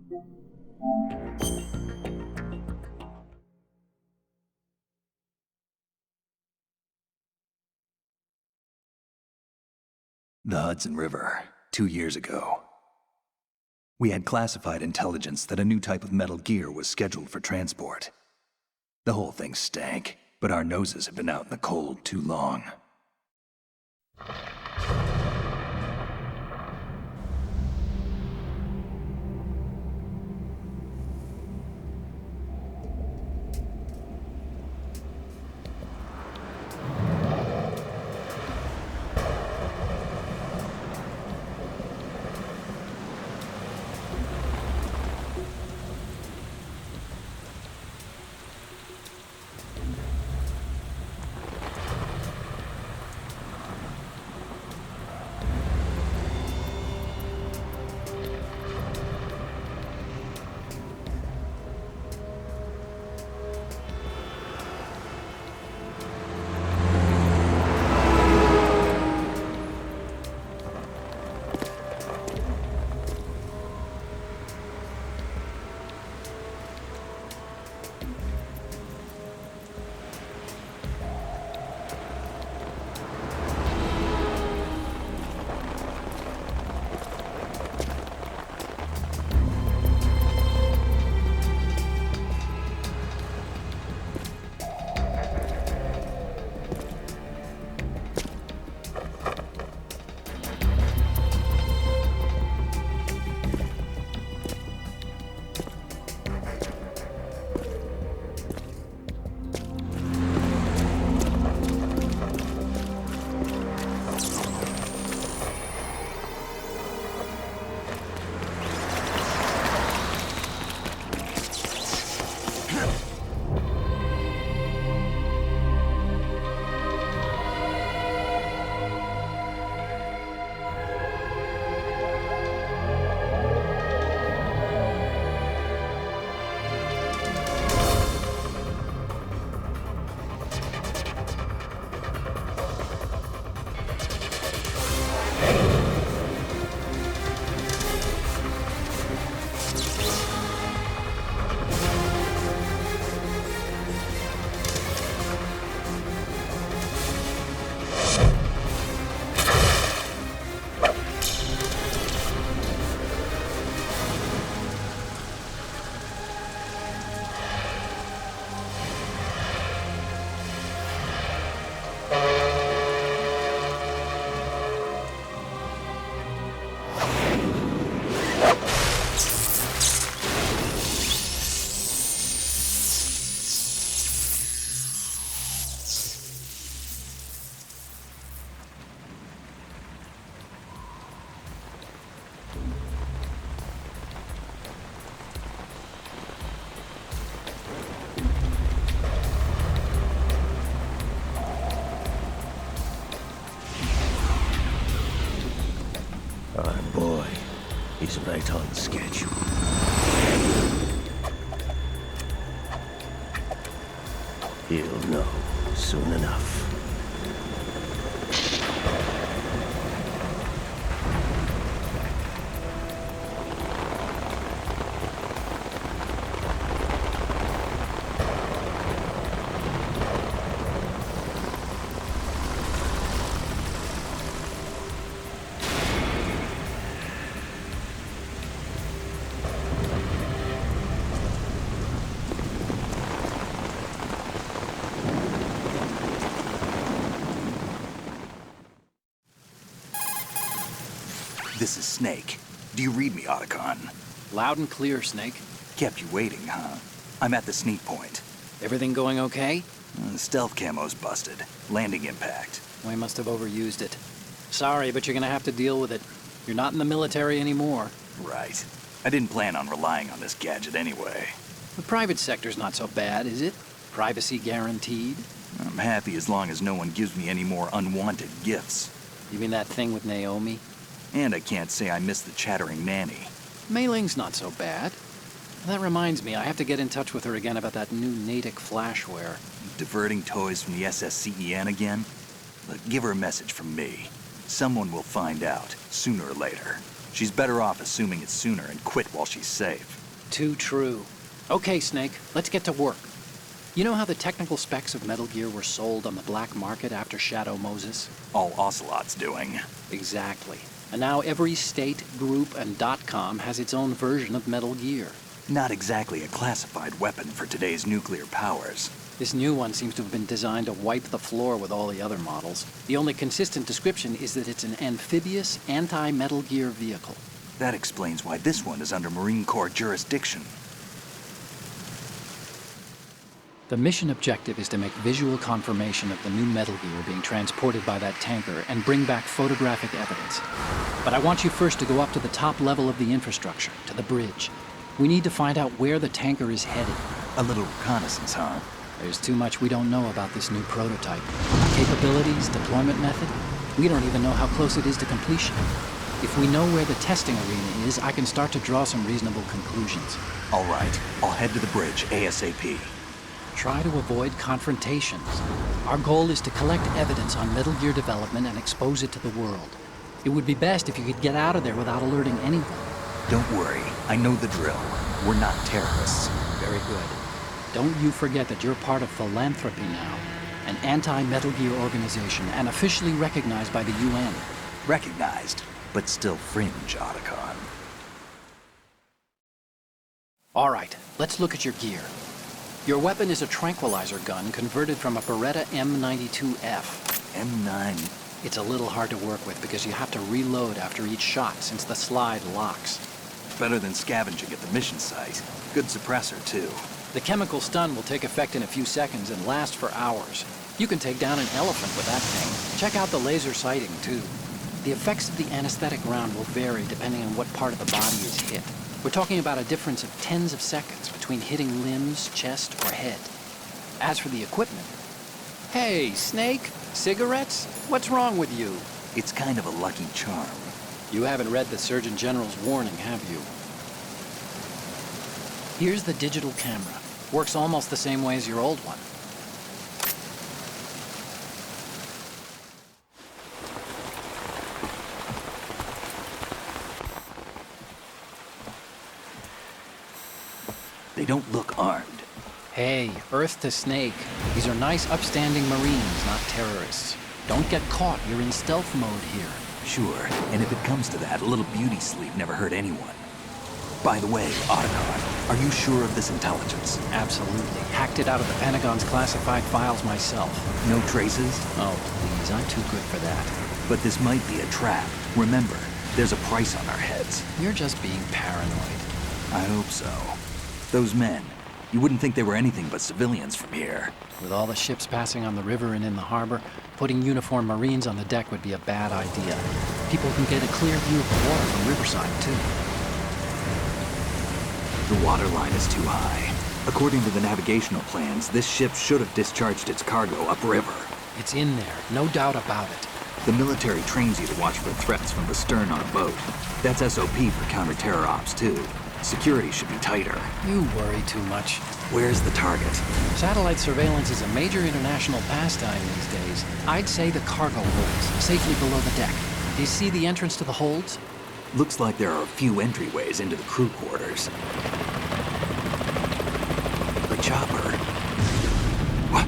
The Hudson River, 2 years ago. We had classified intelligence that a new type of metal gear was scheduled for transport. The whole thing stank, but our noses had been out in the cold too long. He's right on schedule. He'll know soon enough. This is Snake. Do you read me, Otacon? Loud and clear, Snake. Kept you waiting, huh? I'm at the sneak point. Everything going okay? Stealth camo's busted. Landing impact. We must have overused it. Sorry, but you're gonna have to deal with it. You're not in the military anymore. Right. I didn't plan on relying on this gadget anyway. The private sector's not so bad, is it? Privacy guaranteed? I'm happy as long as no one gives me any more unwanted gifts. You mean that thing with Naomi? And I can't say I miss the chattering nanny. Mei Ling's not so bad. That reminds me, I have to get in touch with her again about that new Natick flashware. Diverting toys from the SSCEN again? Look, give her a message from me. Someone will find out, sooner or later. She's better off assuming it sooner and quit while she's safe. Too true. Okay, Snake, let's get to work. You know how the technical specs of Metal Gear were sold on the black market after Shadow Moses? All Ocelot's doing. Exactly. And now every state, group, and .com has its own version of Metal Gear. Not exactly a classified weapon for today's nuclear powers. This new one seems to have been designed to wipe the floor with all the other models. The only consistent description is that it's an amphibious, anti-Metal Gear vehicle. That explains why this one is under Marine Corps jurisdiction. The mission objective is to make visual confirmation of the new Metal Gear being transported by that tanker and bring back photographic evidence. But I want you first to go up to the top level of the infrastructure, to the bridge. We need to find out where the tanker is headed. A little reconnaissance, huh? There's too much we don't know about this new prototype. Capabilities, deployment method. We don't even know how close it is to completion. If we know where the testing arena is, I can start to draw some reasonable conclusions. All right, I'll head to the bridge ASAP. Try to avoid confrontations. Our goal is to collect evidence on Metal Gear development and expose it to the world. It would be best if you could get out of there without alerting anyone. Don't worry, I know the drill. We're not terrorists. Very good. Don't you forget that you're part of Philanthropy now, an anti-Metal Gear organization and officially recognized by the UN. Recognized, but still fringe, Otacon. All right, let's look at your gear. Your weapon is a tranquilizer gun converted from a Beretta M92F. M9. It's a little hard to work with because you have to reload after each shot since the slide locks. Better than scavenging at the mission site. Good suppressor, too. The chemical stun will take effect in a few seconds and last for hours. You can take down an elephant with that thing. Check out the laser sighting, too. The effects of the anesthetic round will vary depending on what part of the body is hit. We're talking about a difference of tens of seconds between hitting limbs, chest, or head. As for the equipment... Hey, Snake, cigarettes? What's wrong with you? It's kind of a lucky charm. You haven't read the Surgeon General's warning, have you? Here's the digital camera. Works almost the same way as your old one. They don't look armed. Hey, Earth to Snake. These are nice, upstanding Marines, not terrorists. Don't get caught. You're in stealth mode here. Sure, and if it comes to that, a little beauty sleep never hurt anyone. By the way, Otacon, are you sure of this intelligence? Absolutely. Hacked it out of the Pentagon's classified files myself. No traces? Oh, please. I'm too good for that. But this might be a trap. Remember, there's a price on our heads. You're just being paranoid. I hope so. Those men, you wouldn't think they were anything but civilians from here. With all the ships passing on the river and in the harbor, putting uniformed Marines on the deck would be a bad idea. People can get a clear view of the water from Riverside, too. The water line is too high. According to the navigational plans, this ship should have discharged its cargo upriver. It's in there, no doubt about it. The military trains you to watch for threats from the stern on a boat. That's SOP for counter-terror ops, too. Security should be tighter. You worry too much. Where's the target? Satellite surveillance is a major international pastime these days. I'd say the cargo holds, safely below the deck. Do you see the entrance to the holds? Looks like there are a few entryways into the crew quarters. The chopper. What?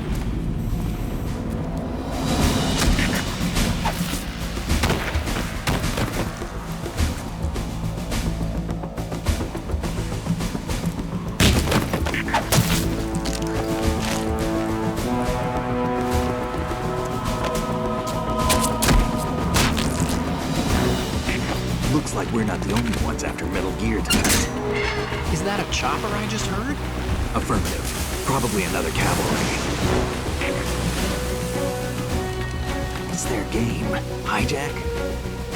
Looks like we're not the only ones after Metal Gear tonight. Is that a chopper I just heard? Affirmative. Probably another cavalry. What's their game? Hijack?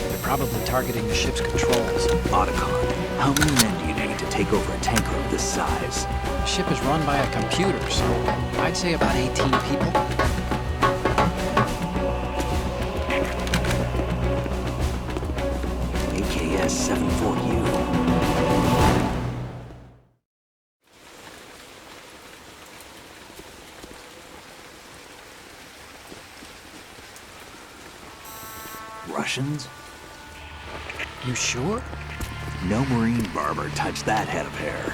They're probably targeting the ship's controls. Otacon, how many men do you need to take over a tanker of this size? The ship is run by a computer, so I'd say about 18 people. AKS 74U. Russians? You sure? No Marine barber touched that head of hair.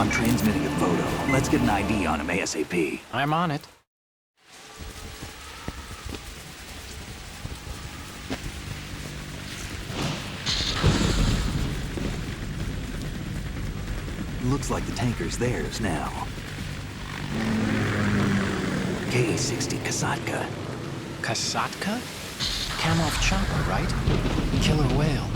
I'm transmitting a photo. Let's get an ID on him ASAP. I'm on it. Looks like the tanker's theirs now. KA-60 Kasatka. Kasatka? Kamov chopper, right? Killer whale.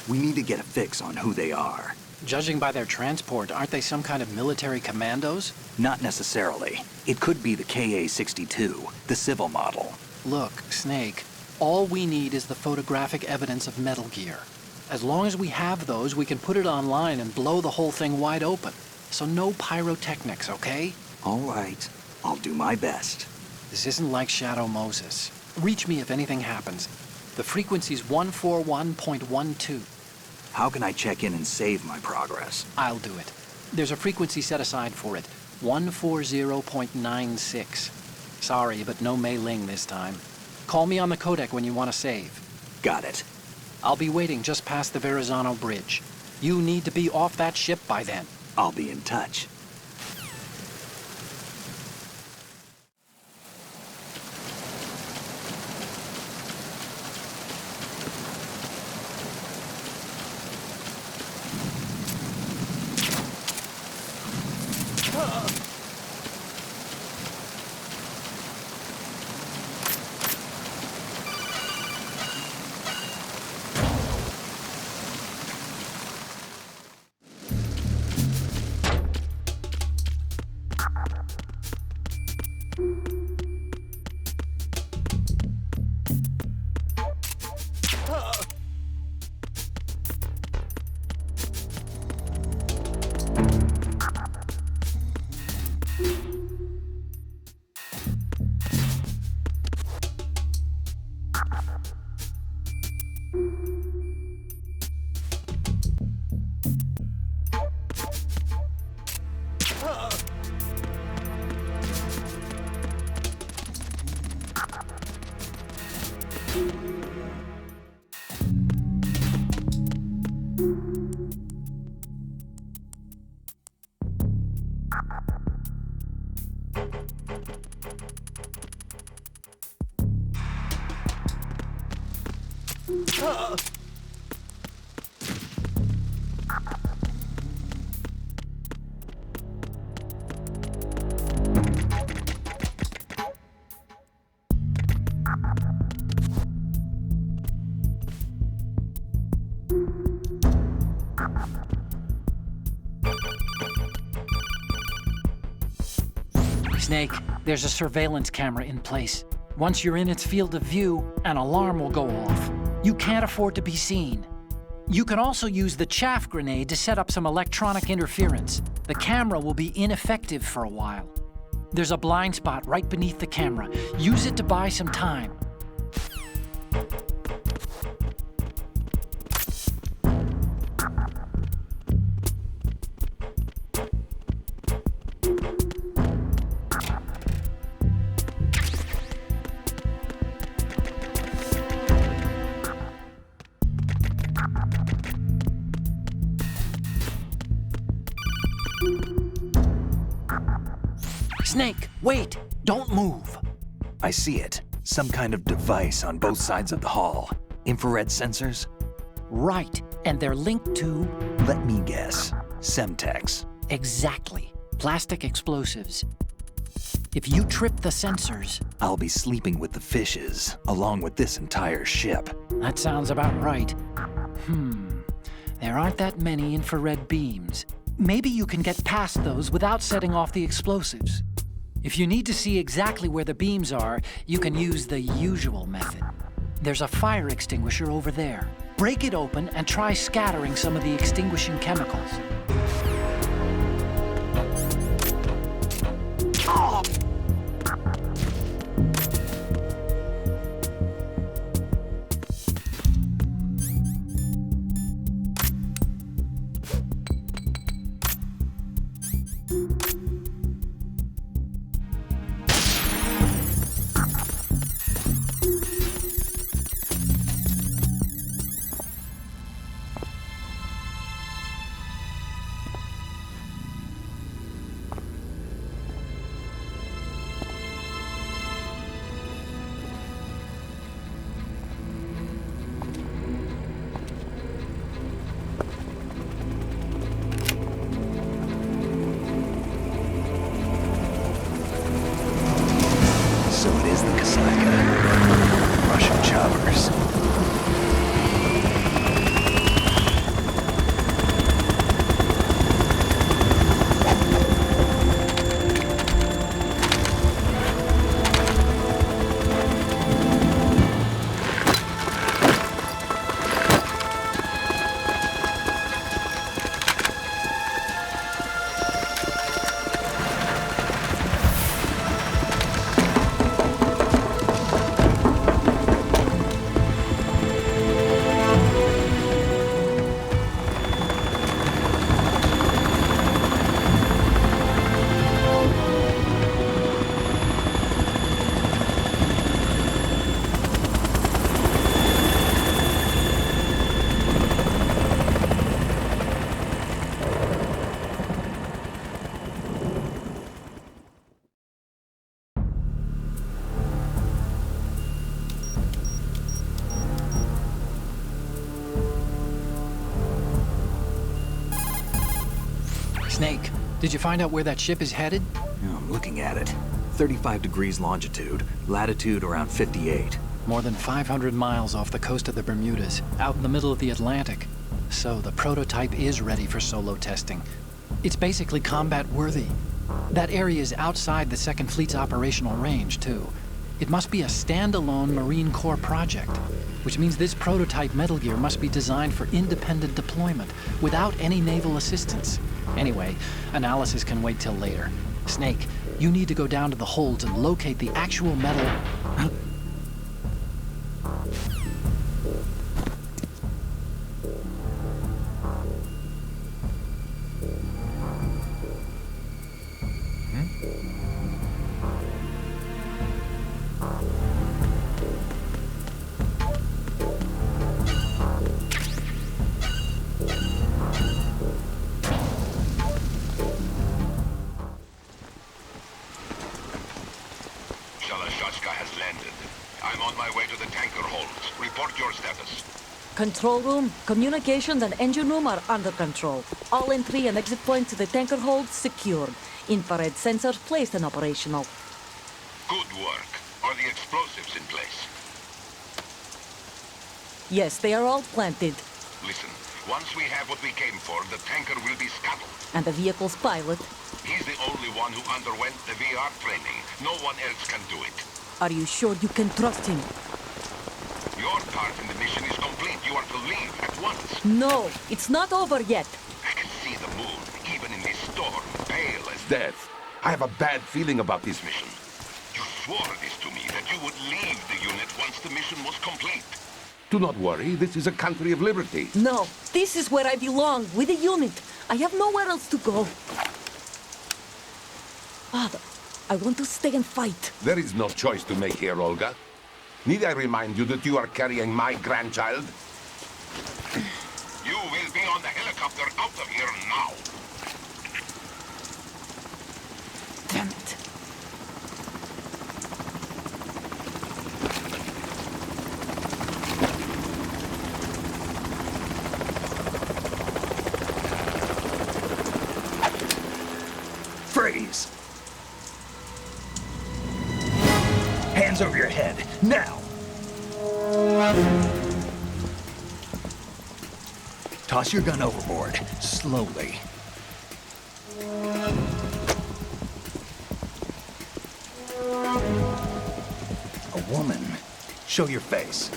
We need to get a fix on who they are. Judging by their transport, aren't they some kind of military commandos? Not necessarily. It could be the KA-62, the civil model. Look, Snake, all we need is the photographic evidence of Metal Gear. As long as we have those, we can put it online and blow the whole thing wide open. So no pyrotechnics, okay? All right. I'll do my best. This isn't like Shadow Moses. Reach me if anything happens. The frequency's 141.12. How can I check in and save my progress? I'll do it. There's a frequency set aside for it. 140.96. Sorry, but no Mei Ling this time. Call me on the codec when you want to save. Got it. I'll be waiting just past the Verrazano Bridge. You need to be off that ship by then. I'll be in touch. Snake, there's a surveillance camera in place. Once you're in its field of view, an alarm will go off. You can't afford to be seen. You can also use the chaff grenade to set up some electronic interference. The camera will be ineffective for a while. There's a blind spot right beneath the camera. Use it to buy some time. Snake, wait! Don't move! I see it. Some kind of device on both sides of the hall. Infrared sensors? Right, and they're linked to... Let me guess. Semtex. Exactly. Plastic explosives. If you trip the sensors... I'll be sleeping with the fishes, along with this entire ship. That sounds about right. There aren't that many infrared beams. Maybe you can get past those without setting off the explosives. If you need to see exactly where the beams are, you can use the usual method. There's a fire extinguisher over there. Break it open and try scattering some of the extinguishing chemicals. Oh! Snake, did you find out where that ship is headed? Oh, I'm looking at it. 35 degrees longitude, latitude around 58. More than 500 miles off the coast of the Bermudas, out in the middle of the Atlantic. So the prototype is ready for solo testing. It's basically combat-worthy. That area is outside the Second Fleet's operational range, too. It must be a standalone Marine Corps project, which means this prototype Metal Gear must be designed for independent deployment, without any naval assistance. Anyway, analysis can wait till later. Snake, you need to go down to the holds and locate the actual metal... has landed. I'm on my way to the tanker holds. Report your status. Control room, communications and engine room are under control. All entry and exit points to the tanker hold secured. Infrared sensors placed and operational. Good work. Are the explosives in place? Yes, they are all planted. Listen, once we have what we came for, the tanker will be scuttled. And the vehicle's pilot? He's the only one who underwent the VR training. No one else can do it. Are you sure you can trust him? Your part in the mission is complete. You are to leave at once. No, it's not over yet. I can see the moon, even in this storm, pale as death. I have a bad feeling about this mission. You swore this to me, that you would leave the unit once the mission was complete. Do not worry, this is a country of liberty. No, this is where I belong, with the unit. I have nowhere else to go. Father, I want to stay and fight. There is no choice to make here, Olga. Need I remind you that you are carrying my grandchild? You will be on the helicopter out of here now. Damn it. Freeze! Hands over your head, now! Toss your gun overboard, slowly. A woman. Show your face.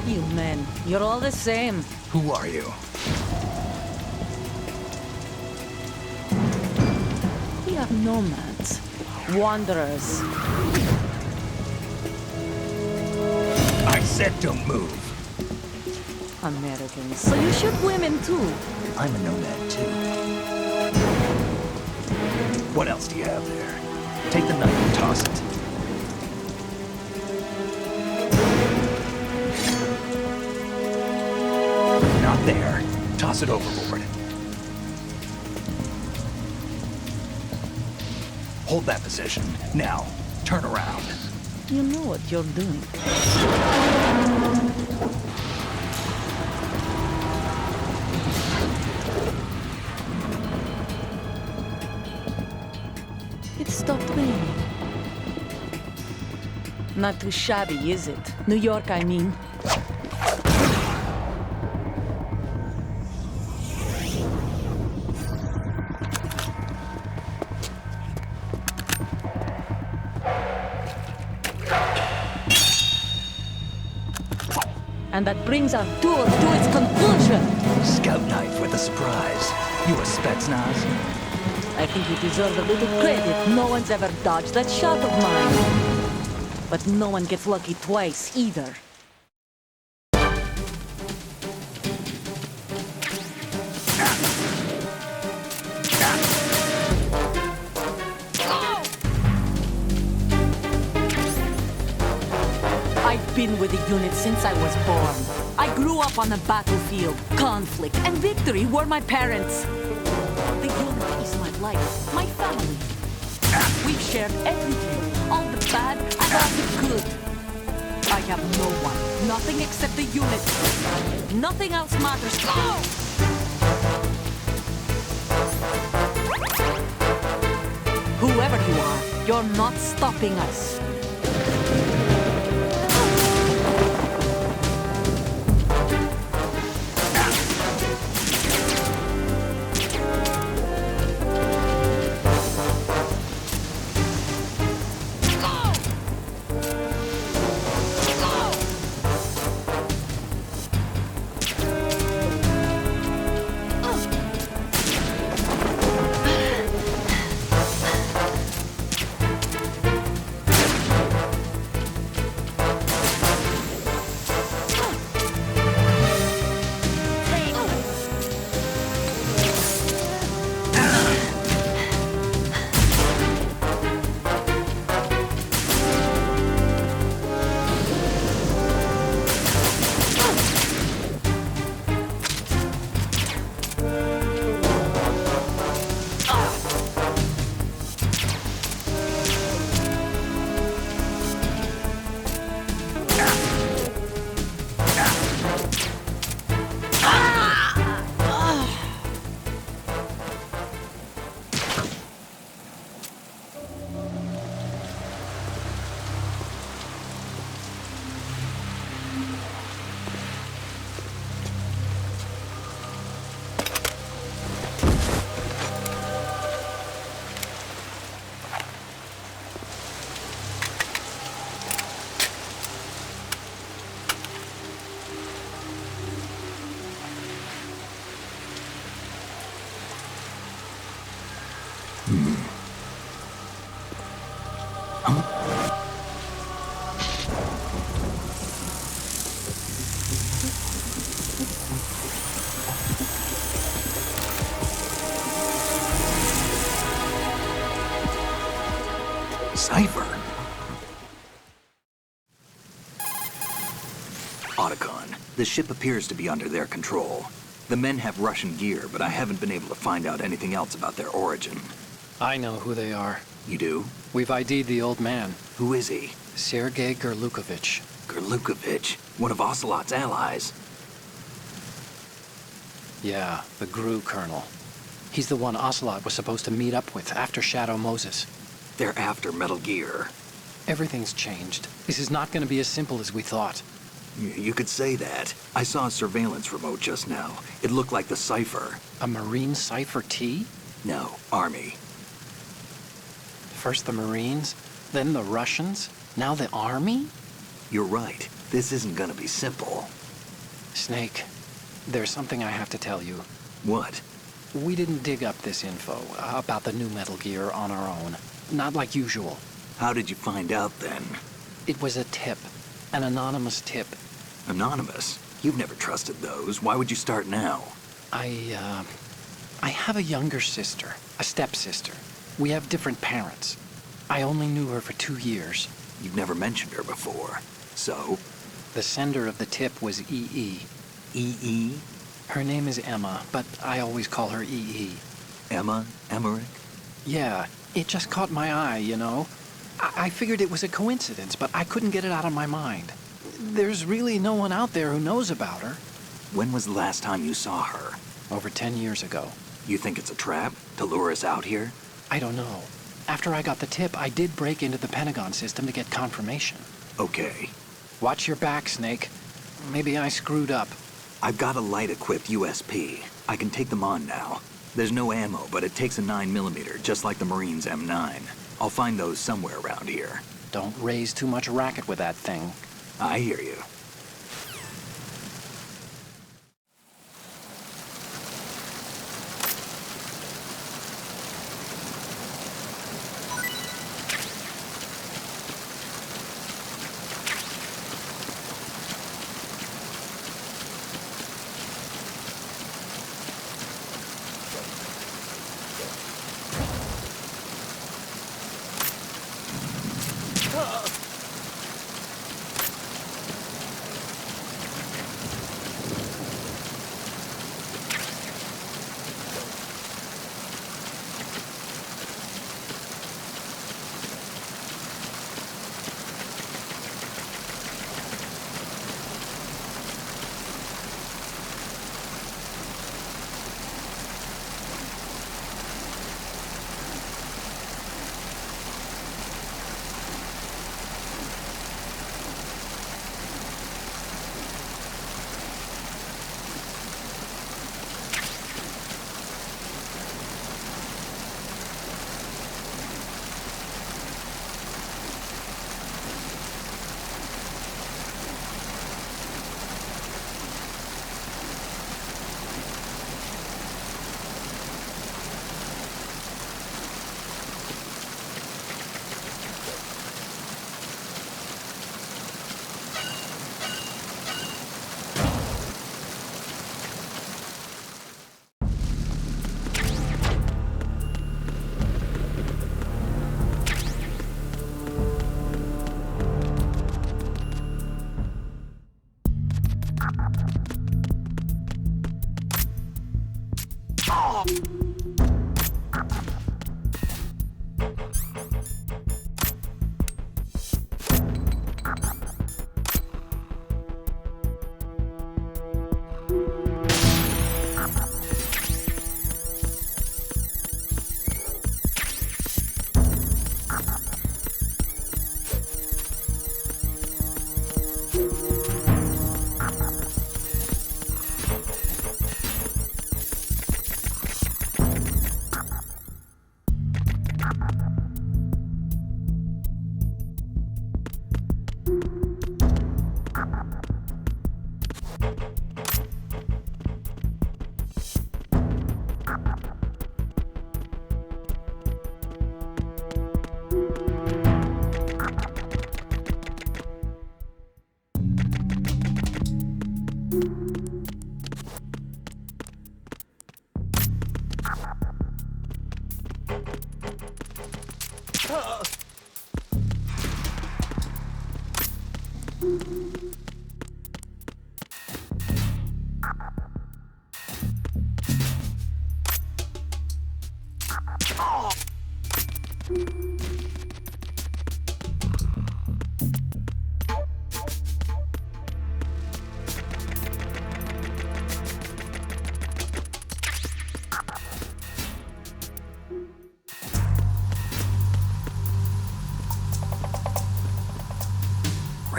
You men, you're all the same. Who are you? We are nomads. Wanderers. I said don't move. Americans. So you shoot women too. I'm a nomad too. What else do you have there? Take the knife and toss it. Not there. Toss it overboard. Hold that position. Now, turn around. You know what you're doing. It stopped raining. Not too shabby, is it? New York, I mean. And that brings our tour to its conclusion. Scout knife with a surprise. You a Spetsnaz? I think you deserve a little credit. No one's ever dodged that shot of mine. But no one gets lucky twice, either. I've been with the unit since I was born. I grew up on the battlefield. Conflict and victory were my parents. The unit is my life, my family. We've shared everything, all the bad and all the good. I have no one, nothing except the unit. Nothing else matters. Oh! You're not stopping us. Cipher? Otacon, the ship appears to be under their control. The men have Russian gear, but I haven't been able to find out anything else about their origin. I know who they are. You do? We've ID'd the old man, Who is he? Sergei Gerlukovich. Gerlukovich, one of Ocelot's allies. Yeah, the GRU colonel. He's the one Ocelot was supposed to meet up with after Shadow Moses. They're after Metal Gear. Everything's changed. This is not going to be as simple as we thought. You could say that. I saw a surveillance remote just now. It looked like the Cipher. A Marine Cipher T? No, Army. First the Marines, then the Russians, now the Army? You're right. This isn't gonna be simple. Snake, there's something I have to tell you. What? We didn't dig up this info about the new Metal Gear on our own. Not like usual. How did you find out then? It was a tip. An anonymous tip. Anonymous? You've never trusted those. Why would you start now? I have a younger sister, a stepsister. We have different parents. I only knew her for 2 years. You've never mentioned her before. So? The sender of the tip was EE. E.E.? Her name is Emma, but I always call her EE. Emma? Emmerich? Yeah, it just caught my eye, you know? I figured it was a coincidence, but I couldn't get it out of my mind. There's really no one out there who knows about her. When was the last time you saw her? Over 10 years ago. You think it's a trap? To lure us out here? I don't know. After I got the tip, I did break into the Pentagon system to get confirmation. Okay. Watch your back, Snake. Maybe I screwed up. I've got a light-equipped USP. I can take them on now. There's no ammo, but it takes a 9mm, just like the Marines' M9. I'll find those somewhere around here. Don't raise too much racket with that thing. I hear you.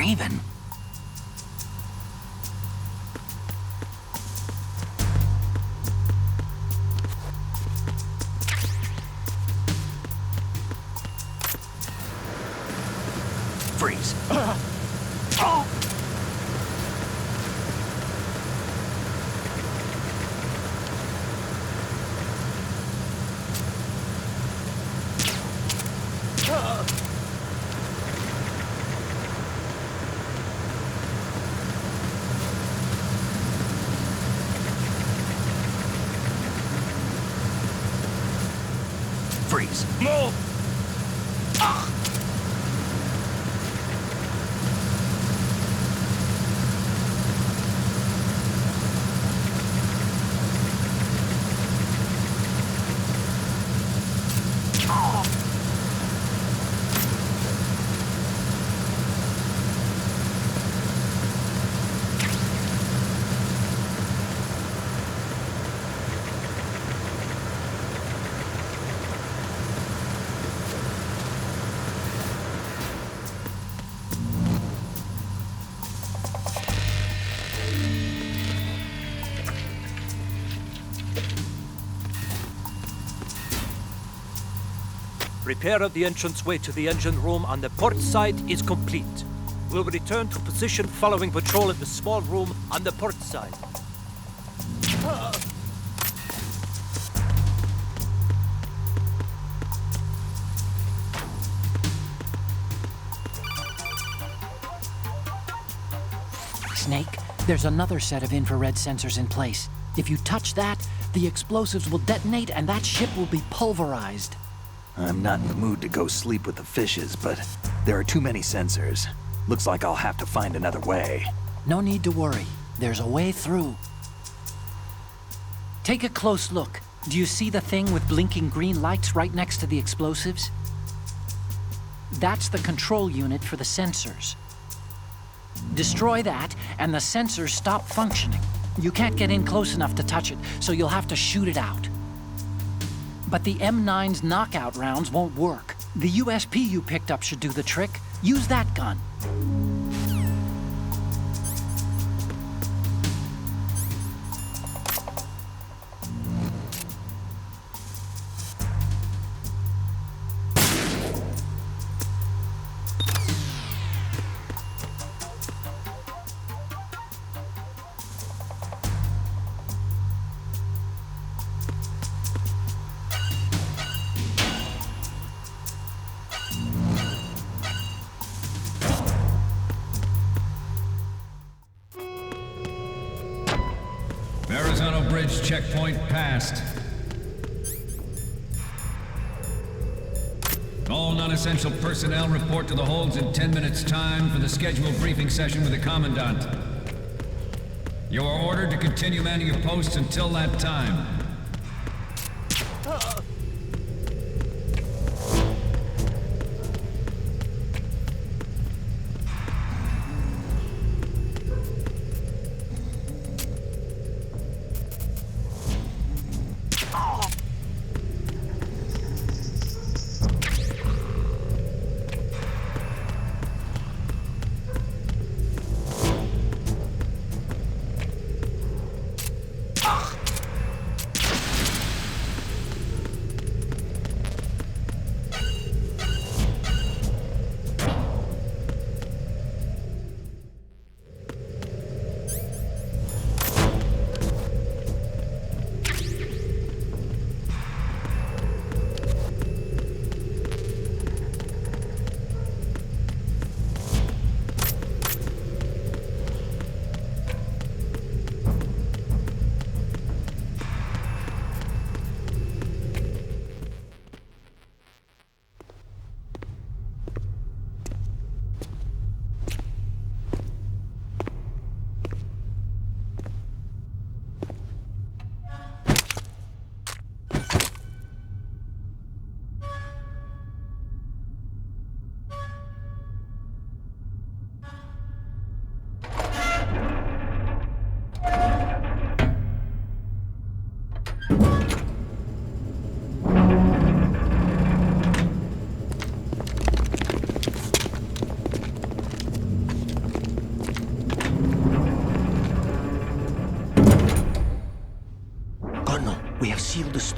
Raven? Freeze. Freeze. Move! Repair of the entranceway to the engine room on the port side is complete. We'll return to position following patrol at the small room on the port side. Snake, there's another set of infrared sensors in place. If you touch that, the explosives will detonate and that ship will be pulverized. I'm not in the mood to go sleep with the fishes, but there are too many sensors. Looks like I'll have to find another way. No need to worry. There's a way through. Take a close look. Do you see the thing with blinking green lights right next to the explosives? That's the control unit for the sensors. Destroy that, and the sensors stop functioning. You can't get in close enough to touch it, so you'll have to shoot it out. But the M9's knockout rounds won't work. The USP you picked up should do the trick. Use that gun. Verrazano Bridge checkpoint passed. All non-essential personnel report to the holds in 10 minutes' time for the scheduled briefing session with the Commandant. You are ordered to continue manning your posts until that time.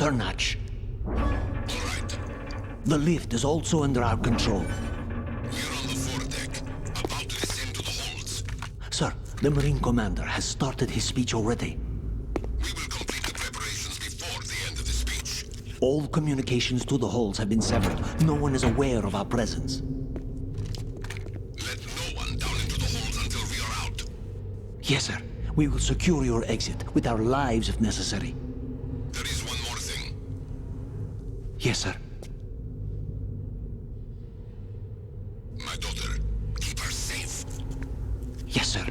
turn hatch. The lift is also under our control. We're on the foredeck, about to descend to the holds. Sir, the Marine Commander has started his speech already. We will complete the preparations before the end of the speech. All communications to the holds have been severed. No one is aware of our presence. Let no one down into the holds until we are out. Yes, sir. We will secure your exit, with our lives if necessary. There is one more thing. Yes, sir. My daughter, keep her safe. Yes, sir.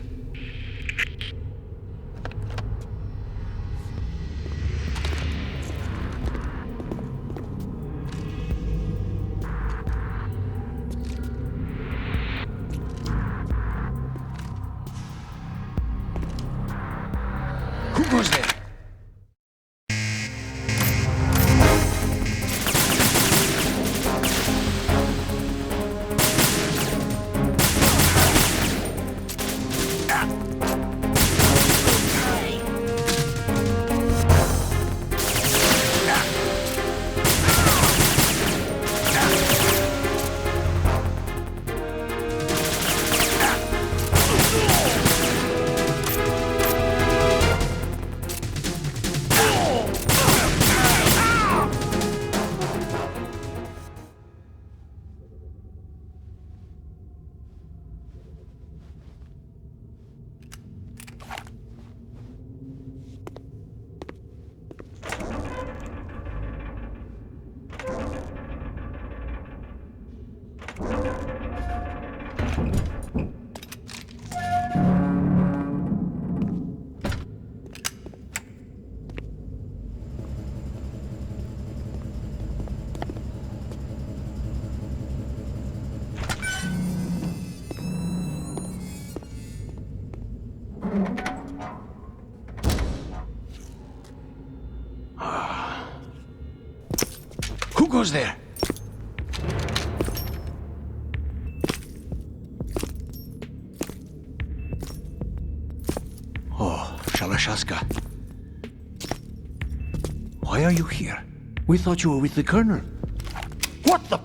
Who goes there? Who goes there? Oh, Shalashaska. Why are you here? We thought you were with the Colonel. What the?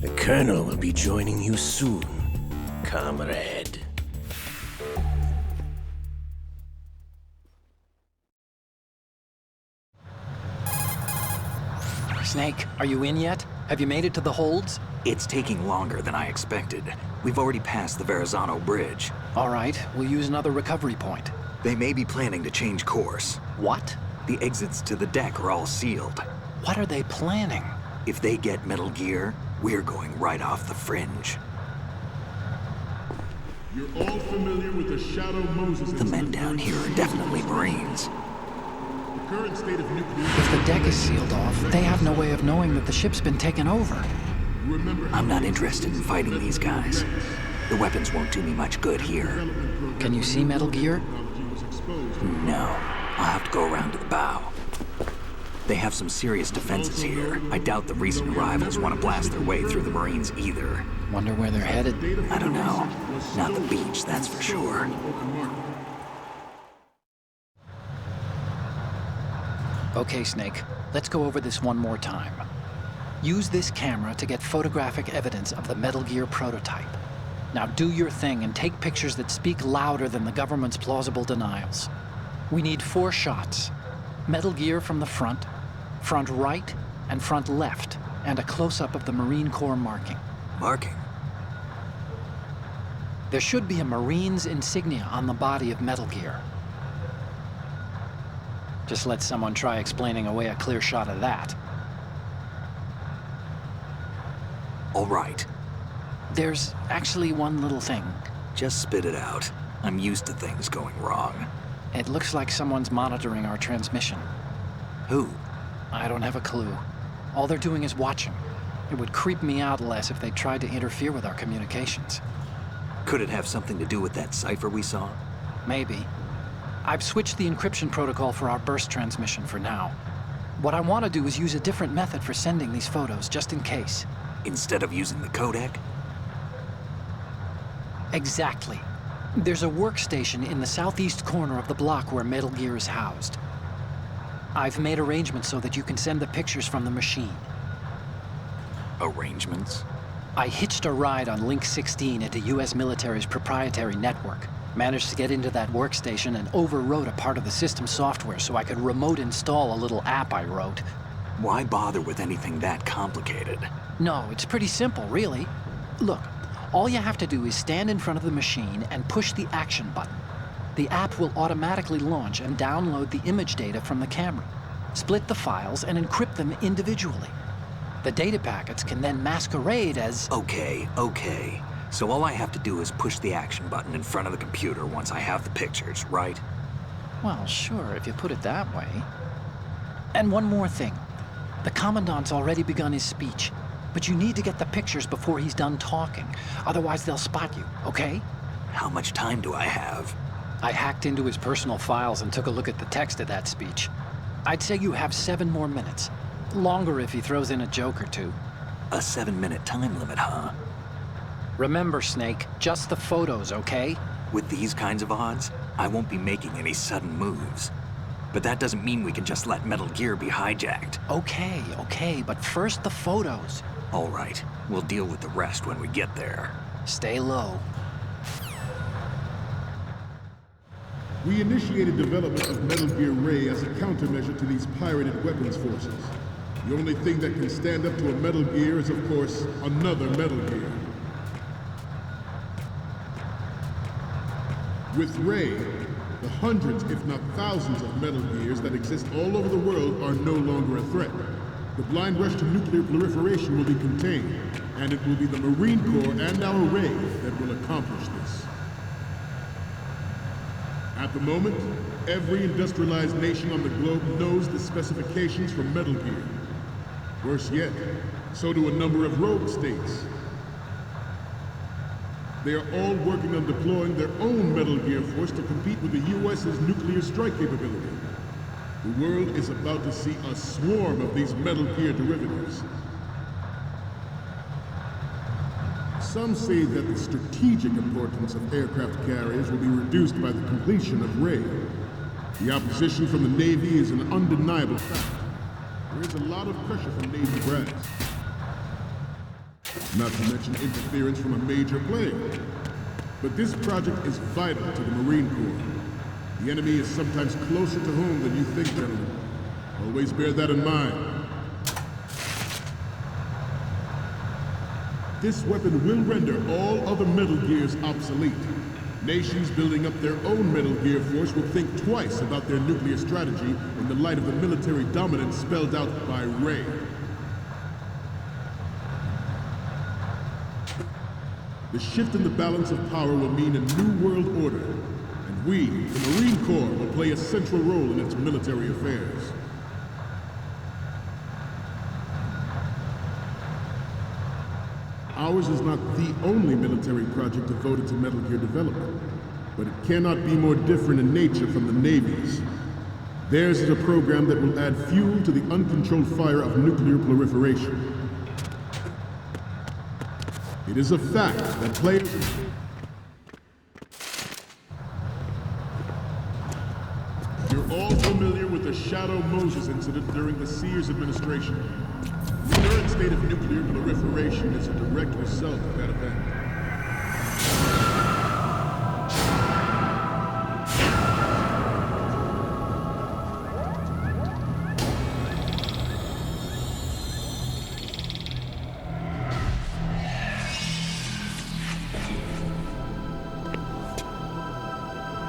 The Colonel will be joining you soon, comrade. Snake, are you in yet? Have you made it to the holds? It's taking longer than I expected. We've already passed the Verrazano Bridge. All right, we'll use another recovery point. They may be planning to change course. What? The exits to the deck are all sealed. What are they planning? If they get Metal Gear, we're going right off the fringe. You're all familiar with the Shadow Moses The men incident down during here are definitely Marines. The current state of nuclear... If the deck is sealed off, they have no way of knowing that the ship's been taken over. I'm not interested in fighting these guys. The weapons won't do me much good here. Can you see Metal Gear? No, I'll have to go around to the bow. They have some serious defenses here. I doubt the recent arrivals want to blast their way through the Marines either. Wonder where they're headed. I don't know. Not the beach, that's for sure. Okay, Snake, let's go over this one more time. Use this camera to get photographic evidence of the Metal Gear prototype. Now do your thing and take pictures that speak louder than the government's plausible denials. We need 4 shots. Metal Gear from the front right, and front left, and a close-up of the Marine Corps marking. Marking? There should be a Marine's insignia on the body of Metal Gear. Just let someone try explaining away a clear shot of that. All right. There's actually one little thing. Just spit it out. I'm used to things going wrong. It looks like someone's monitoring our transmission. Who? I don't have a clue. All they're doing is watching. It would creep me out less if they tried to interfere with our communications. Could it have something to do with that cipher we saw? Maybe. I've switched the encryption protocol for our burst transmission for now. What I want to do is use a different method for sending these photos, just in case. Instead of using the codec? Exactly. There's a workstation in the southeast corner of the block where Metal Gear is housed. I've made arrangements so that you can send the pictures from the machine. Arrangements? I hitched a ride on Link 16 into US military's proprietary network. Managed to get into that workstation and overwrote a part of the system software so I could remote install a little app I wrote. Why bother with anything that complicated? No, it's pretty simple, really. Look, all you have to do is stand in front of the machine and push the action button. The app will automatically launch and download the image data from the camera, split the files, and encrypt them individually. The data packets can then masquerade as... Okay. So all I have to do is push the action button in front of the computer once I have the pictures, right? Well, sure, if you put it that way. And one more thing. The Commandant's already begun his speech, but you need to get the pictures before he's done talking. Otherwise, they'll spot you, okay? How much time do I have? I hacked into his personal files and took a look at the text of that speech. I'd say you have 7 more minutes. Longer if he throws in a joke or two. A 7-minute time limit, huh? Remember, Snake, just the photos, okay? With these kinds of odds, I won't be making any sudden moves. But that doesn't mean we can just let Metal Gear be hijacked. Okay, but first the photos. All right, we'll deal with the rest when we get there. Stay low. We initiated development of Metal Gear Ray as a countermeasure to these pirated weapons forces. The only thing that can stand up to a Metal Gear is, of course, another Metal Gear. With Ray, the hundreds, if not thousands, of Metal Gears that exist all over the world are no longer a threat. The blind rush to nuclear proliferation will be contained, and it will be the Marine Corps and our Ray that will accomplish this. At the moment, every industrialized nation on the globe knows the specifications for Metal Gear. Worse yet, so do a number of rogue states. They are all working on deploying their own Metal Gear force to compete with the U.S.'s nuclear strike capability. The world is about to see a swarm of these Metal Gear derivatives. Some say that the strategic importance of aircraft carriers will be reduced by the completion of Ray. The opposition from the Navy is an undeniable fact. There is a lot of pressure from Navy brass. Not to mention interference from a major player. But this project is vital to the Marine Corps. The enemy is sometimes closer to home than you think, gentlemen. Always bear that in mind. This weapon will render all other Metal Gears obsolete. Nations building up their own Metal Gear force will think twice about their nuclear strategy in the light of the military dominance spelled out by Ray. The shift in the balance of power will mean a new world order, and we, the Marine Corps, will play a central role in its military affairs. Ours is not the only military project devoted to Metal Gear development, but it cannot be more different in nature from the Navy's. Theirs is a program that will add fuel to the uncontrolled fire of nuclear proliferation. It is a fact that players... You're all familiar with the Shadow Moses incident during the Sears administration. The current state of nuclear proliferation is a direct result of that event.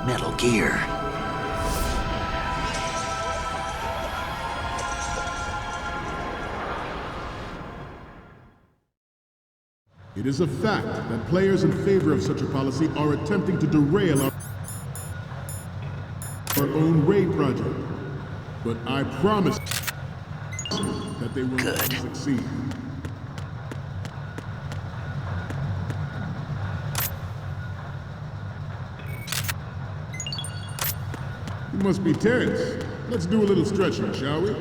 Metal Gear. It is a fact that players in favor of such a policy are attempting to derail our own Ray project. But I promise that they will not succeed. You must be tense. Let's do a little stretching, shall we?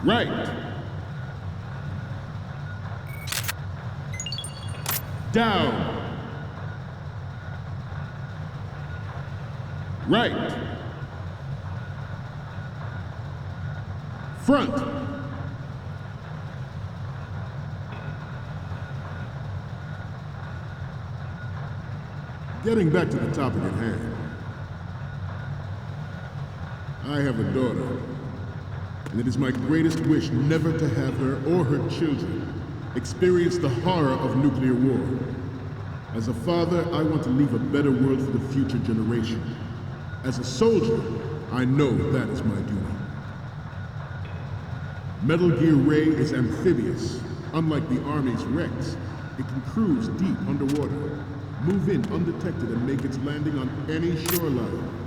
Right. Down. Right. Front. Getting back to the topic at hand. I have a daughter, and it is my greatest wish never to have her or her children experience the horror of nuclear war. As a father, I want to leave a better world for the future generation. As a soldier, I know that is my duty. Metal Gear Ray is amphibious. Unlike the Army's Rex, it can cruise deep underwater, move in undetected and make its landing on any shoreline.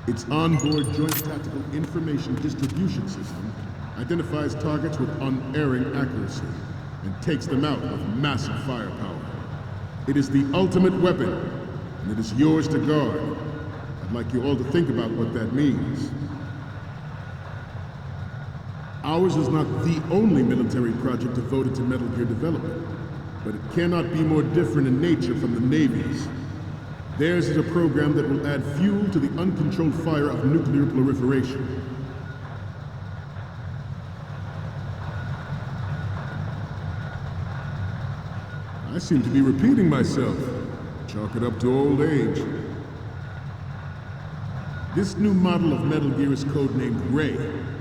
Its onboard Joint Tactical Information Distribution System identifies targets with unerring accuracy and takes them out with massive firepower. It is the ultimate weapon, and it is yours to guard. I'd like you all to think about what that means. Ours is not the only military project devoted to Metal Gear development, but it cannot be more different in nature from the Navy's. Theirs is a program that will add fuel to the uncontrolled fire of nuclear proliferation. I seem to be repeating myself. Chalk it up to old age. This new model of Metal Gear is codenamed Ray,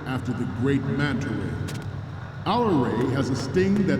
after the great Manta Ray. Our Ray has a sting that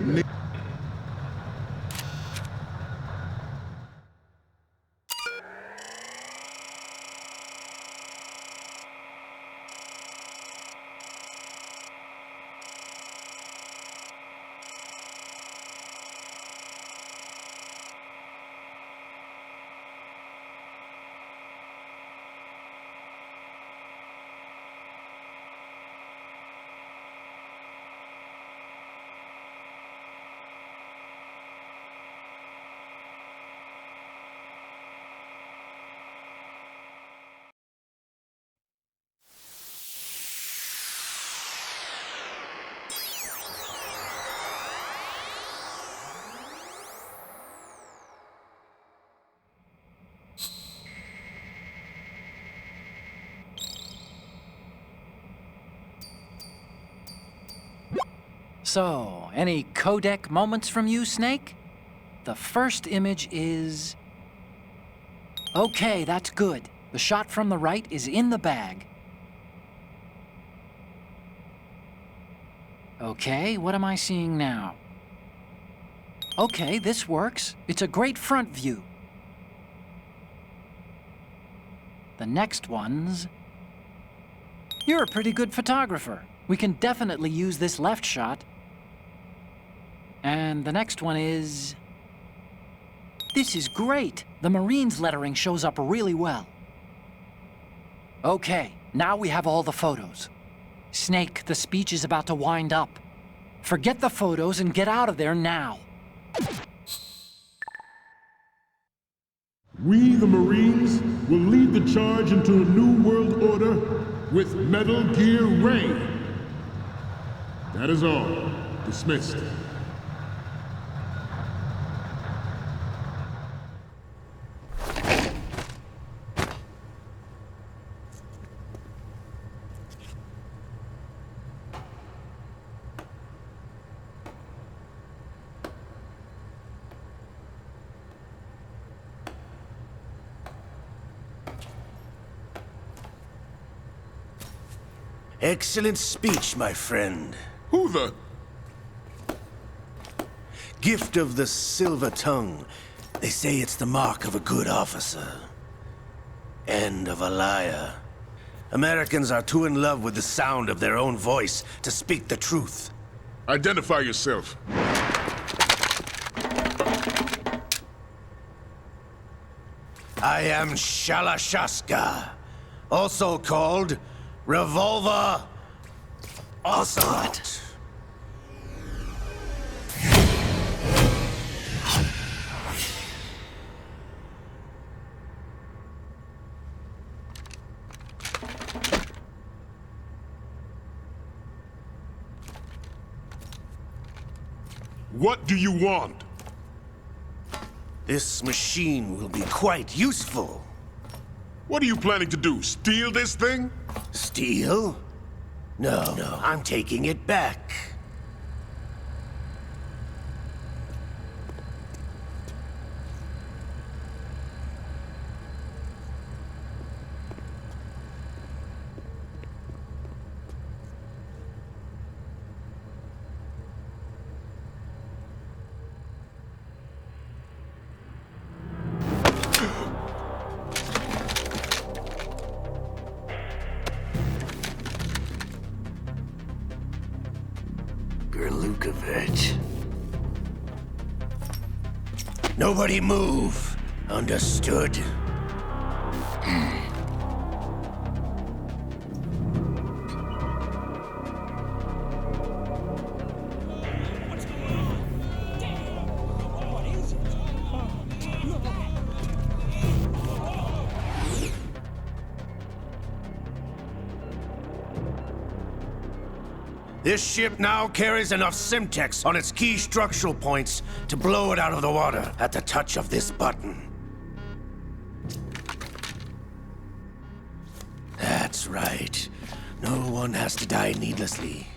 So, any codec moments from you, Snake? The first image is... Okay, that's good. The shot from the right is in the bag. Okay, what am I seeing now? Okay, this works. It's a great front view. The next one's... You're a pretty good photographer. We can definitely use this left shot. And the next one is... This is great. The Marines lettering shows up really well. Okay, now we have all the photos. Snake, the speech is about to wind up. Forget the photos and get out of there now. we, the Marines, will lead the charge into a new world order with Metal Gear Ray. That is all. Dismissed. Excellent speech, my friend. Who the... Gift of the silver tongue. They say it's the mark of a good officer. And of a liar. Americans are too in love with the sound of their own voice to speak the truth. Identify yourself. I am Shalashaska, also called Revolver Ocelot. What do you want? This machine will be quite useful. What are you planning to do? Steal this thing? Steal? No, I'm taking it back. Nobody move. Understood? This ship now carries enough Simtex on its key structural points to blow it out of the water at the touch of this button. That's right. No one has to die needlessly.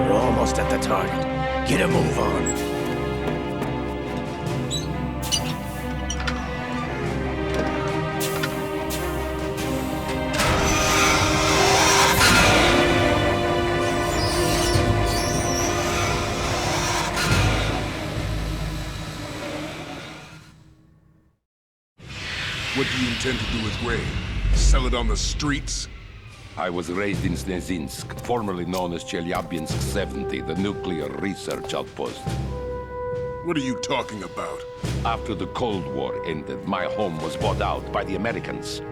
We're almost at the target. Get a move on. What do you intend to do with Ray? Sell it on the streets? I was raised in Snezinsk, formerly known as Chelyabinsk 70, the nuclear research outpost. What are you talking about? After the Cold War ended, my home was bought out by the Americans.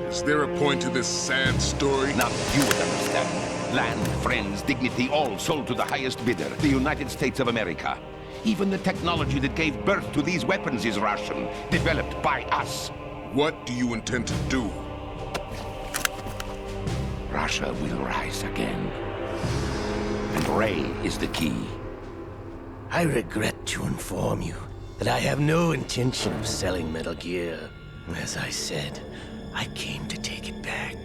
Is there a point to this sad story? Now you would understand. Land, friends, dignity, all sold to the highest bidder, the United States of America. Even the technology that gave birth to these weapons is Russian, developed by us. What do you intend to do? Russia will rise again. And Ray is the key. I regret to inform you that I have no intention of selling Metal Gear. As I said, I came to take it back.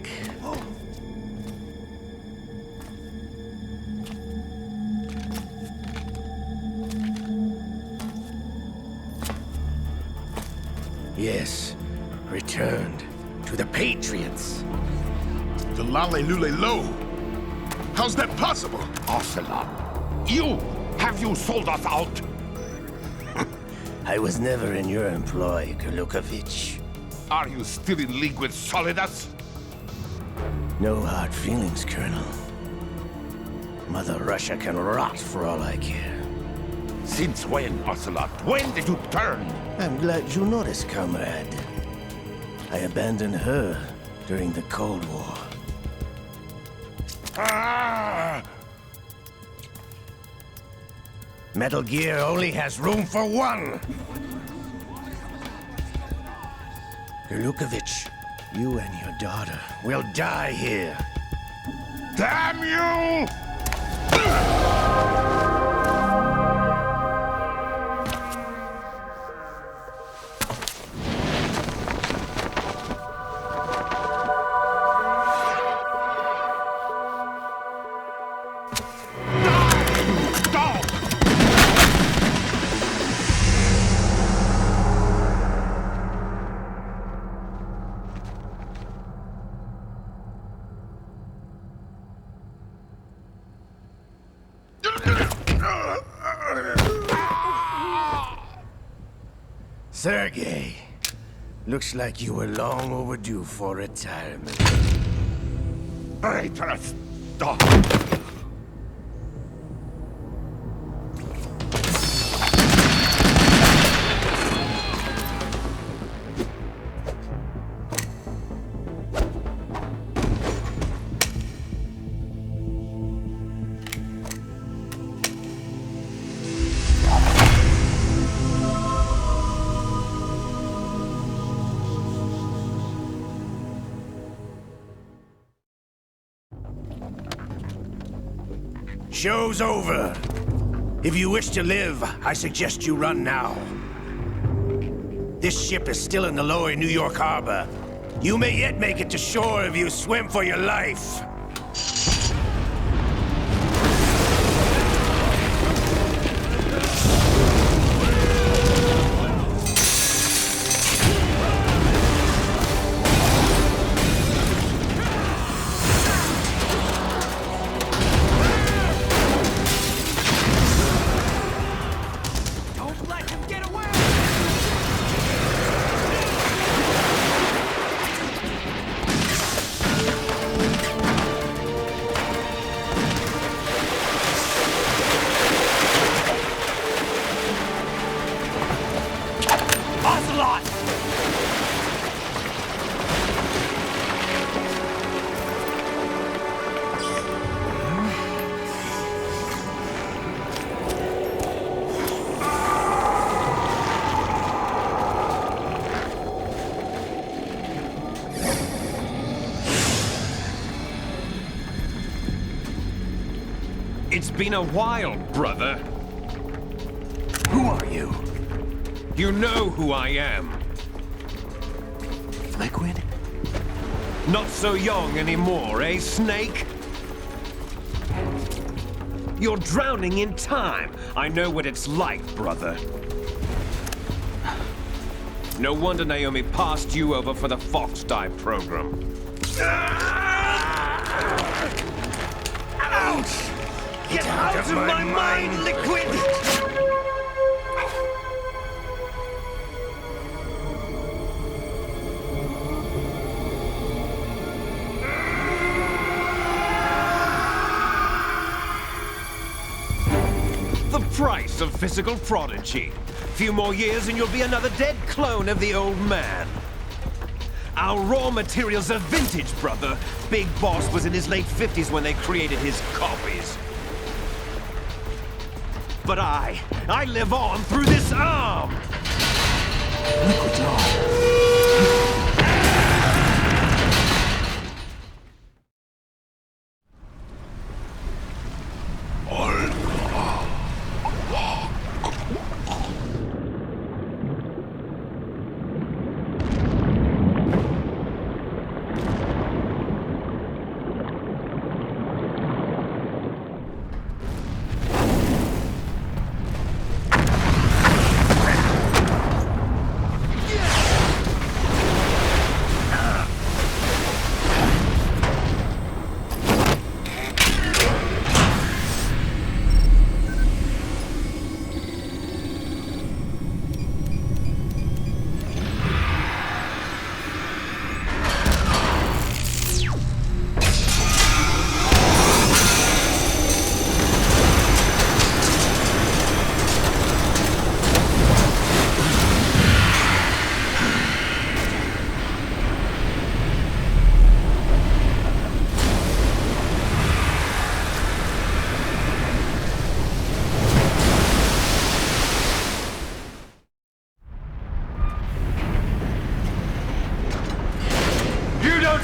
Yes, returned to the Patriots. The Lale Lule Lo? How's that possible? Ocelot, have you sold us out? I was never in your employ, Kurlukovich. Are you still in league with Solidus? No hard feelings, Colonel. Mother Russia can rot for all I care. Since when, Ocelot? When did you turn? I'm glad you noticed, comrade. I abandoned her during the Cold War. Ah! Metal Gear only has room for one! Kurlukovich, you and your daughter will die here. Damn you! Sergei, looks like you were long overdue for retirement. Traitorous dog! Show's over. If you wish to live, I suggest you run now. This ship is still in the lower New York harbor. You may yet make it to shore if you swim for your life. It's been a while, brother. Who are you? You know who I am. Liquid? Not so young anymore, eh, Snake? You're drowning in time. I know what it's like, brother. No wonder Naomi passed you over for the Fox Dive program. Ouch! Get out of my mind, Liquid! The price of physical prodigy. Few more years and you'll be another dead clone of the old man. Our raw materials are vintage, brother. Big Boss was in his late 50s when they created his copies. But I live on through this arm! Liquid's on.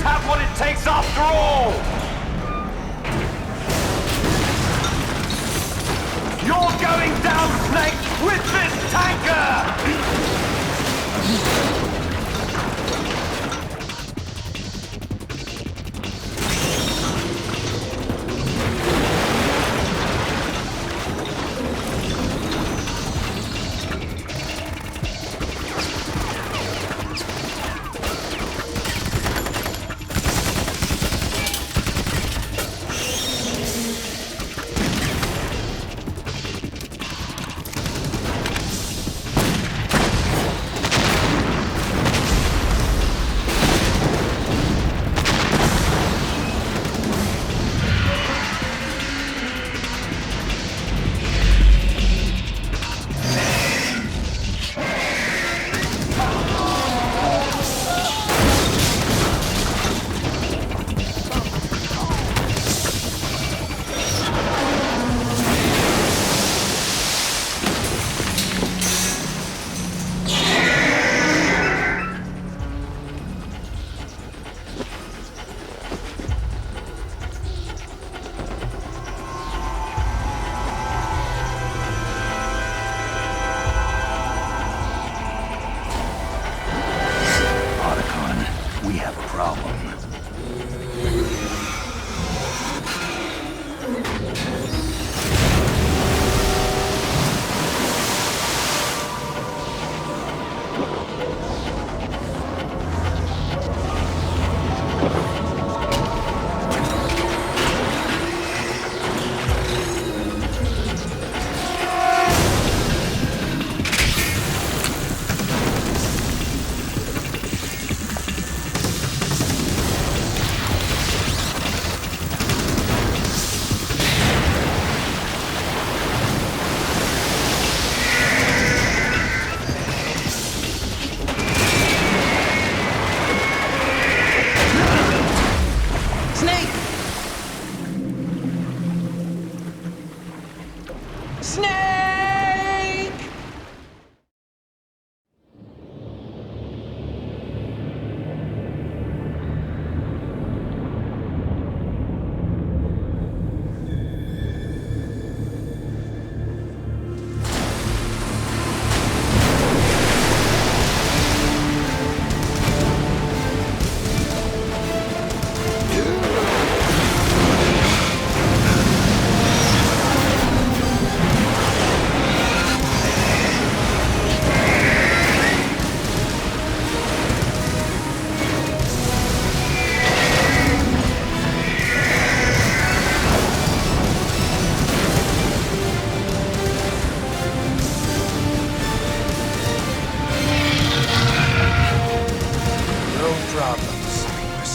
Have what it takes after all! You're going down, Snake, with this tanker!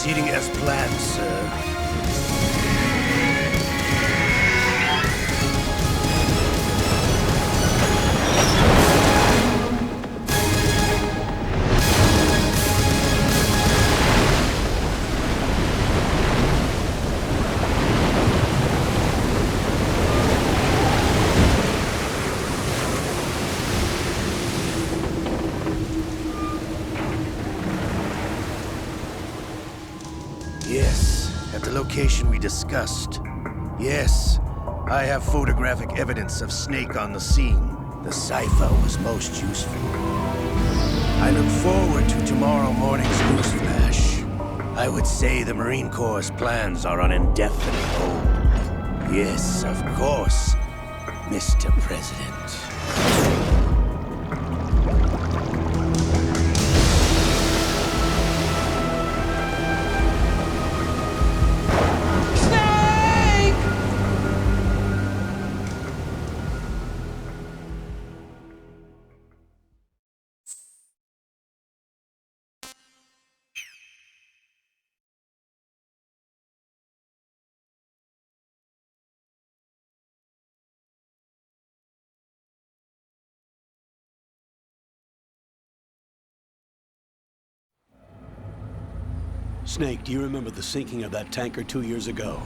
proceeding as planned, sir. Yes, at the location we discussed. Yes, I have photographic evidence of Snake on the scene. The cipher was most useful. I look forward to tomorrow morning's news flash. I would say the Marine Corps' plans are on indefinite hold. Yes, of course, Mr. President. Snake, do you remember the sinking of that tanker 2 years ago?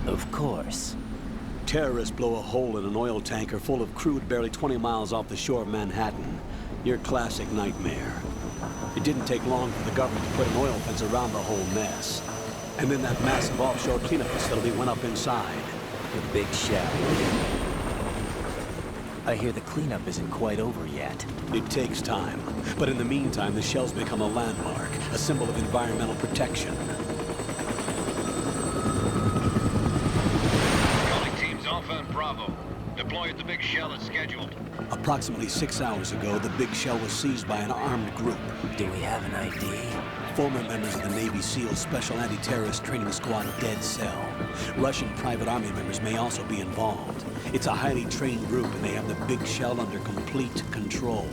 Of course. Terrorists blow a hole in an oil tanker full of crude barely 20 miles off the shore of Manhattan. Your classic nightmare. It didn't take long for the government to put an oil fence around the whole mess. And then that massive offshore cleanup facility went up inside. The big shell. I hear the cleanup isn't quite over yet. It takes time. But in the meantime, the shell's become a landmark, a symbol of environmental protection. Calling teams Alpha and Bravo. Deploy at the big shell as scheduled. Approximately 6 hours ago, the big shell was seized by an armed group. Do we have an ID? Former members of the Navy SEAL Special Anti-Terrorist Training Squad Dead Cell. Russian private army members may also be involved. It's a highly trained group, and they have the big shell under complete control.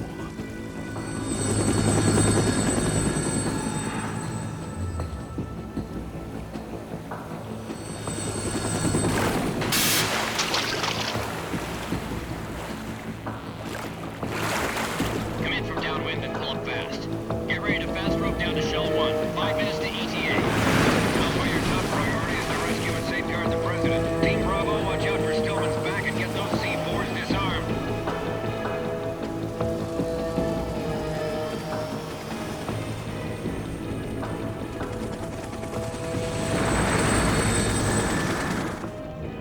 Come in from downwind and pull up fast. Get ready to fast rope down to Shell 1. 5 minutes to ETA. Alpha, your top priority is to rescue and safeguard the President. Team Bravo, watch out for Stillman's back and get those C4s disarmed.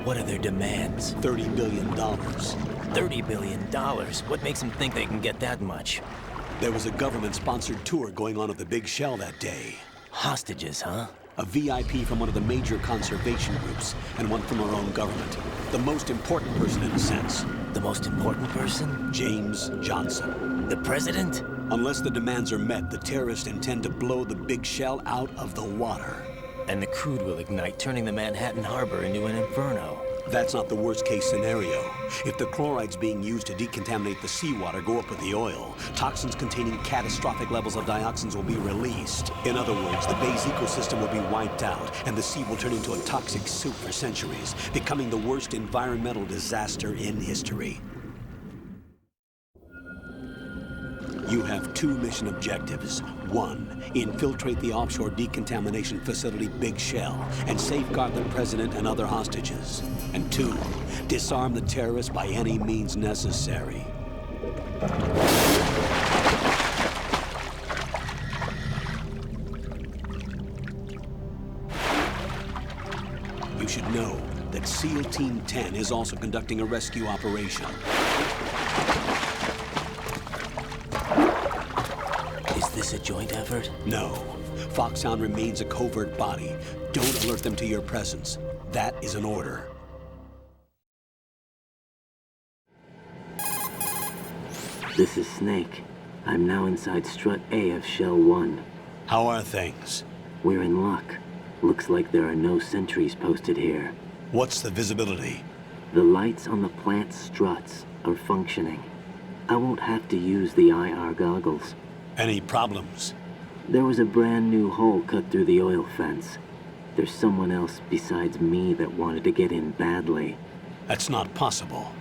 What are their demands? $30 billion. $30 billion? What makes them think they can get that much? There was a government-sponsored tour going on at the big shell that day. Hostages, huh? A VIP from one of the major conservation groups, and one from our own government. The most important person in a sense. The most important person? James Johnson. The President? Unless the demands are met, the terrorists intend to blow the big shell out of the water. And the crude will ignite, turning the Manhattan Harbor into an inferno. That's not the worst-case scenario. If the chlorides being used to decontaminate the seawater go up with the oil, toxins containing catastrophic levels of dioxins will be released. In other words, the bay's ecosystem will be wiped out, and the sea will turn into a toxic soup for centuries, becoming the worst environmental disaster in history. You have 2 mission objectives. 1, infiltrate the offshore decontamination facility Big Shell and safeguard the President and other hostages. And 2, disarm the terrorists by any means necessary. You should know that SEAL Team 10 is also conducting a rescue operation. Is this a joint effort? No. Foxhound remains a covert body. Don't alert them to your presence. That is an order. This is Snake. I'm now inside Strut A of Shell 1. How are things? We're in luck. Looks like there are no sentries posted here. What's the visibility? The lights on the plant struts are functioning. I won't have to use the IR goggles. Any problems? There was a brand new hole cut through the oil fence. There's someone else besides me that wanted to get in badly. That's not possible.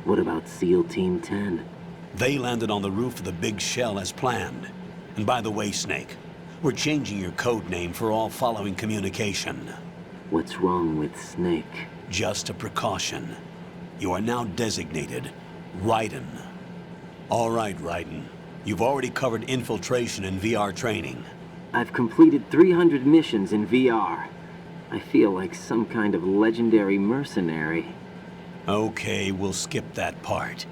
What about SEAL Team 10? They landed on the roof of the big shell as planned. And by the way, Snake, we're changing your code name for all following communication. What's wrong with Snake? Just a precaution. You are now designated Raiden. All right, Raiden. You've already covered infiltration and VR training. I've completed 300 missions in VR. I feel like some kind of legendary mercenary. Okay, we'll skip that part.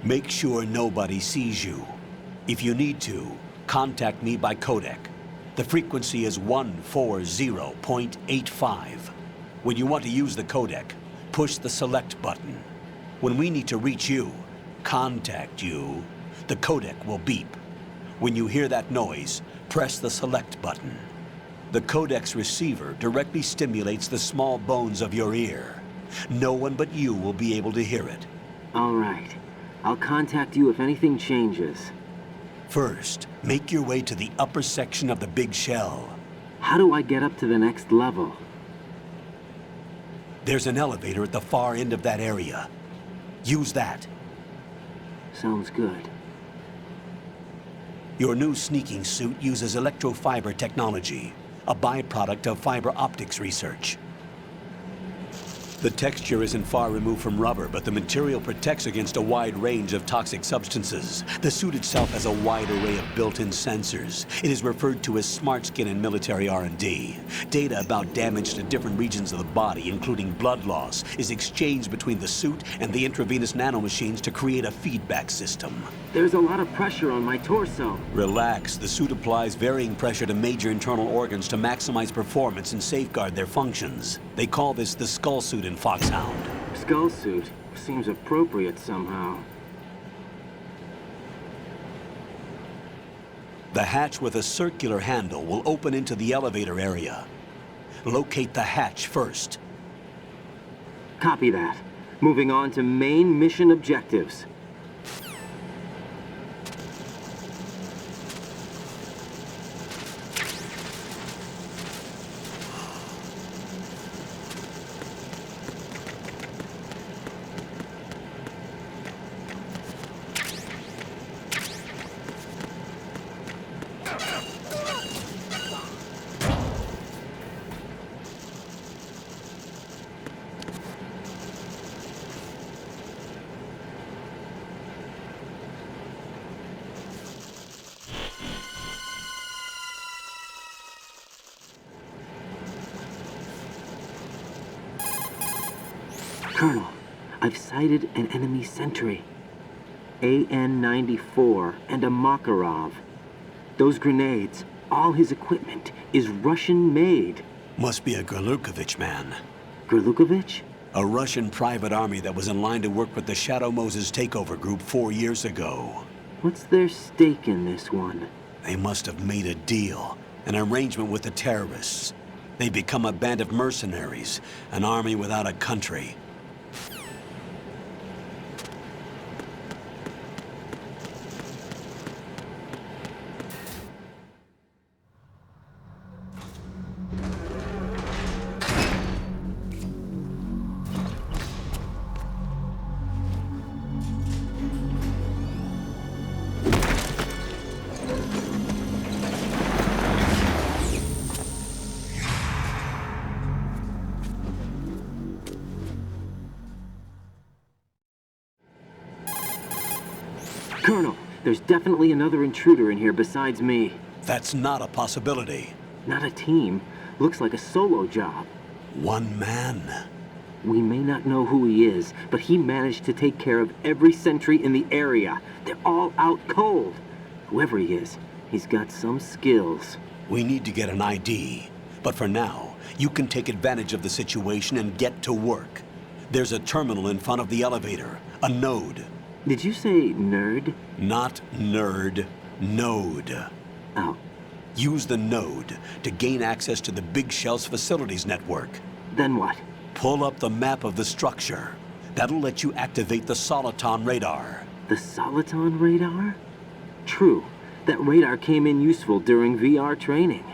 Make sure nobody sees you. If you need to, contact me by codec. The frequency is 140.85. When you want to use the codec, push the select button. When we need to reach you, contact you, the codec will beep. When you hear that noise, press the select button. The codec's receiver directly stimulates the small bones of your ear. No one but you will be able to hear it. All right. I'll contact you if anything changes. First, make your way to the upper section of the big shell. How do I get up to the next level? There's an elevator at the far end of that area. Use that. Sounds good. Your new sneaking suit uses electrofiber technology, a byproduct of fiber optics research. The texture isn't far removed from rubber, but the material protects against a wide range of toxic substances. The suit itself has a wide array of built-in sensors. It is referred to as smart skin in military R&D. Data about damage to different regions of the body, including blood loss, is exchanged between the suit and the intravenous nanomachines to create a feedback system. There's a lot of pressure on my torso. Relax. The suit applies varying pressure to major internal organs to maximize performance and safeguard their functions. They call this the skull suit in Foxhound. Skull suit seems appropriate somehow. The hatch with a circular handle will open into the elevator area. Locate the hatch first. Copy that. Moving on to main mission objectives. Colonel, I've sighted an enemy sentry. AN-94 and a Makarov. Those grenades, all his equipment, is Russian-made. Must be a Gorlukovich man. Gorlukovich? A Russian private army that was in line to work with the Shadow Moses takeover group 4 years ago. What's their stake in this one? They must have made a deal, an arrangement with the terrorists. They become a band of mercenaries, an army without a country. Colonel, there's definitely another intruder in here besides me. That's not a possibility. Not a team. Looks like a solo job. One man. We may not know who he is, but he managed to take care of every sentry in the area. They're all out cold. Whoever he is, he's got some skills. We need to get an ID. But for now, you can take advantage of the situation and get to work. There's a terminal in front of the elevator, a node. Did you say nerd? Not nerd, node. Oh. Use the node to gain access to the Big Shell's facilities network. Then what? Pull up the map of the structure. That'll let you activate the Soliton radar. The Soliton radar? True. That radar came in useful during VR training.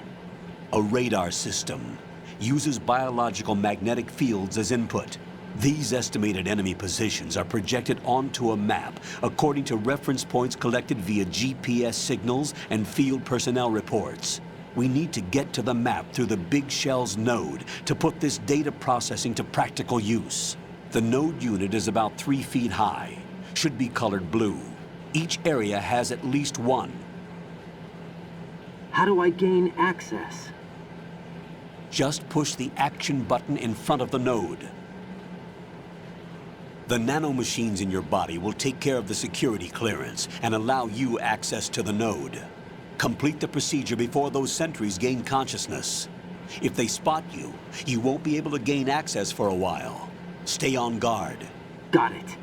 A radar system uses biological magnetic fields as input. These estimated enemy positions are projected onto a map according to reference points collected via GPS signals and field personnel reports. We need to get to the map through the Big Shell's node to put this data processing to practical use. The node unit is about 3 feet high, should be colored blue. Each area has at least one. How do I gain access? Just push the action button in front of the node. The nanomachines in your body will take care of the security clearance and allow you access to the node. Complete the procedure before those sentries gain consciousness. If they spot you, you won't be able to gain access for a while. Stay on guard. Got it.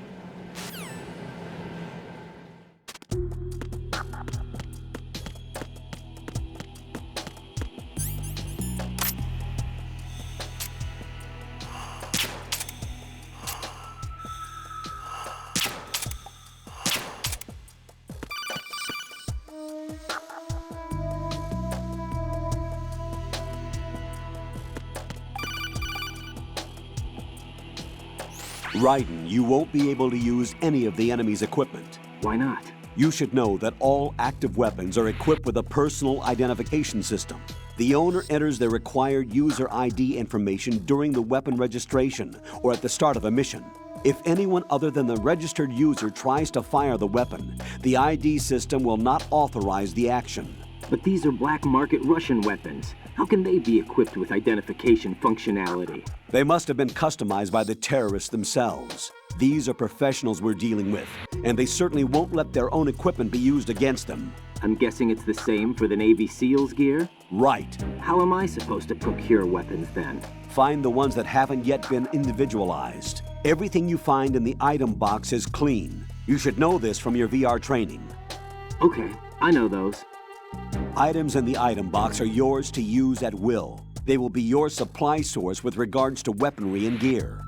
Raiden, you won't be able to use any of the enemy's equipment. Why not? You should know that all active weapons are equipped with a personal identification system. The owner enters their required user ID information during the weapon registration or at the start of a mission. If anyone other than the registered user tries to fire the weapon, the ID system will not authorize the action. But these are black market Russian weapons. How can they be equipped with identification functionality? They must have been customized by the terrorists themselves. These are professionals we're dealing with, and they certainly won't let their own equipment be used against them. I'm guessing it's the same for the Navy SEALs gear? Right. How am I supposed to procure weapons then? Find the ones that haven't yet been individualized. Everything you find in the item box is clean. You should know this from your VR training. Okay, I know those. Items in the item box are yours to use at will. They will be your supply source with regards to weaponry and gear.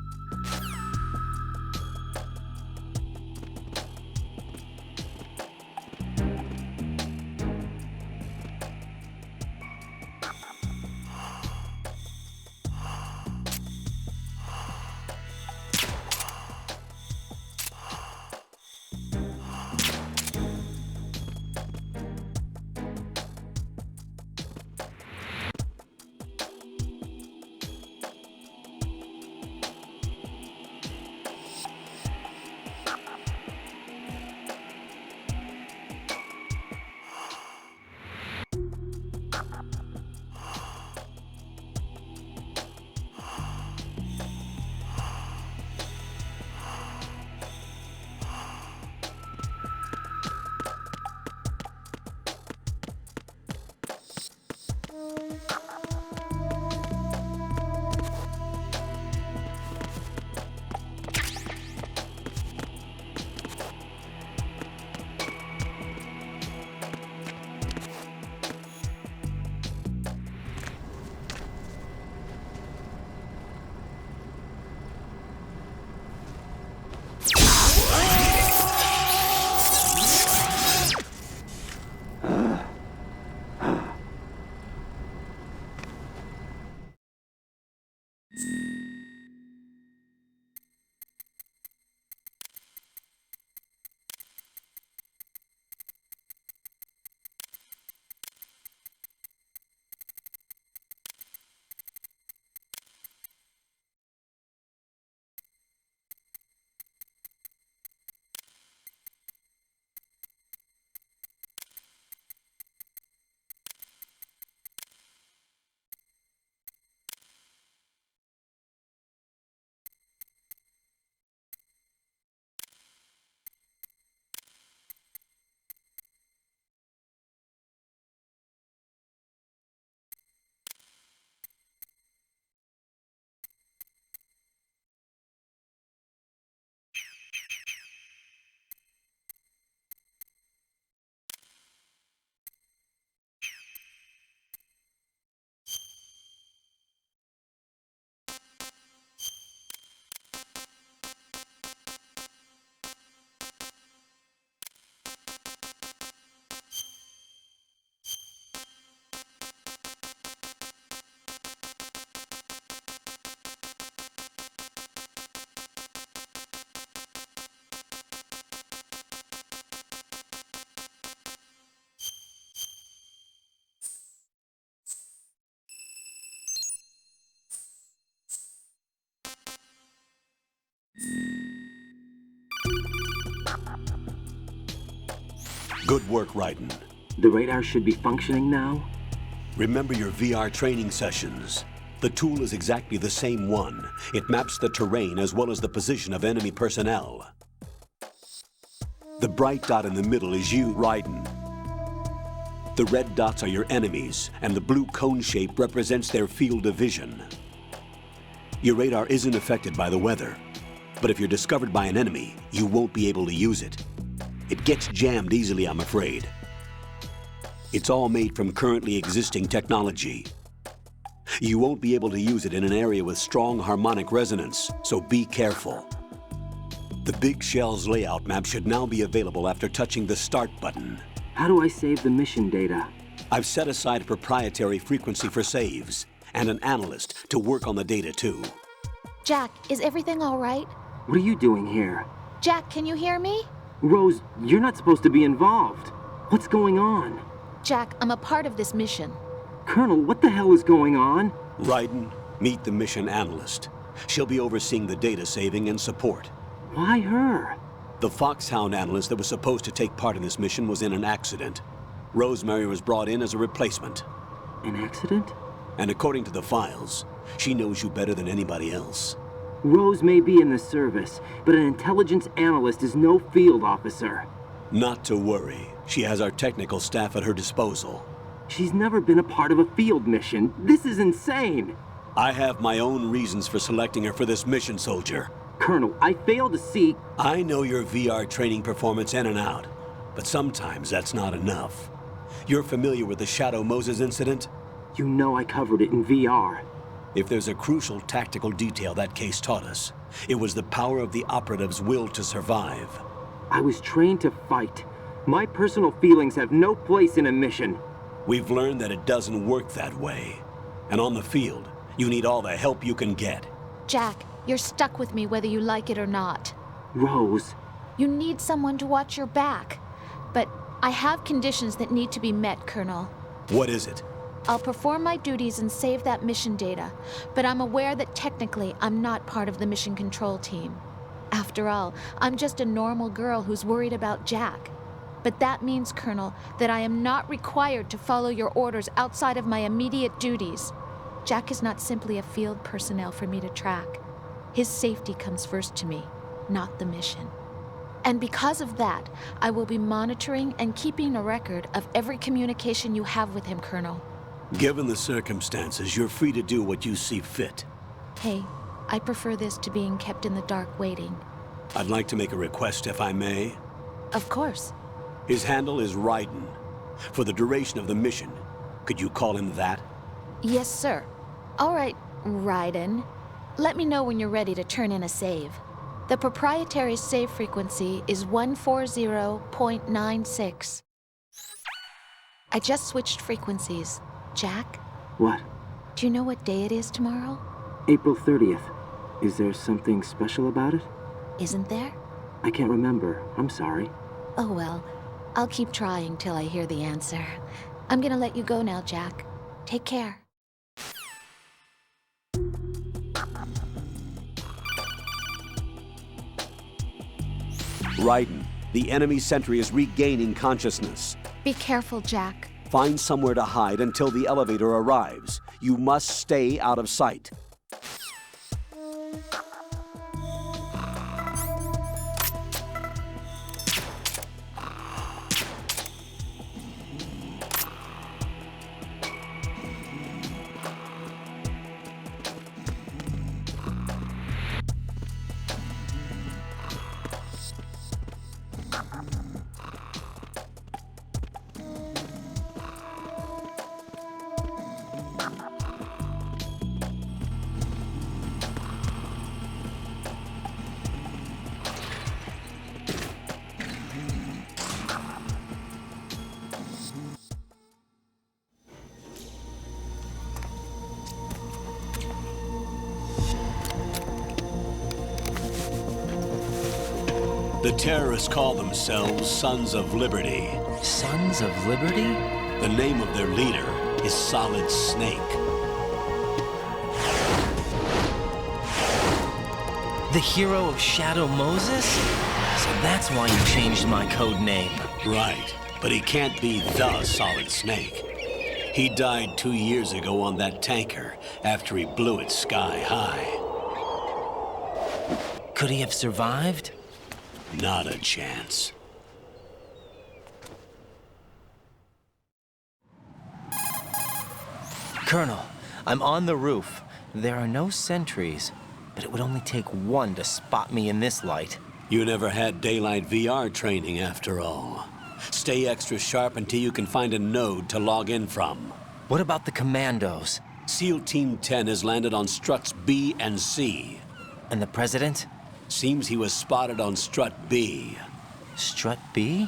Good work, Raiden. The radar should be functioning now? Remember your VR training sessions. The tool is exactly the same one. It maps the terrain as well as the position of enemy personnel. The bright dot in the middle is you, Raiden. The red dots are your enemies, and the blue cone shape represents their field of vision. Your radar isn't affected by the weather, but if you're discovered by an enemy, you won't be able to use it. It gets jammed easily, I'm afraid. It's all made from currently existing technology. You won't be able to use it in an area with strong harmonic resonance, so be careful. The Big Shell's layout map should now be available after touching the Start button. How do I save the mission data? I've set aside a proprietary frequency for saves, and an analyst to work on the data too. Jack, is everything all right? What are you doing here? Jack, can you hear me? Rose, you're not supposed to be involved. What's going on? Jack, I'm a part of this mission. Colonel, what the hell is going on? Raiden, meet the mission analyst. She'll be overseeing the data saving and support. Why her? The Foxhound analyst that was supposed to take part in this mission was in an accident. Rosemary was brought in as a replacement. An accident? And according to the files, she knows you better than anybody else. Rose may be in the service, but an intelligence analyst is no field officer. Not to worry. She has our technical staff at her disposal. She's never been a part of a field mission. This is insane. I have my own reasons for selecting her for this mission, soldier. Colonel, I fail to see... I know your VR training performance in and out, but sometimes that's not enough. You're familiar with the Shadow Moses incident? You know I covered it in VR. If there's a crucial tactical detail that case taught us, it was the power of the operative's will to survive. I was trained to fight. My personal feelings have no place in a mission. We've learned that it doesn't work that way. And on the field, you need all the help you can get. Jack, you're stuck with me whether you like it or not. Rose. You need someone to watch your back. But I have conditions that need to be met, Colonel. What is it? I'll perform my duties and save that mission data, but I'm aware that technically I'm not part of the mission control team. After all, I'm just a normal girl who's worried about Jack. But that means, Colonel, that I am not required to follow your orders outside of my immediate duties. Jack is not simply a field personnel for me to track. His safety comes first to me, not the mission. And because of that, I will be monitoring and keeping a record of every communication you have with him, Colonel. Given the circumstances, you're free to do what you see fit. Hey, I prefer this to being kept in the dark waiting. I'd like to make a request, if I may. Of course. His handle is Raiden. For the duration of the mission, could you call him that? Yes, sir. All right, Raiden. Let me know when you're ready to turn in a save. The proprietary save frequency is 140.96. I just switched frequencies. Jack? What? Do you know what day it is tomorrow? April 30th. Is there something special about it? Isn't there? I can't remember. I'm sorry. Oh well. I'll keep trying till I hear the answer. I'm gonna let you go now, Jack. Take care. Raiden, the enemy sentry is regaining consciousness. Be careful, Jack. Find somewhere to hide until the elevator arrives. You must stay out of sight. The terrorists call themselves Sons of Liberty. Sons of Liberty? The name of their leader is Solid Snake. The hero of Shadow Moses? So that's why you changed my code name. Right. But he can't be the Solid Snake. He died 2 years ago on that tanker after he blew it sky high. Could he have survived? Not a chance. Colonel, I'm on the roof. There are no sentries, but it would only take one to spot me in this light. You never had daylight VR training after all. Stay extra sharp until you can find a node to log in from. What about the commandos? SEAL Team 10 has landed on struts B and C. And the President? Seems he was spotted on strut B. Strut B?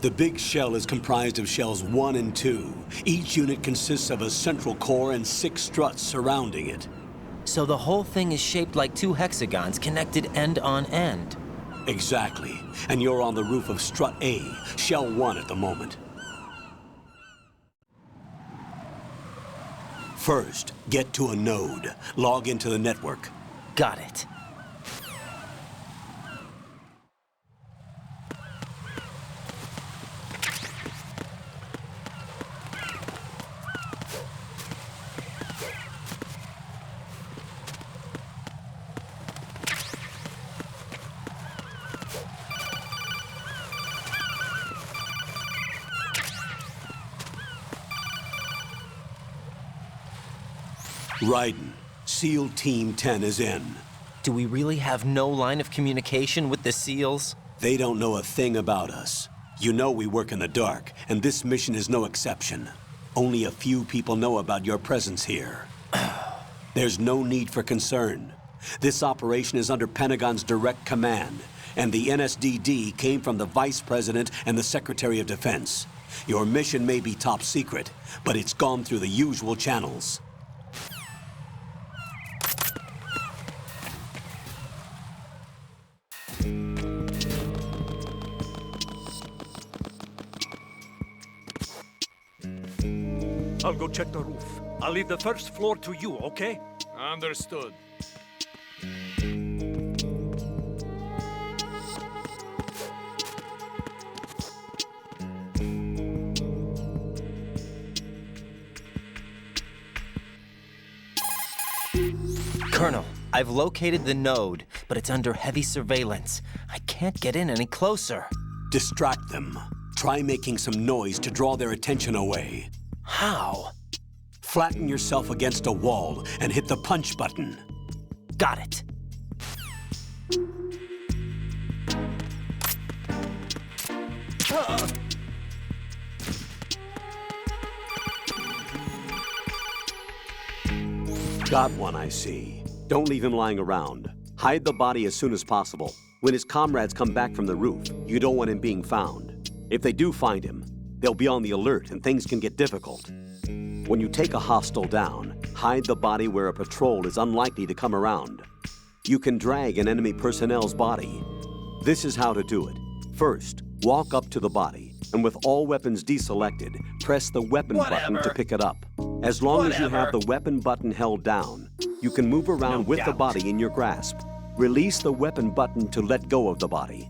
The big shell is comprised of shells 1 and 2. Each unit consists of a central core and 6 struts surrounding it. So the whole thing is shaped like 2 hexagons connected end on end. Exactly. And you're on the roof of strut A, shell 1 at the moment. First, get to a node. Log into the network. Got it. Raiden, SEAL Team 10 is in. Do we really have no line of communication with the SEALs? They don't know a thing about us. You know we work in the dark, and this mission is no exception. Only a few people know about your presence here. There's no need for concern. This operation is under Pentagon's direct command, and the NSDD came from the Vice President and the Secretary of Defense. Your mission may be top secret, but it's gone through the usual channels. I'll go check the roof. I'll leave the first floor to you, okay? Understood. Colonel, I've located the node, but it's under heavy surveillance. I can't get in any closer. Distract them. Try making some noise to draw their attention away. How? Flatten yourself against a wall and hit the punch button. Got it. Got one, I see. Don't leave him lying around. Hide the body as soon as possible. When his comrades come back from the roof, you don't want him being found. If they do find him, they'll be on the alert and things can get difficult. When you take a hostile down, hide the body where a patrol is unlikely to come around. You can drag an enemy personnel's body. This is how to do it. First, walk up to the body, and with all weapons deselected, press the weapon button to pick it up. As long as you have the weapon button held down, you can move around with the body in your grasp. Release the weapon button to let go of the body.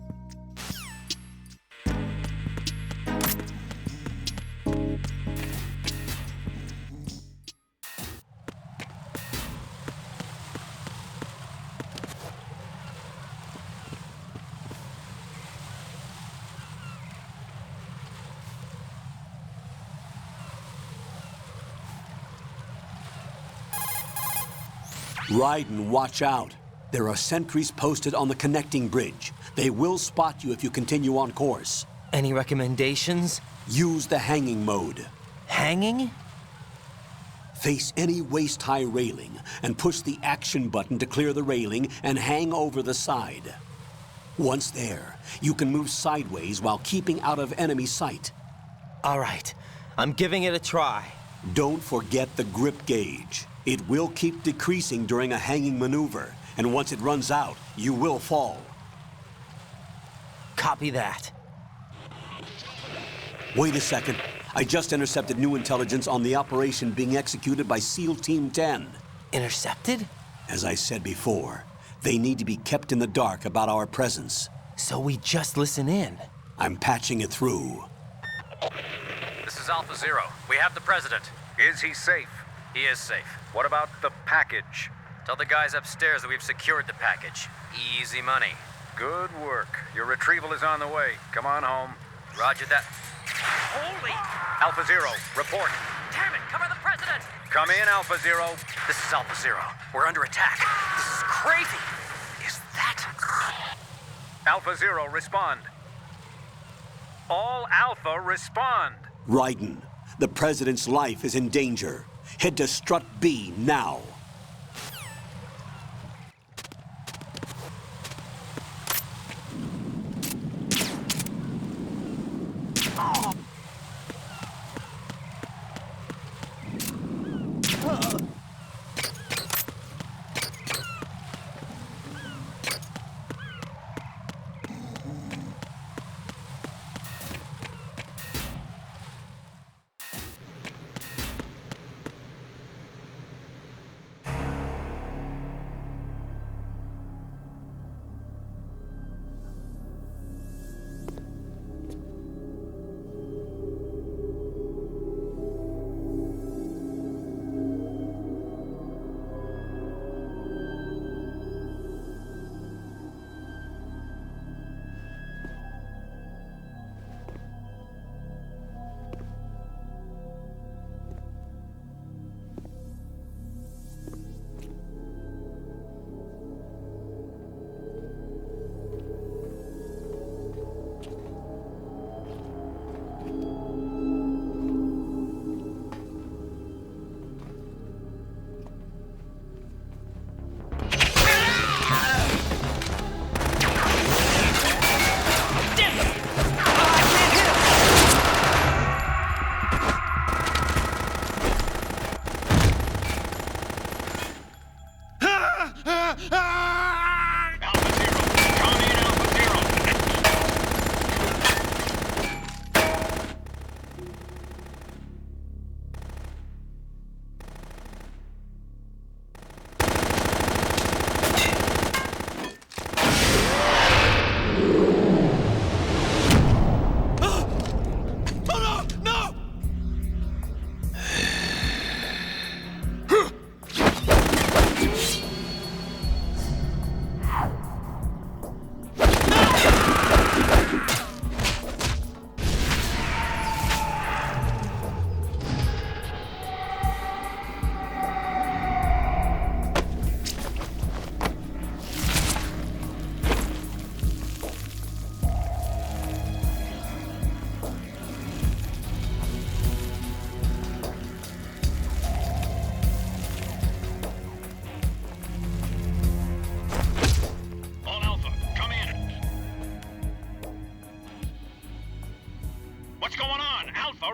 Raiden, watch out. There are sentries posted on the connecting bridge. They will spot you if you continue on course. Any recommendations? Use the hanging mode. Hanging? Face any waist-high railing and push the action button to clear the railing and hang over the side. Once there, you can move sideways while keeping out of enemy sight. All right, I'm giving it a try. Don't forget the grip gauge. It will keep decreasing during a hanging maneuver, and once it runs out, you will fall. Copy that. Wait a second. I just intercepted new intelligence on the operation being executed by SEAL Team 10. Intercepted? As I said before, they need to be kept in the dark about our presence. So we just listen in. I'm patching it through. This is Alpha Zero. We have the president. Is he safe? He is safe. What about the package? Tell the guys upstairs that we've secured the package. Easy money. Good work. Your retrieval is on the way. Come on home. Roger that. Holy! Alpha Zero, report. Damn it, cover the president! Come in, Alpha Zero. This is Alpha Zero. We're under attack. This is crazy. Is that... Alpha Zero, respond. All Alpha, respond. Raiden, the president's life is in danger. Head to Strut B now.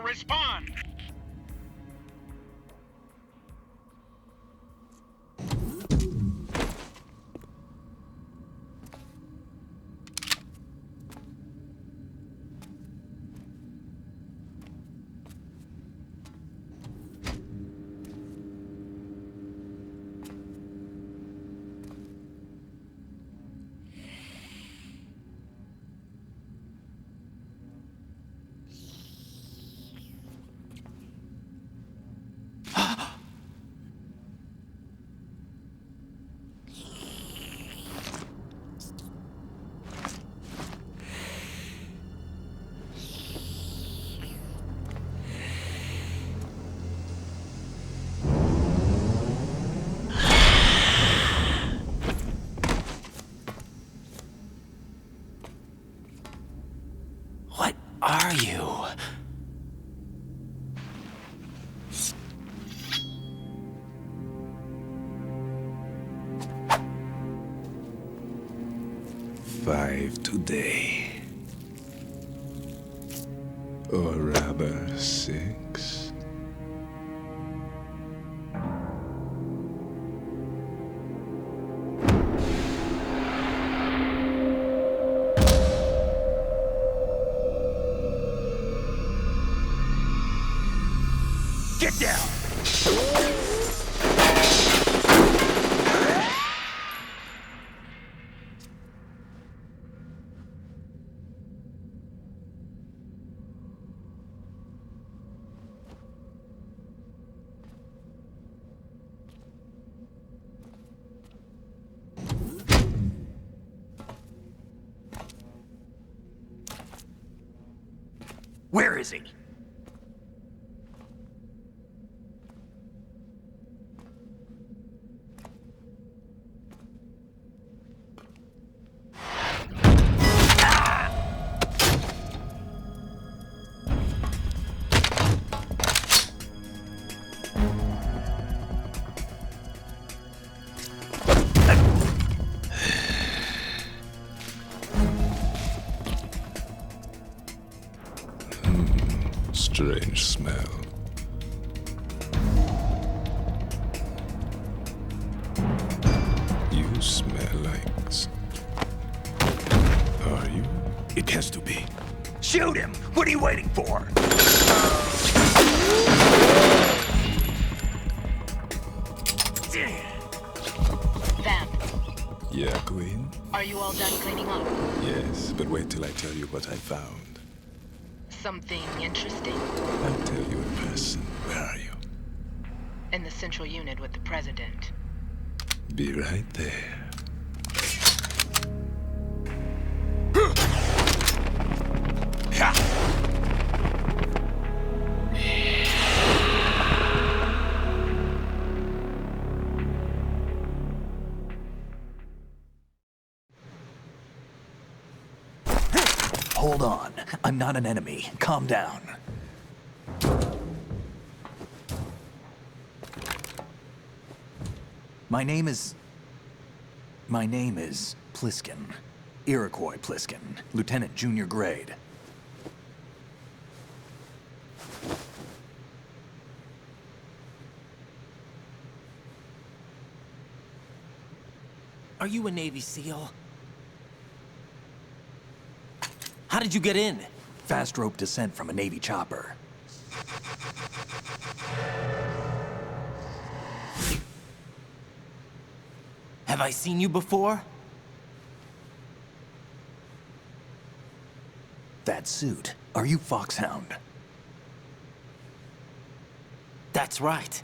Respond! Are you? Five today. Or rather, 6. Get down! Where is he? Strange smell. You smell like... Are you? It has to be. Shoot him! What are you waiting for? Vamp, Yeah, Queen? are you all done cleaning up? Yes, but wait till I tell you what I found. Something interesting? I'll tell you in person. Where are you? In the central unit with the president. Be right there. Hold on. I'm not an enemy. Calm down. My name is Pliskin. Iroquois Pliskin, Lieutenant Junior Grade. Are you a Navy SEAL? How did you get in? Fast rope descent from a Navy chopper. Have I seen you before? That suit. Are you Foxhound? That's right.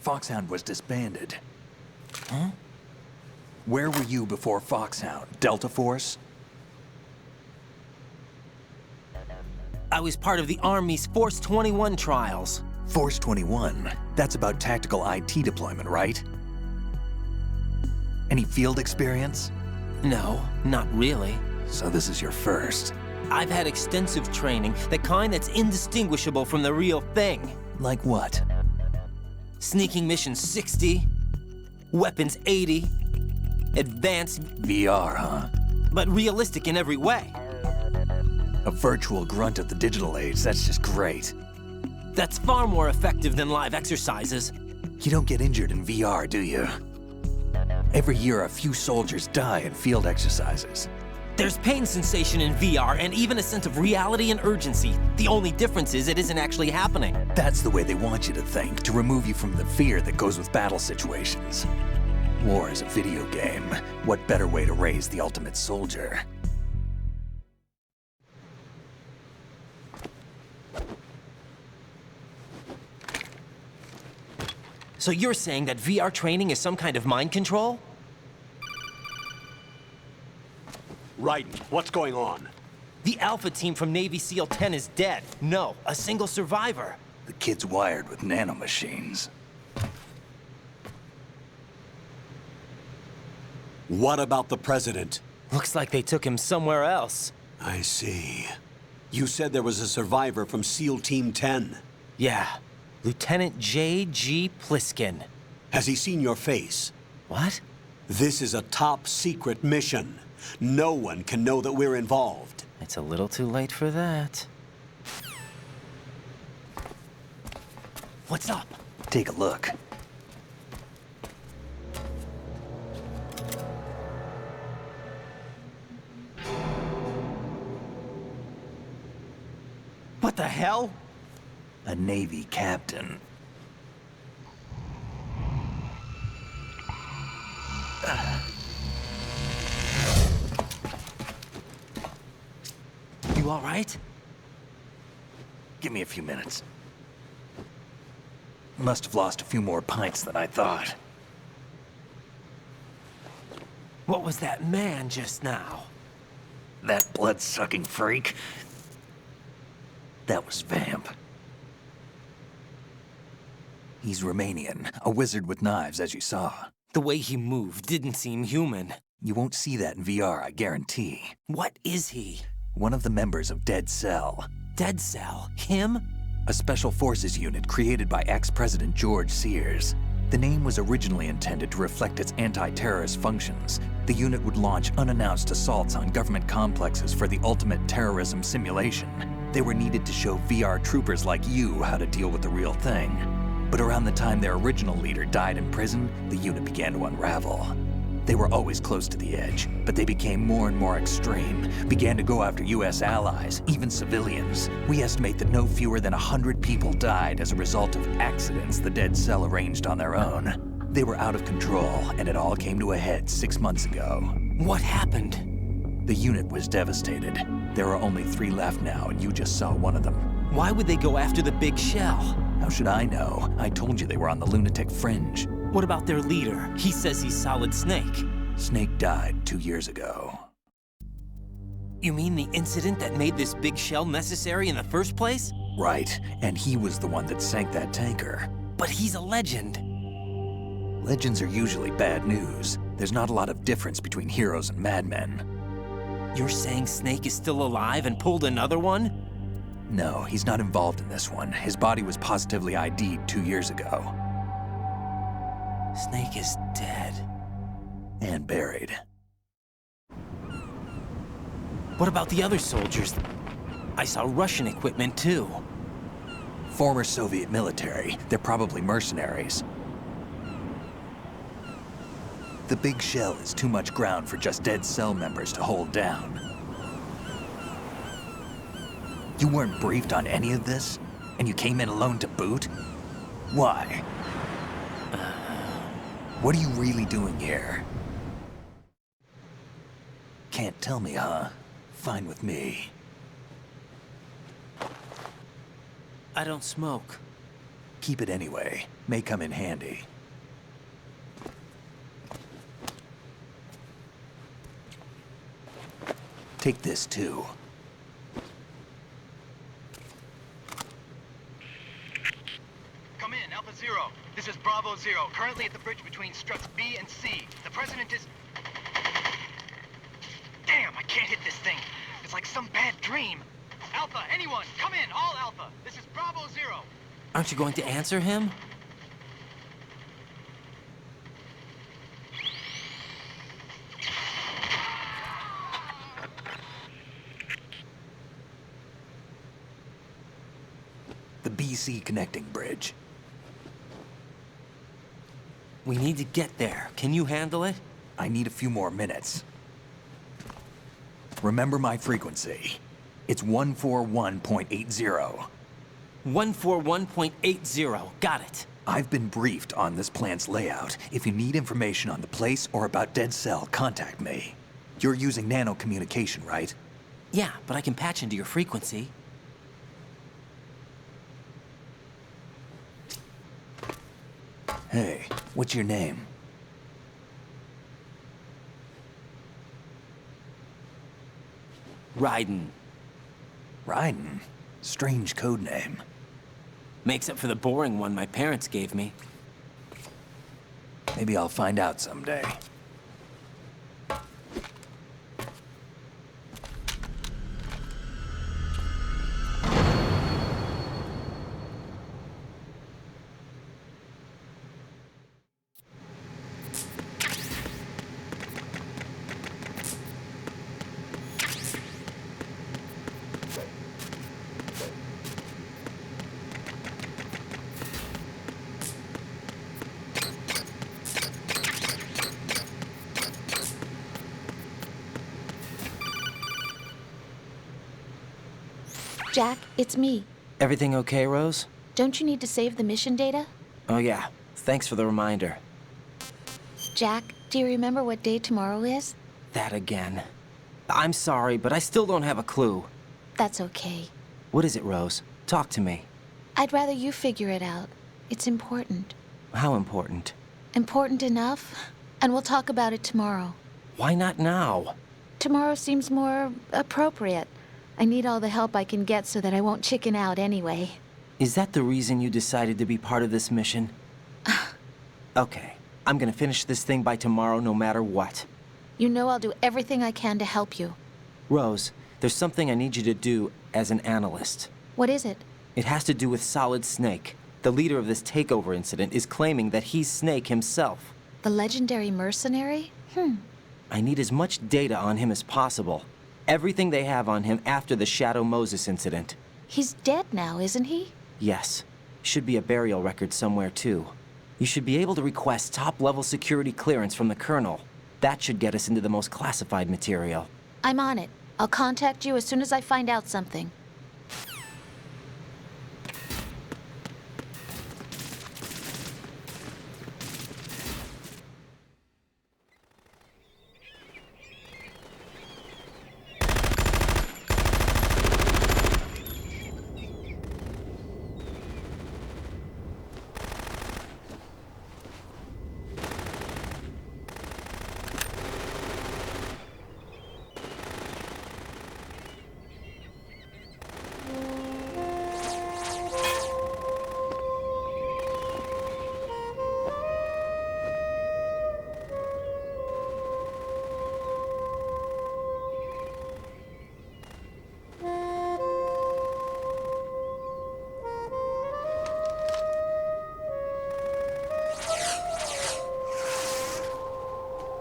Foxhound was disbanded. Huh? Where were you before Foxhound? Delta Force? I was part of the Army's Force 21 trials. Force 21? That's about tactical IT deployment, right? Any field experience? No, not really. So this is your first. I've had extensive training, the kind that's indistinguishable from the real thing. Like what? Sneaking mission 60, weapons 80, advanced... VR, huh? But realistic in every way. A virtual grunt of the digital age, that's just great. That's far more effective than live exercises. You don't get injured in VR, do you? Every year, a few soldiers die in field exercises. There's pain sensation in VR and even a sense of reality and urgency. The only difference is it isn't actually happening. That's the way they want you to think, to remove you from the fear that goes with battle situations. War is a video game. What better way to raise the ultimate soldier? So you're saying that VR training is some kind of mind control? Raiden, what's going on? The Alpha team from Navy SEAL 10 is dead. No, a single survivor. The kid's wired with nanomachines. What about the president? Looks like they took him somewhere else. I see. You said there was a survivor from SEAL Team 10. Yeah. Lieutenant J.G. Pliskin. Has he seen your face? What? This is a top secret mission. No one can know that we're involved. It's a little too late for that. What's up? Take a look. What the hell? A Navy captain. You all right? Give me a few minutes. Must have lost a few more pints than I thought. What was that man just now? That blood-sucking freak? That was Vamp. He's Romanian, a wizard with knives, as you saw. The way he moved didn't seem human. You won't see that in VR, I guarantee. What is he? One of the members of Dead Cell. Dead Cell? Him? A special forces unit created by ex-President George Sears. The name was originally intended to reflect its anti-terrorist functions. The unit would launch unannounced assaults on government complexes for the ultimate terrorism simulation. They were needed to show VR troopers like you how to deal with the real thing. But around the time their original leader died in prison, the unit began to unravel. They were always close to the edge, but they became more and more extreme, began to go after US allies, even civilians. We estimate that no fewer than 100 people died as a result of accidents the Dead Cell arranged on their own. They were out of control, and it all came to a head 6 months ago. What happened? The unit was devastated. There are only 3 left now, and you just saw one of them. Why would they go after the big shell? How should I know? I told you they were on the lunatic fringe. What about their leader? He says he's Solid Snake. Snake died 2 years ago. You mean the incident that made this big shell necessary in the first place? Right, and he was the one that sank that tanker. But he's a legend. Legends are usually bad news. There's not a lot of difference between heroes and madmen. You're saying Snake is still alive and pulled another one? No, he's not involved in this one. His body was positively ID'd 2 years ago. Snake is dead. And buried. What about the other soldiers? I saw Russian equipment too. Former Soviet military. They're probably mercenaries. The big shell is too much ground for just Dead Cell members to hold down. You weren't briefed on any of this? And you came in alone to boot? Why? What are you really doing here? Can't tell me, huh? Fine with me. I don't smoke. Keep it anyway. May come in handy. Take this too. Come in, Alpha Zero. This is Bravo Zero, currently at the bridge between struts B and C. The President is... Damn, I can't hit this thing. It's like some bad dream. Alpha, anyone, come in, all Alpha. This is Bravo Zero. Aren't you going to answer him? The BC connecting bridge. We need to get there. Can you handle it? I need a few more minutes. Remember my frequency. It's 141.80. 141.80. Got it. I've been briefed on this plant's layout. If you need information on the place or about Dead Cell, contact me. You're using nano communication, right? Yeah, but I can patch into your frequency. Hey, what's your name? Raiden. Raiden? Strange code name. Makes up for the boring one my parents gave me. Maybe I'll find out someday. Jack, it's me. Everything okay, Rose? Don't you need to save the mission data? Oh yeah, thanks for the reminder. Jack, do you remember what day tomorrow is? That again. I'm sorry, but I still don't have a clue. That's okay. What is it, Rose? Talk to me. I'd rather you figure it out. It's important. How important? Important enough? And we'll talk about it tomorrow. Why not now? Tomorrow seems more appropriate. I need all the help I can get so that I won't chicken out anyway. Is that the reason you decided to be part of this mission? Okay, I'm gonna finish this thing by tomorrow no matter what. You know I'll do everything I can to help you. Rose, there's something I need you to do as an analyst. What is it? It has to do with Solid Snake. The leader of this takeover incident is claiming that he's Snake himself. The legendary mercenary? I need as much data on him as possible. Everything they have on him after the Shadow Moses incident. He's dead now, isn't he? Yes. Should be a burial record somewhere, too. You should be able to request top-level security clearance from the Colonel. That should get us into the most classified material. I'm on it. I'll contact you as soon as I find out something.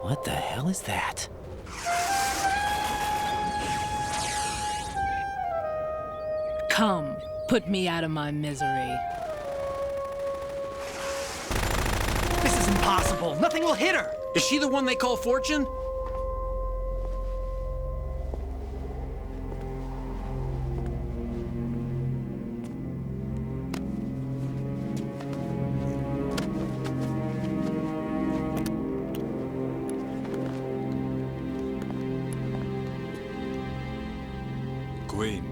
What the hell is that? Come, put me out of my misery. This is impossible. Nothing will hit her. Is she the one they call Fortune? Queen.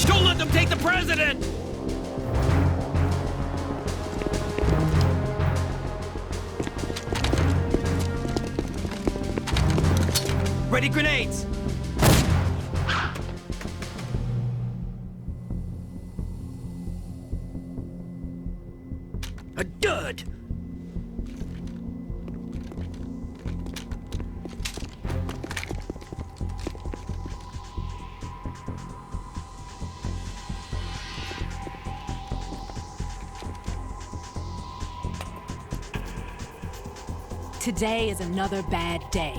Don't let them take the president! Ready grenades! A dud! Today is another bad day.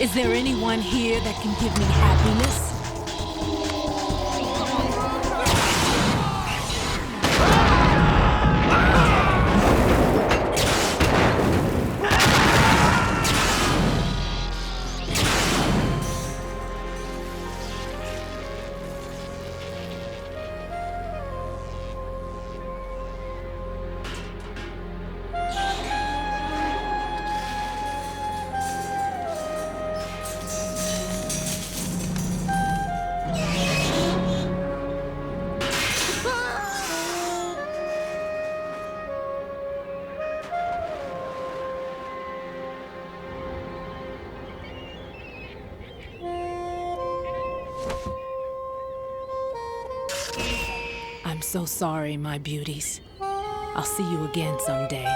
Is there anyone here that can give me happiness? I'm so sorry, my beauties. I'll see you again someday.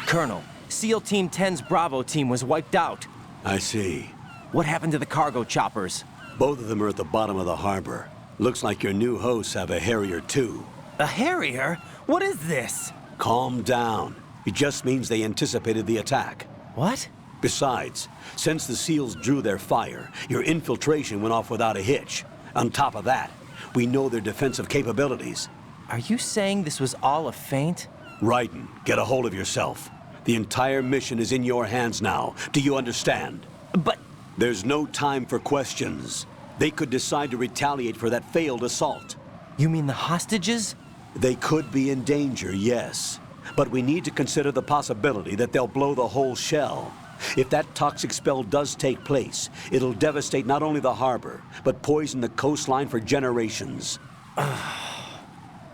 Colonel, SEAL Team 10's Bravo team was wiped out. I see. What happened to the cargo choppers? Both of them are at the bottom of the harbor. Looks like your new hosts have a Harrier too. A Harrier? What is this? Calm down. It just means they anticipated the attack. What? Besides, since the SEALs drew their fire, your infiltration went off without a hitch. On top of that, we know their defensive capabilities. Are you saying this was all a feint? Raiden, get a hold of yourself. The entire mission is in your hands now. Do you understand? But There's no time for questions. They could decide to retaliate for that failed assault. You mean the hostages? They could be in danger, yes. But we need to consider the possibility that they'll blow the whole shell. If that toxic spell does take place, it'll devastate not only the harbor, but poison the coastline for generations.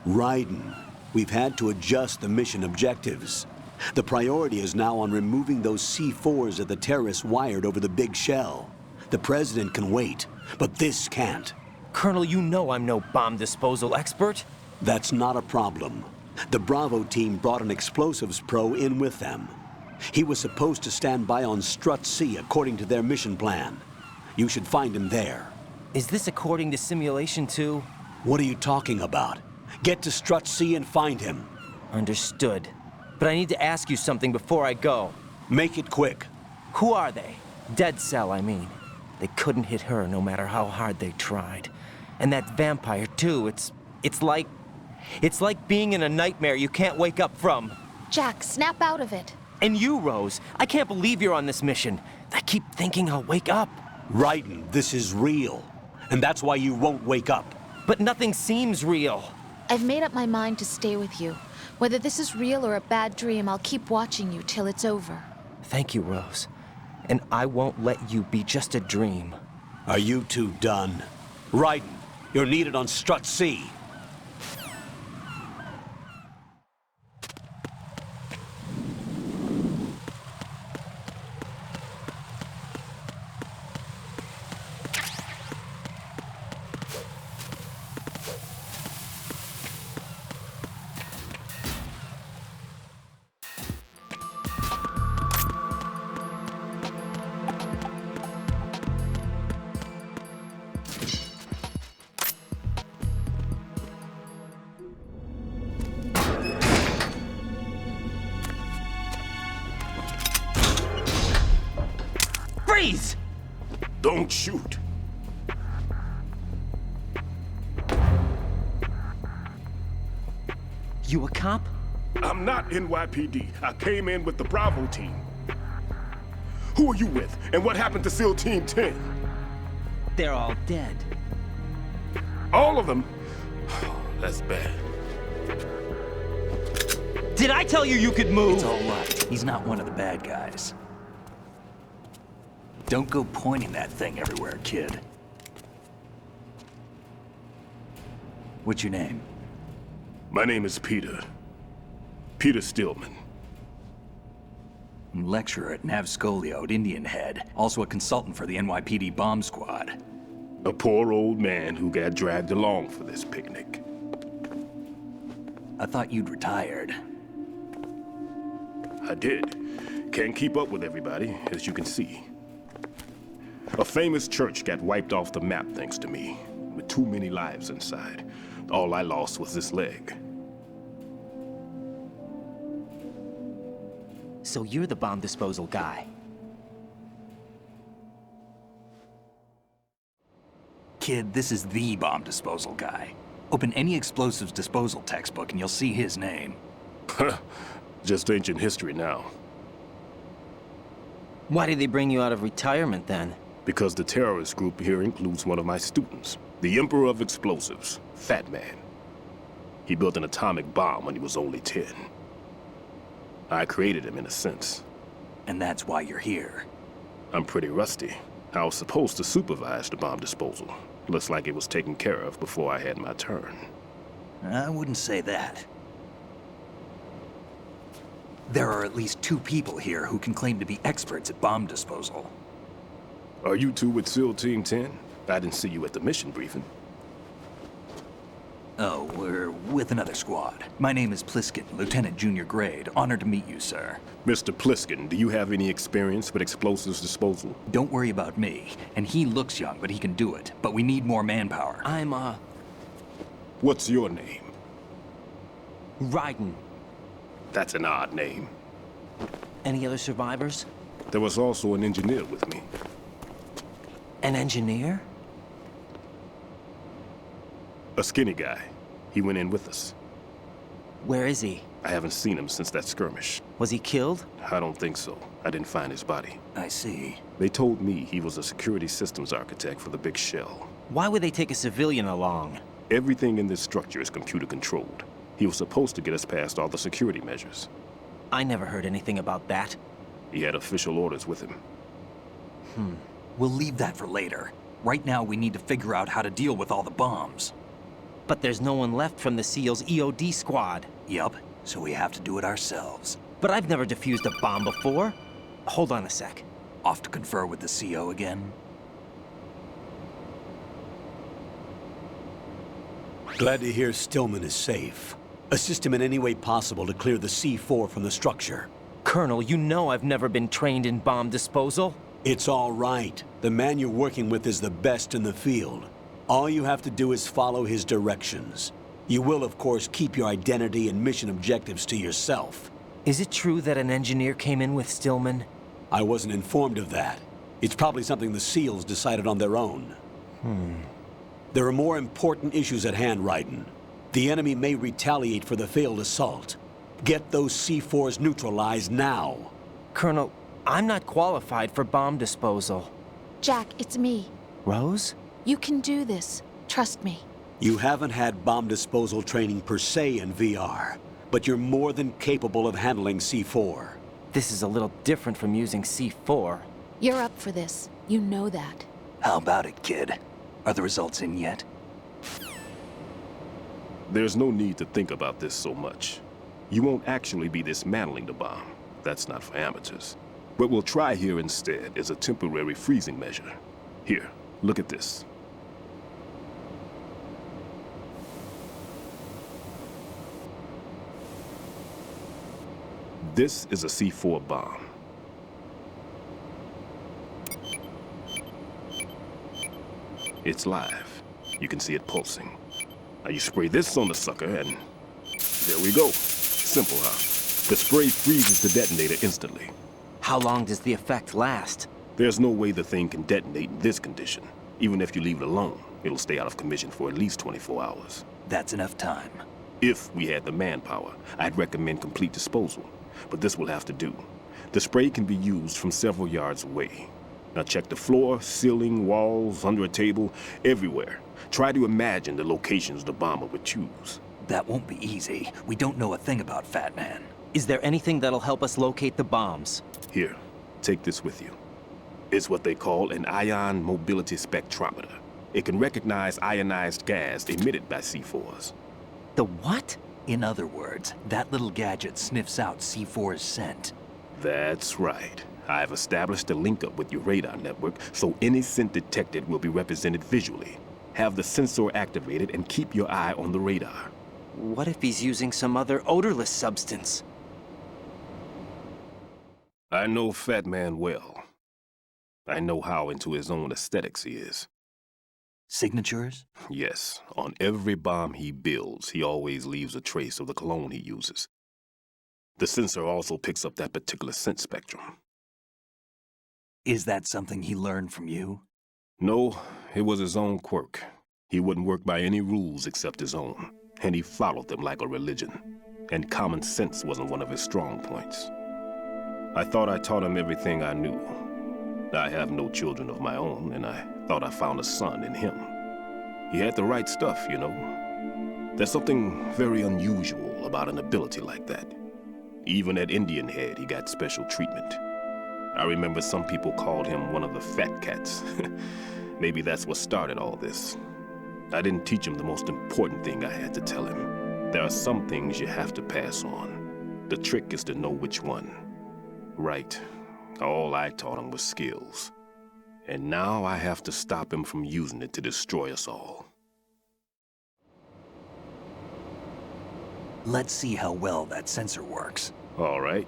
Raiden, we've had to adjust the mission objectives. The priority is now on removing those C4s that the terrorists wired over the big shell. The President can wait, but this can't. Colonel, you know I'm no bomb disposal expert. That's not a problem. The Bravo team brought an explosives pro in with them. He was supposed to stand by on Strut C according to their mission plan. You should find him there. Is this according to simulation too? What are you talking about? Get to Strut C and find him. Understood. But I need to ask you something before I go. Make it quick. Who are they? Dead Cell, I mean. They couldn't hit her no matter how hard they tried. And that vampire too, it's like being in a nightmare you can't wake up from. Jack, snap out of it. And you, Rose, I can't believe you're on this mission. I keep thinking I'll wake up. Raiden, this is real. And that's why you won't wake up. But nothing seems real. I've made up my mind to stay with you. Whether this is real or a bad dream, I'll keep watching you till it's over. Thank you, Rose. And I won't let you be just a dream. Are you two done? Raiden, you're needed on Strut C. Freeze! Don't shoot. You a cop? I'm not NYPD. I came in with the Bravo team. Who are you with? And what happened to SEAL Team 10? They're all dead. All of them? That's bad. Did I tell you you could move? It's all right. He's not one of the bad guys. Don't go pointing that thing everywhere, kid. What's your name? My name is Peter. Peter Stillman. Lecturer at Navscolio at Indian Head. Also a consultant for the NYPD bomb squad. A poor old man who got dragged along for this picnic. I thought you'd retired. I did. Can't keep up with everybody, as you can see. A famous church got wiped off the map thanks to me, with too many lives inside. All I lost was this leg. So you're the bomb disposal guy. Kid, this is the bomb disposal guy. Open any explosives disposal textbook and you'll see his name. Just ancient history now. Why did they bring you out of retirement then? Because the terrorist group here includes one of my students, the Emperor of Explosives, Fat Man. He built an atomic bomb when he was only 10. I created him in a sense. And that's why you're here. I'm pretty rusty. I was supposed to supervise the bomb disposal. Looks like it was taken care of before I had my turn. I wouldn't say that. There are at least 2 people here who can claim to be experts at bomb disposal. Are you two with SEAL Team 10? I didn't see you at the mission briefing. Oh, we're with another squad. My name is Pliskin, Lieutenant Junior Grade. Honored to meet you, sir. Mr. Pliskin, do you have any experience with explosives disposal? Don't worry about me. And he looks young, but he can do it. But we need more manpower. What's your name? Raiden. That's an odd name. Any other survivors? There was also an engineer with me. An engineer? A skinny guy. He went in with us. Where is he? I haven't seen him since that skirmish. Was he killed? I don't think so. I didn't find his body. I see. They told me he was a security systems architect for the big shell. Why would they take a civilian along? Everything in this structure is computer controlled. He was supposed to get us past all the security measures. I never heard anything about that. He had official orders with him. We'll leave that for later. Right now, we need to figure out how to deal with all the bombs. But there's no one left from the SEAL's EOD squad. Yup, so we have to do it ourselves. But I've never defused a bomb before. Hold on a sec. Off to confer with the CO again? Glad to hear Stillman is safe. Assist him in any way possible to clear the C4 from the structure. Colonel, you know I've never been trained in bomb disposal. It's all right. The man you're working with is the best in the field. All you have to do is follow his directions. You will, of course, keep your identity and mission objectives to yourself. Is it true that an engineer came in with Stillman? I wasn't informed of that. It's probably something the SEALs decided on their own. There are more important issues at hand, Raiden. The enemy may retaliate for the failed assault. Get those C4s neutralized now. Colonel, I'm not qualified for bomb disposal. Jack, it's me. Rose? You can do this. Trust me. You haven't had bomb disposal training per se in VR, but you're more than capable of handling C4. This is a little different from using C4. You're up for this. You know that. How about it, kid? Are the results in yet? There's no need to think about this so much. You won't actually be dismantling the bomb. That's not for amateurs. What we'll try here instead is a temporary freezing measure. Here, look at this. This is a C4 bomb. It's live. You can see it pulsing. Now you spray this on the sucker and there we go. Simple, huh? The spray freezes the detonator instantly. How long does the effect last? There's no way the thing can detonate in this condition. Even if you leave it alone, it'll stay out of commission for at least 24 hours. That's enough time. If we had the manpower, I'd recommend complete disposal. But this will have to do. The spray can be used from several yards away. Now check the floor, ceiling, walls, under a table, everywhere. Try to imagine the locations the bomber would choose. That won't be easy. We don't know a thing about Fat Man. Is there anything that'll help us locate the bombs? Here, take this with you. It's what they call an ion mobility spectrometer. It can recognize ionized gas emitted by C4s. The what? In other words, that little gadget sniffs out C4's scent. That's right. I've established a link up with your radar network, so any scent detected will be represented visually. Have the sensor activated and keep your eye on the radar. What if he's using some other odorless substance? I know Fat Man well. I know how into his own aesthetics he is. Signatures? Yes. On every bomb he builds, he always leaves a trace of the cologne he uses. The sensor also picks up that particular scent spectrum. Is that something he learned from you? No, it was his own quirk. He wouldn't work by any rules except his own, and he followed them like a religion. And common sense wasn't one of his strong points. I thought I taught him everything I knew. I have no children of my own, and I thought I found a son in him. He had the right stuff, you know. There's something very unusual about an ability like that. Even at Indian Head, he got special treatment. I remember some people called him one of the fat cats. Maybe that's what started all this. I didn't teach him the most important thing I had to tell him. There are some things you have to pass on. The trick is to know which one. Right. All I taught him was skills. And now I have to stop him from using it to destroy us all. Let's see how well that sensor works. All right.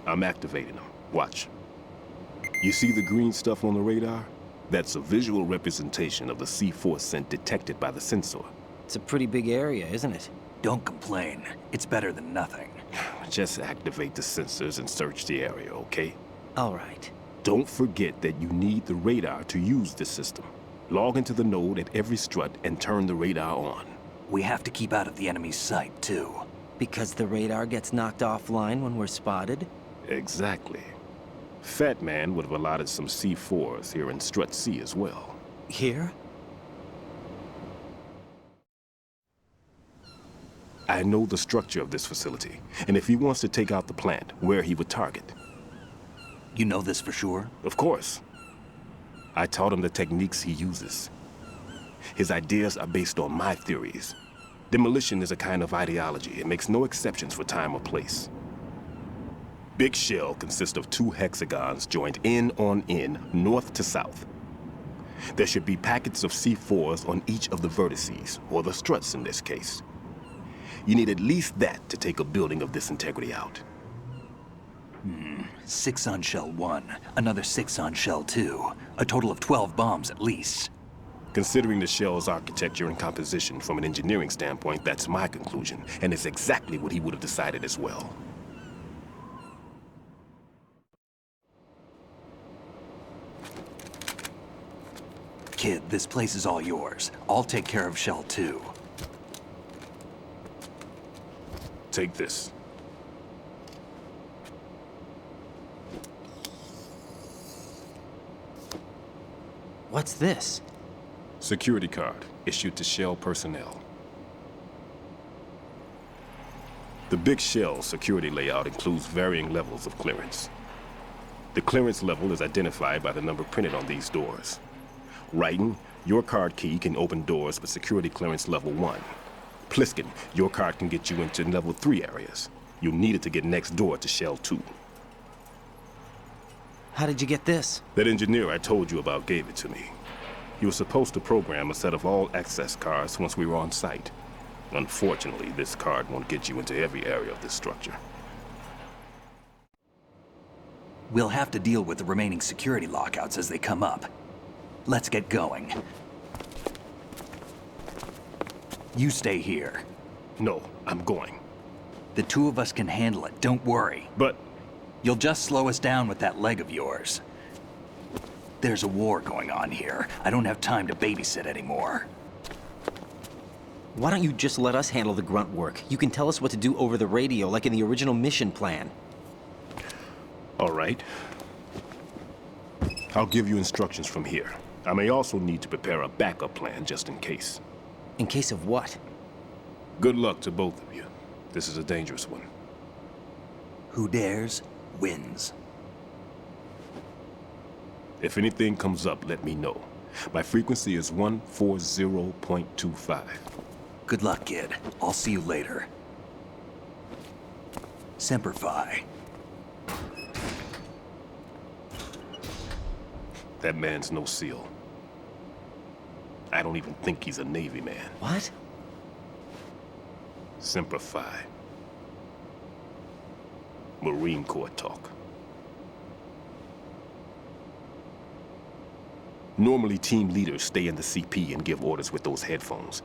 I'm activating them. Watch. You see the green stuff on the radar? That's a visual representation of the C4 scent detected by the sensor. It's a pretty big area, isn't it? Don't complain. It's better than nothing. Just activate the sensors and search the area, okay? All right. Don't forget that you need the radar to use this system. Log into the node at every strut and turn the radar on. We have to keep out of the enemy's sight, too. Because the radar gets knocked offline when we're spotted? Exactly. Fat Man would have allotted some C4s here in Strut C as well. Here? I know the structure of this facility, and if he wants to take out the plant, where he would target. You know this for sure? Of course. I taught him the techniques he uses. His ideas are based on my theories. Demolition is a kind of ideology. It makes no exceptions for time or place. Big Shell consists of 2 hexagons joined end on end, north to south. There should be packets of C4s on each of the vertices, or the struts in this case. You need at least that to take a building of this integrity out. 6 on Shell 1, another 6 on Shell 2. A total of 12 bombs at least. Considering the shell's architecture and composition from an engineering standpoint, that's my conclusion, and it's exactly what he would have decided as well. Kid, this place is all yours. I'll take care of Shell 2. Take this. What's this? Security card, issued to Shell personnel. The Big Shell security layout includes varying levels of clearance. The clearance level is identified by the number printed on these doors. Writing, your card key can open doors with security clearance level 1. Pliskin, your card can get you into level 3 areas. You'll need it to get next door to Shell 2. How did you get this? That engineer I told you about gave it to me. He was supposed to program a set of all access cards once we were on site. Unfortunately, this card won't get you into every area of this structure. We'll have to deal with the remaining security lockouts as they come up. Let's get going. You stay here. No, I'm going. The 2 of us can handle it, don't worry. But... You'll just slow us down with that leg of yours. There's a war going on here. I don't have time to babysit anymore. Why don't you just let us handle the grunt work? You can tell us what to do over the radio, like in the original mission plan. All right. I'll give you instructions from here. I may also need to prepare a backup plan just in case. In case of what? Good luck to both of you. This is a dangerous one. Who dares, wins. If anything comes up, let me know. My frequency is 140.25. Good luck, kid. I'll see you later. Semper Fi. That man's no SEAL. I don't even think he's a Navy man. What? Semper Fi. Marine Corps talk. Normally, team leaders stay in the CP and give orders with those headphones.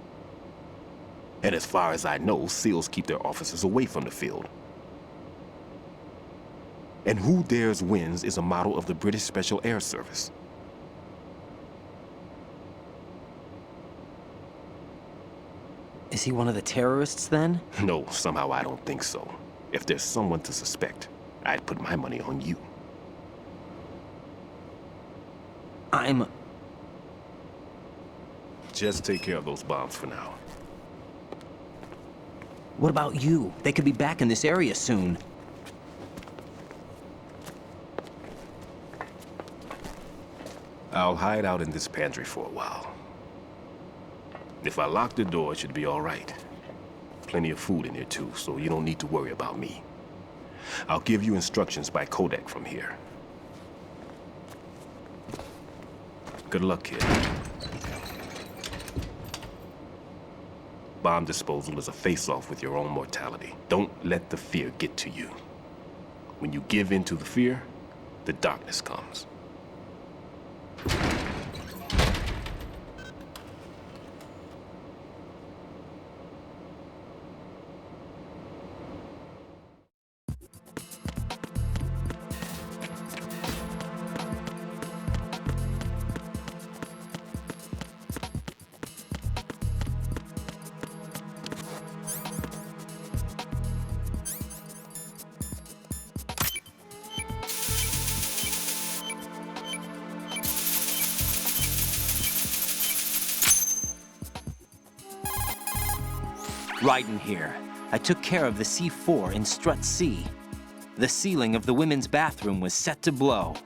And as far as I know, SEALs keep their officers away from the field. And who dares wins is a motto of the British Special Air Service. Is he one of the terrorists, then? No, somehow I don't think so. If there's someone to suspect, I'd put my money on you. Just take care of those bombs for now. What about you? They could be back in this area soon. I'll hide out in this pantry for a while. If I lock the door, it should be all right. Plenty of food in here too, so you don't need to worry about me. I'll give you instructions by codec from here. Good luck, kid. Bomb disposal is a face-off with your own mortality. Don't let the fear get to you. When you give in to the fear, the darkness comes. Right in here. I took care of the C4 in Strut C. The ceiling of the women's bathroom was set to blow.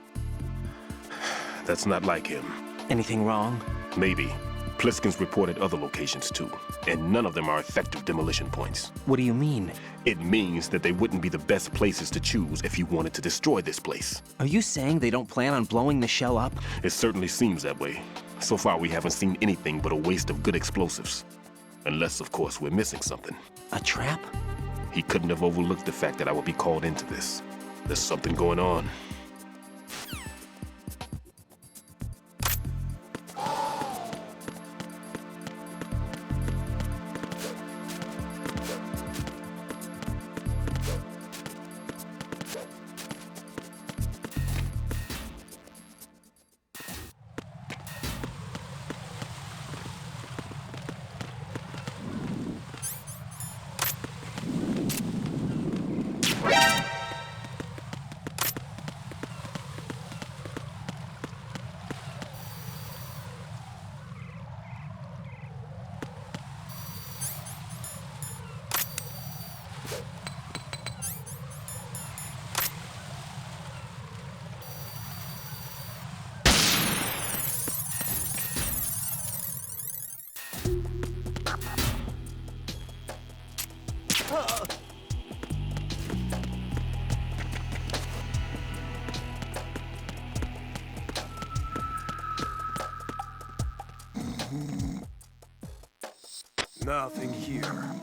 That's not like him. Anything wrong? Maybe. Pliskin's reported other locations too, and none of them are effective demolition points. What do you mean? It means that they wouldn't be the best places to choose if you wanted to destroy this place. Are you saying they don't plan on blowing the shell up? It certainly seems that way. So far, we haven't seen anything but a waste of good explosives. Unless, of course, we're missing something. A trap? He couldn't have overlooked the fact that I would be called into this. There's something going on. Nothing here.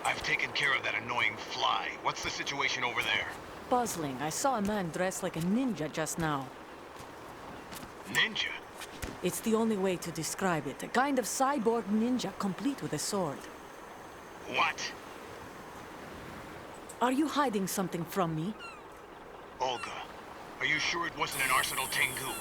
I've taken care of that annoying fly. What's the situation over there? Puzzling. I saw a man dressed like a ninja just now. Ninja? It's the only way to describe it. A kind of cyborg ninja, complete with a sword. What? Are you hiding something from me? Olga, are you sure it wasn't an Arsenal Tengu?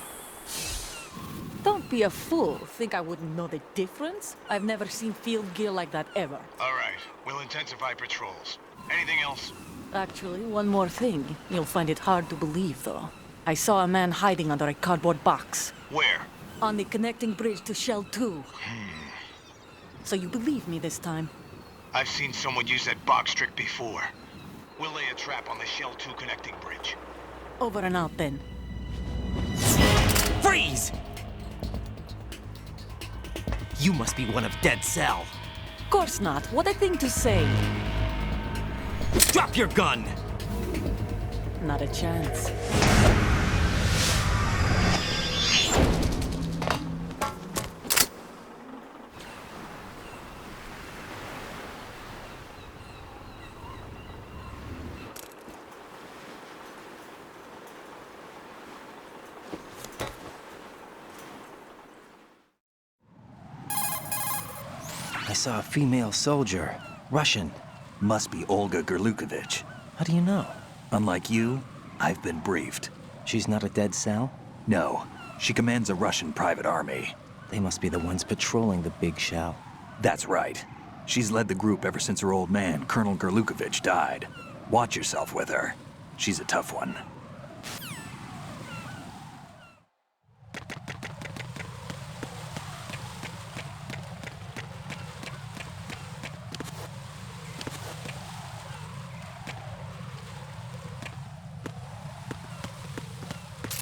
Don't be a fool. Think I wouldn't know the difference? I've never seen field gear like that ever. All right, we'll intensify patrols. Anything else? Actually, one more thing. You'll find it hard to believe, though. I saw a man hiding under a cardboard box. Where? On the connecting bridge to Shell 2. So you believe me this time? I've seen someone use that box trick before. We'll lay a trap on the Shell 2 connecting bridge. Over and out then. Freeze! You must be one of Dead Cell. Course not. What a thing to say. Drop your gun! Not a chance. I saw a female soldier. Russian. Must be Olga Gerlukovich. How do you know? Unlike you, I've been briefed. She's not a Dead Cell? No. She commands a Russian private army. They must be the ones patrolling the big shell. That's right. She's led the group ever since her old man, Colonel Gerlukovich, died. Watch yourself with her. She's a tough one.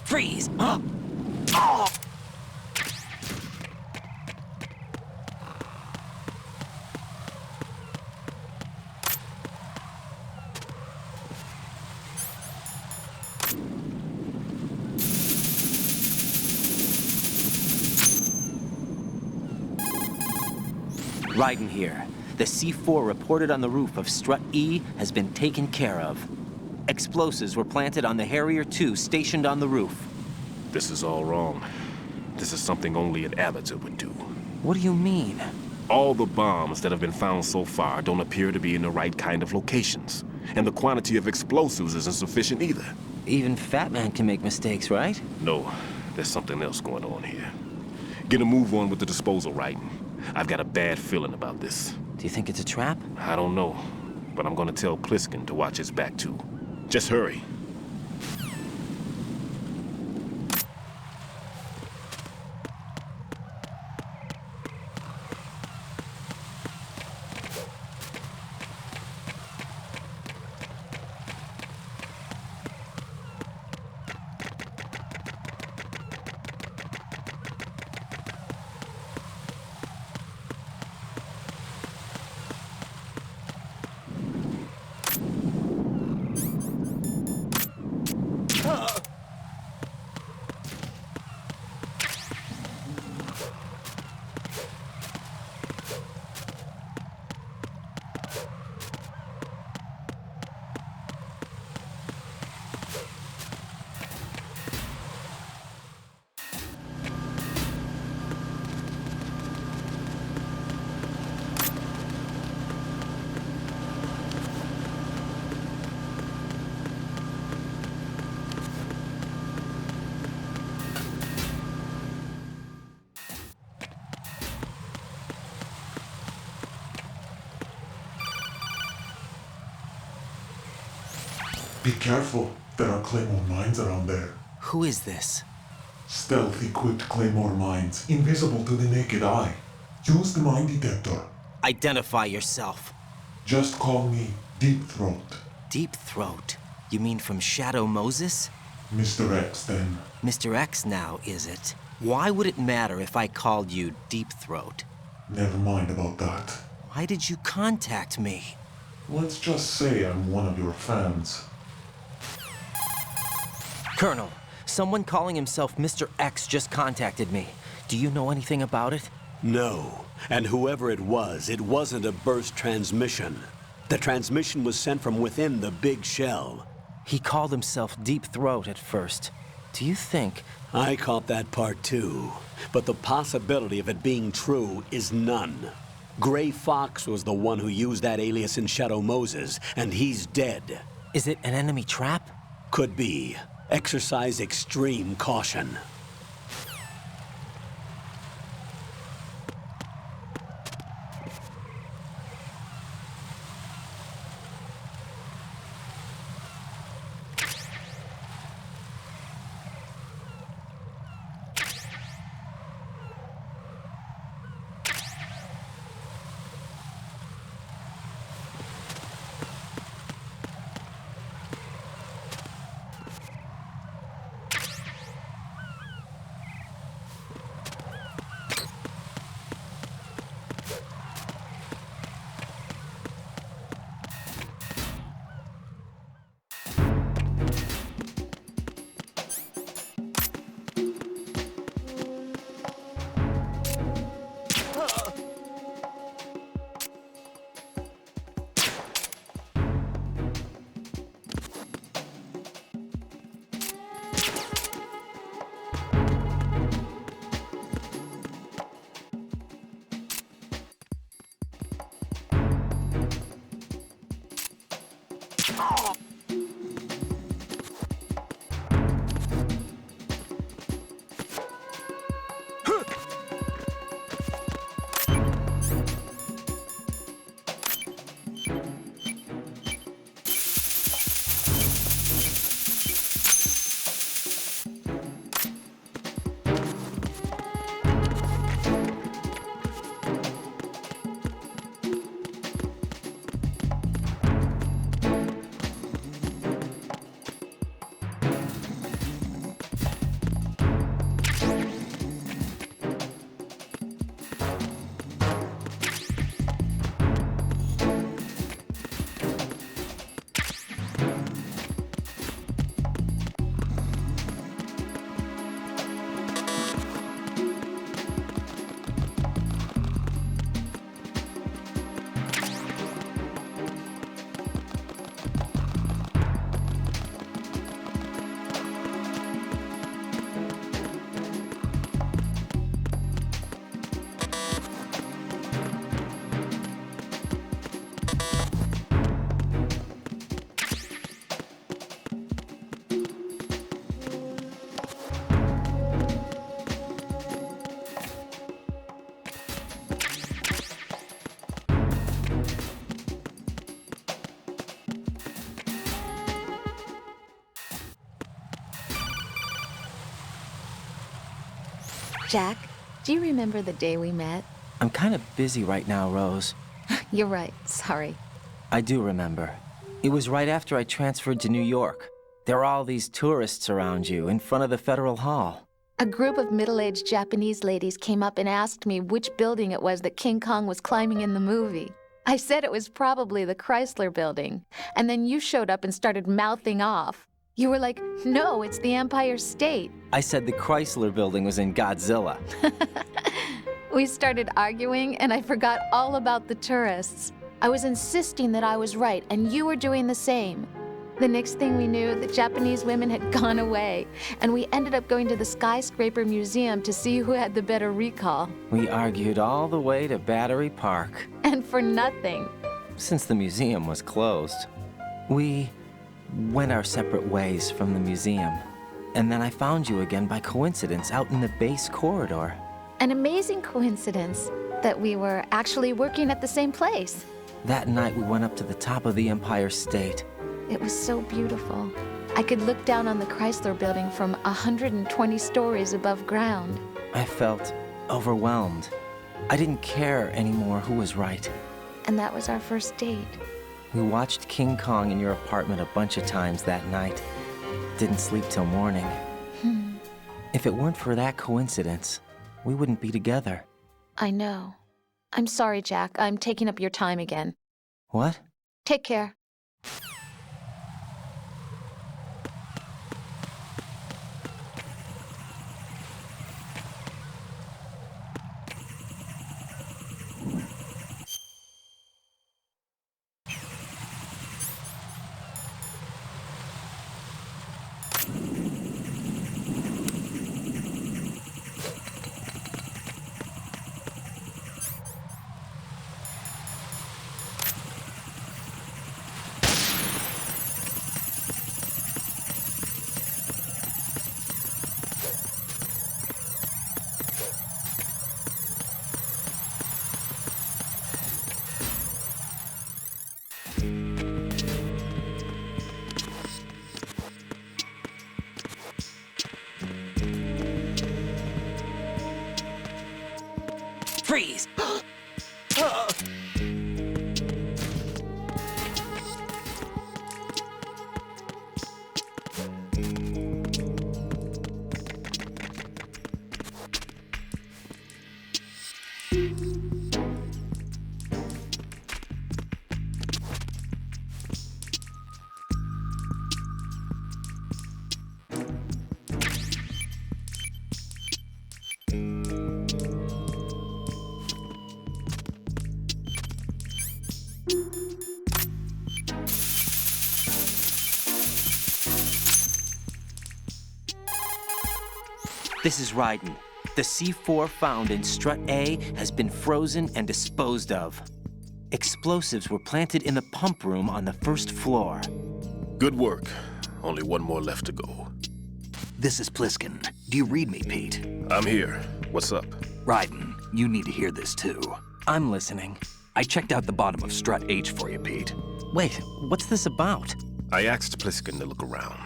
Freeze! Huh? Oh! Raiden here. The C4 reported on the roof of Strut E has been taken care of. Explosives were planted on the Harrier 2 stationed on the roof. This is all wrong. This is something only an amateur would do. What do you mean? All the bombs that have been found so far don't appear to be in the right kind of locations. And the quantity of explosives isn't sufficient either. Even Fat Man can make mistakes, right? No, there's something else going on here. Get a move on with the disposal, Raiden. I've got a bad feeling about this. Do you think it's a trap? I don't know, but I'm gonna tell Pliskin to watch his back too. Just hurry. Be careful. There are Claymore mines around there. Who is this? Stealth-equipped Claymore mines, invisible to the naked eye. Use the mine detector. Identify yourself. Just call me Deep Throat. Deep Throat? You mean from Shadow Moses? Mr. X, then. Mr. X now, is it? Why would it matter if I called you Deep Throat? Never mind about that. Why did you contact me? Let's just say I'm one of your fans. Colonel, someone calling himself Mr. X just contacted me. Do you know anything about it? No. And whoever it wasn't a burst transmission. The transmission was sent from within the big shell. He called himself Deep Throat at first. Do you think... I caught that part too. But the possibility of it being true is none. Gray Fox was the one who used that alias in Shadow Moses, and he's dead. Is it an enemy trap? Could be. Exercise extreme caution. Jack, do you remember the day we met? I'm kind of busy right now, Rose. You're right, sorry. I do remember. It was right after I transferred to New York. There were all these tourists around you in front of the Federal Hall. A group of middle-aged Japanese ladies came up and asked me which building it was that King Kong was climbing in the movie. I said it was probably the Chrysler Building, and then you showed up and started mouthing off. You were like, no, it's the Empire State. I said the Chrysler Building was in Godzilla. We started arguing, and I forgot all about the tourists. I was insisting that I was right, and you were doing the same. The next thing we knew, the Japanese women had gone away, and we ended up going to the Skyscraper Museum to see who had the better recall. We argued all the way to Battery Park. And for nothing. Since the museum was closed, we went our separate ways from the museum. And then I found you again by coincidence out in the base corridor. An amazing coincidence that we were actually working at the same place. That night we went up to the top of the Empire State. It was so beautiful. I could look down on the Chrysler Building from 120 stories above ground. I felt overwhelmed. I didn't care anymore who was right. And that was our first date. We watched King Kong in your apartment a bunch of times that night. Didn't sleep till morning. If it weren't for that coincidence, we wouldn't be together. I know. I'm sorry, Jack. I'm taking up your time again. What? Take care. Freeze! This is Raiden. The C4 found in Strut A has been frozen and disposed of. Explosives were planted in the pump room on the first floor. Good work. Only one more left to go. This is Pliskin. Do you read me, Pete? I'm here. What's up? Raiden, you need to hear this too. I'm listening. I checked out the bottom of Strut H for you, Pete. Wait, what's this about? I asked Pliskin to look around.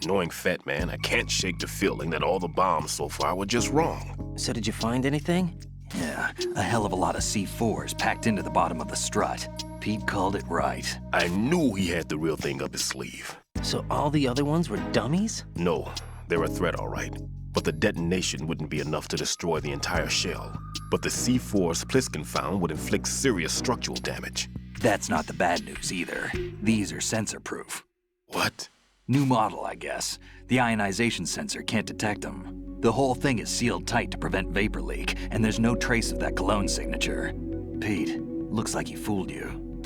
Knowing Fat Man, I can't shake the feeling that all the bombs so far were just wrong. So did you find anything? Yeah, a hell of a lot of C4s packed into the bottom of the strut. Pete called it right. I knew he had the real thing up his sleeve. So all the other ones were dummies? No, they're a threat, all right. But the detonation wouldn't be enough to destroy the entire shell. But the C4s Pliskin found would inflict serious structural damage. That's not the bad news either. These are sensor-proof. What? New model, I guess. The ionization sensor can't detect them. The whole thing is sealed tight to prevent vapor leak, and there's no trace of that cologne signature. Pete, looks like he fooled you.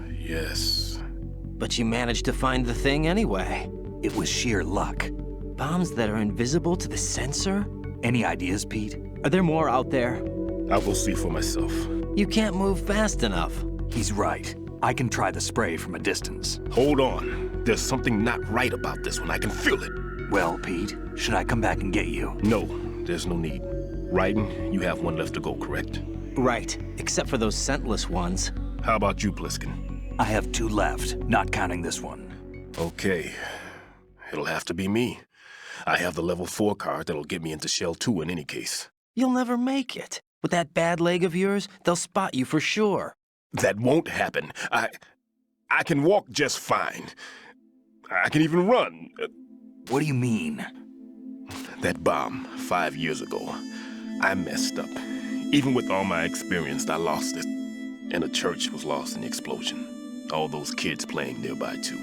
Yes. But you managed to find the thing anyway. It was sheer luck. Bombs that are invisible to the sensor? Any ideas, Pete? Are there more out there? I'll go see for myself. You can't move fast enough. He's right. I can try the spray from a distance. Hold on. There's something not right about this one. I can feel it. Well, Pete, should I come back and get you? No, there's no need. Raiden, you have one left to go, correct? Right, except for those scentless ones. How about you, Pliskin? I have 2 left, not counting this one. Okay. It'll have to be me. I have the level 4 card that'll get me into Shell 2 in any case. You'll never make it. With that bad leg of yours, they'll spot you for sure. That won't happen. I can walk just fine. I can even run. What do you mean? That bomb 5 years ago, I messed up. Even with all my experience, I lost it. And the church was lost in the explosion. All those kids playing nearby, too.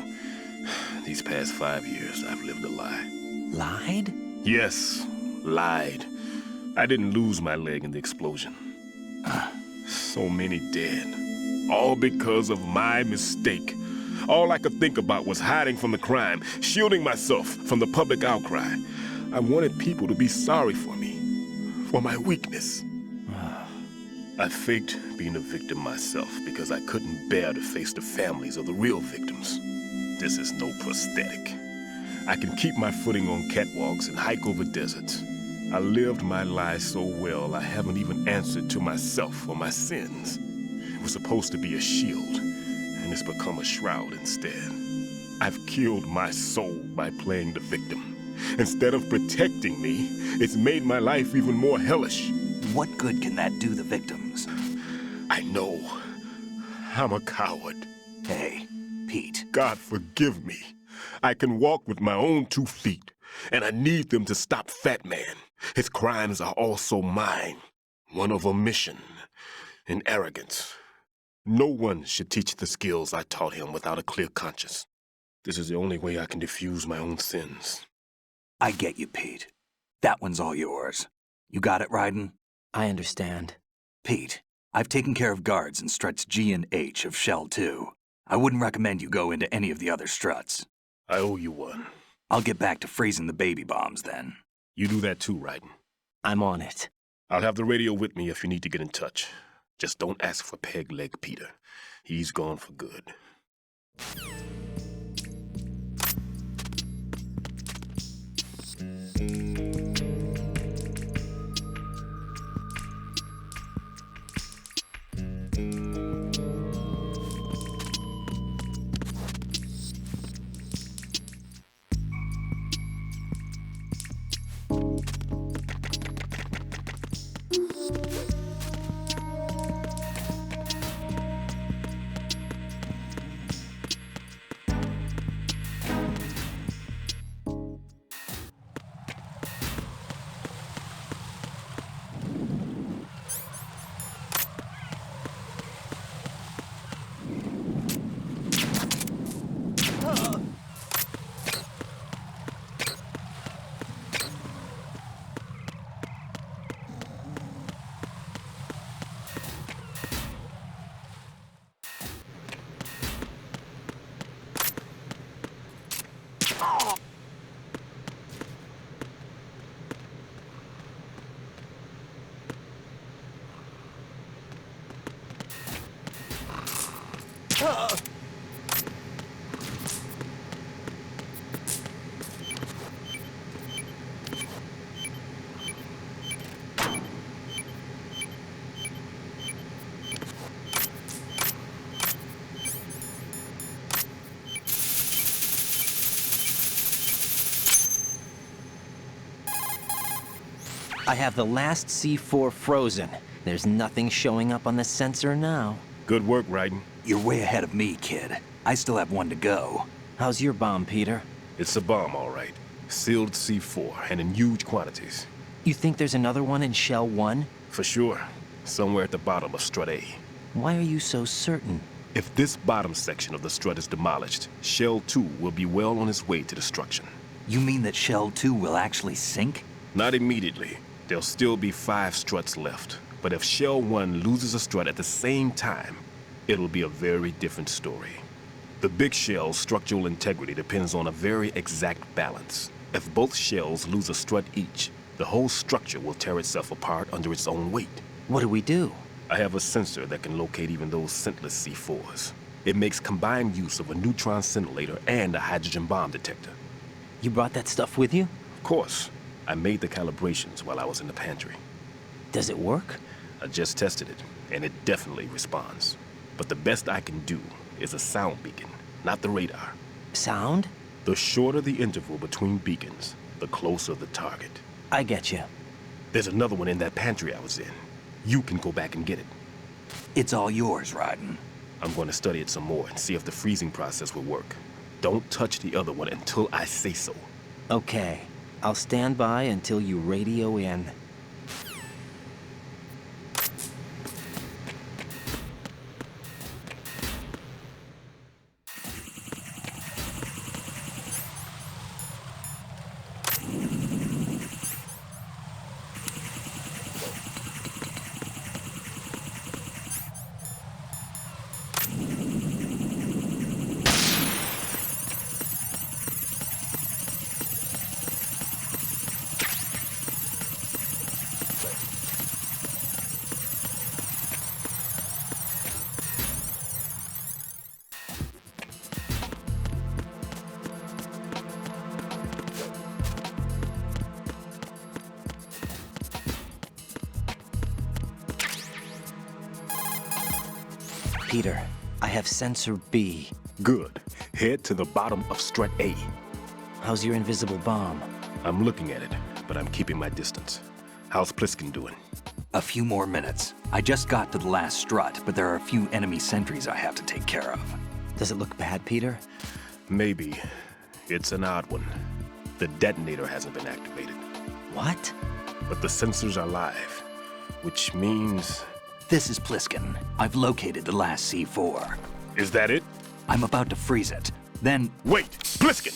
These past 5 years, I've lived a lie. Lied? Yes, lied. I didn't lose my leg in the explosion. So many dead. All because of my mistake. All I could think about was hiding from the crime, shielding myself from the public outcry. I wanted people to be sorry for me, for my weakness. I faked being a victim myself because I couldn't bear to face the families of the real victims. This is no prosthetic. I can keep my footing on catwalks and hike over deserts. I lived my life so well I haven't even answered to myself for my sins. It was supposed to be a shield, and it's become a shroud instead. I've killed my soul by playing the victim. Instead of protecting me, it's made my life even more hellish. What good can that do the victims? I know. I'm a coward. Hey, Pete. God forgive me. I can walk with my own 2 feet, and I need them to stop Fat Man. His crimes are also mine. One of omission and arrogance. No one should teach the skills I taught him without a clear conscience. This is the only way I can diffuse my own sins. I get you, Pete. That one's all yours. You got it, Raiden? I understand. Pete, I've taken care of guards in struts G and H of Shell 2. I wouldn't recommend you go into any of the other struts. I owe you one. I'll get back to freezing the baby bombs then. You do that too, Raiden. I'm on it. I'll have the radio with me if you need to get in touch. Just don't ask for Peg Leg Peter. He's gone for good. I have the last C4 frozen. There's nothing showing up on the sensor now. Good work, Raiden. You're way ahead of me, kid. I still have one to go. How's your bomb, Peter? It's a bomb, all right. Sealed C4, and in huge quantities. You think there's another one in Shell 1? For sure. Somewhere at the bottom of Strut A. Why are you so certain? If this bottom section of the strut is demolished, Shell 2 will be well on its way to destruction. You mean that Shell 2 will actually sink? Not immediately. There'll still be 5 struts left. But if Shell 1 loses a strut at the same time, it'll be a very different story. The big shell's structural integrity depends on a very exact balance. If both shells lose a strut each, the whole structure will tear itself apart under its own weight. What do we do? I have a sensor that can locate even those scentless C4s. It makes combined use of a neutron scintillator and a hydrogen bomb detector. You brought that stuff with you? Of course. I made the calibrations while I was in the pantry. Does it work? I just tested it, and it definitely responds. But the best I can do is a sound beacon, not the radar. Sound? The shorter the interval between beacons, the closer the target. I get you. There's another one in that pantry I was in. You can go back and get it. It's all yours, Raiden. I'm going to study it some more and see if the freezing process will work. Don't touch the other one until I say so. Okay. I'll stand by until you radio in. Peter, I have sensor B. Good. Head to the bottom of strut A. How's your invisible bomb? I'm looking at it, but I'm keeping my distance. How's Pliskin doing? A few more minutes. I just got to the last strut, but there are a few enemy sentries I have to take care of. Does it look bad, Peter? Maybe. It's an odd one. The detonator hasn't been activated. What? But the sensors are live, which means... This is Pliskin. I've located the last C4. Is that it? I'm about to freeze it. Then... Wait! Pliskin!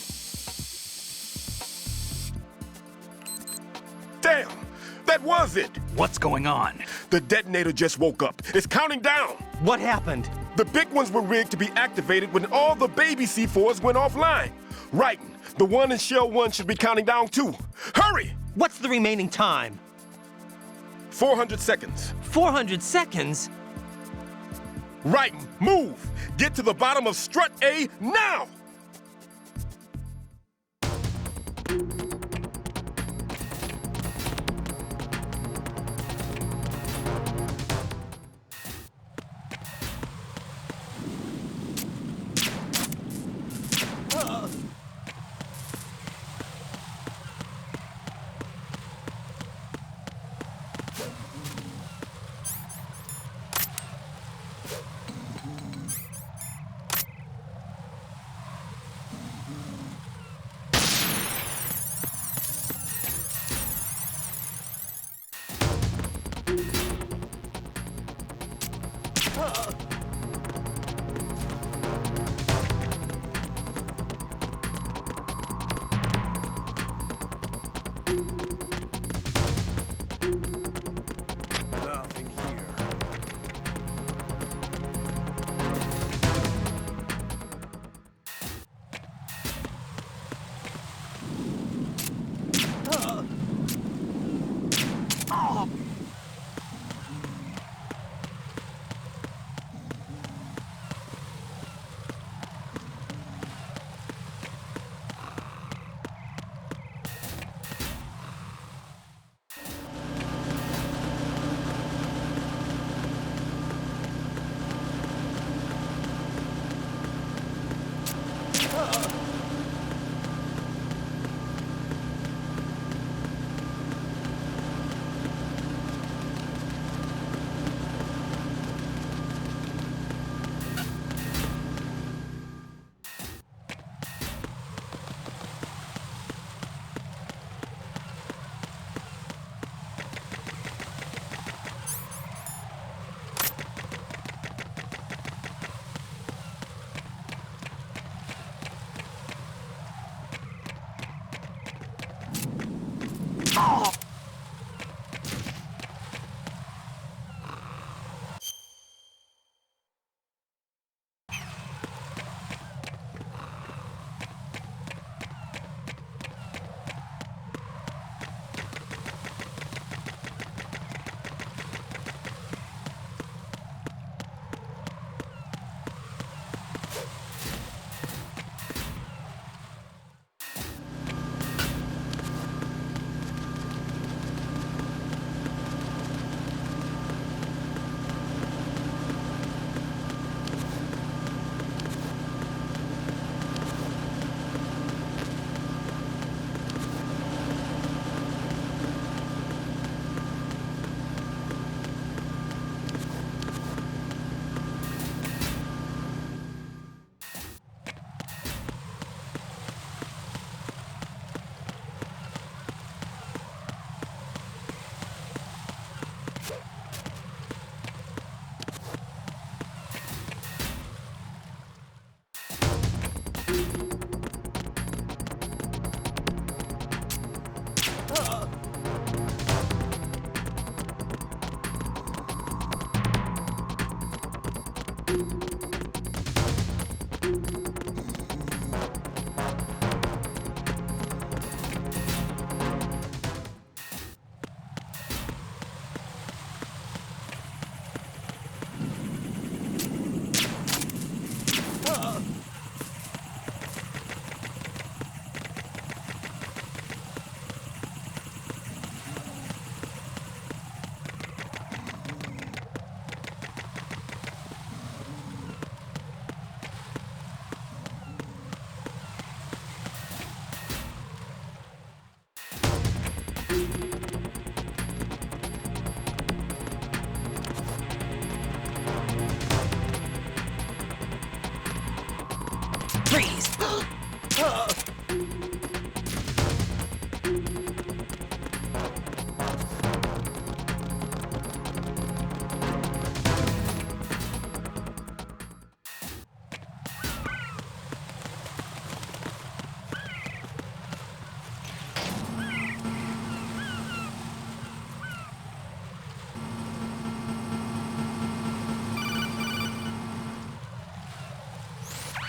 Damn! That was it! What's going on? The detonator just woke up. It's counting down! What happened? The big ones were rigged to be activated when all the baby C4s went offline. Right. The one in Shell 1 should be counting down too. Hurry! What's the remaining time? 400 seconds. 400 seconds? Right. Move! Get to the bottom of strut A now!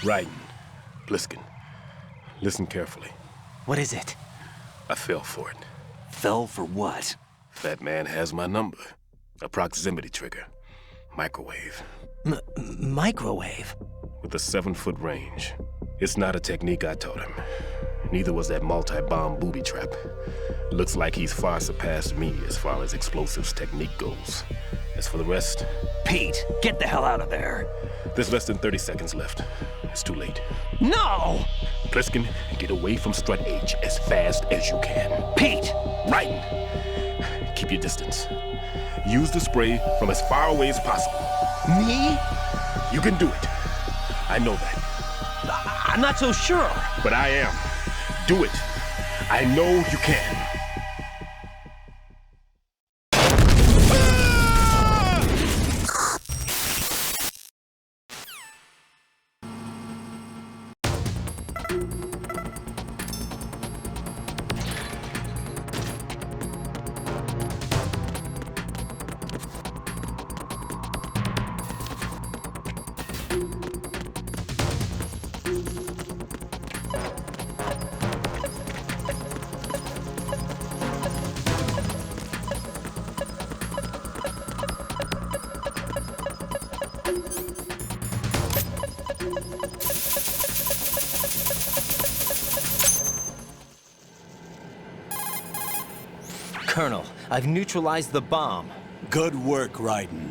Raiden, Bliskin, listen carefully. What is it? I fell for it. Fell for what? Fat man has my number. A proximity trigger. Microwave. Microwave? With a 7-foot range. It's not a technique I taught him. Neither was that multi-bomb booby trap. Looks like he's far surpassed me as far as explosives technique goes. As for the rest... Pete, get the hell out of there. There's less than 30 seconds left. It's too late. No! Pliskin, get away from Strut H as fast as you can. Pete! Raiden! Keep your distance. Use the spray from as far away as possible. Me? You can do it. I know that. I'm not so sure. But I am. Do it. I know you can. Colonel, I've neutralized the bomb. Good work, Raiden.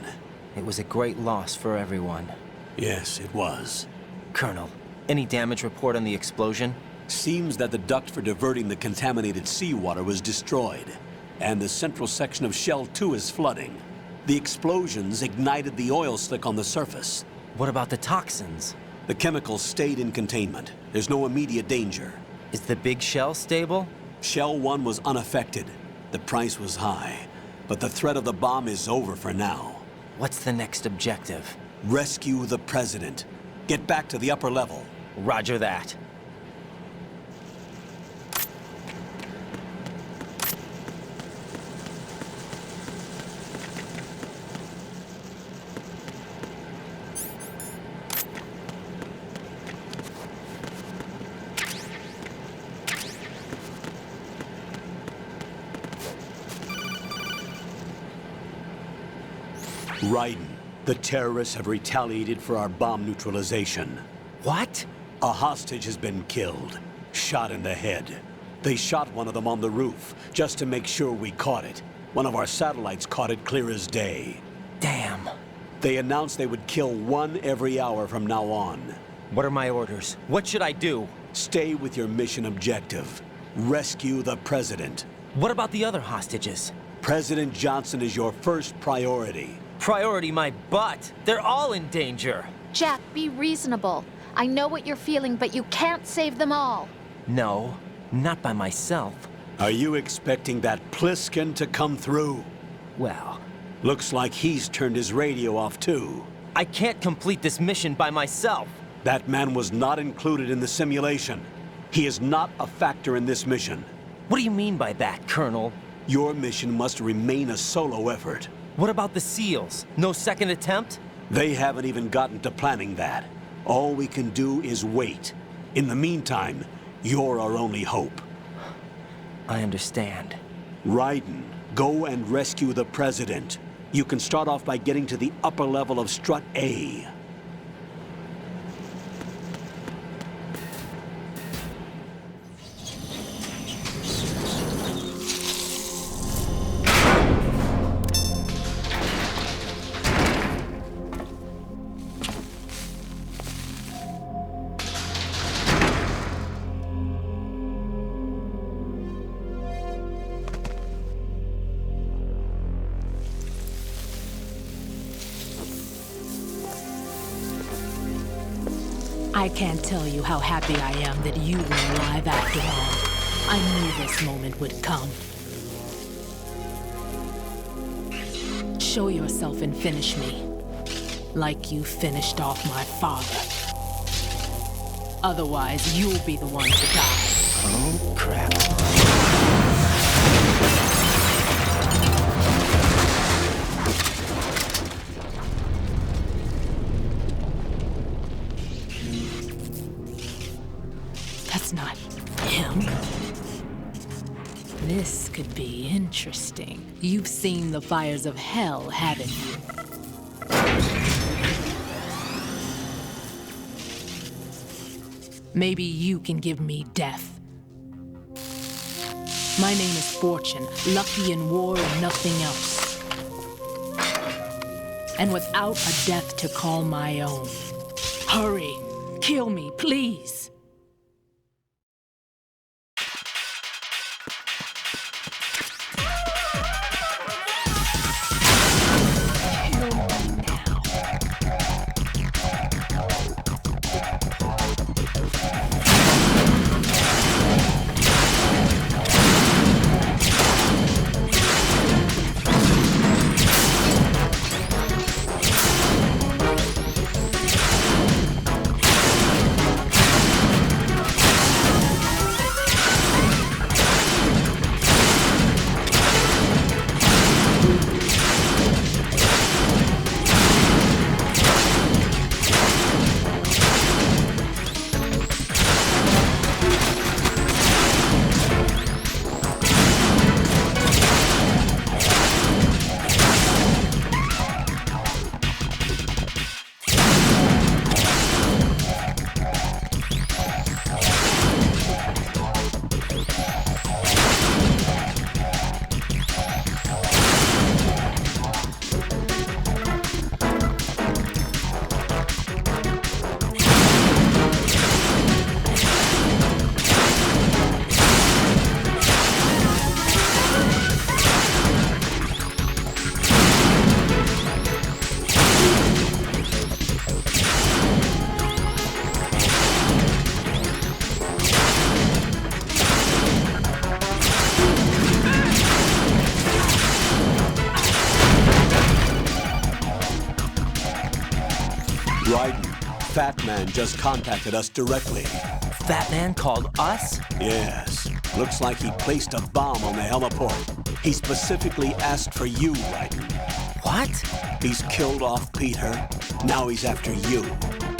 It was a great loss for everyone. Yes, it was. Colonel, any damage report on the explosion? Seems that the duct for diverting the contaminated seawater was destroyed, and the central section of Shell 2 is flooding. The explosions ignited the oil slick on the surface. What about the toxins? The chemicals stayed in containment. There's no immediate danger. Is the big shell stable? Shell 1 was unaffected. The price was high, but the threat of the bomb is over for now. What's the next objective? Rescue the President. Get back to the upper level. Roger that. Raiden, the terrorists have retaliated for our bomb neutralization. What? A hostage has been killed, shot in the head. They shot one of them on the roof, just to make sure we caught it. One of our satellites caught it clear as day. Damn. They announced they would kill one every hour from now on. What are my orders? What should I do? Stay with your mission objective. Rescue the President. What about the other hostages? President Johnson is your first priority. Priority my butt. They're all in danger. Jack, be reasonable. I know what you're feeling, but you can't save them all. No, not by myself. Are you expecting that Pliskin to come through? Well... Looks like he's turned his radio off too. I can't complete this mission by myself. That man was not included in the simulation. He is not a factor in this mission. What do you mean by that, Colonel? Your mission must remain a solo effort. What about the SEALs? No second attempt? They haven't even gotten to planning that. All we can do is wait. In the meantime, you're our only hope. I understand. Raiden, go and rescue the President. You can start off by getting to the upper level of Strut A. I can't tell you how happy I am that you were alive after all. I knew this moment would come. Show yourself and finish me. Like you finished off my father. Otherwise, you'll be the one to die. Oh, crap. Interesting. You've seen the fires of hell, haven't you? Maybe you can give me death. My name is Fortune, lucky in war and nothing else. And without a death to call my own. Hurry, kill me, please. Fat Man just contacted us directly. Fat Man called us? Yes. Looks like he placed a bomb on the heliport. He specifically asked for you, Raiden. What? He's killed off Peter. Now he's after you.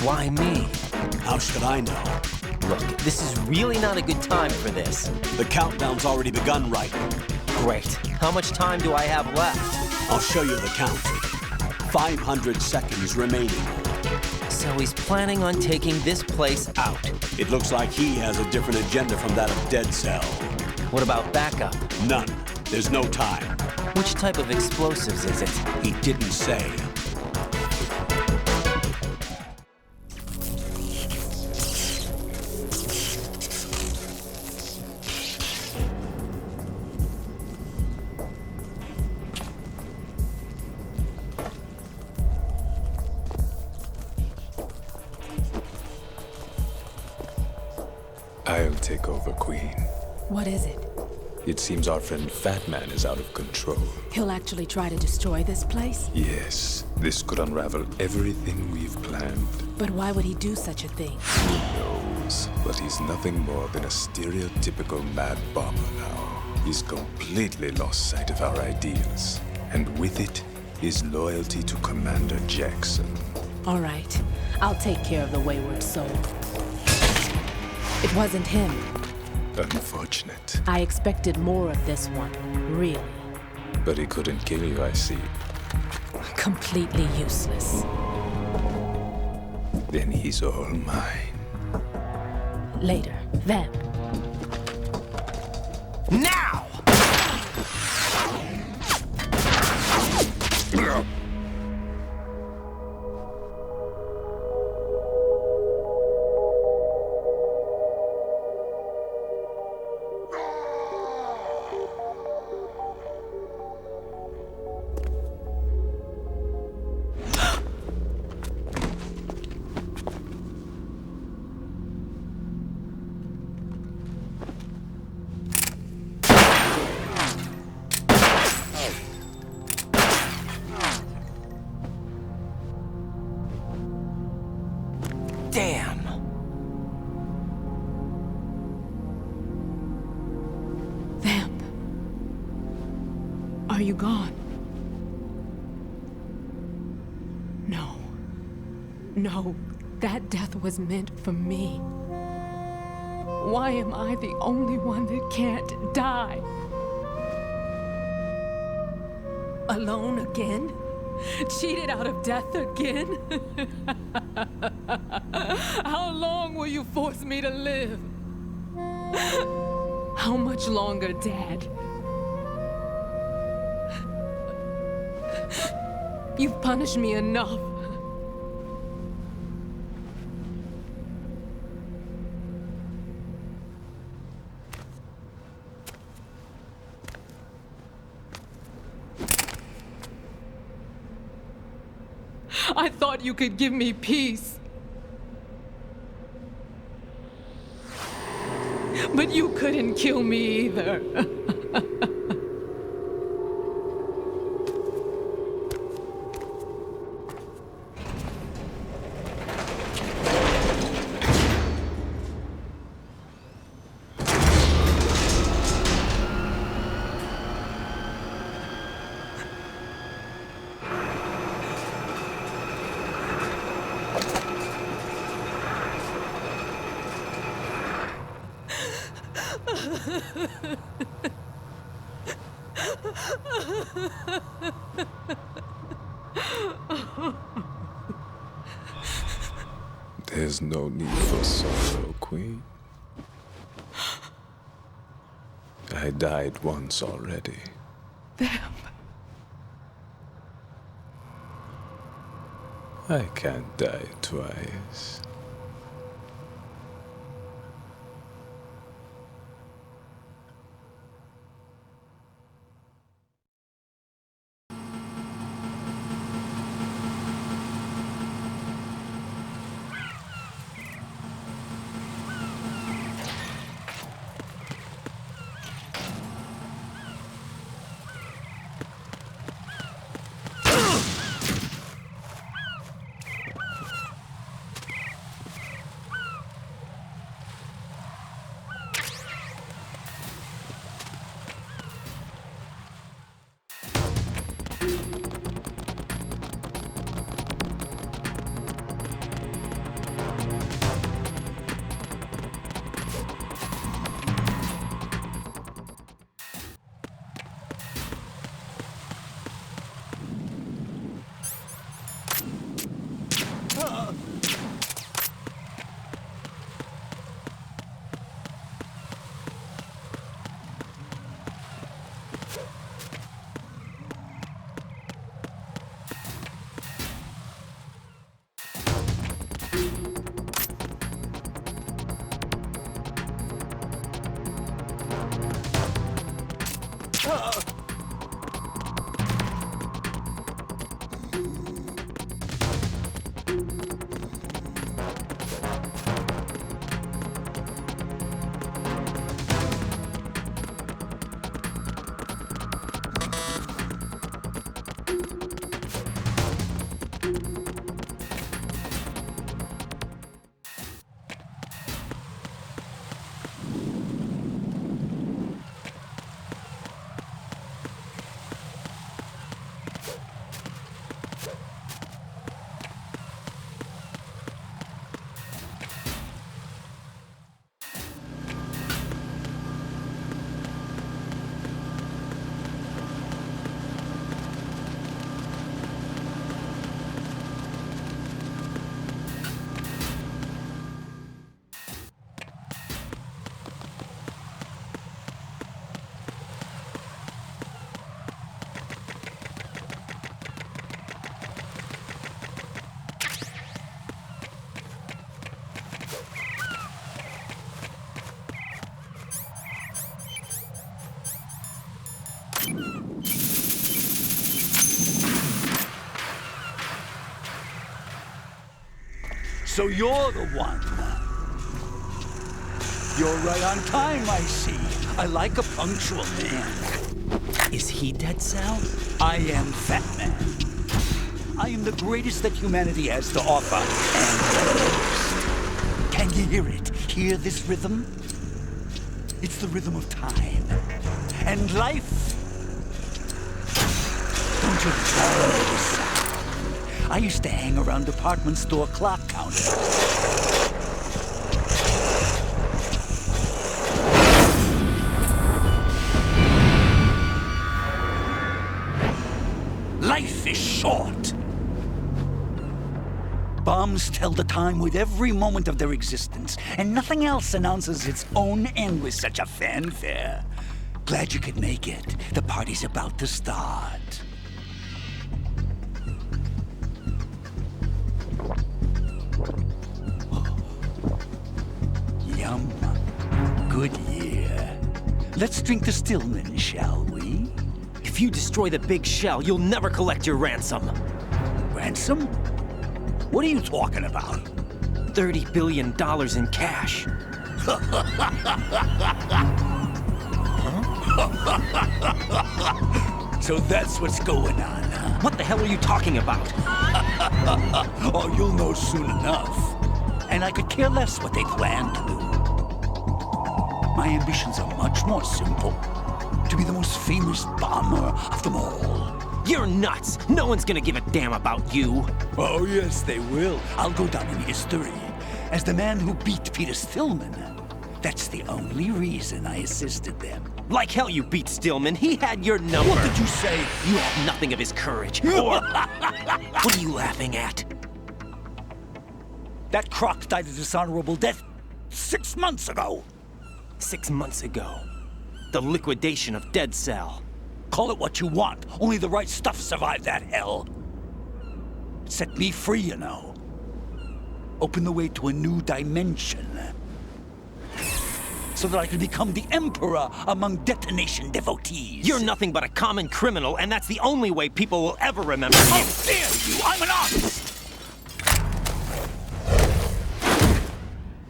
Why me? How should I know? Look, this is really not a good time for this. The countdown's already begun, Raiden. Great. How much time do I have left? I'll show you the count. 500 seconds remaining. So he's planning on taking this place out. It looks like he has a different agenda from that of Dead Cell. What about backup? None. There's no time. Which type of explosives is it? He didn't say. I'll take over, Queen. What is it? It seems our friend Fat Man is out of control. He'll actually try to destroy this place? Yes, this could unravel everything we've planned. But why would he do such a thing? Who knows? But he's nothing more than a stereotypical mad bomber now. He's completely lost sight of our ideals. And with it, his loyalty to Commander Jackson. All right. I'll take care of the wayward soul. It wasn't him. Unfortunate. I expected more of this one, really. But he couldn't kill you, I see. Completely useless. Then he's all mine. Later, Vamp. Now! Damn! Vamp. Are you gone? No. No, that death was meant for me. Why am I the only one that can't die? Alone again? Cheated out of death again? How long will you force me to live? How much longer, Dad? You've punished me enough. I thought you could give me peace. But you couldn't kill me either. There's no need for sorrow, Queen. I died once already. Them. I can't die twice. So you're the one. You're right on time, I see. I like a punctual man. Is he Dead Cell? I am Fat Man. I am the greatest that humanity has to offer, and the most. Can you hear it? Hear this rhythm? It's the rhythm of time. And life. Don't you love this sound? I used to hang around department store clock counters. short. Bombs tell the time with every moment of their existence, and nothing else announces its own end with such a fanfare. Glad you could make it. The party's about to start. Yum. Good year. Let's drink the Stillman, shall we? If you destroy the big shell, you'll never collect your ransom. Ransom? What are you talking about? $30 billion in cash. So that's what's going on, huh? What the hell are you talking about? Oh, you'll know soon enough. And I could care less what they plan to do. My ambitions are much more simple. To be the most famous bomber of them all. You're nuts! No one's gonna give a damn about you. Oh, yes, they will. I'll go down in history as the man who beat Peter Stillman. That's the only reason I assisted them. Like hell you beat Stillman. He had your number. What did you say? You have nothing of his courage. Or... What are you laughing at? That croc died a dishonorable death 6 months ago. 6 months ago. The liquidation of Dead Cell. Call it what you want. Only the right stuff survived that hell. It set me free, you know. Opened the way to a new dimension. So that I could become the Emperor among detonation devotees. You're nothing but a common criminal, and that's the only way people will ever remember you. How dare you! I'm an artist!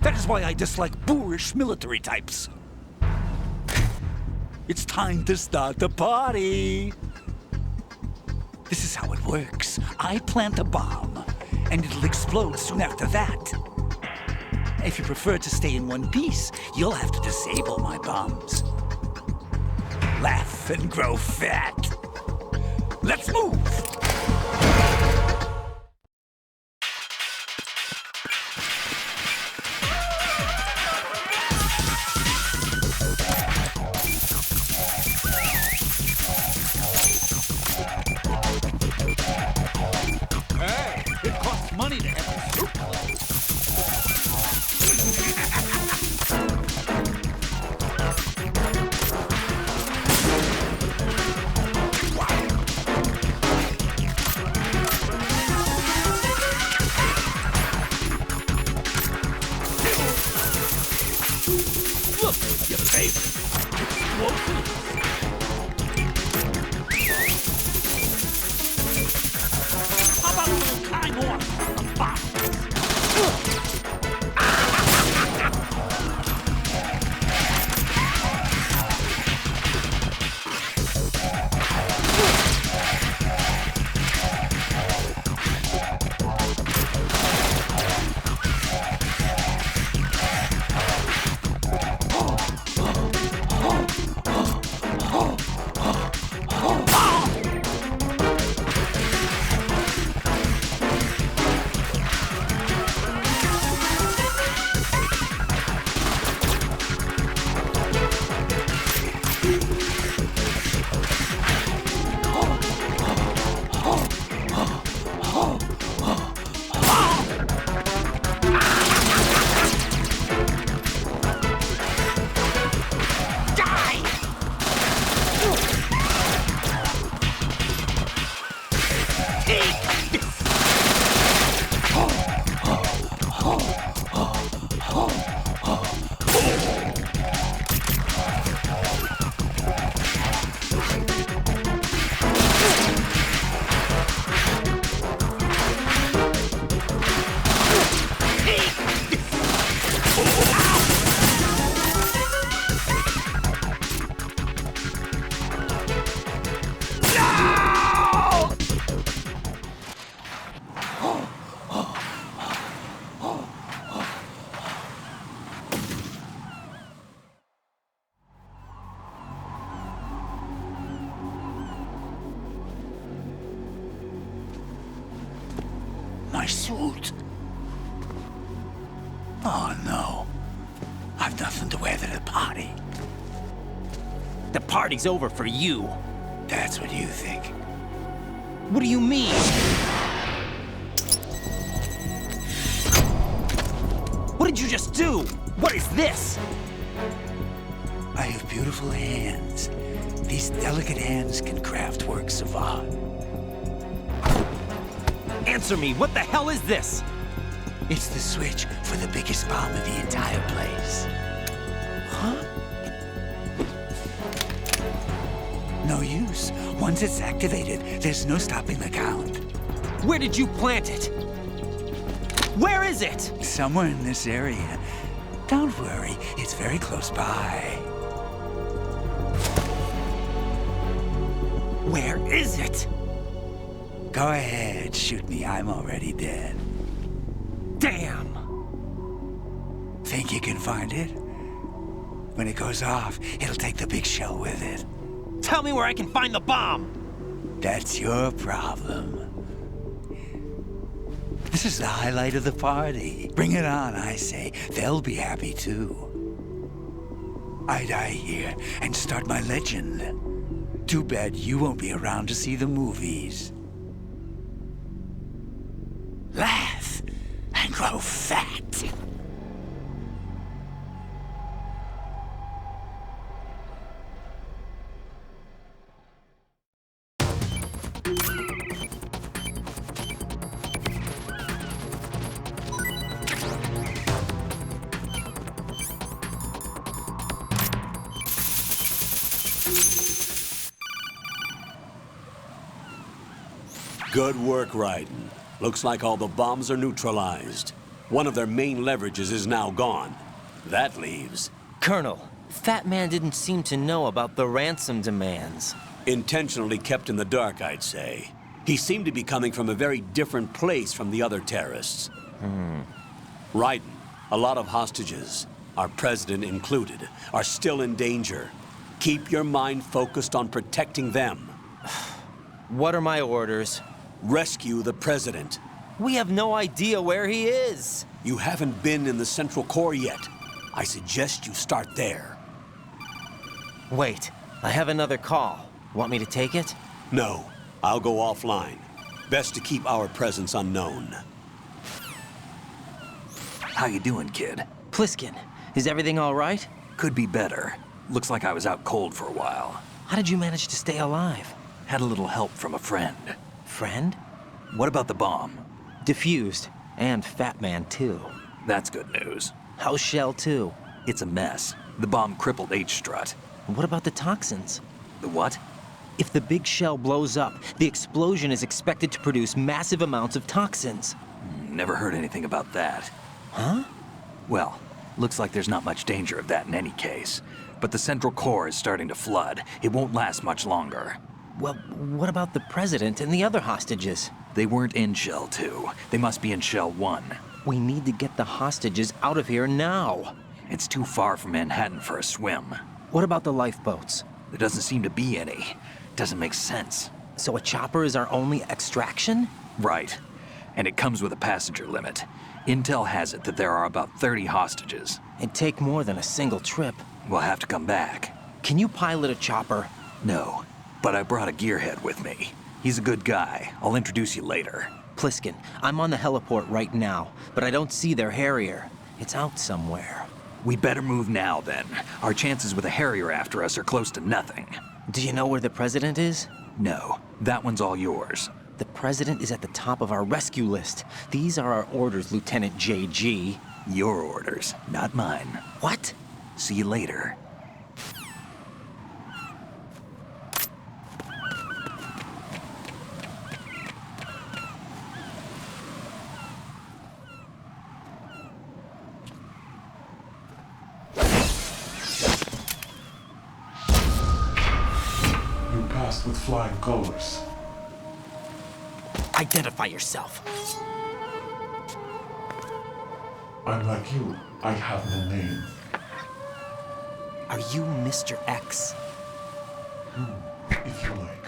That is why I dislike boorish military types. It's time to start the party. This is how it works. I plant a bomb, and it'll explode soon after that. If you prefer to stay in one piece, you'll have to disable my bombs. Laugh and grow fat. Let's move! My suit. Oh, no. I've nothing to wear to the party. The party's over for you. That's what you think. What do you mean? What did you just do? What is this? I have beautiful hands. These delicate hands can craft works of art. Answer me, what the hell is this? It's the switch for the biggest bomb in the entire place. Huh? No use. Once it's activated, there's no stopping the count. Where did you plant it? Where is it? Somewhere in this area. Don't worry, it's very close by. Where is it? Go ahead, shoot me. I'm already dead. Damn! Think you can find it? When it goes off, it'll take the big shell with it. Tell me where I can find the bomb! That's your problem. This is the highlight of the party. Bring it on, I say. They'll be happy too. I die here and start my legend. Too bad you won't be around to see the movies. Laugh and grow fat. Good work, Raiden. Looks like all the bombs are neutralized. One of their main leverages is now gone. That leaves... Colonel, Fat Man didn't seem to know about the ransom demands. Intentionally kept in the dark, I'd say. He seemed to be coming from a very different place from the other terrorists. Raiden, a lot of hostages, our president included, are still in danger. Keep your mind focused on protecting them. What are my orders? Rescue the president. We have no idea where he is. You haven't been in the Central Core yet. I suggest you start there. Wait, I have another call. Want me to take it? No, I'll go offline. Best to keep our presence unknown. How you doing, kid? Pliskin, is everything all right? Could be better. Looks like I was out cold for a while. How did you manage to stay alive? Had a little help from a friend. Friend? What about the bomb? Diffused. And Fat Man, too. That's good news. How's Shell 2? It's a mess. The bomb crippled H-Strut. What about the toxins? The what? If the big shell blows up, the explosion is expected to produce massive amounts of toxins. Never heard anything about that. Huh? Well, looks like there's not much danger of that in any case. But the Central Core is starting to flood. It won't last much longer. Well, what about the president and the other hostages? They weren't in Shell 2. They must be in Shell 1. We need to get the hostages out of here now. It's too far from Manhattan for a swim. What about the lifeboats? There doesn't seem to be any. Doesn't make sense. So a chopper is our only extraction? Right. And it comes with a passenger limit. Intel has it that there are about 30 hostages. It'd take more than a single trip. We'll have to come back. Can you pilot a chopper? No. But I brought a gearhead with me. He's a good guy. I'll introduce you later. Pliskin, I'm on the heliport right now, but I don't see their Harrier. It's out somewhere. We better move now, then. Our chances with a Harrier after us are close to nothing. Do you know where the president is? No. That one's all yours. The president is at the top of our rescue list. These are our orders, Lieutenant JG. Your orders, not mine. What? See you later. With flying colors. Identify yourself. I'm like you. I have no name. Are you Mr. X? If you like.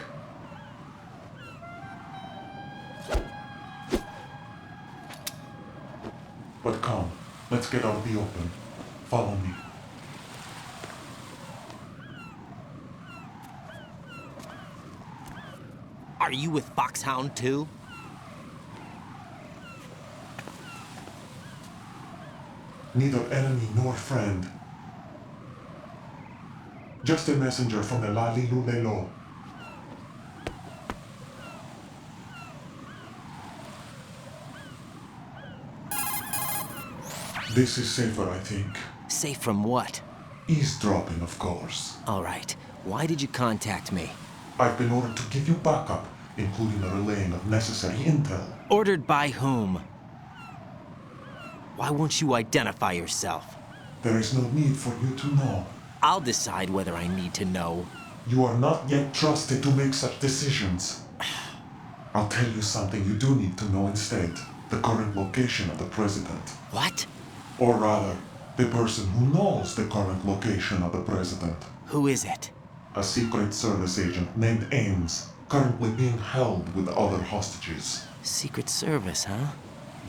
But come, let's get out in the open. Follow me. Are Are you with Foxhound too? Neither enemy nor friend. Just a messenger from the Lalilulelo. This is safer, I think. Safe from what? Eavesdropping, of course. All right. Why did you contact me? I've been ordered to give you backup, including the relaying of necessary intel. Ordered by whom? Why won't you identify yourself? There is no need for you to know. I'll decide whether I need to know. You are not yet trusted to make such decisions. I'll tell you something you do need to know instead. The current location of the president. What? Or rather, the person who knows the current location of the president. Who is it? A Secret Service agent named Ames, currently being held with other hostages. Secret Service, huh?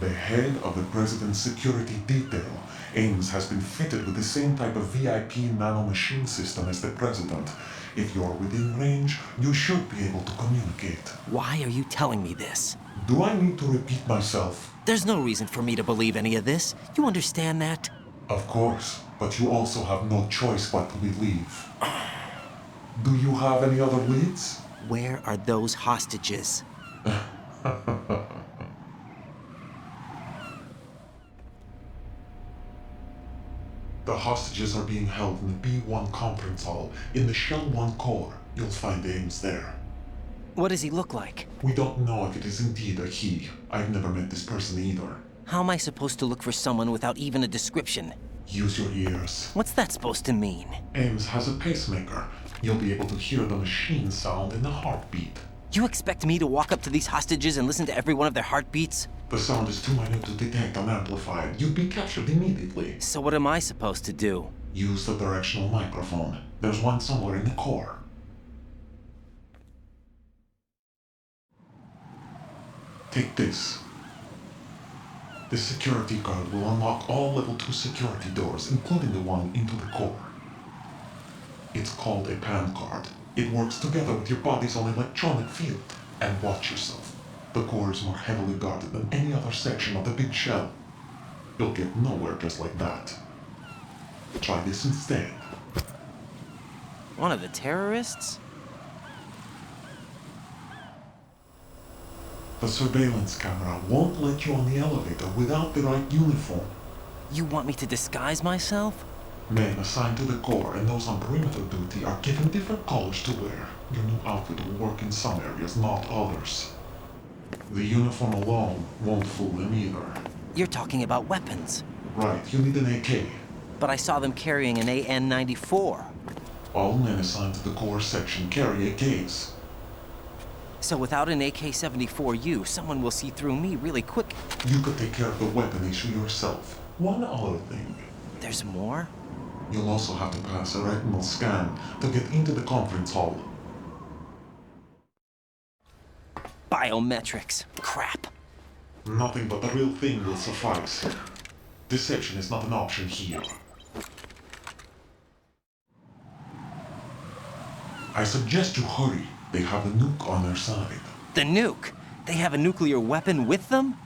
The head of the president's security detail, Ames has been fitted with the same type of VIP nanomachine system as the president. If you're within range, you should be able to communicate. Why are you telling me this? Do I need to repeat myself? There's no reason for me to believe any of this. You understand that? Of course, but you also have no choice but to believe. Do you have any other leads? Where are those hostages? The hostages are being held in the B1 conference hall in the Shell 1 core. You'll find Ames there. What does he look like? We don't know if it is indeed a he. I've never met this person either. How am I supposed to look for someone without even a description? Use your ears. What's that supposed to mean? Ames has a pacemaker. You'll be able to hear the machine sound in the heartbeat. You expect me to walk up to these hostages and listen to every one of their heartbeats? The sound is too minute to detect and amplify it. You'd be captured immediately. So what am I supposed to do? Use the directional microphone. There's one somewhere in the core. Take this. The security card will unlock all level 2 security doors, including the one into the core. It's called a PAN card. It works together with your body's own electronic field. And watch yourself. The core is more heavily guarded than any other section of the big shell. You'll get nowhere just like that. Try this instead. One of the terrorists? The surveillance camera won't let you on the elevator without the right uniform. You want me to disguise myself? Men assigned to the core and those on perimeter duty are given different colors to wear. Your new outfit will work in some areas, not others. The uniform alone won't fool them either. You're talking about weapons. Right, you need an AK. But I saw them carrying an AN-94. All men assigned to the core section carry AKs. So without an AK-74U, someone will see through me really quick. You could take care of the weapon issue yourself. One other thing. There's more? You'll also have to pass a retinal scan to get into the conference hall. Biometrics. Crap. Nothing but the real thing will suffice. Deception is not an option here. I suggest you hurry. They have the nuke on their side. The nuke? They have a nuclear weapon with them?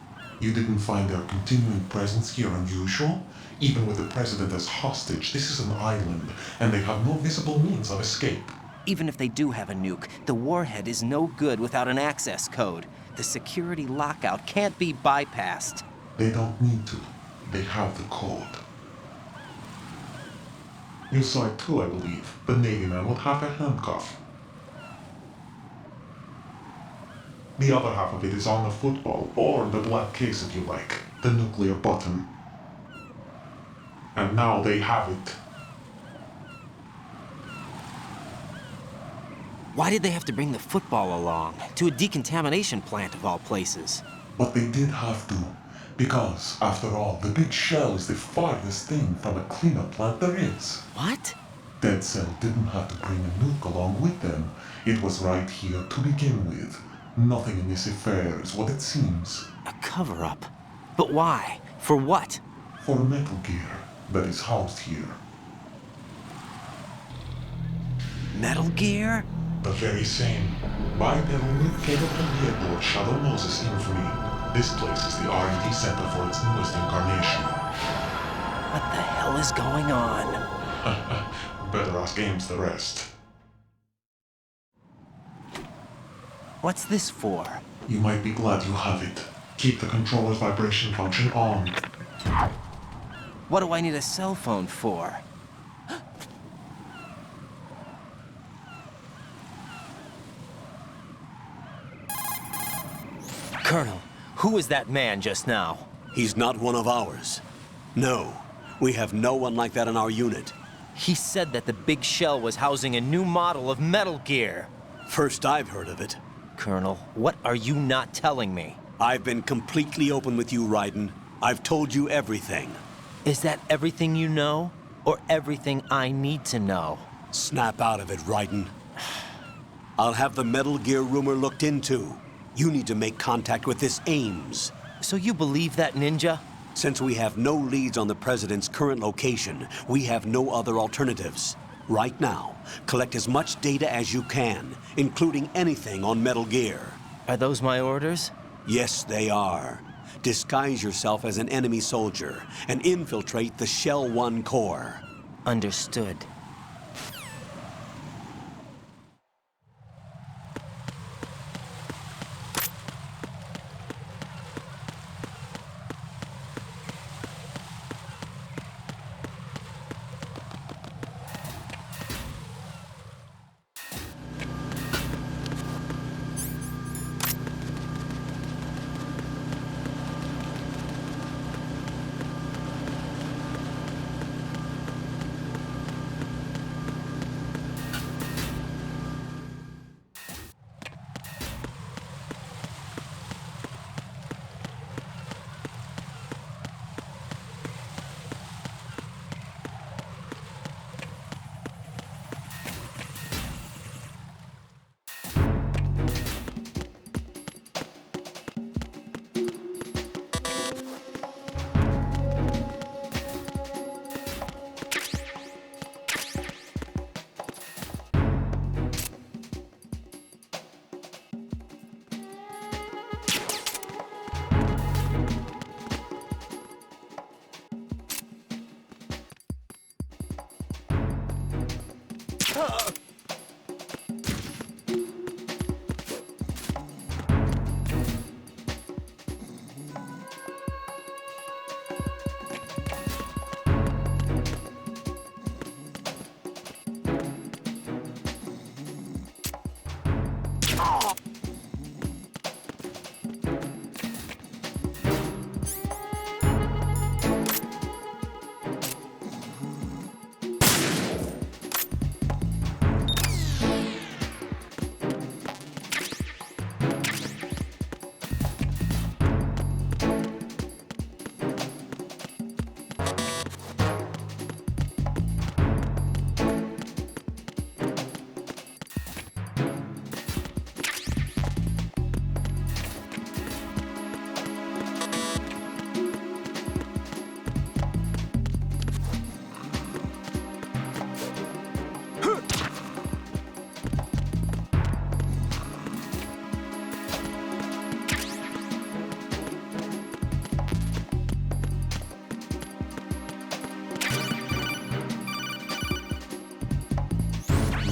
You didn't find their continuing presence here unusual? Even with the president as hostage, this is an island, and they have no visible means of escape. Even if they do have a nuke, the warhead is no good without an access code. The security lockout can't be bypassed. They don't need to. They have the code. You saw it too, I believe. The Navy man with half a handcuff. The other half of it is on the football, or the black case if you like. The nuclear button. And now they have it. Why did they have to bring the football along? To a decontamination plant of all places. But they did have to. Because, after all, the big shell is the farthest thing from a cleanup plant there is. What? Dead Cell didn't have to bring a nuke along with them. It was right here to begin with. Nothing in this affair is what it seems. A cover-up? But why? For what? For Metal Gear that is housed here. Metal Gear? The very same. Bipedal capable vehicle Shadow Moses infamy. This place is the R&D center for its newest incarnation. What the hell is going on? Better ask Ames the rest. What's this for? You might be glad you have it. Keep the controller's vibration function on. What do I need a cell phone for? Colonel, who was that man just now? He's not one of ours. No, we have no one like that in our unit. He said that the big shell was housing a new model of Metal Gear. First I've heard of it. Colonel, what are you not telling me? I've been completely open with you, Raiden. I've told you everything. Is that everything you know? Or everything I need to know? Snap out of it, Raiden. I'll have the Metal Gear rumor looked into. You need to make contact with this Ames. So you believe that ninja? Since we have no leads on the President's current location, we have no other alternatives. Right now, collect as much data as you can, including anything on Metal Gear. Are those my orders? Yes, they are. Disguise yourself as an enemy soldier and infiltrate the Shell 1 core. Understood.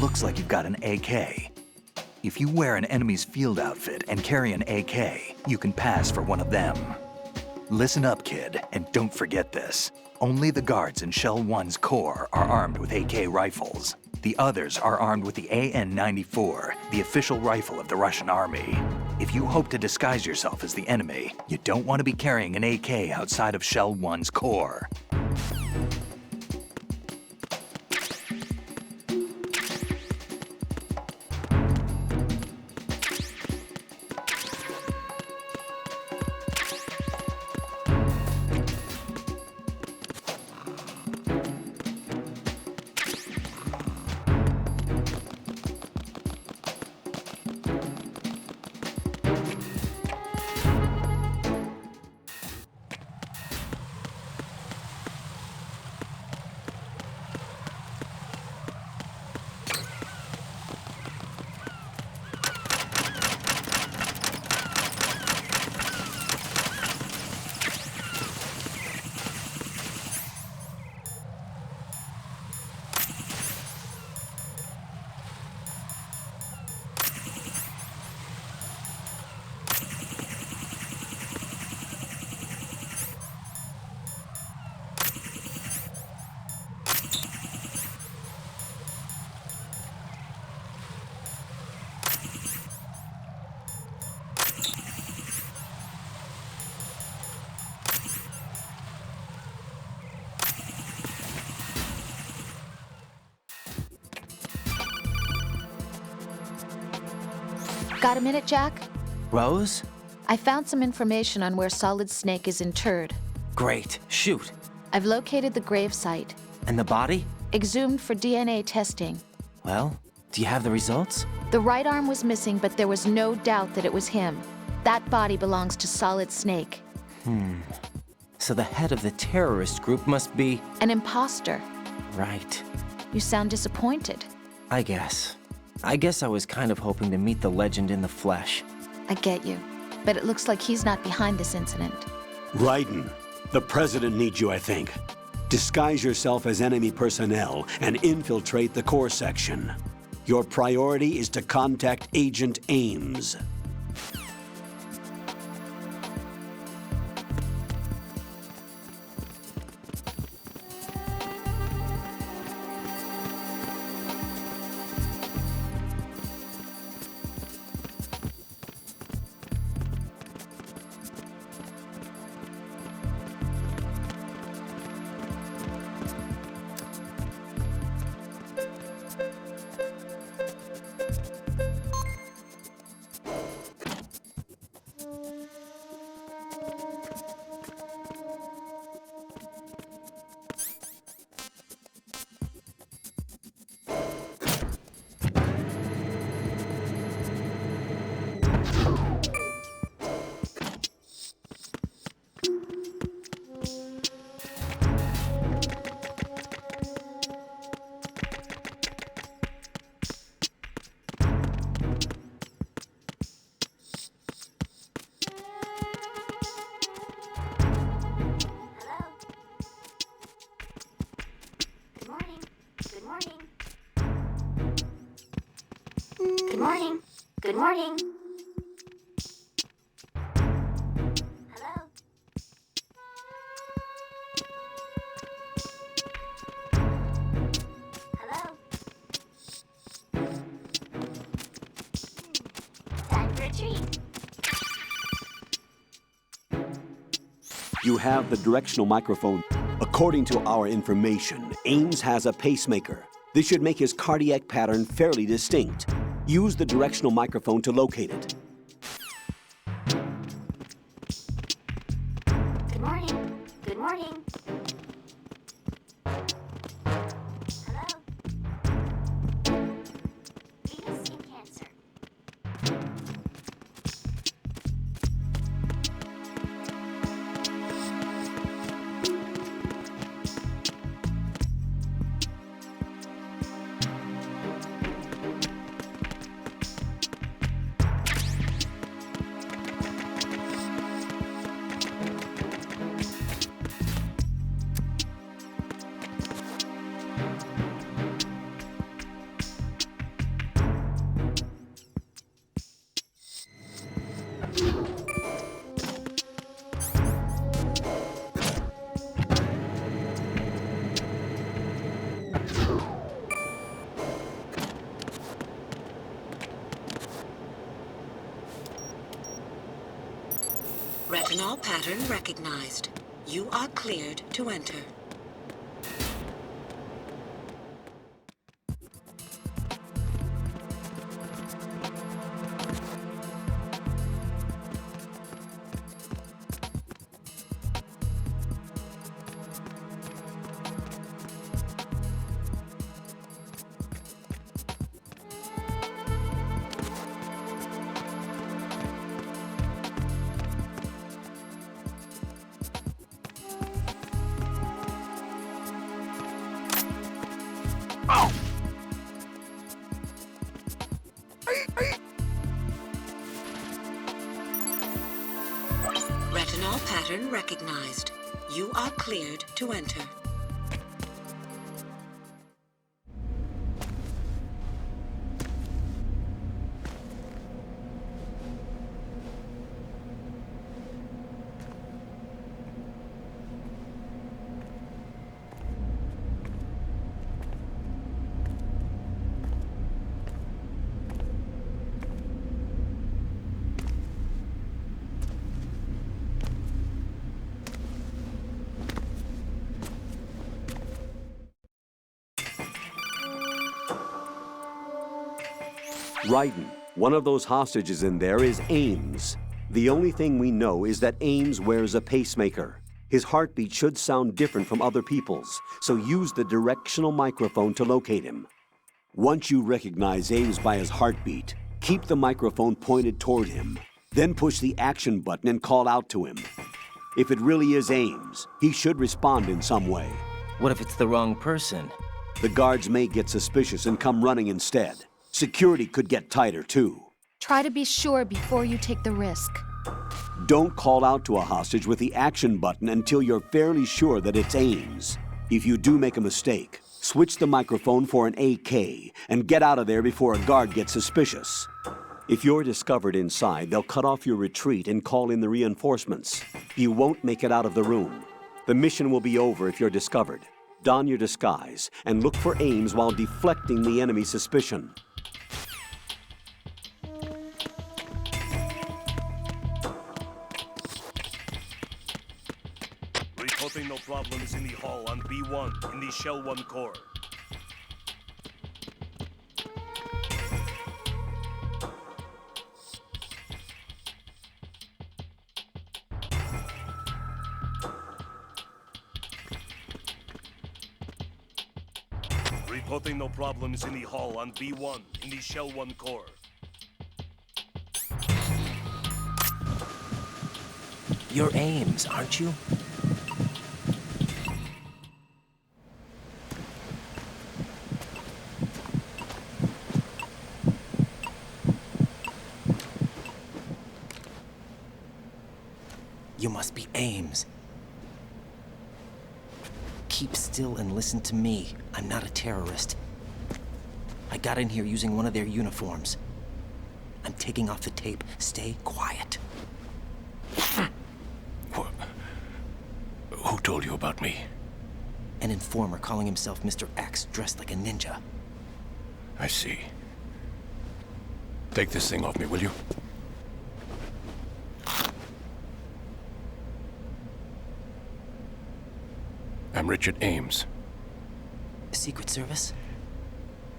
Looks like you've got an AK. If you wear an enemy's field outfit and carry an AK, you can pass for one of them. Listen up, kid, and don't forget this. Only the guards in Shell 1's core are armed with AK rifles. The others are armed with the AN-94, the official rifle of the Russian army. If you hope to disguise yourself as the enemy, you don't want to be carrying an AK outside of Shell 1's core. Got a minute, Jack? Rose? I found some information on where Solid Snake is interred. Great. Shoot. I've located the gravesite. And the body? Exhumed for DNA testing. Well, do you have the results? The right arm was missing, but there was no doubt that it was him. That body belongs to Solid Snake. So the head of the terrorist group must be... An imposter. Right. You sound disappointed. I guess I was kind of hoping to meet the legend in the flesh. I get you. But it looks like he's not behind this incident. Raiden, the president needs you, I think. Disguise yourself as enemy personnel and infiltrate the core section. Your priority is to contact Agent Ames. Good morning. Good morning. Hello. Hello. Time for a treat. You have the directional microphone. According to our information, Ames has a pacemaker. This should make his cardiac pattern fairly distinct. Use the directional microphone to locate it. Good morning. Good morning. Hello. Venus in Cancer. Retinol pattern recognized. You are cleared to enter. Retinol pattern recognized. You are cleared to enter. Raiden, One of those hostages in there is Ames. The only thing we know is that Ames wears a pacemaker. His heartbeat should sound different from other people's, so use the directional microphone to locate him. Once you recognize Ames by his heartbeat, keep the microphone pointed toward him. Then push the action button and call out to him. If it really is Ames, he should respond in some way. What if it's the wrong person? The guards may get suspicious and come running instead. Security could get tighter, too. Try to be sure before you take the risk. Don't call out to a hostage with the action button until you're fairly sure that it's Ames. If you do make a mistake, switch the microphone for an AK and get out of there before a guard gets suspicious. If you're discovered inside, they'll cut off your retreat and call in the reinforcements. You won't make it out of the room. The mission will be over if you're discovered. Don your disguise and look for Ames while deflecting the enemy's suspicion. Reporting no problems in the hall on B1 in the Shell 1 core. Reporting no problems in the hall on B1 in the Shell 1 core. You're Ames, aren't you? You must be Ames. Keep still and listen to me. I'm not a terrorist. I got in here using one of their uniforms. I'm taking off the tape. Stay quiet. Who told you about me? An informer calling himself Mr. X, dressed like a ninja. I see. Take this thing off me, will you? I'm Richard Ames. Secret Service?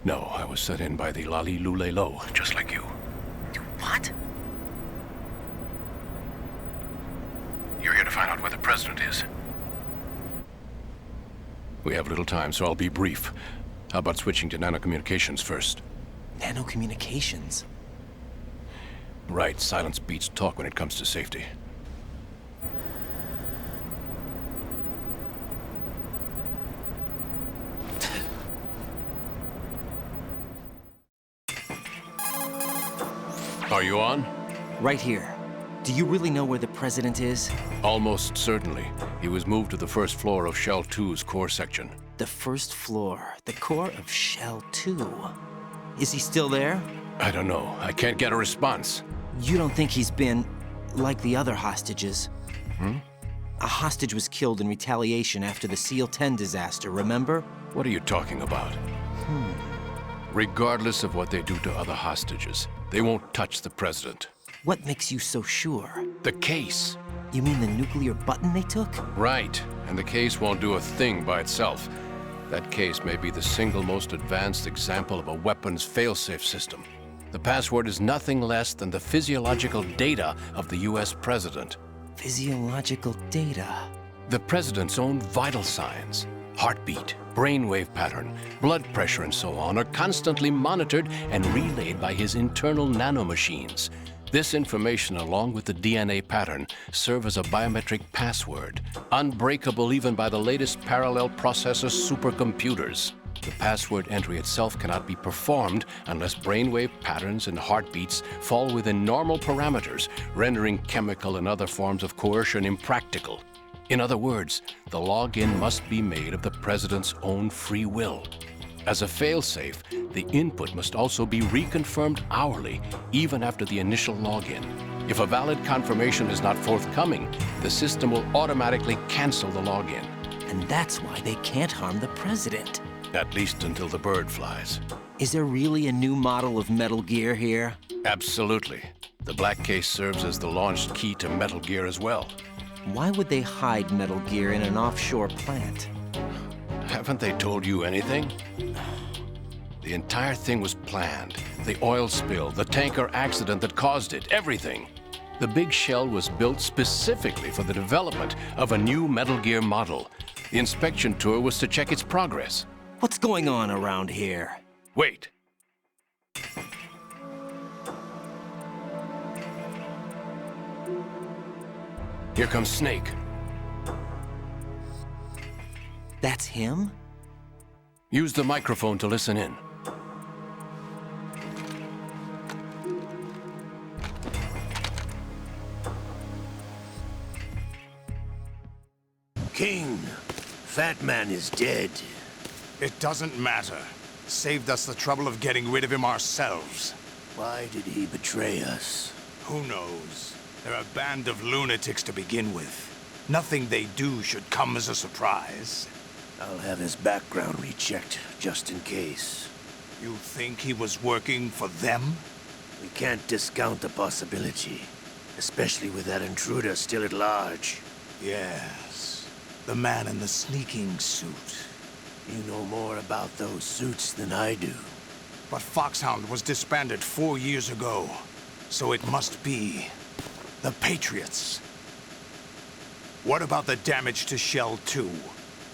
No, I was sent in by the Lali Lule Lo, just like you. What? You're here to find out where the president is. We have little time, so I'll be brief. How about switching to nanocommunications first? Nanocommunications? Right, silence beats talk when it comes to safety. Are you on? Right here. Do you really know where the president is? Almost certainly. He was moved to the first floor of Shell 2's core section. The first floor, the core of Shell 2. Is he still there? I don't know. I can't get a response. You don't think he's been like the other hostages? A hostage was killed in retaliation after the SEAL 10 disaster, remember? What are you talking about? Regardless of what they do to other hostages, they won't touch the president. What makes you so sure? The case. You mean the nuclear button they took? Right, and the case won't do a thing by itself. That case may be the single most advanced example of a weapons failsafe system. The password is nothing less than the physiological data of the US president. Physiological data? The president's own vital signs, heartbeat, brainwave pattern, blood pressure, and so on are constantly monitored and relayed by his internal nanomachines. This information, along with the DNA pattern, serve as a biometric password, unbreakable even by the latest parallel processor supercomputers. The password entry itself cannot be performed unless brainwave patterns and heartbeats fall within normal parameters, rendering chemical and other forms of coercion impractical. In other words, the login must be made of the president's own free will. As a failsafe, the input must also be reconfirmed hourly, even after the initial login. If a valid confirmation is not forthcoming, the system will automatically cancel the login. And that's why they can't harm the president. At least until the bird flies. Is there really a new model of Metal Gear here? Absolutely. The black case serves as the launch key to Metal Gear as well. Why would they hide Metal Gear in an offshore plant? Haven't they told you anything? The entire thing was planned. The oil spill, the tanker accident that caused it, everything. The big shell was built specifically for the development of a new Metal Gear model. The inspection tour was to check its progress. What's going on around here? Wait. Here comes Snake. That's him? Use the microphone to listen in. King, Fat Man is dead. It doesn't matter. Saved us the trouble of getting rid of him ourselves. Why did he betray us? Who knows? They're a band of lunatics to begin with. Nothing they do should come as a surprise. I'll have his background rechecked, just in case. You think he was working for them? We can't discount the possibility, especially with that intruder still at large. Yes, the man in the sneaking suit. You know more about those suits than I do. But Foxhound was disbanded 4 years ago, so it must be the Patriots. What about the damage to Shell 2?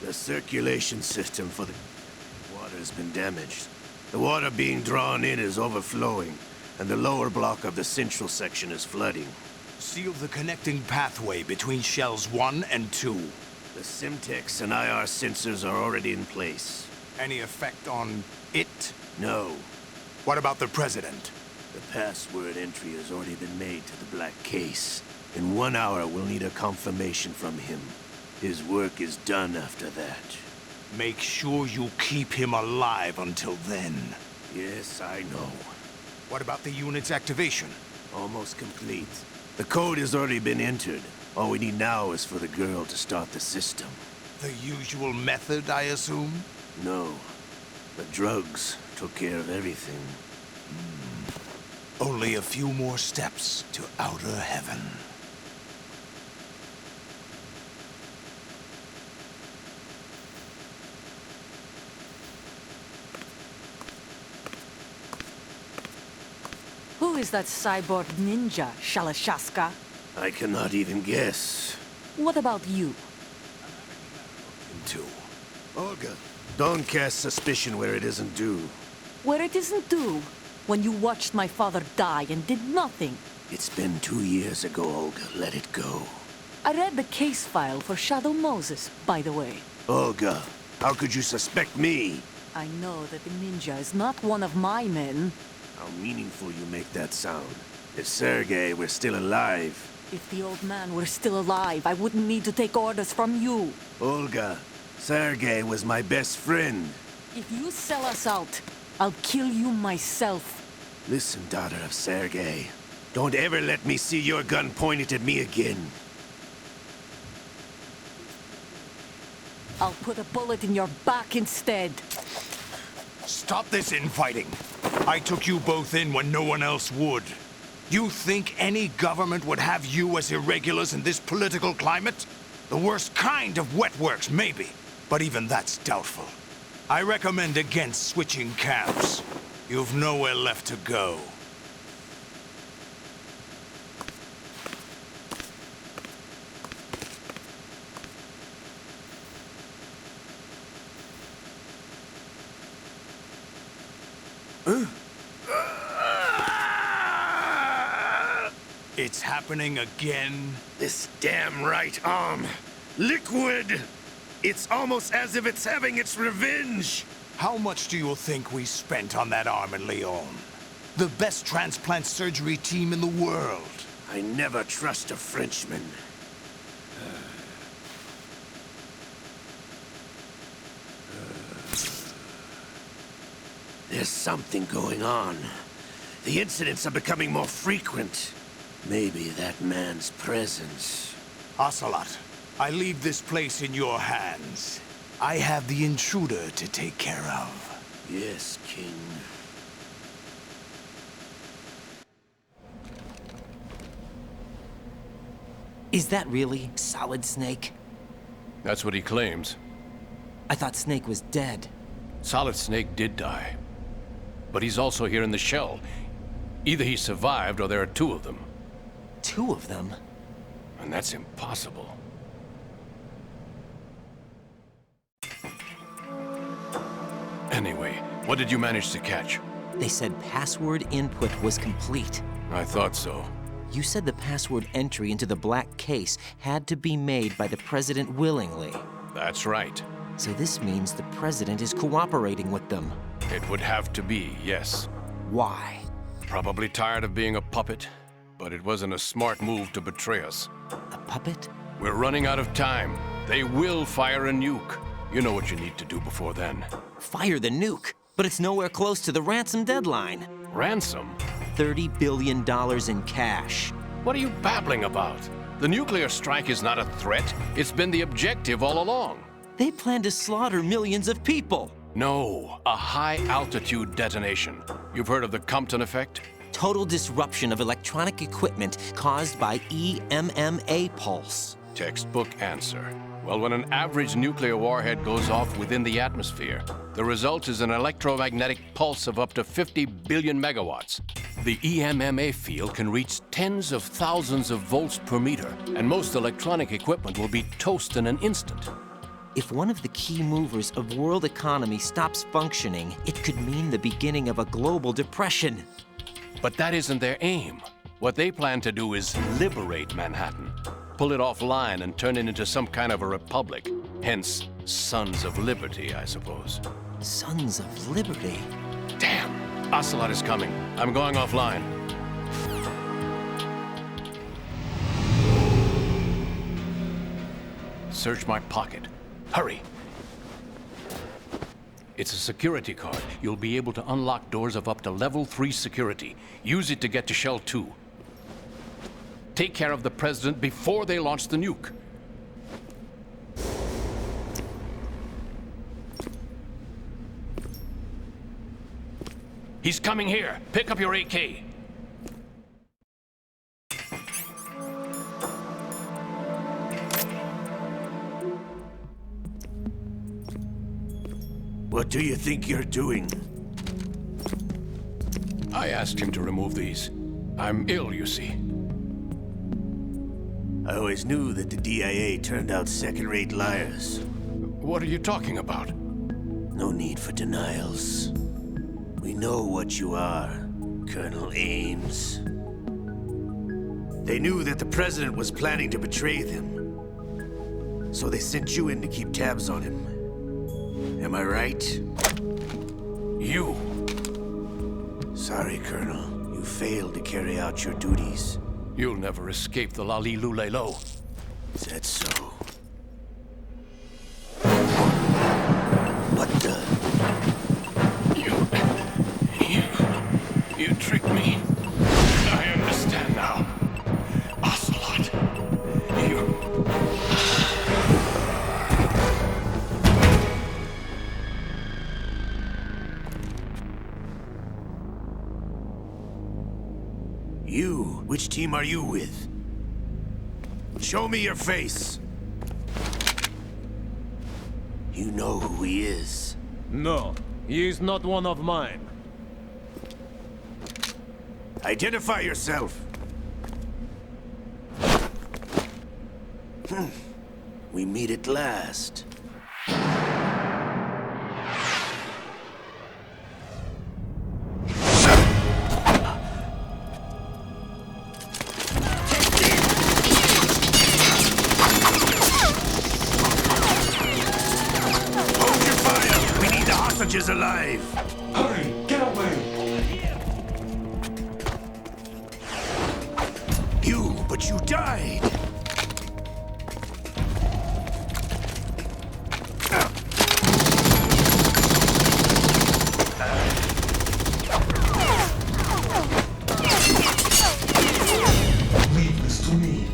The circulation system for the water has been damaged. The water being drawn in is overflowing, and the lower block of the central section is flooding. Seal the connecting pathway between Shells 1 and 2. The Simtex and IR sensors are already in place. Any effect on it? No. What about the President? The password entry has already been made to the black case. In 1 hour, we'll need a confirmation from him. His work is done after that. Make sure you keep him alive until then. Yes, I know. What about the unit's activation? Almost complete. The code has already been entered. All we need now is for the girl to start the system. The usual method, I assume? No. The drugs took care of everything. Only a few more steps to outer heaven. Who is that cyborg ninja, Shalashaska? I cannot even guess. What about you? Into. Olga, don't cast suspicion where it isn't due. Where it isn't due? When you watched my father die and did nothing. It's been 2 years ago, Olga. Let it go. I read the case file for Shadow Moses, by the way. Olga, how could you suspect me? I know that the ninja is not one of my men. How meaningful you make that sound. If Sergei were still alive... If the old man were still alive, I wouldn't need to take orders from you. Olga, Sergei was my best friend. If you sell us out, I'll kill you myself. Listen, daughter of Sergei. Don't ever let me see your gun pointed at me again. I'll put a bullet in your back instead. Stop this infighting. I took you both in when no one else would. You think any government would have you as irregulars in this political climate? The worst kind of wet works, maybe. But even that's doubtful. I recommend against switching camps. You've nowhere left to go. It's happening again? This damn right arm. Liquid! It's almost as if it's having its revenge! How much do you think we spent on that arm in Lyon? The best transplant surgery team in the world. I never trust a Frenchman. There's something going on. The incidents are becoming more frequent. Maybe that man's presence. Ocelot, I leave this place in your hands. I have the intruder to take care of. Yes, King. Is that really Solid Snake? That's what he claims. I thought Snake was dead. Solid Snake did die. but he's also here in the shell. Either he survived or there are two of them. Two of them? And that's impossible. Anyway, what did you manage to catch? They said password input was complete. I thought so. You said the password entry into the black case had to be made by the President willingly. That's right. So this means the President is cooperating with them. It would have to be, yes. Why? Probably tired of being a puppet, but it wasn't a smart move to betray us. A puppet? We're running out of time. They will fire a nuke. You know what you need to do before then. Fire the nuke? But it's nowhere close to the ransom deadline. Ransom? $30 billion in cash. What are you babbling about? The nuclear strike is not a threat. It's been the objective all along. They plan to slaughter millions of people. No, a high-altitude detonation. You've heard of the Compton effect? Total disruption of electronic equipment caused by EMMA pulse. Textbook answer. Well, when an average nuclear warhead goes off within the atmosphere, the result is an electromagnetic pulse of up to 50 billion megawatts. The EMMA field can reach tens of thousands of volts per meter, and most electronic equipment will be toast in an instant. If one of the key movers of world economy stops functioning, it could mean the beginning of a global depression. But that isn't their aim. What they plan to do is liberate Manhattan. Pull it offline and turn it into some kind of a republic. Hence, Sons of Liberty, I suppose. Sons of Liberty? Damn! Ocelot is coming. I'm going offline. Search my pocket. Hurry! It's a security card. You'll be able to unlock doors of up to level 3 security. Use it to get to Shell 2. Take care of the President before they launch the nuke. He's coming here. Pick up your AK. What do you think you're doing? I asked him to remove these. I'm ill, you see. I always knew that the DIA turned out second-rate liars. What are you talking about? No need for denials. We know what you are, Colonel Ames. They knew that the President was planning to betray them. So they sent you in to keep tabs on him. Am I right? You! Sorry, Colonel. You failed to carry out your duties. You'll never escape the Lali-Lulelo. Is that so? What the? You tricked me. I understand now. Ocelot, You? Which team are you with? Show me your face. You know who he is. No, he is not one of mine. Identify yourself. We meet at last. Hold your fire! We need the hostages alive! Hurry! Get away! But you died! Leave this to me.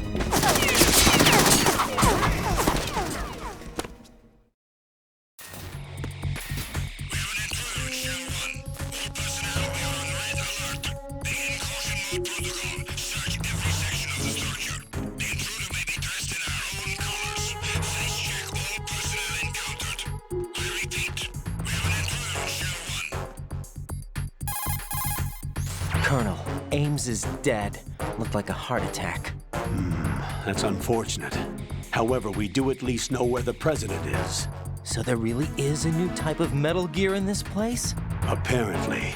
Colonel, Ames is dead. Looked like a heart attack. That's unfortunate. However, we do at least know where the president is. So there really is a new type of Metal Gear in this place? Apparently.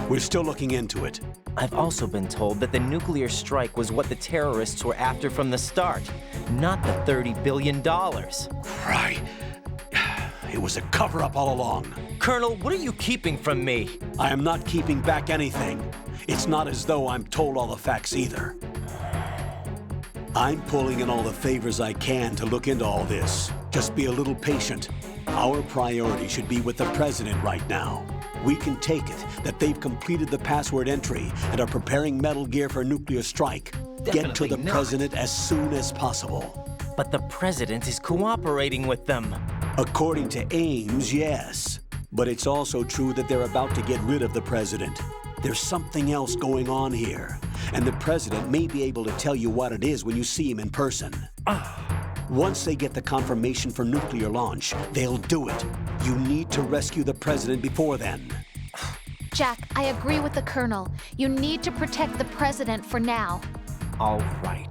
We're still looking into it. I've also been told that the nuclear strike was what the terrorists were after from the start, not the $30 billion. Right. It was a cover-up all along. Colonel, what are you keeping from me? I am not keeping back anything. It's not as though I'm told all the facts either. I'm pulling in all the favors I can to look into all this. Just be a little patient. Our priority should be with the president right now. We can take it that they've completed the password entry and are preparing Metal Gear for nuclear strike. Get to the president as soon as possible. But the president is cooperating with them. According to Ames, yes. But it's also true that they're about to get rid of the president. There's something else going on here, and the president may be able to tell you what it is when you see him in person. Once they get the confirmation for nuclear launch, they'll do it. You need to rescue the president before then. Jack, I agree with the Colonel. You need to protect the president for now. All right.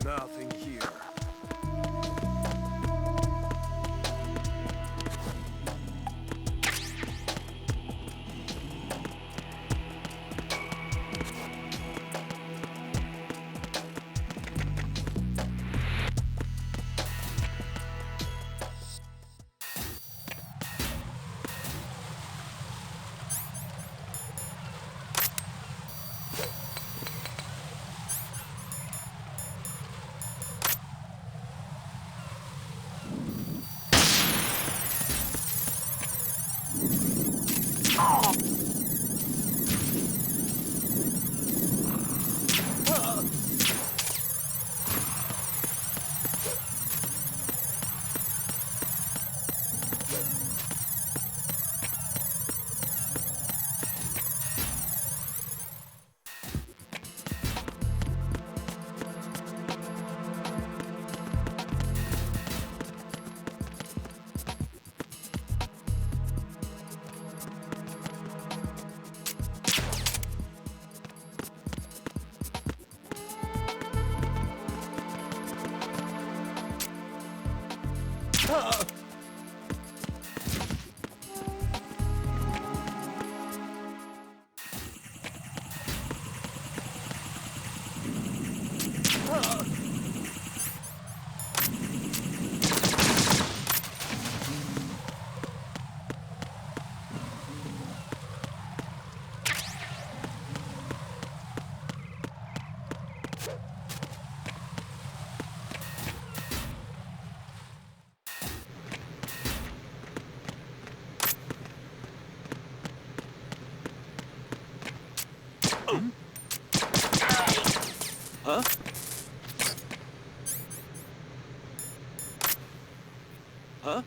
Nothing here. Huh? Huh?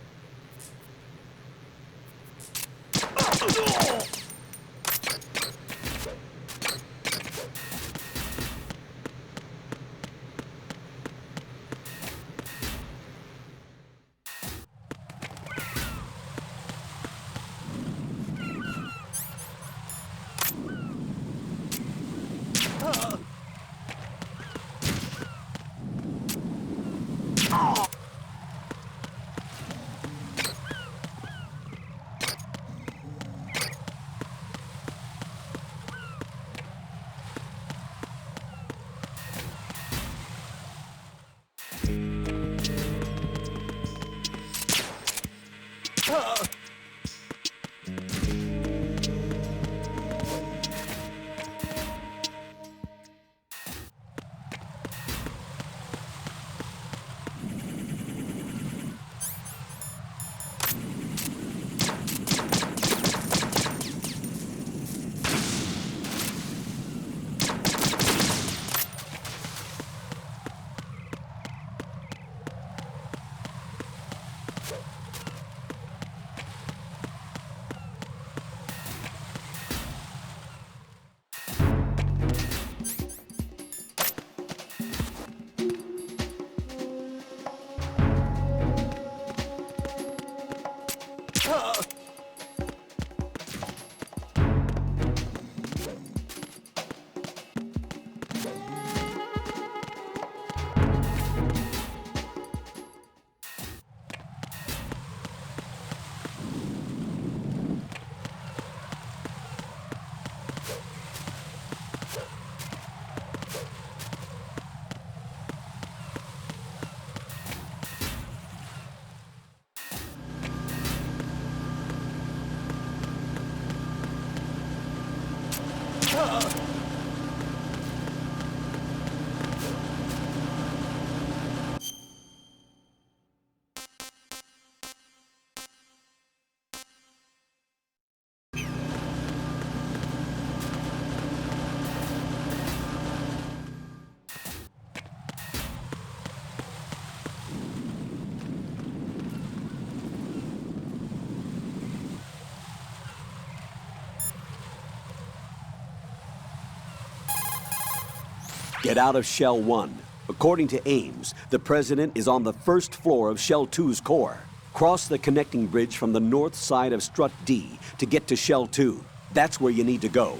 Get out of Shell 1. According to Ames, the President is on the first floor of Shell 2's core. Cross the connecting bridge from the north side of Strut D to get to Shell 2. That's where you need to go.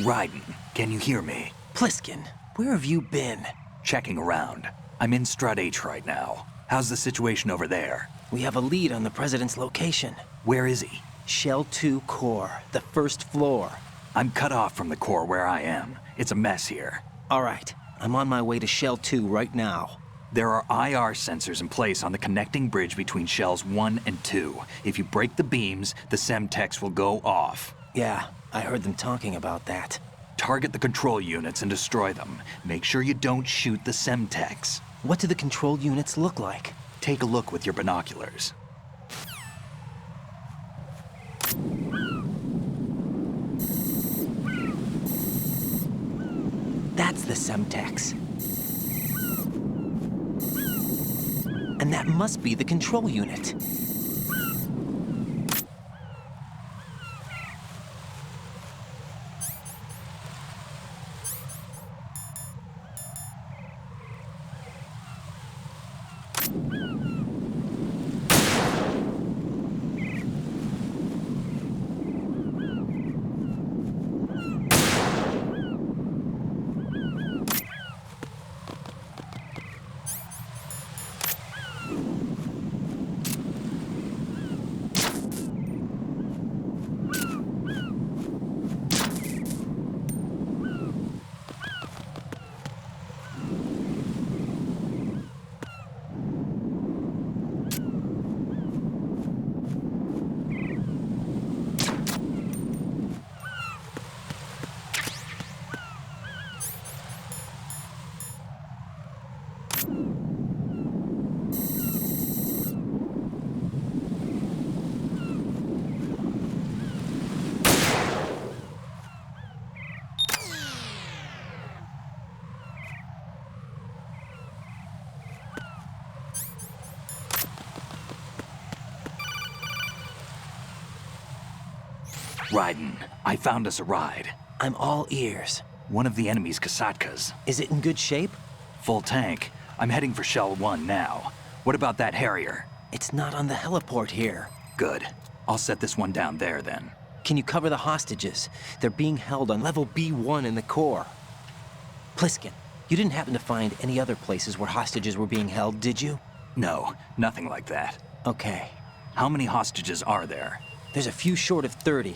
Raiden, can you hear me? Pliskin, where have you been? Checking around. I'm in Strut H right now. How's the situation over there? We have a lead on the President's location. Where is he? Shell 2 core, the first floor. I'm cut off from the core where I am. It's a mess here. All right, I'm on my way to Shell 2 right now. There are IR sensors in place on the connecting bridge between Shells 1 and 2. If you break the beams, the Semtex will go off. Yeah, I heard them talking about that. Target the control units and destroy them. Make sure you don't shoot the Semtex. What do the control units look like? Take a look with your binoculars. That's the Semtex. And that must be the control unit. Raiden, I found us a ride. I'm all ears. One of the enemy's Kasatkas. Is it in good shape? Full tank. I'm heading for Shell 1 now. What about that Harrier? It's not on the heliport here. Good. I'll set this one down there then. Can you cover the hostages? They're being held on level B1 in the core. Pliskin, you didn't happen to find any other places where hostages were being held, did you? No, nothing like that. Okay. How many hostages are there? There's a few short of 30.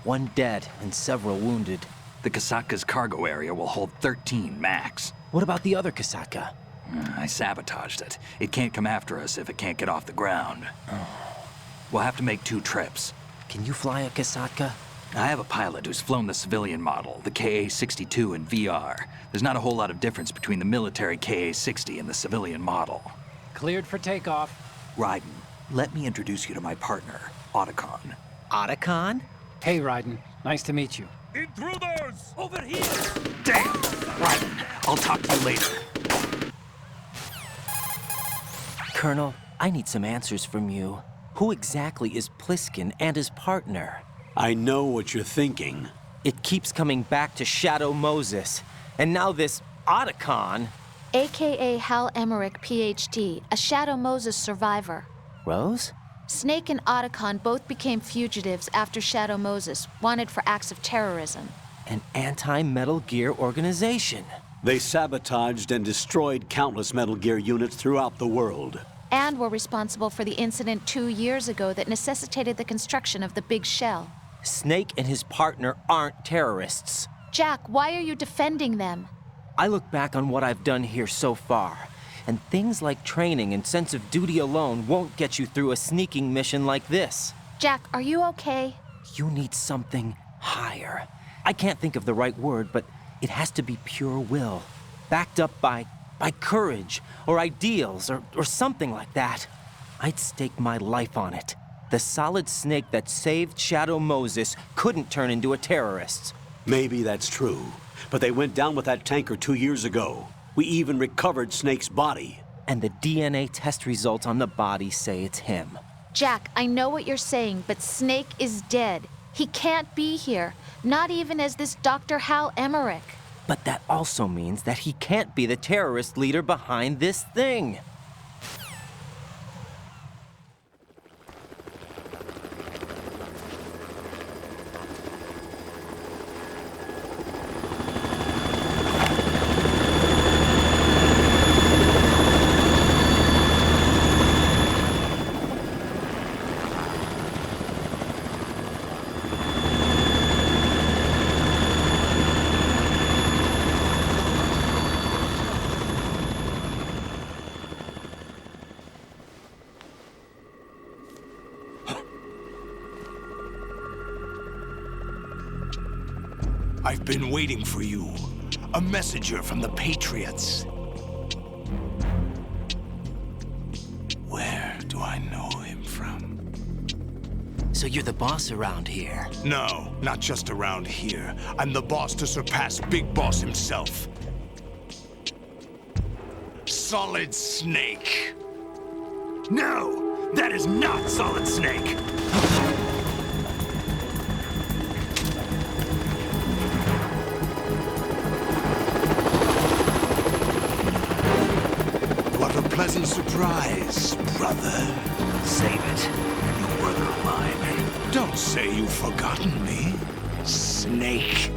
One dead and several wounded. The Kasatka's cargo area will hold 13 max. What about the other Kasatka? I sabotaged it. It can't come after us if it can't get off the ground. We'll have to make 2 trips. Can you fly a Kasatka? I have a pilot who's flown the civilian model, the KA-62 in VR. There's not a whole lot of difference between the military KA-60 and the civilian model. Cleared for takeoff. Raiden, let me introduce you to my partner, Otacon. Otacon? Hey, Raiden. Nice to meet you. Intruders! Over here! Damn! Raiden, I'll talk to you later. Colonel, I need some answers from you. Who exactly is Pliskin and his partner? I know what you're thinking. It keeps coming back to Shadow Moses. And now this Otacon. AKA Hal Emmerich, PhD, a Shadow Moses survivor. Rose? Snake and Otacon both became fugitives after Shadow Moses, wanted for acts of terrorism. An anti-Metal Gear organization. They sabotaged and destroyed countless Metal Gear units throughout the world. And were responsible for the incident 2 years ago that necessitated the construction of the Big Shell. Snake and his partner aren't terrorists. Jack, why are you defending them? I look back on what I've done here so far, and things like training and sense of duty alone won't get you through a sneaking mission like this. Jack, are you okay? You need something higher. I can't think of the right word, but it has to be pure will, backed up by courage, or ideals, or something like that. I'd stake my life on it. The solid Snake that saved Shadow Moses couldn't turn into a terrorist. Maybe that's true, but they went down with that tanker 2 years ago. We even recovered Snake's body. And the DNA test results on the body say it's him. Jack, I know what you're saying, but Snake is dead. He can't be here, not even as this Dr. Hal Emmerich. But that also means that he can't be the terrorist leader behind this thing. I've been waiting for you. A messenger from the Patriots. Where do I know him from? So you're the boss around here? No, not just around here. I'm the boss to surpass Big Boss himself. Solid Snake. No! That is not Solid Snake! What a pleasant surprise, brother. Save it. You're no brother of mine. Don't say you've forgotten me, Snake.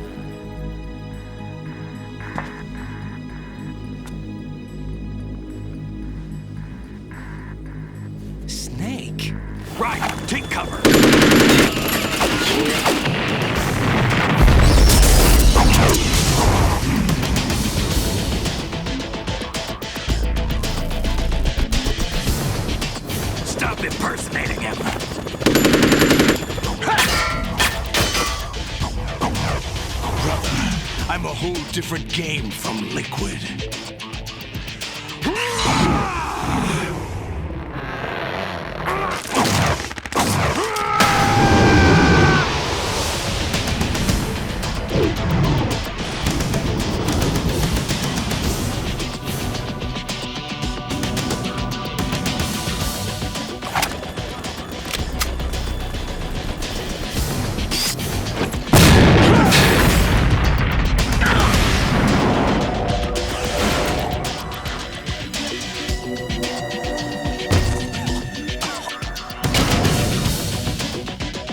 Snake? Right, take cover! Stop impersonating him! Brother, I'm a whole different game from Liquid.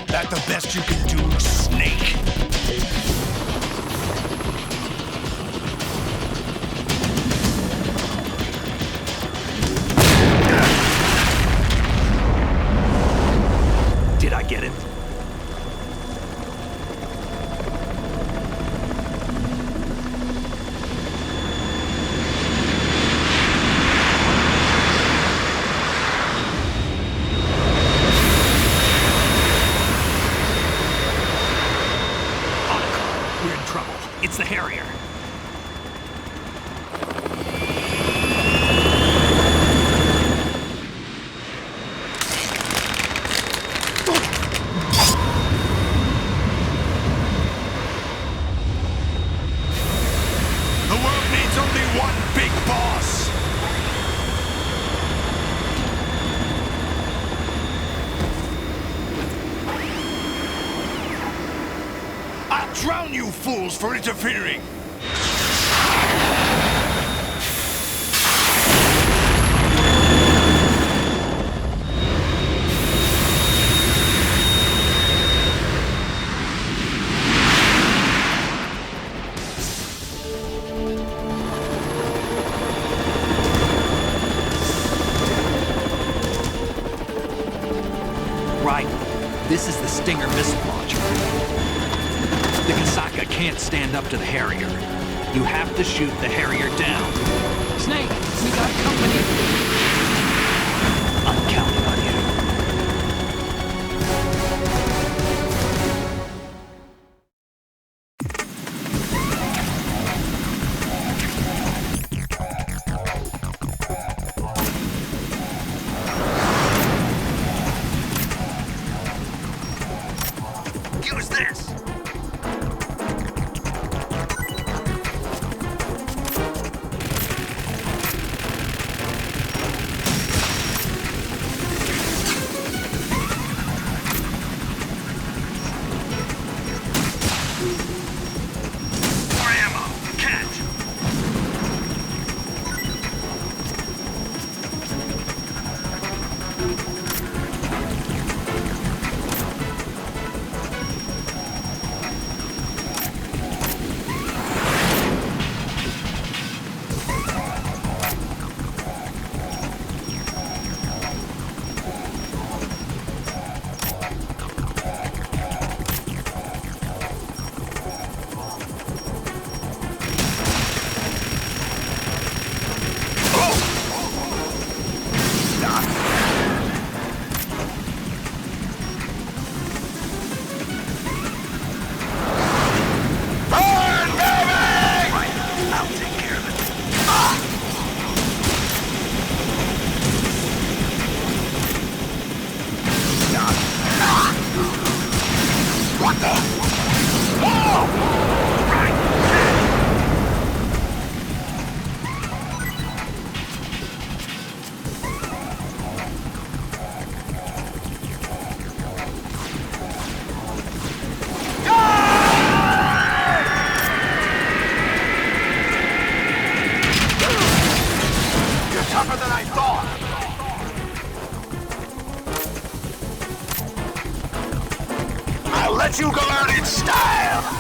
That the best you can do, Snake? Did I get it? We're in trouble. It's the Harrier. The world needs only one big boss. I'll drown you fools for interfering. Right. This is the Stinger missile launcher. The Kasaka can't stand up to the Harrier. You have to shoot the Harrier down. Snake, we got company. I'm counting on you. Use this! tougher than I thought! I'll let you go out in style!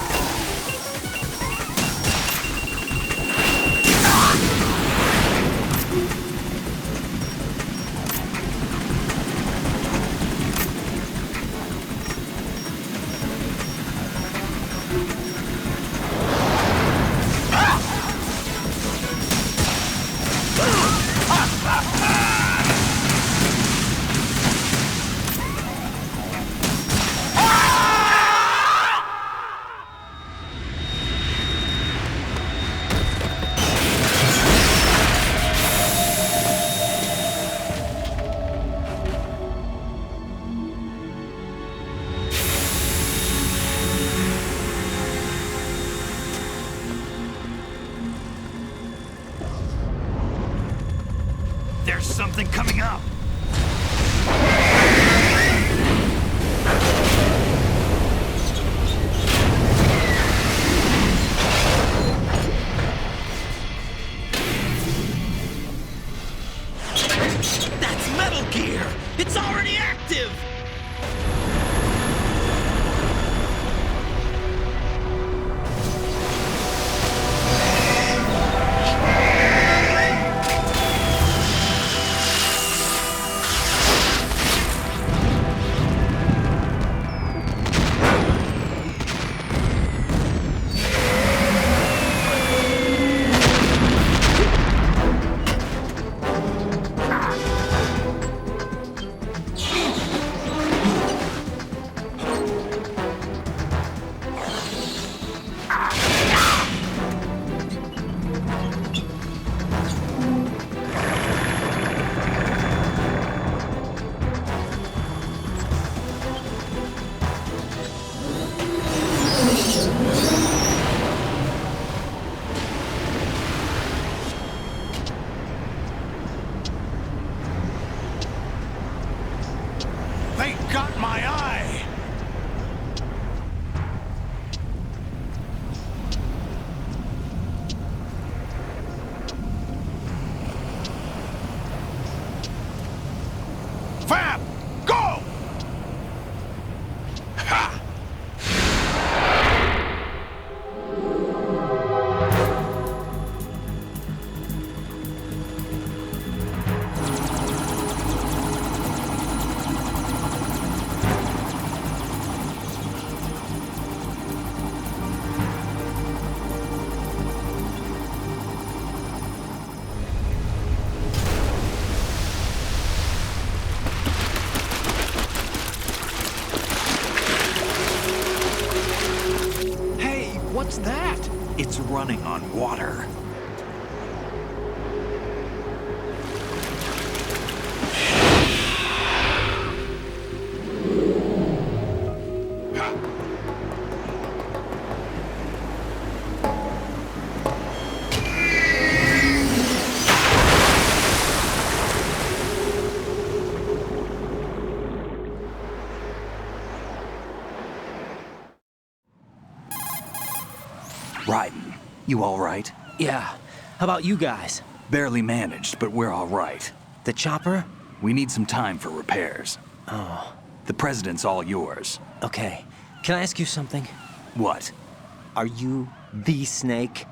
There's something coming up! That's Metal Gear! It's already active! They got my eye! Fab! Go! Ha! Hey, what's that? It's running on water. Raiden, you all right? Yeah. How about you guys? Barely managed, but we're all right. The chopper? We need some time for repairs. Oh. The president's all yours. Okay. Can I ask you something? What? Are you the Snake?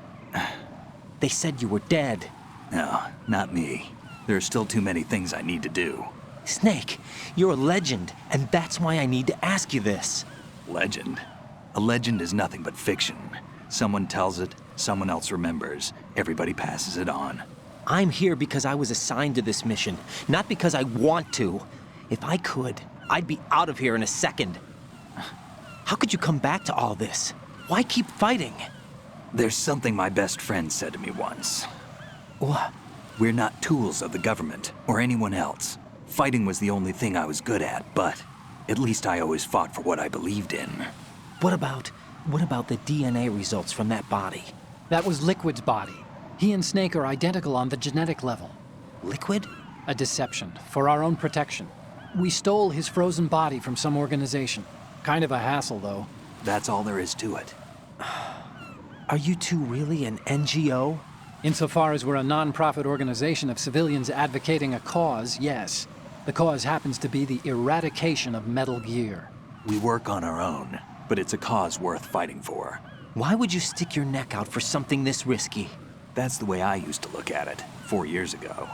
They said you were dead. No, not me. There are still too many things I need to do. Snake, you're a legend, and that's why I need to ask you this. Legend? A legend is nothing but fiction. Someone tells it, someone else remembers. Everybody passes it on. I'm here because I was assigned to this mission, not because I want to. If I could, I'd be out of here in a second. How could you come back to all this? Why keep fighting? There's something my best friend said to me once. What? We're not tools of the government or anyone else. Fighting was the only thing I was good at, but at least I always fought for what I believed in. What about the DNA results from that body? That was Liquid's body. He and Snake are identical on the genetic level. Liquid? A deception, for our own protection. We stole his frozen body from some organization. Kind of a hassle, though. That's all there is to it. Are you two really an NGO? Insofar as we're a non-profit organization of civilians advocating a cause, yes. The cause happens to be the eradication of Metal Gear. We work on our own, but it's a cause worth fighting for. Why would you stick your neck out for something this risky? That's the way I used to look at it 4 years ago.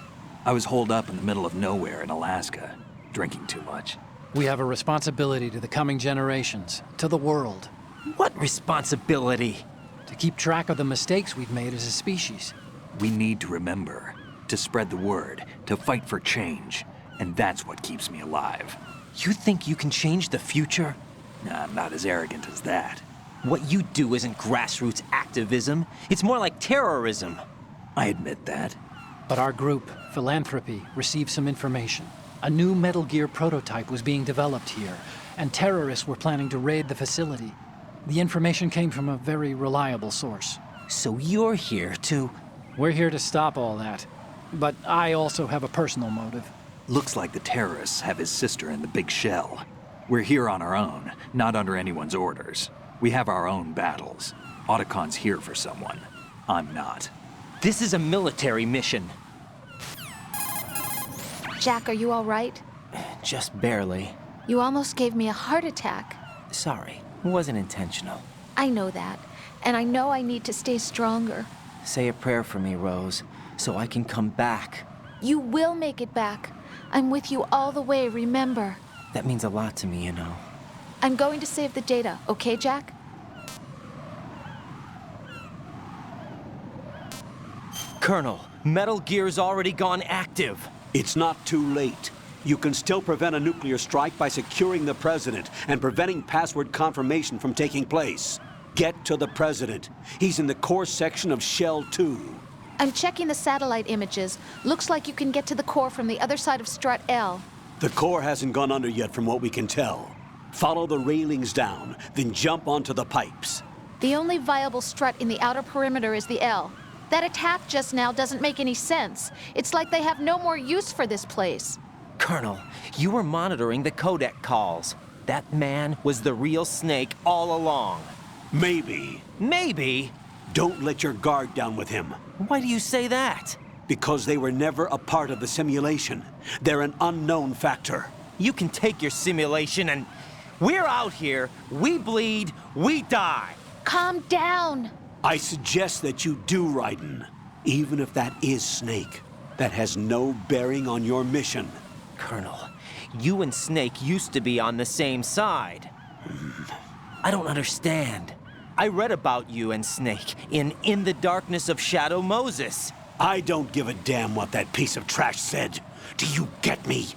I was holed up in the middle of nowhere in Alaska, drinking too much. We have a responsibility to the coming generations, to the world. What responsibility? To keep track of the mistakes we've made as a species. We need to remember, to spread the word, to fight for change, and that's what keeps me alive. You think you can change the future? Nah, I'm not as arrogant as that. What you do isn't grassroots activism. It's more like terrorism. I admit that. But our group, Philanthropy, received some information. A new Metal Gear prototype was being developed here, and terrorists were planning to raid the facility. The information came from a very reliable source. So you're here to... We're here to stop all that. But I also have a personal motive. Looks like the terrorists have his sister in the big shell. We're here on our own, not under anyone's orders. We have our own battles. Otacon's here for someone. I'm not. This is a military mission. Jack, are you all right? Just barely. You almost gave me a heart attack. Sorry, it wasn't intentional. I know that, and I know I need to stay stronger. Say a prayer for me, Rose, so I can come back. You will make it back. I'm with you all the way, remember? That means a lot to me, you know. I'm going to save the data, okay, Jack? Colonel, Metal Gear's already gone active. It's not too late. You can still prevent a nuclear strike by securing the President and preventing password confirmation from taking place. Get to the President. He's in the core section of Shell 2. I'm checking the satellite images. Looks like you can get to the core from the other side of Strut L. The core hasn't gone under yet from what we can tell. Follow the railings down, then jump onto the pipes. The only viable strut in the outer perimeter is the L. That attack just now doesn't make any sense. It's like they have no more use for this place. Colonel, you were monitoring the codec calls. That man was the real Snake all along. Maybe. Maybe? Don't let your guard down with him. Why do you say that? Because they were never a part of the simulation. They're an unknown factor. You can take your simulation and... We're out here, we bleed, we die. Calm down. I suggest that you do, Raiden. Even if that is Snake. That has no bearing on your mission. Colonel, you and Snake used to be on the same side. I don't understand. I read about you and Snake in the Darkness of Shadow Moses. I don't give a damn what that piece of trash said. Do you get me?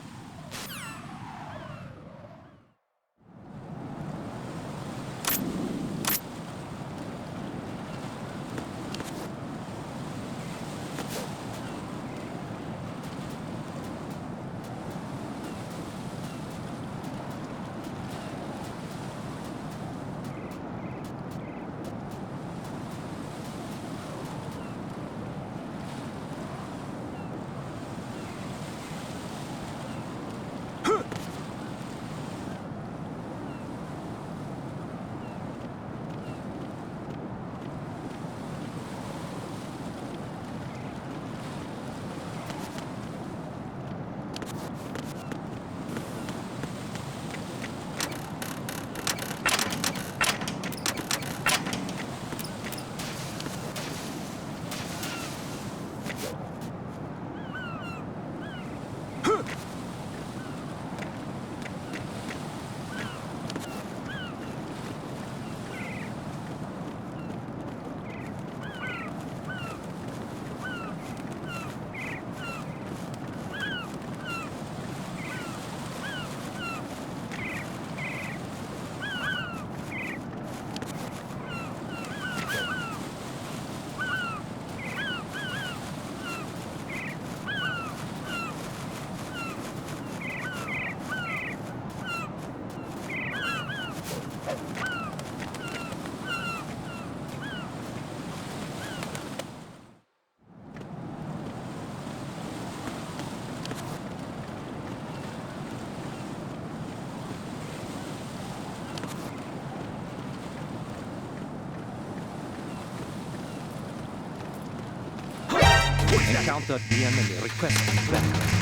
Counter-DML request backup.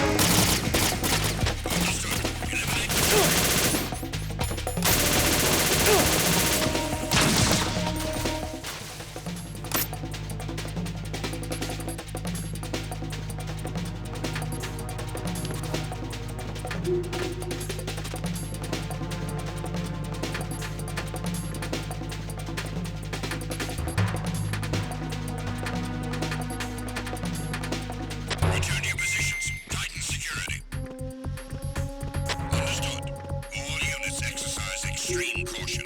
Return to your positions. Tighten security. Understood. All units exercise extreme caution.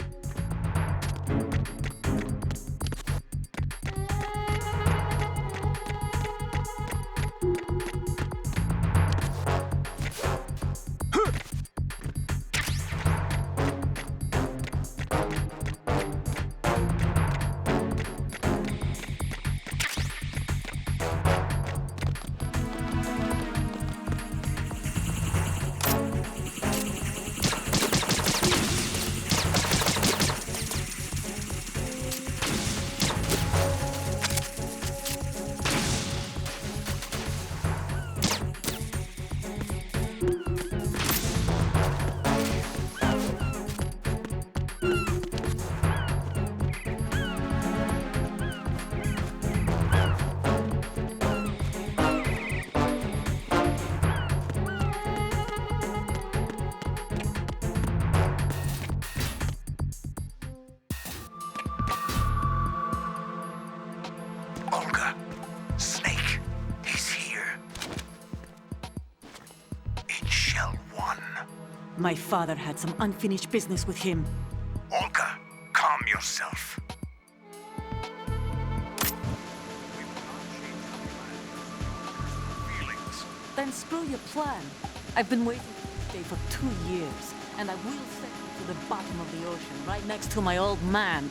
Olga, Snake, he's here. In Shell 1. My father had some unfinished business with him. Olga, calm yourself. Then screw your plan. I've been waiting for this day for 2 years, and I will send you to the bottom of the ocean, right next to my old man.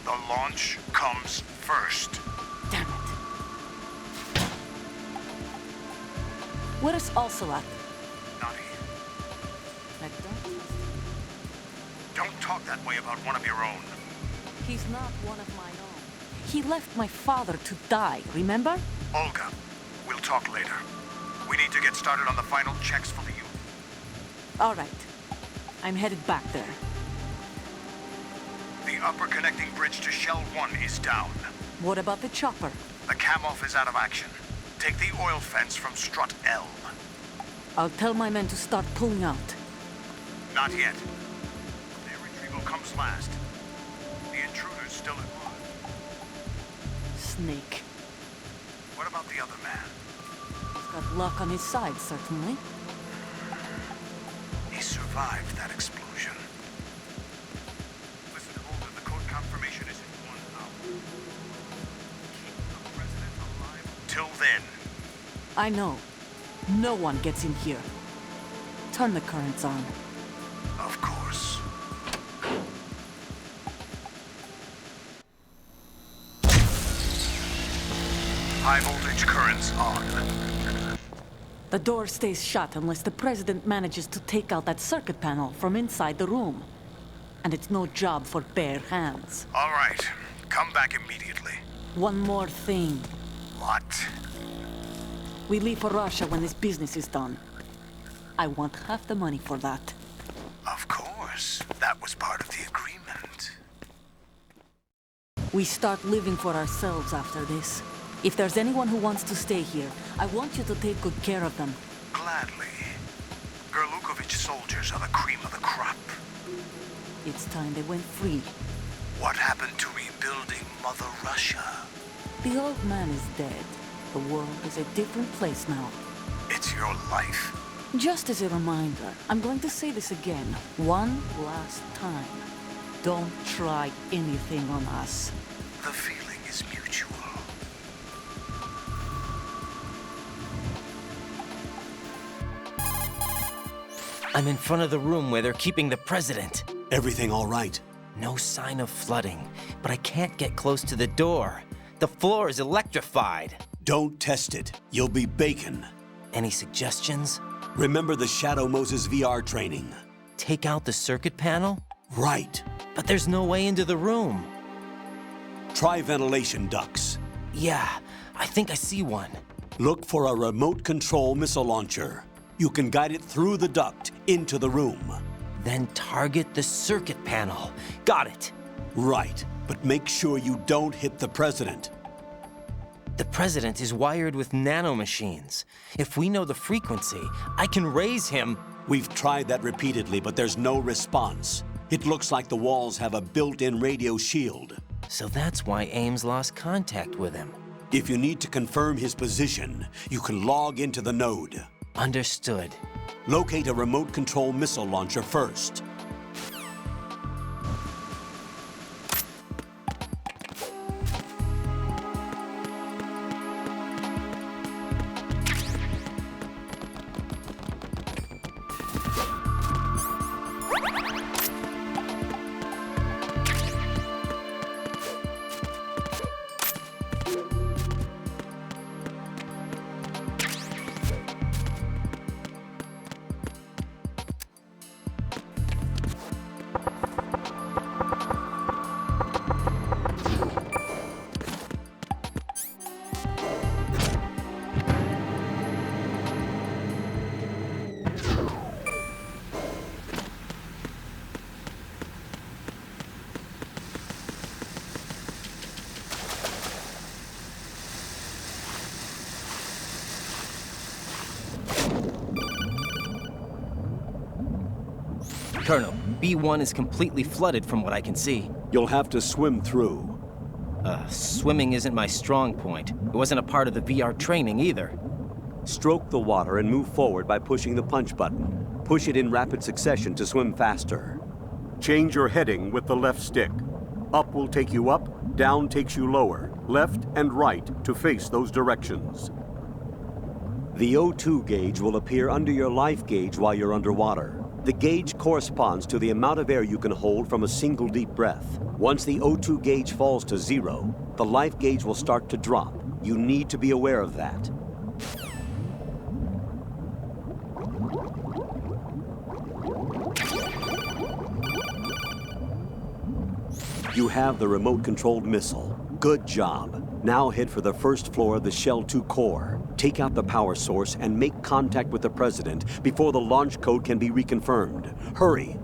The launch comes first. Damn it. Where's Ocelot? Not here. I don't trust him. Don't talk that way about one of your own. He's not one of my own. He left my father to die, remember? Olga, we'll talk later. We need to get started on the final checks for the unit. All right. I'm headed back there. The upper connecting bridge to Shell 1 is down. What about the chopper? The cam-off is out of action. Take the oil fence from strut L. I'll tell my men to start pulling out. Not yet. Their retrieval comes last. The intruder's still at work. Snake. What about the other man? He's got luck on his side, certainly. He survived that explosion. Listen, Holder, the code confirmation is in 1 hour. Keep the president alive till then. I know. No one gets in here. Turn the currents on. Of course. High voltage currents on. The door stays shut unless the president manages to take out that circuit panel from inside the room. And it's no job for bare hands. All right. Come back immediately. One more thing. What? We leave for Russia when this business is done. I want half the money for that. Of course. That was part of the agreement. We start living for ourselves after this. If there's anyone who wants to stay here, I want you to take good care of them. Gladly. Gerlukovich soldiers are the cream of the crop. It's time they went free. What happened to rebuilding Mother Russia? The old man is dead. The world is a different place now. It's your life. Just as a reminder, I'm going to say this again, one last time. Don't try anything on us. The feeling is mutual. I'm in front of the room where they're keeping the president. Everything all right? No sign of flooding, but I can't get close to the door. The floor is electrified. Don't test it. You'll be bacon. Any suggestions? Remember the Shadow Moses VR training. Take out the circuit panel? Right. But there's no way into the room. Try ventilation ducts. Yeah, I think I see one. Look for a remote control missile launcher. You can guide it through the duct into the room. Then target the circuit panel. Got it. Right, but make sure you don't hit the president. The president is wired with nanomachines. If we know the frequency, I can raise him. We've tried that repeatedly, but there's no response. It looks like the walls have a built-in radio shield. So that's why Ames lost contact with him. If you need to confirm his position, you can log into the node. Understood. Locate a remote control missile launcher first. Colonel, B1 is completely flooded from what I can see. You'll have to swim through. Swimming isn't my strong point. It wasn't a part of the VR training either. Stroke the water and move forward by pushing the punch button. Push it in rapid succession to swim faster. Change your heading with the left stick. Up will take you up, down takes you lower, left and right to face those directions. The O2 gauge will appear under your life gauge while you're underwater. The gauge corresponds to the amount of air you can hold from a single deep breath. Once the O2 gauge falls to 0, the life gauge will start to drop. You need to be aware of that. You have the remote-controlled missile. Good job. Now head for the first floor of the Shell 2 core. Take out the power source and make contact with the president before the launch code can be reconfirmed. Hurry.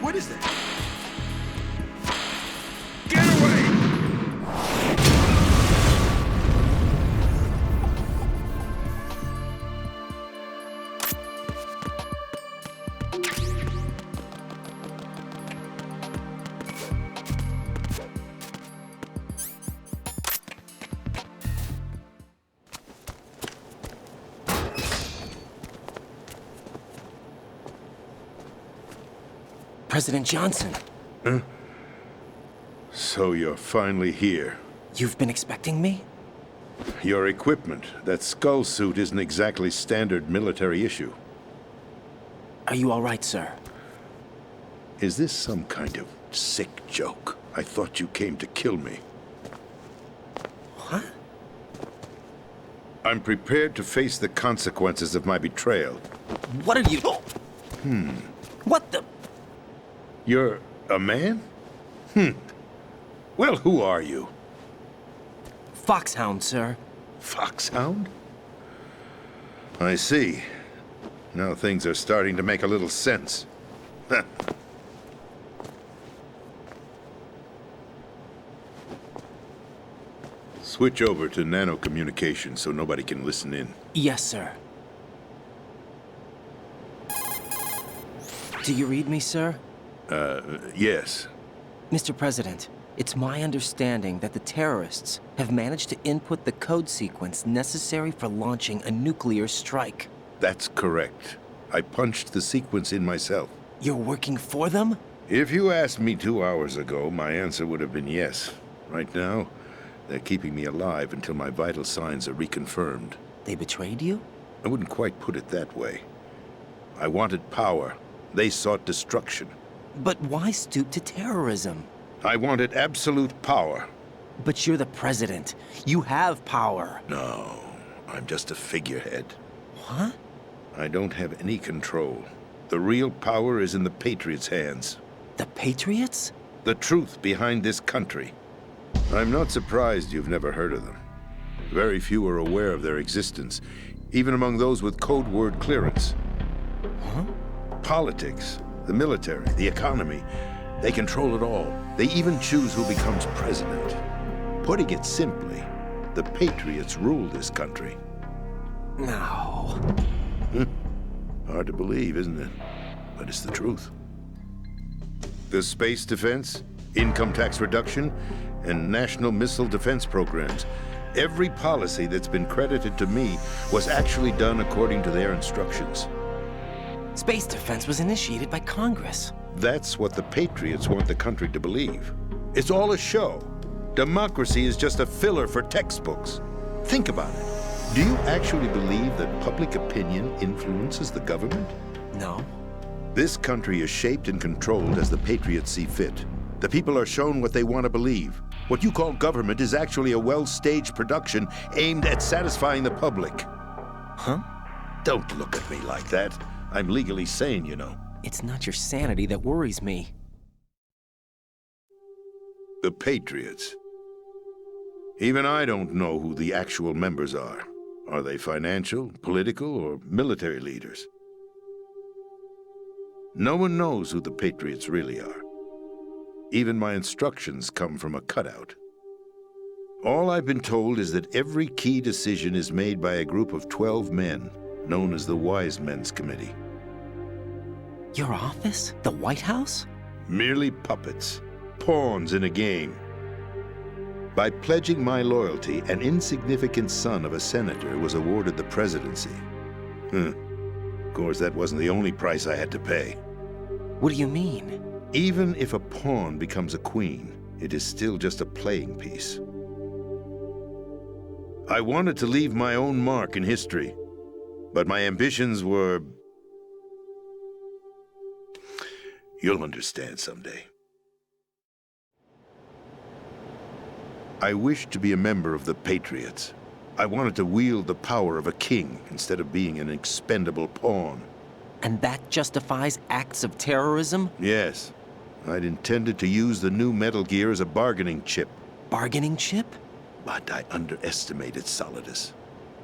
What is that? Get away! President Johnson. Huh? So you're finally here. You've been expecting me? Your equipment, that skull suit isn't exactly standard military issue. Are you all right, sir? Is this some kind of sick joke? I thought you came to kill me. What? I'm prepared to face the consequences of my betrayal. What are you... What the... You're a man? Well, who are you? Foxhound, sir. Foxhound? I see. Now things are starting to make a little sense. Switch over to nano communication so nobody can listen in. Yes, sir. Do you read me, sir? Yes. Mr. President, it's my understanding that the terrorists have managed to input the code sequence necessary for launching a nuclear strike. That's correct. I punched the sequence in myself. You're working for them? If you asked me 2 hours ago, my answer would have been yes. Right now, they're keeping me alive until my vital signs are reconfirmed. They betrayed you? I wouldn't quite put it that way. I wanted power. They sought destruction. But why stoop to terrorism? I wanted absolute power. But you're the president. You have power. No, I'm just a figurehead. What? I don't have any control. The real power is in the Patriots' hands. The Patriots? The truth behind this country. I'm not surprised you've never heard of them. Very few are aware of their existence, even among those with code word clearance. Huh? Politics, the military, the economy, they control it all. They even choose who becomes president. Putting it simply, the Patriots rule this country. No. Hard to believe, isn't it? But it's the truth. The space defense, income tax reduction, and national missile defense programs. Every policy that's been credited to me was actually done according to their instructions. Space defense was initiated by Congress. That's what the Patriots want the country to believe. It's all a show. Democracy is just a filler for textbooks. Think about it. Do you actually believe that public opinion influences the government? No. This country is shaped and controlled as the Patriots see fit. The people are shown what they want to believe. What you call government is actually a well-staged production aimed at satisfying the public. Huh? Don't look at me like that. I'm legally sane, you know. It's not your sanity that worries me. The Patriots. Even I don't know who the actual members are. Are they financial, political, or military leaders? No one knows who the Patriots really are. Even my instructions come from a cutout. All I've been told is that every key decision is made by a group of 12 men, known as the Wise Men's Committee. Your office? The White House? Merely puppets, pawns in a game. By pledging my loyalty, an insignificant son of a senator was awarded the presidency. Of course, that wasn't the only price I had to pay. What do you mean? Even if a pawn becomes a queen, it is still just a playing piece. I wanted to leave my own mark in history, but my ambitions were... You'll understand someday. I wished to be a member of the Patriots. I wanted to wield the power of a king instead of being an expendable pawn. And that justifies acts of terrorism? Yes. I'd intended to use the new Metal Gear as a bargaining chip. Bargaining chip? But I underestimated Solidus.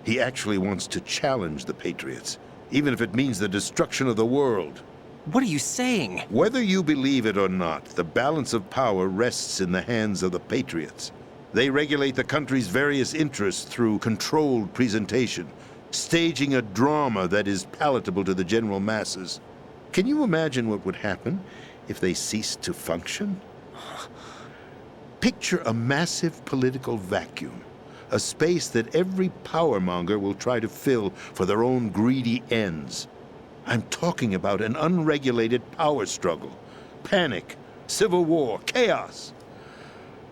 He actually wants to challenge the Patriots, even if it means the destruction of the world. What are you saying? Whether you believe it or not, the balance of power rests in the hands of the Patriots. They regulate the country's various interests through controlled presentation, staging a drama that is palatable to the general masses. Can you imagine what would happen if they ceased to function? Picture a massive political vacuum, a space that every powermonger will try to fill for their own greedy ends. I'm talking about an unregulated power struggle, panic, civil war, chaos.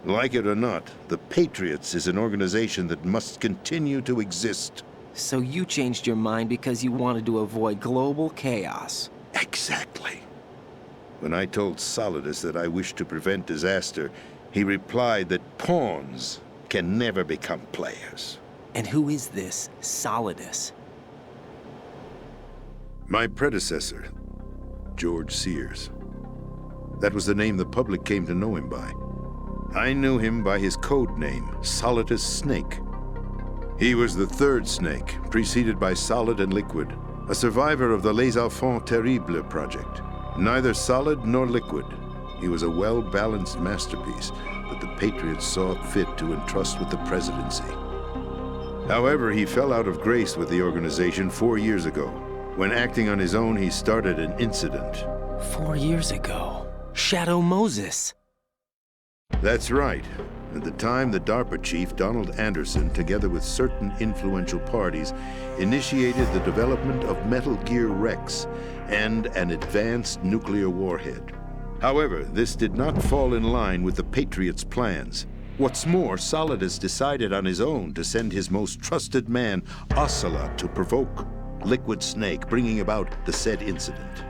Like it or not, the Patriots is an organization that must continue to exist. So you changed your mind because you wanted to avoid global chaos. Exactly. When I told Solidus that I wished to prevent disaster, he replied that pawns can never become players. And who is this Solidus? My predecessor, George Sears. That was the name the public came to know him by. I knew him by his code name, Solidus Snake. He was the third snake, preceded by Solid and Liquid, a survivor of the Les Enfants Terribles project. Neither solid nor liquid, he was a well-balanced masterpiece, that the Patriots saw fit to entrust with the presidency. However, he fell out of grace with the organization 4 years ago. When acting on his own, he started an incident. 4 years ago? Shadow Moses. That's right. At the time, the DARPA chief, Donald Anderson, together with certain influential parties, initiated the development of Metal Gear Rex and an advanced nuclear warhead. However, this did not fall in line with the Patriots' plans. What's more, Solidus decided on his own to send his most trusted man, Ocelot, to provoke Liquid Snake, bringing about the said incident.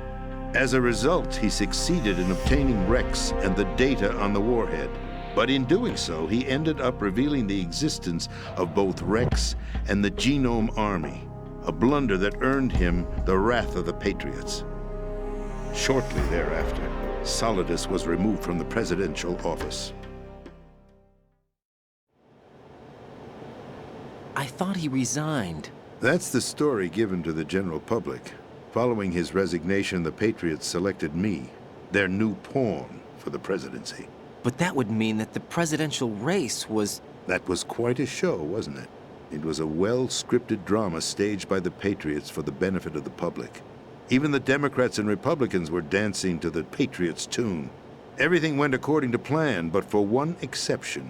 As a result, he succeeded in obtaining Rex and the data on the warhead. But in doing so, he ended up revealing the existence of both Rex and the Genome Army, a blunder that earned him the wrath of the Patriots. Shortly thereafter, Solidus was removed from the presidential office. I thought he resigned. That's the story given to the general public. Following his resignation, the Patriots selected me, their new pawn, for the presidency. But that would mean that the presidential race was... That was quite a show, wasn't it? It was a well-scripted drama staged by the Patriots for the benefit of the public. Even the Democrats and Republicans were dancing to the Patriots' tune. Everything went according to plan, but for one exception.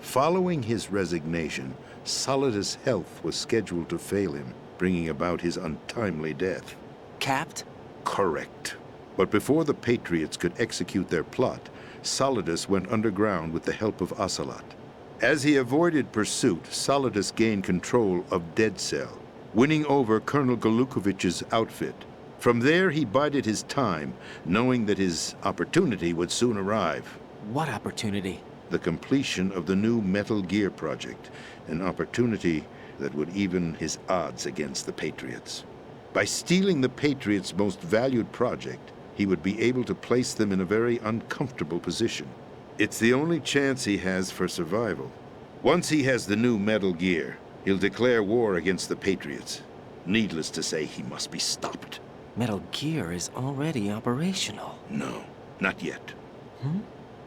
Following his resignation, Solidus' health was scheduled to fail him, bringing about his untimely death. Capped? Correct. But before the Patriots could execute their plot, Solidus went underground with the help of Ocelot. As he avoided pursuit, Solidus gained control of Dead Cell, winning over Colonel Golukovich's outfit. From there, he bided his time, knowing that his opportunity would soon arrive. What opportunity? The completion of the new Metal Gear project, an opportunity that would even his odds against the Patriots. By stealing the Patriots' most valued project, he would be able to place them in a very uncomfortable position. It's the only chance he has for survival. Once he has the new Metal Gear, he'll declare war against the Patriots. Needless to say, he must be stopped. Metal Gear is already operational. No, not yet.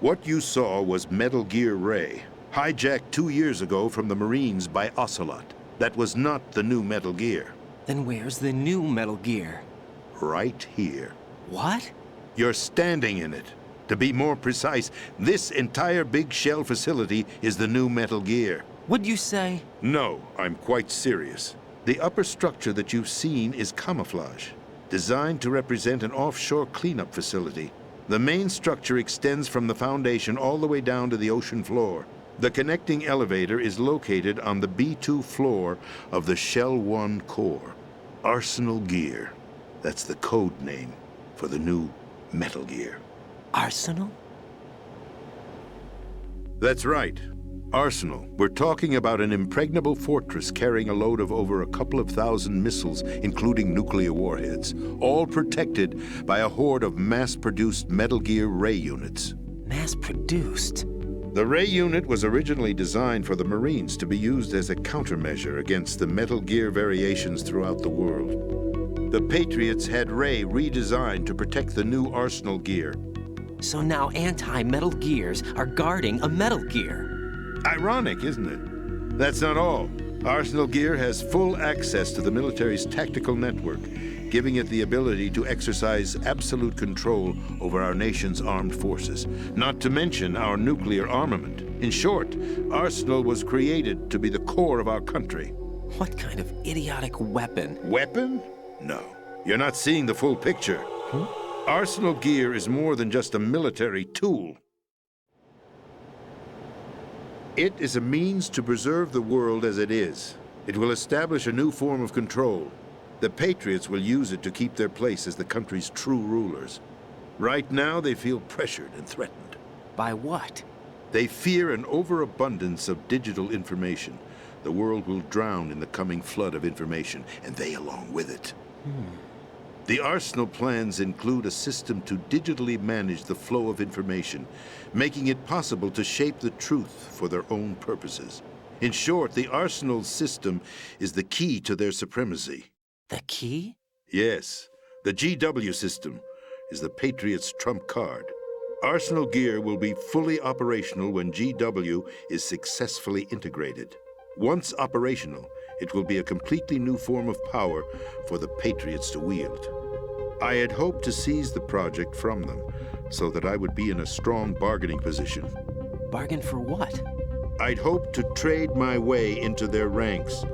What you saw was Metal Gear Ray, hijacked 2 years ago from the Marines by Ocelot. That was not the new Metal Gear. Then where's the new Metal Gear? Right here. What? You're standing in it. To be more precise, this entire big shell facility is the new Metal Gear. What'd you say? No, I'm quite serious. The upper structure that you've seen is camouflage, designed to represent an offshore cleanup facility. The main structure extends from the foundation all the way down to the ocean floor. The connecting elevator is located on the B2 floor of the Shell 1 core. Arsenal Gear. That's the code name for the new Metal Gear. Arsenal? That's right. Arsenal. We're talking about an impregnable fortress carrying a load of over a couple of thousand missiles, including nuclear warheads, all protected by a horde of mass-produced Metal Gear Ray units. Mass-produced? The Ray unit was originally designed for the Marines to be used as a countermeasure against the Metal Gear variations throughout the world. The Patriots had Ray redesigned to protect the new Arsenal Gear. So now anti-Metal Gears are guarding a Metal Gear. Ironic, isn't it? That's not all. Arsenal Gear has full access to the military's tactical network, giving it the ability to exercise absolute control over our nation's armed forces, not to mention our nuclear armament. In short, Arsenal was created to be the core of our country. What kind of idiotic weapon? Weapon? No. You're not seeing the full picture. Arsenal Gear is more than just a military tool. It is a means to preserve the world as it is. It will establish a new form of control. The Patriots will use it to keep their place as the country's true rulers. Right now, they feel pressured and threatened. By what? They fear an overabundance of digital information. The world will drown in the coming flood of information, and they along with it. The Arsenal plans include a system to digitally manage the flow of information, making it possible to shape the truth for their own purposes. In short, the Arsenal system is the key to their supremacy. The key? Yes. The GW system is the Patriots' trump card. Arsenal Gear will be fully operational when GW is successfully integrated. Once operational, it will be a completely new form of power for the Patriots to wield. I had hoped to seize the project from them, so that I would be in a strong bargaining position. Bargain for what? I'd hoped to trade my way into their ranks,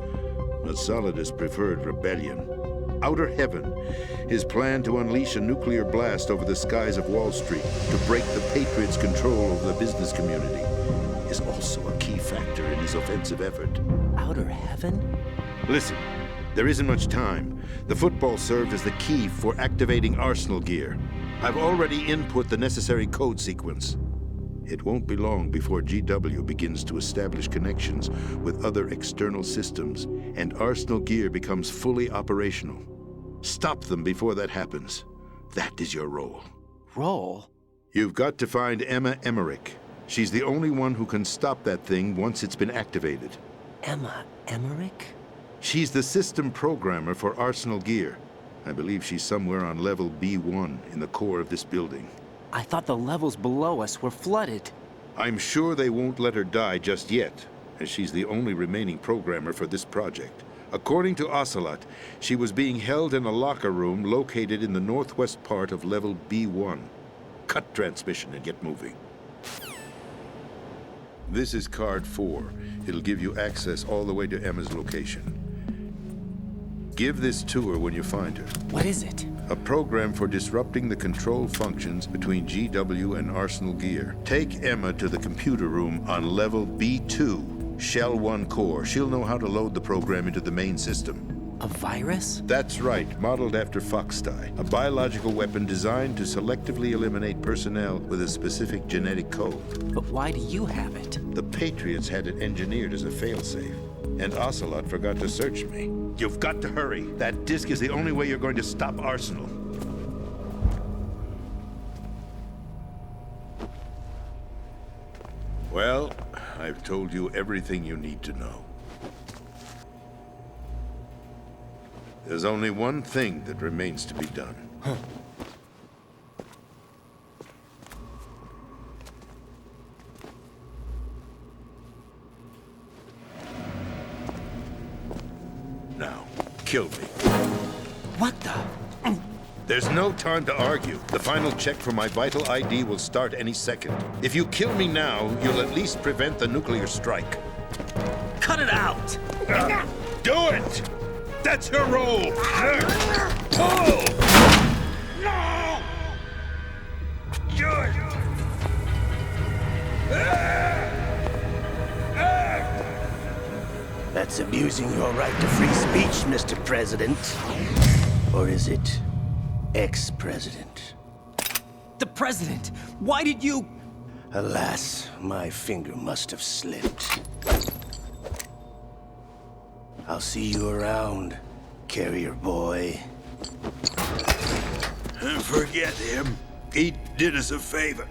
but Solidus preferred rebellion. Outer Heaven, his plan to unleash a nuclear blast over the skies of Wall Street to break the Patriots' control over the business community, is also a key factor in his offensive effort. Outer Heaven? Listen, there isn't much time. The football served as the key for activating Arsenal Gear. I've already input the necessary code sequence. It won't be long before GW begins to establish connections with other external systems, and Arsenal Gear becomes fully operational. Stop them before that happens. That is your role. Role? You've got to find Emma Emmerich. She's the only one who can stop that thing once it's been activated. Emma Emmerich? She's the system programmer for Arsenal Gear. I believe she's somewhere on level B1 in the core of this building. I thought the levels below us were flooded. I'm sure they won't let her die just yet, as she's the only remaining programmer for this project. According to Ocelot, she was being held in a locker room located in the northwest part of level B1. Cut transmission and get moving. This is card 4. It'll give you access all the way to Emma's location. Give this to her when you find her. What is it? A program for disrupting the control functions between GW and Arsenal Gear. Take Emma to the computer room on level B2, Shell 1 core. She'll know how to load the program into the main system. A virus? That's right, modeled after Foxdie. A biological weapon designed to selectively eliminate personnel with a specific genetic code. But why do you have it? The Patriots had it engineered as a failsafe, and Ocelot forgot to search me. You've got to hurry. That disk is the only way you're going to stop Arsenal. Well, I've told you everything you need to know. There's only one thing that remains to be done. Now, kill me. What the? There's no time to argue. The final check for my vital ID will start any second. If you kill me now, you'll at least prevent the nuclear strike. Cut it out! Do it! That's your role! Pull! No! Do it! That's abusing your right to free speech, Mr. President. Or is it ex-president? The president! Why did you... Alas, my finger must have slipped. I'll see you around, carrier boy. Forget him. He did us a favor.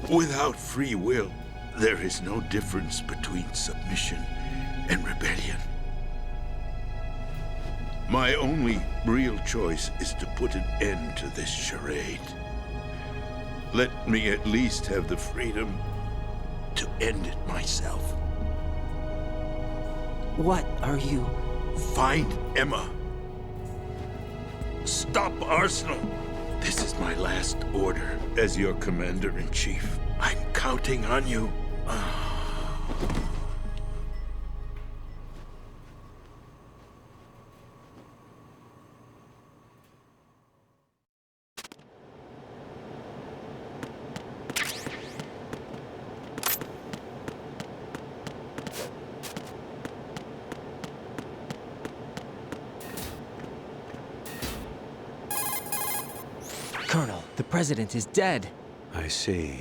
Without free will, there is no difference between submission and rebellion. My only real choice is to put an end to this charade. Let me at least have the freedom to end it myself. What are you... Find Emma. Stop Arsenal. This is my last order as your commander-in-chief. I'm counting on you. Colonel, the president is dead. I see.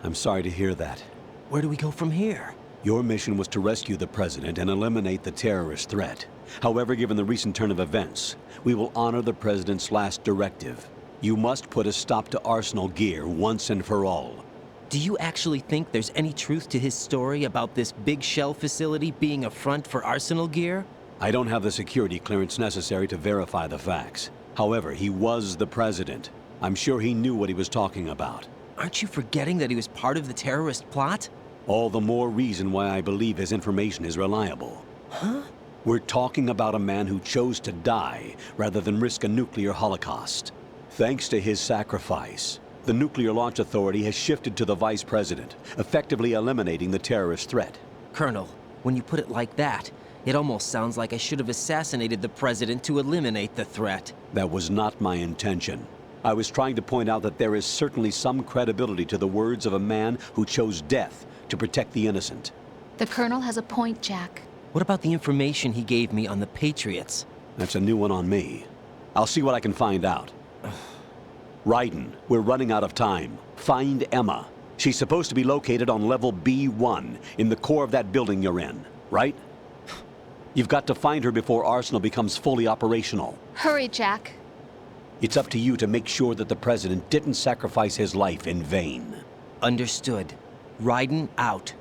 I'm sorry to hear that. Where do we go from here? Your mission was to rescue the president and eliminate the terrorist threat. However, given the recent turn of events, we will honor the president's last directive. You must put a stop to Arsenal Gear once and for all. Do you actually think there's any truth to his story about this big shell facility being a front for Arsenal Gear? I don't have the security clearance necessary to verify the facts. However, he was the president. I'm sure he knew what he was talking about. Aren't you forgetting that he was part of the terrorist plot? All the more reason why I believe his information is reliable. Huh? We're talking about a man who chose to die rather than risk a nuclear holocaust. Thanks to his sacrifice, the Nuclear Launch Authority has shifted to the Vice President, effectively eliminating the terrorist threat. Colonel, when you put it like that, it almost sounds like I should have assassinated the President to eliminate the threat. That was not my intention. I was trying to point out that there is certainly some credibility to the words of a man who chose death to protect the innocent. The Colonel has a point, Jack. What about the information he gave me on the Patriots? That's a new one on me. I'll see what I can find out. Raiden, we're running out of time. Find Emma. She's supposed to be located on level B1, in the core of that building you're in, right? You've got to find her before Arsenal becomes fully operational. Hurry, Jack. It's up to you to make sure that the President didn't sacrifice his life in vain. Understood. Raiden out.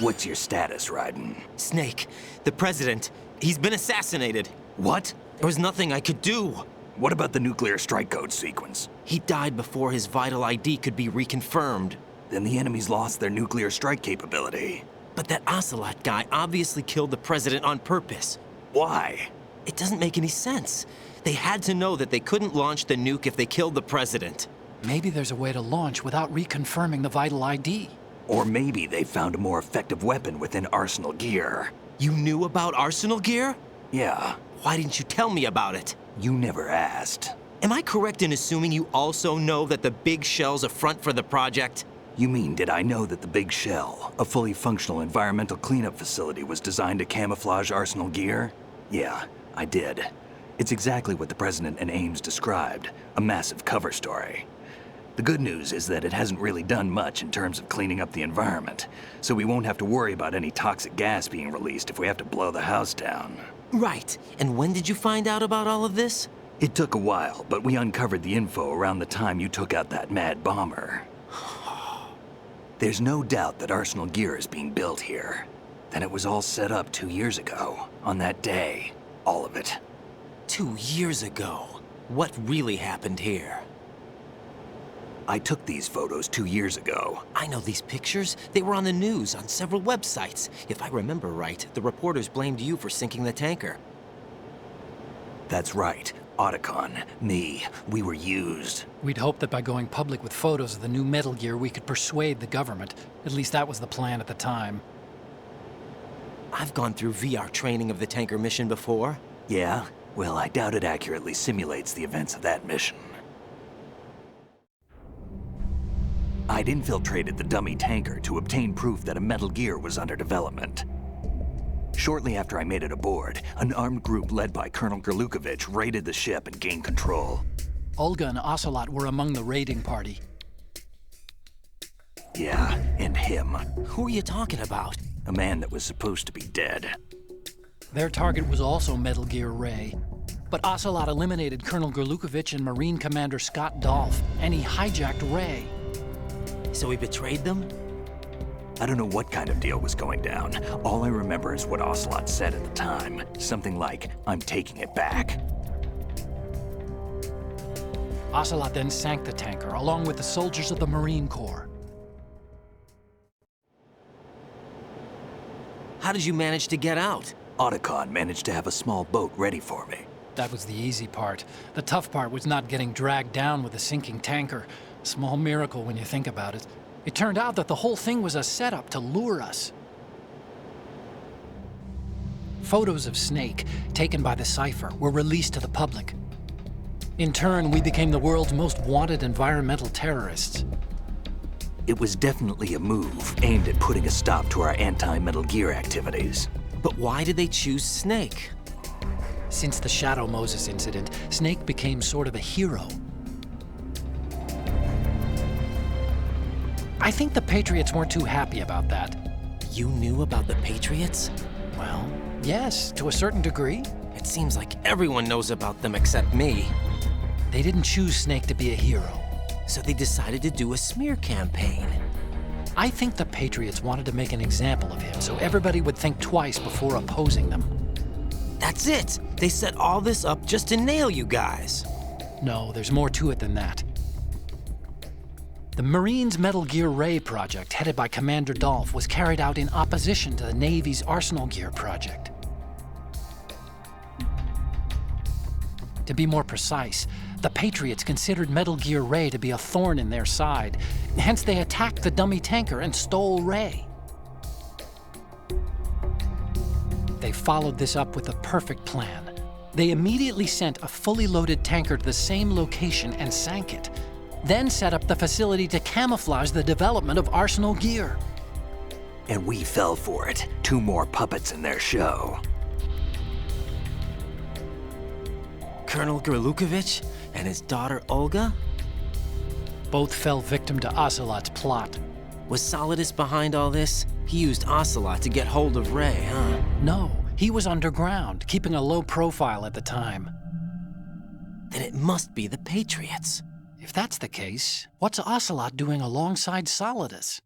What's your status, Raiden? Snake, the President, he's been assassinated. What? There was nothing I could do. What about the nuclear strike code sequence? He died before his vital ID could be reconfirmed. Then the enemy's lost their nuclear strike capability. But that Ocelot guy obviously killed the President on purpose. Why? It doesn't make any sense. They had to know that they couldn't launch the nuke if they killed the President. Maybe there's a way to launch without reconfirming the vital ID. Or maybe they found a more effective weapon within Arsenal gear. You knew about Arsenal gear? Yeah. Why didn't you tell me about it? You never asked. Am I correct in assuming you also know that the Big Shell's a front for the project? You mean, did I know that the Big Shell, a fully functional environmental cleanup facility, was designed to camouflage Arsenal gear? Yeah, I did. It's exactly what the President and Ames described, a massive cover story. The good news is that it hasn't really done much in terms of cleaning up the environment, so we won't have to worry about any toxic gas being released if we have to blow the house down. Right. And when did you find out about all of this? It took a while, but we uncovered the info around the time you took out that mad bomber. There's no doubt that Arsenal gear is being built here. Then it was all set up 2 years ago, on that day. All of it. 2 years ago? What really happened here? I took these photos 2 years ago. I know these pictures. They were on the news, on several websites. If I remember right, the reporters blamed you for sinking the tanker. That's right. Otacon, me, we were used. We'd hoped that by going public with photos of the new Metal Gear, we could persuade the government. At least that was the plan at the time. I've gone through VR training of the tanker mission before. Yeah? Well, I doubt it accurately simulates the events of that mission. I'd infiltrated the dummy tanker to obtain proof that a Metal Gear was under development. Shortly after I made it aboard, an armed group led by Colonel Gerlukovich raided the ship and gained control. Olga and Ocelot were among the raiding party. Yeah, and him. Who are you talking about? A man that was supposed to be dead. Their target was also Metal Gear Ray. But Ocelot eliminated Colonel Gerlukovich and Marine Commander Scott Dolph, and he hijacked Ray. So he betrayed them? I don't know what kind of deal was going down. All I remember is what Ocelot said at the time. Something like, "I'm taking it back." Ocelot then sank the tanker, along with the soldiers of the Marine Corps. How did you manage to get out? Otacon managed to have a small boat ready for me. That was the easy part. The tough part was not getting dragged down with a sinking tanker. A small miracle when you think about it. It turned out that the whole thing was a setup to lure us. Photos of Snake, taken by the Cypher, were released to the public. In turn, we became the world's most wanted environmental terrorists. It was definitely a move aimed at putting a stop to our anti-Metal Gear activities. But why did they choose Snake? Since the Shadow Moses incident, Snake became sort of a hero. I think the Patriots weren't too happy about that. You knew about the Patriots? Well, yes, to a certain degree. It seems like everyone knows about them except me. They didn't choose Snake to be a hero. So they decided to do a smear campaign. I think the Patriots wanted to make an example of him so everybody would think twice before opposing them. That's it! They set all this up just to nail you guys. No, there's more to it than that. The Marines' Metal Gear Ray project, headed by Commander Dolph, was carried out in opposition to the Navy's Arsenal Gear project. To be more precise, the Patriots considered Metal Gear Ray to be a thorn in their side. Hence, they attacked the dummy tanker and stole Ray. They followed this up with a perfect plan. They immediately sent a fully loaded tanker to the same location and sank it, then set up the facility to camouflage the development of Arsenal Gear. And we fell for it. 2 more puppets in their show. Colonel Gerlukovich and his daughter Olga? Both fell victim to Ocelot's plot. Was Solidus behind all this? He used Ocelot to get hold of Ray, huh? No, he was underground, keeping a low profile at the time. Then it must be the Patriots. If that's the case, what's Ocelot doing alongside Solidus?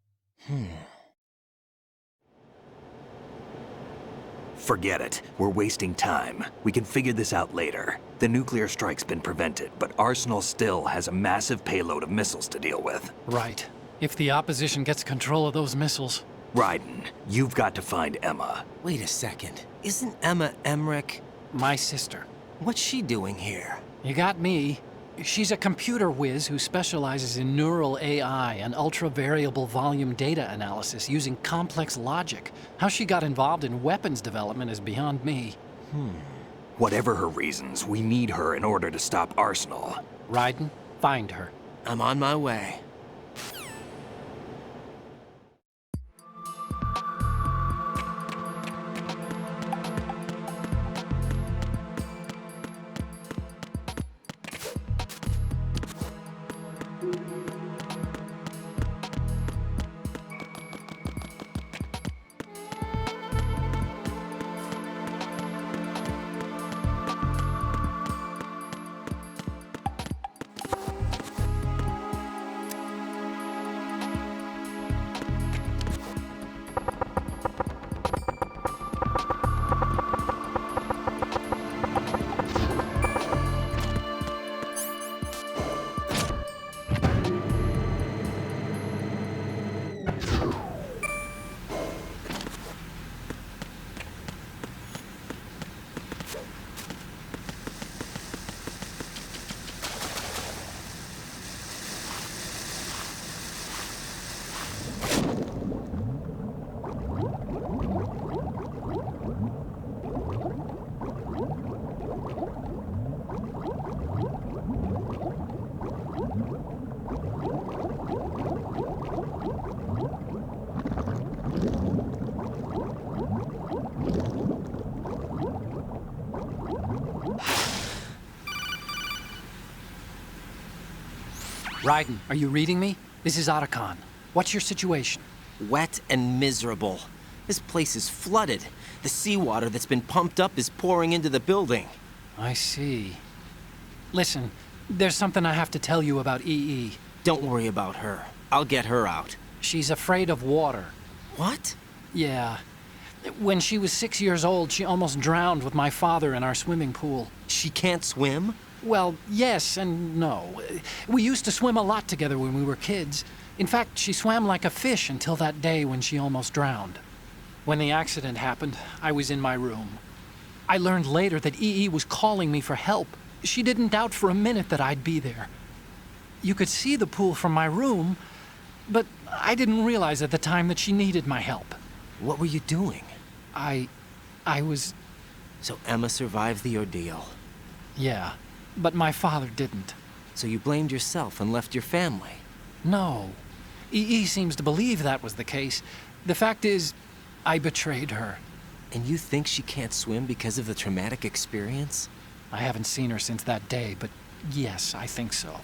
Forget it. We're wasting time. We can figure this out later. The nuclear strike's been prevented, but Arsenal still has a massive payload of missiles to deal with. Right. If the opposition gets control of those missiles... Raiden, you've got to find Emma. Wait a second. Isn't Emma Emmerich... my sister? What's she doing here? You got me. She's a computer whiz who specializes in neural AI and ultra-variable volume data analysis using complex logic. How she got involved in weapons development is beyond me. Whatever her reasons, we need her in order to stop Arsenal. Raiden, find her. I'm on my way. Raiden, are you reading me? This is Otacon. What's your situation? Wet and miserable. This place is flooded. The seawater that's been pumped up is pouring into the building. I see. Listen, there's something I have to tell you about EE. Don't worry about her. I'll get her out. She's afraid of water. What? Yeah. When she was 6 years old, she almost drowned with my father in our swimming pool. She can't swim? Well, yes and no. We used to swim a lot together when we were kids. In fact, she swam like a fish until that day when she almost drowned. When the accident happened, I was in my room. I learned later that EE was calling me for help. She didn't doubt for a minute that I'd be there. You could see the pool from my room, but I didn't realize at the time that she needed my help. What were you doing? I was... So Emma survived the ordeal? Yeah, but my father didn't. So you blamed yourself and left your family? No. EE seems to believe that was the case. The fact is, I betrayed her. And you think she can't swim because of the traumatic experience? I haven't seen her since that day, but yes, I think so.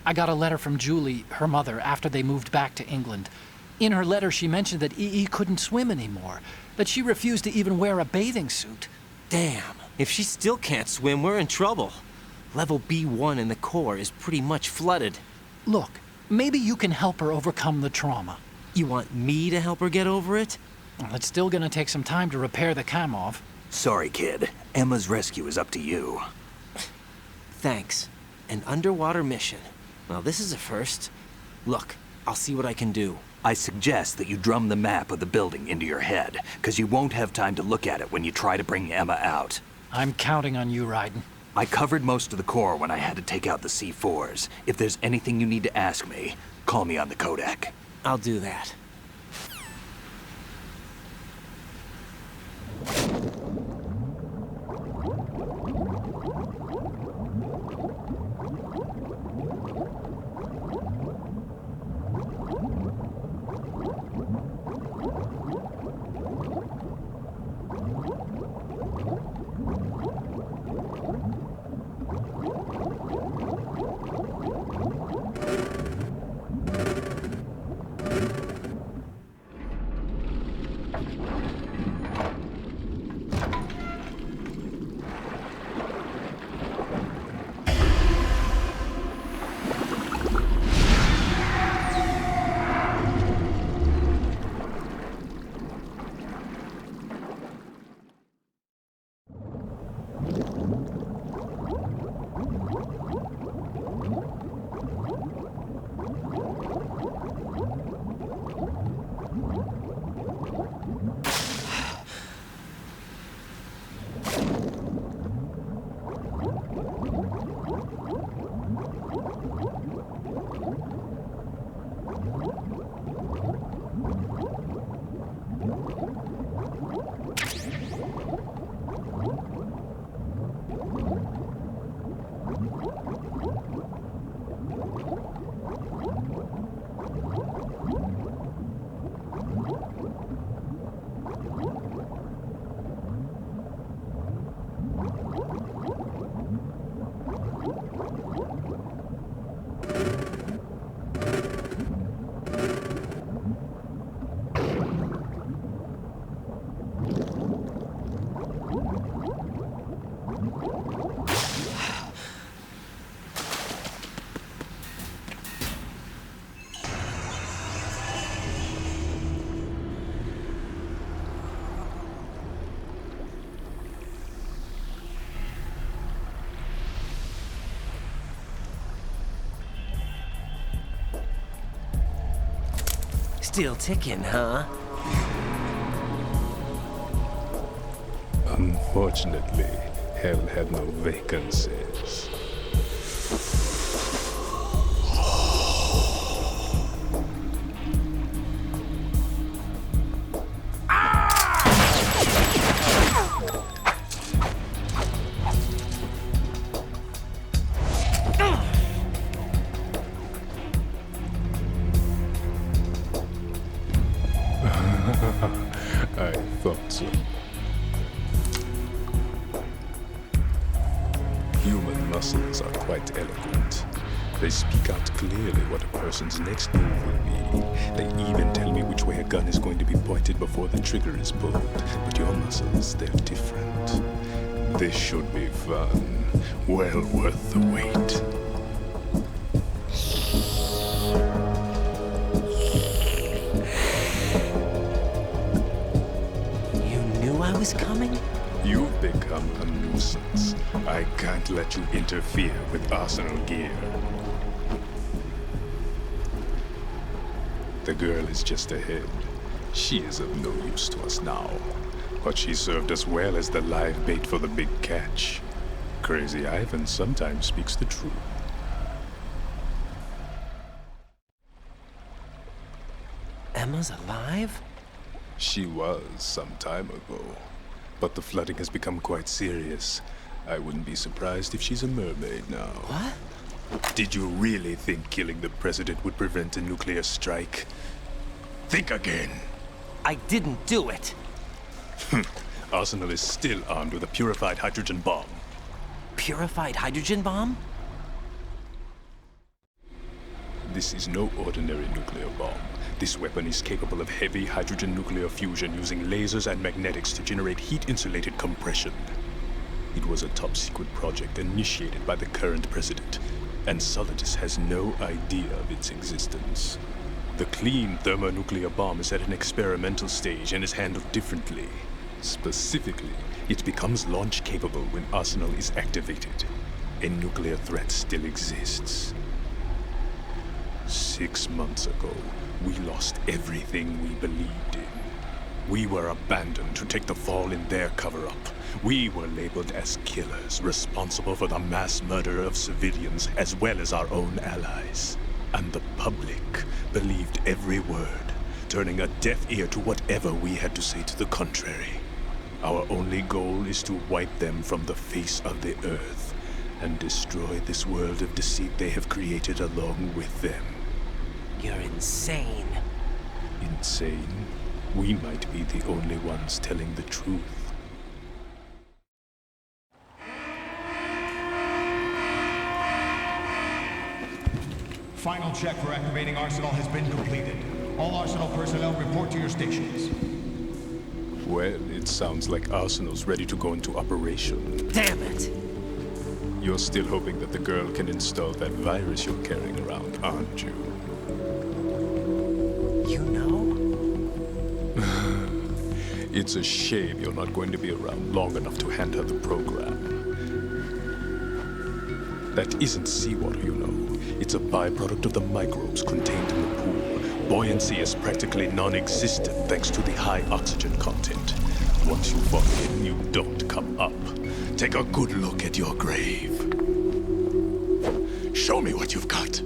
I got a letter from Julie, her mother, after they moved back to England. In her letter, she mentioned that EE couldn't swim anymore, that she refused to even wear a bathing suit. Damn, if she still can't swim, we're in trouble. Level B1 in the core is pretty much flooded. Look, maybe you can help her overcome the trauma. You want me to help her get over it? Well, it's still gonna take some time to repair the Kamov. Sorry, kid. Emma's rescue is up to you. Thanks. An underwater mission. Well, this is a first. Look, I'll see what I can do. I suggest that you drum the map of the building into your head, because you won't have time to look at it when you try to bring Emma out. I'm counting on you, Raiden. I covered most of the core when I had to take out the C4s. If there's anything you need to ask me, call me on the codec. I'll do that. Still ticking, huh? Unfortunately, hell had no vacancies. I thought so. Human muscles are quite eloquent. They speak out clearly what a person's next move will be. They even tell me which way a gun is going to be pointed before the trigger is pulled. But your muscles, they're different. This should be fun. Well worth the wait. I was coming? You've become a nuisance. I can't let you interfere with Arsenal gear. The girl is just ahead. She is of no use to us now. But she served us well as the live bait for the big catch. Crazy Ivan sometimes speaks the truth. Emma's alive? She was some time ago, but the flooding has become quite serious. I wouldn't be surprised if she's a mermaid now. What? Did you really think killing the president would prevent a nuclear strike? Think again. I didn't do it. Arsenal is still armed with a purified hydrogen bomb. Purified hydrogen bomb? This is no ordinary nuclear bomb. This weapon is capable of heavy hydrogen nuclear fusion using lasers and magnetics to generate heat-insulated compression. It was a top-secret project initiated by the current president, and Solidus has no idea of its existence. The clean thermonuclear bomb is at an experimental stage and is handled differently. Specifically, it becomes launch-capable when Arsenal is activated. a nuclear threat still exists. 6 months ago, we lost everything we believed in. We were abandoned to take the fall in their cover-up. We were labeled as killers, responsible for the mass murder of civilians as well as our own allies. And the public believed every word, turning a deaf ear to whatever we had to say to the contrary. Our only goal is to wipe them from the face of the earth and destroy this world of deceit they have created along with them. You're insane. Insane? We might be the only ones telling the truth. Final check for activating Arsenal has been completed. All Arsenal personnel report to your stations. Well, it sounds like Arsenal's ready to go into operation. Damn it! You're still hoping that the girl can install that virus you're carrying around, aren't you? You know? It's a shame you're not going to be around long enough to hand her the program. That isn't seawater, you know. It's a byproduct of the microbes contained in the pool. Buoyancy is practically non-existent thanks to the high oxygen content. Once you fall in, you don't come up. Take a good look at your grave. Show me what you've got.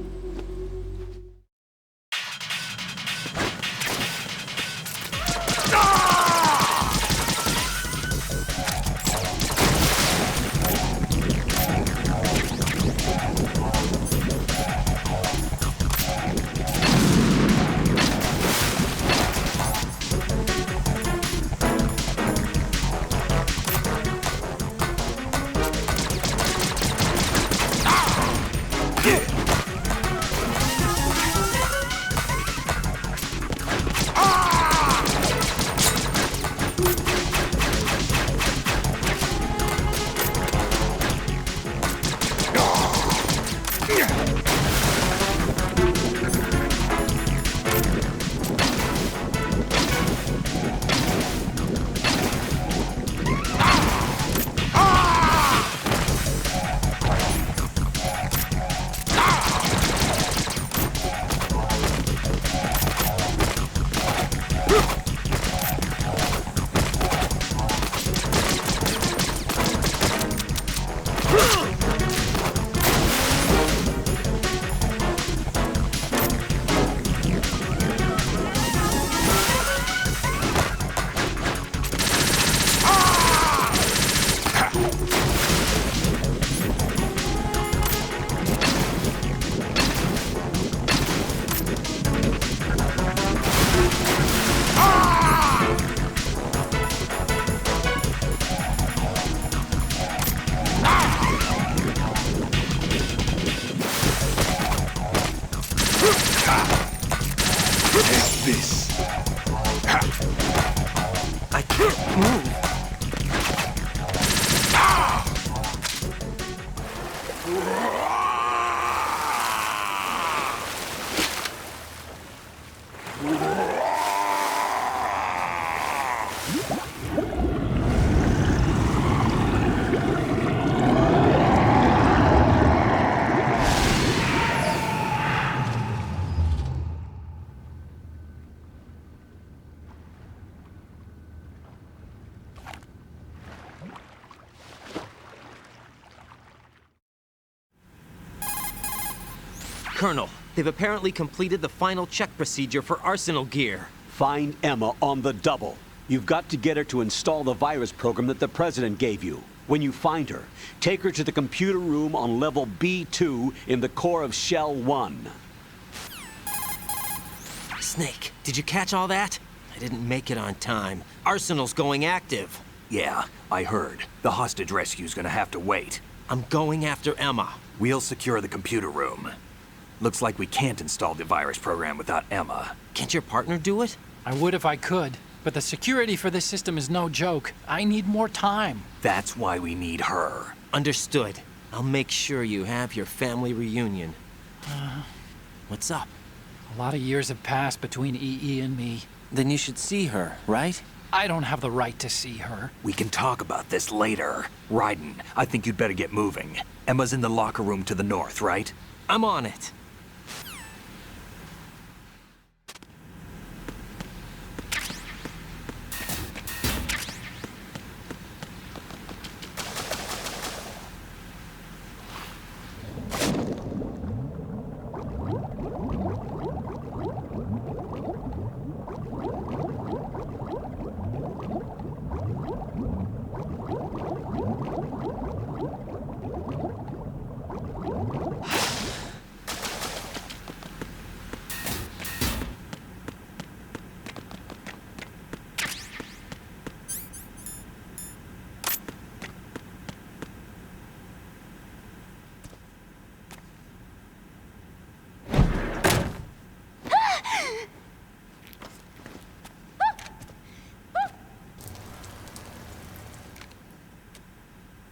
Colonel, they've apparently completed the final check procedure for Arsenal gear. Find Emma on the double. You've got to get her to install the virus program that the President gave you. When you find her, take her to the computer room on level B2 in the core of Shell 1. Snake, did you catch all that? I didn't make it on time. Arsenal's going active. Yeah, I heard. The hostage rescue's gonna have to wait. I'm going after Emma. We'll secure the computer room. Looks like we can't install the virus program without Emma. Can't your partner do it? I would if I could, but the security for this system is no joke. I need more time. That's why we need her. Understood. I'll make sure you have your family reunion. What's up? A lot of years have passed between EE and me. Then you should see her, right? I don't have the right to see her. We can talk about this later. Raiden, I think you'd better get moving. Emma's in the locker room to the north, right? I'm on it.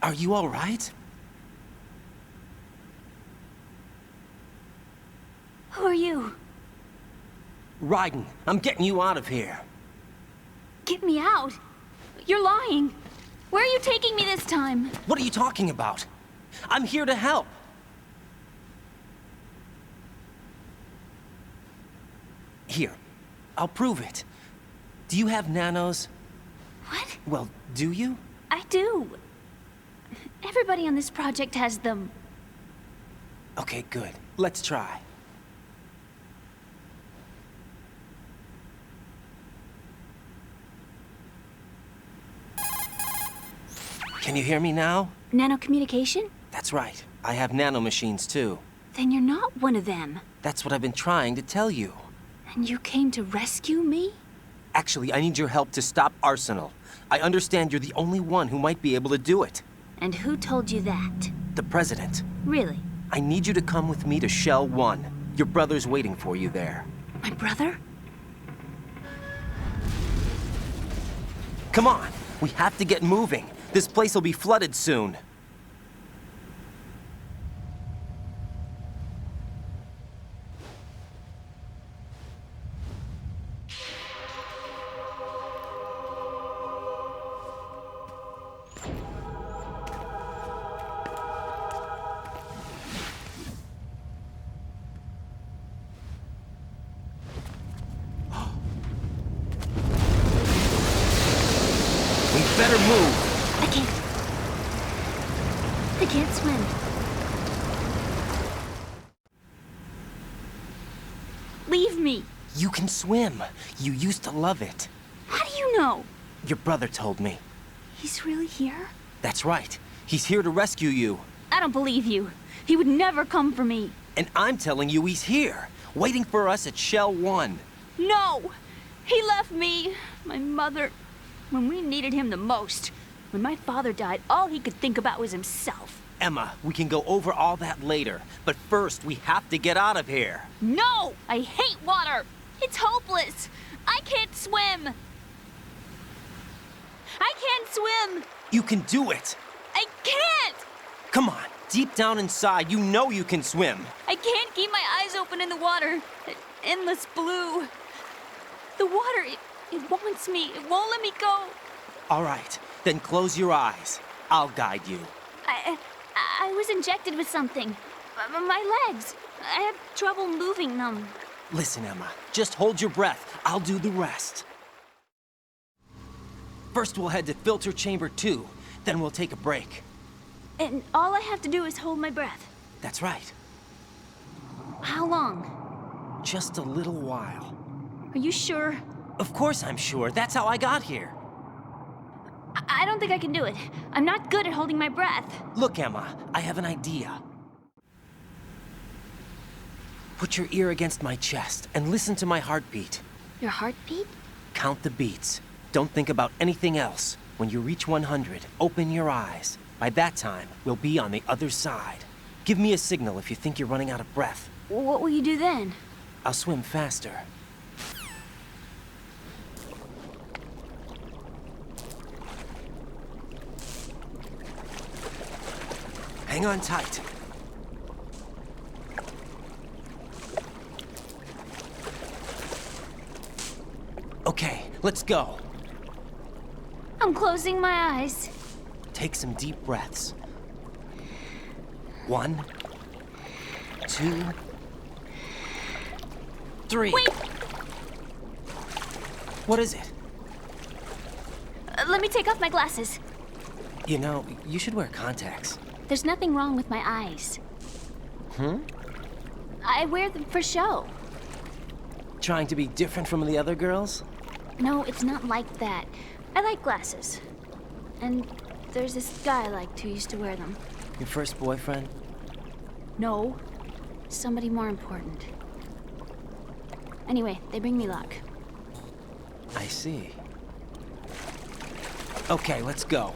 Are you all right? Who are you? Raiden, I'm getting you out of here. Get me out. You're lying. Where are you taking me this time? What are you talking about? I'm here to help. Here, I'll prove it. Do you have nanos? What? Well, do you? I do. Everybody on this project has them. Okay, good. Let's try. Can you hear me now? Nanocommunication? That's right. I have nanomachines too. Then you're not one of them. That's what I've been trying to tell you. And you came to rescue me? Actually, I need your help to stop Arsenal. I understand you're the only one who might be able to do it. And who told you that? The President. Really? I need you to come with me to Shell 1. Your brother's waiting for you there. My brother? Come on! We have to get moving. This place will be flooded soon. Better move. I can't swim. Leave me. You can swim. You used to love it. How do you know? Your brother told me. He's really here? That's right. He's here to rescue you. I don't believe you. He would never come for me. And I'm telling you he's here, waiting for us at Shell 1. No! He left me, my mother, when we needed him the most. When my father died, all he could think about was himself. Emma, we can go over all that later. But first, we have to get out of here. No! I hate water! It's hopeless! I can't swim! I can't swim! You can do it! I can't! Come on, deep down inside, you know you can swim. I can't keep my eyes open in the water. Endless blue. The water, it wants me. It won't let me go. All right, then close your eyes. I'll guide you. I was injected with something. My legs. I have trouble moving them. Listen, Emma, just hold your breath. I'll do the rest. First, we'll head to filter chamber 2. Then we'll take a break. And all I have to do is hold my breath. That's right. How long? Just a little while. Are you sure? Of course I'm sure. That's how I got here. I don't think I can do it. I'm not good at holding my breath. Look, Emma, I have an idea. Put your ear against my chest and listen to my heartbeat. Your heartbeat? Count the beats. Don't think about anything else. When you reach 100, open your eyes. By that time, we'll be on the other side. Give me a signal if you think you're running out of breath. What will you do then? I'll swim faster. Hang on tight. Okay, let's go. I'm closing my eyes. Take some deep breaths. 1, 2, 3. Wait! What is it? Let me take off my glasses. You know, you should wear contacts. There's nothing wrong with my eyes. I wear them for show. Trying to be different from the other girls? No, it's not like that. I like glasses. And there's this guy I liked who used to wear them. Your first boyfriend? No. Somebody more important. Anyway, they bring me luck. I see. Okay, let's go.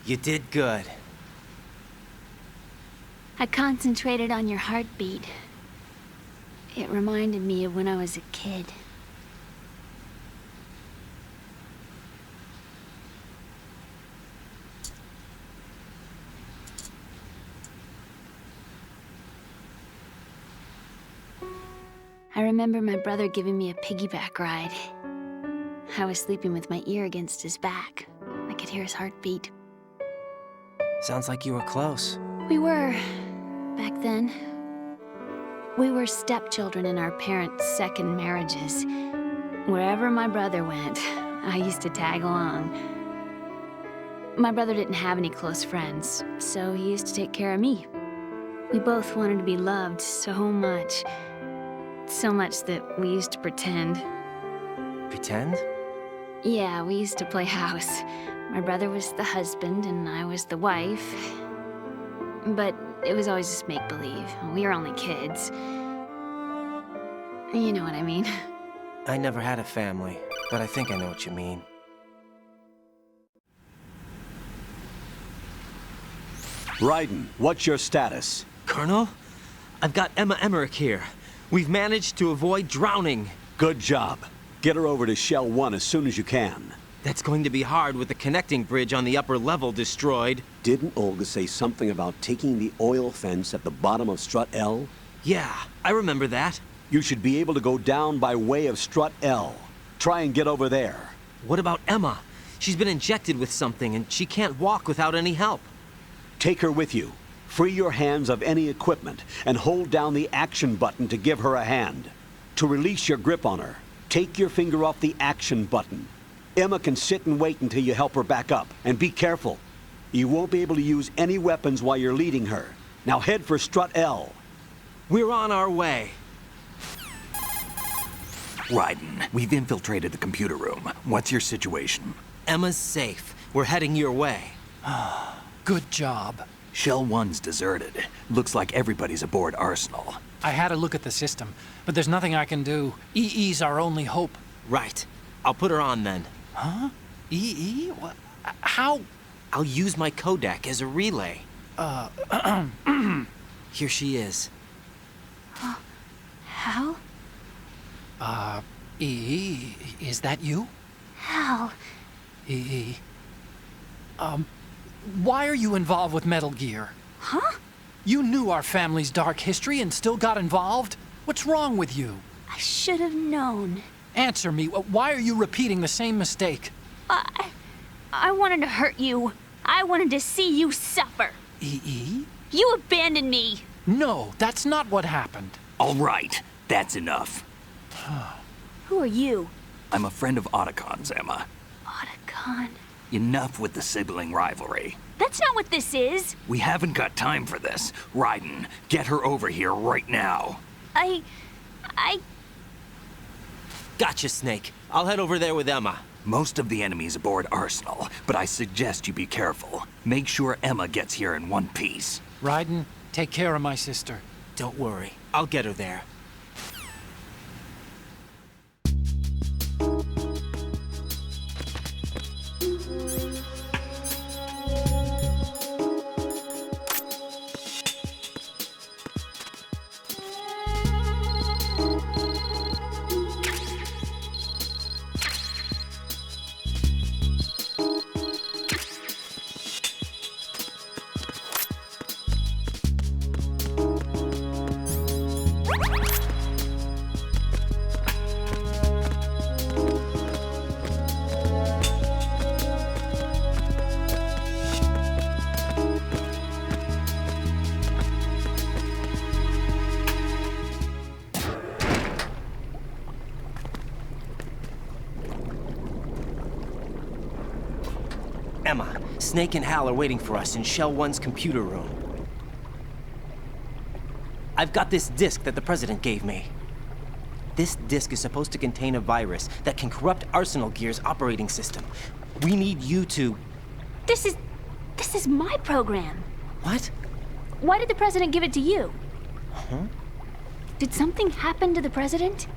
You did good. I concentrated on your heartbeat. It reminded me of when I was a kid. I remember my brother giving me a piggyback ride. I was sleeping with my ear against his back. I could hear his heartbeat. Sounds like you were close. We were, back then. We were stepchildren in our parents' second marriages. Wherever my brother went, I used to tag along. My brother didn't have any close friends, so he used to take care of me. We both wanted to be loved so much. So much that we used to pretend. Pretend? Yeah, we used to play house. My brother was the husband and I was the wife. But it was always just make-believe. We were only kids. You know what I mean. I never had a family, but I think I know what you mean. Raiden, what's your status? Colonel, I've got Emma Emmerich here. We've managed to avoid drowning. Good job. Get her over to Shell 1 as soon as you can. That's going to be hard with the connecting bridge on the upper level destroyed. Didn't Olga say something about taking the oil fence at the bottom of Strut L? Yeah, I remember that. You should be able to go down by way of Strut L. Try and get over there. What about Emma? She's been injected with something and she can't walk without any help. Take her with you. Free your hands of any equipment and hold down the action button to give her a hand. To release your grip on her, take your finger off the action button. Emma can sit and wait until you help her back up. And be careful. You won't be able to use any weapons while you're leading her. Now head for Strut L. We're on our way. Raiden, we've infiltrated the computer room. What's your situation? Emma's safe. We're heading your way. Good job. Shell 1's deserted. Looks like everybody's aboard Arsenal. I had a look at the system, but there's nothing I can do. EE's our only hope. Right. I'll put her on then. Huh? EE? What? How? I'll use my Kodak as a relay. Here she is. Hal? EE, is that you? Hal. EE. Why are you involved with Metal Gear? Huh? You knew our family's dark history and still got involved? What's wrong with you? I should have known. Answer me. Why are you repeating the same mistake? I wanted to hurt you. I wanted to see you suffer. EE? You abandoned me. No, that's not what happened. All right, that's enough. Who are you? I'm a friend of Otacon's, Emma. Otacon? Enough with the sibling rivalry. That's not what this is. We haven't got time for this. Raiden, get her over here right now. I... Gotcha, Snake. I'll head over there with Emma. Most of the enemy's aboard Arsenal, but I suggest you be careful. Make sure Emma gets here in one piece. Raiden, take care of my sister. Don't worry. I'll get her there. Emma, Snake and Hal are waiting for us in Shell 1's computer room. I've got this disk that the President gave me. This disk is supposed to contain a virus that can corrupt Arsenal Gear's operating system. We need you to... This is my program. What? Why did the President give it to you? Huh? Did something happen to the President?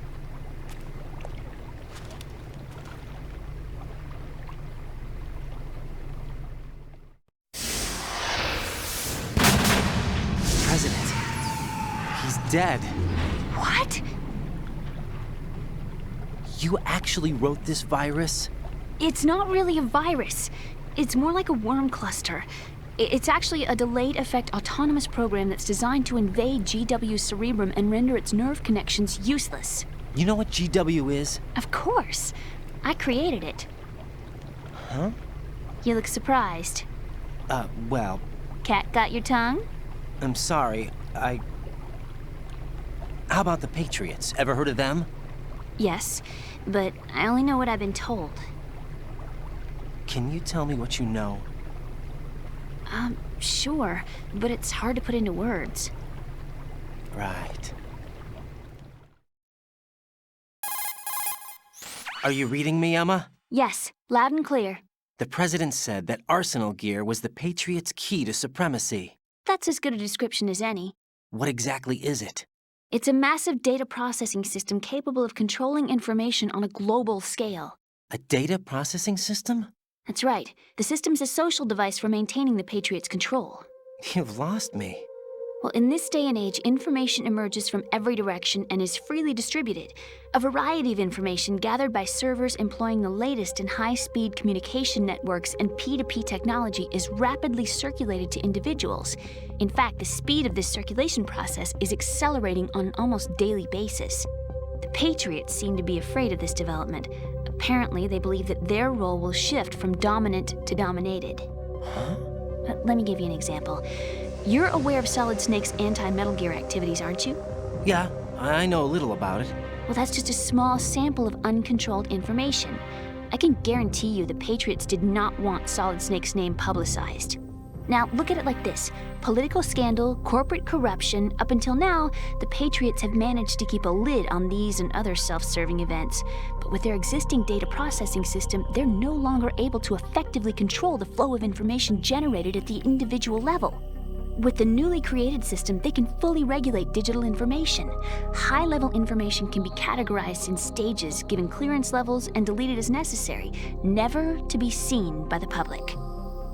President. He's dead. What? You actually wrote this virus? It's not really a virus. It's more like a worm cluster. It's actually a delayed effect autonomous program that's designed to invade GW's cerebrum and render its nerve connections useless. You know what GW is? Of course. I created it. Huh? You look surprised. Well... Cat got your tongue? I'm sorry, How about the Patriots? Ever heard of them? Yes, but I only know what I've been told. Can you tell me what you know? Sure, but it's hard to put into words. Right. Are you reading me, Emma? Yes, loud and clear. The President said that Arsenal Gear was the Patriots' key to supremacy. That's as good a description as any. What exactly is it? It's a massive data processing system capable of controlling information on a global scale. A data processing system? That's right. The system's a social device for maintaining the Patriots' control. You've lost me. Well, in this day and age, information emerges from every direction and is freely distributed. A variety of information gathered by servers employing the latest in high-speed communication networks and P2P technology is rapidly circulated to individuals. In fact, the speed of this circulation process is accelerating on an almost daily basis. The Patriots seem to be afraid of this development. Apparently, they believe that their role will shift from dominant to dominated. Huh? Let me give you an example. You're aware of Solid Snake's anti-Metal Gear activities, aren't you? Yeah, I know a little about it. Well, that's just a small sample of uncontrolled information. I can guarantee you the Patriots did not want Solid Snake's name publicized. Now, look at it like this. Political scandal, corporate corruption, up until now, the Patriots have managed to keep a lid on these and other self-serving events. But with their existing data processing system, they're no longer able to effectively control the flow of information generated at the individual level. With the newly created system, they can fully regulate digital information. High-level information can be categorized in stages, given clearance levels, and deleted as necessary, never to be seen by the public.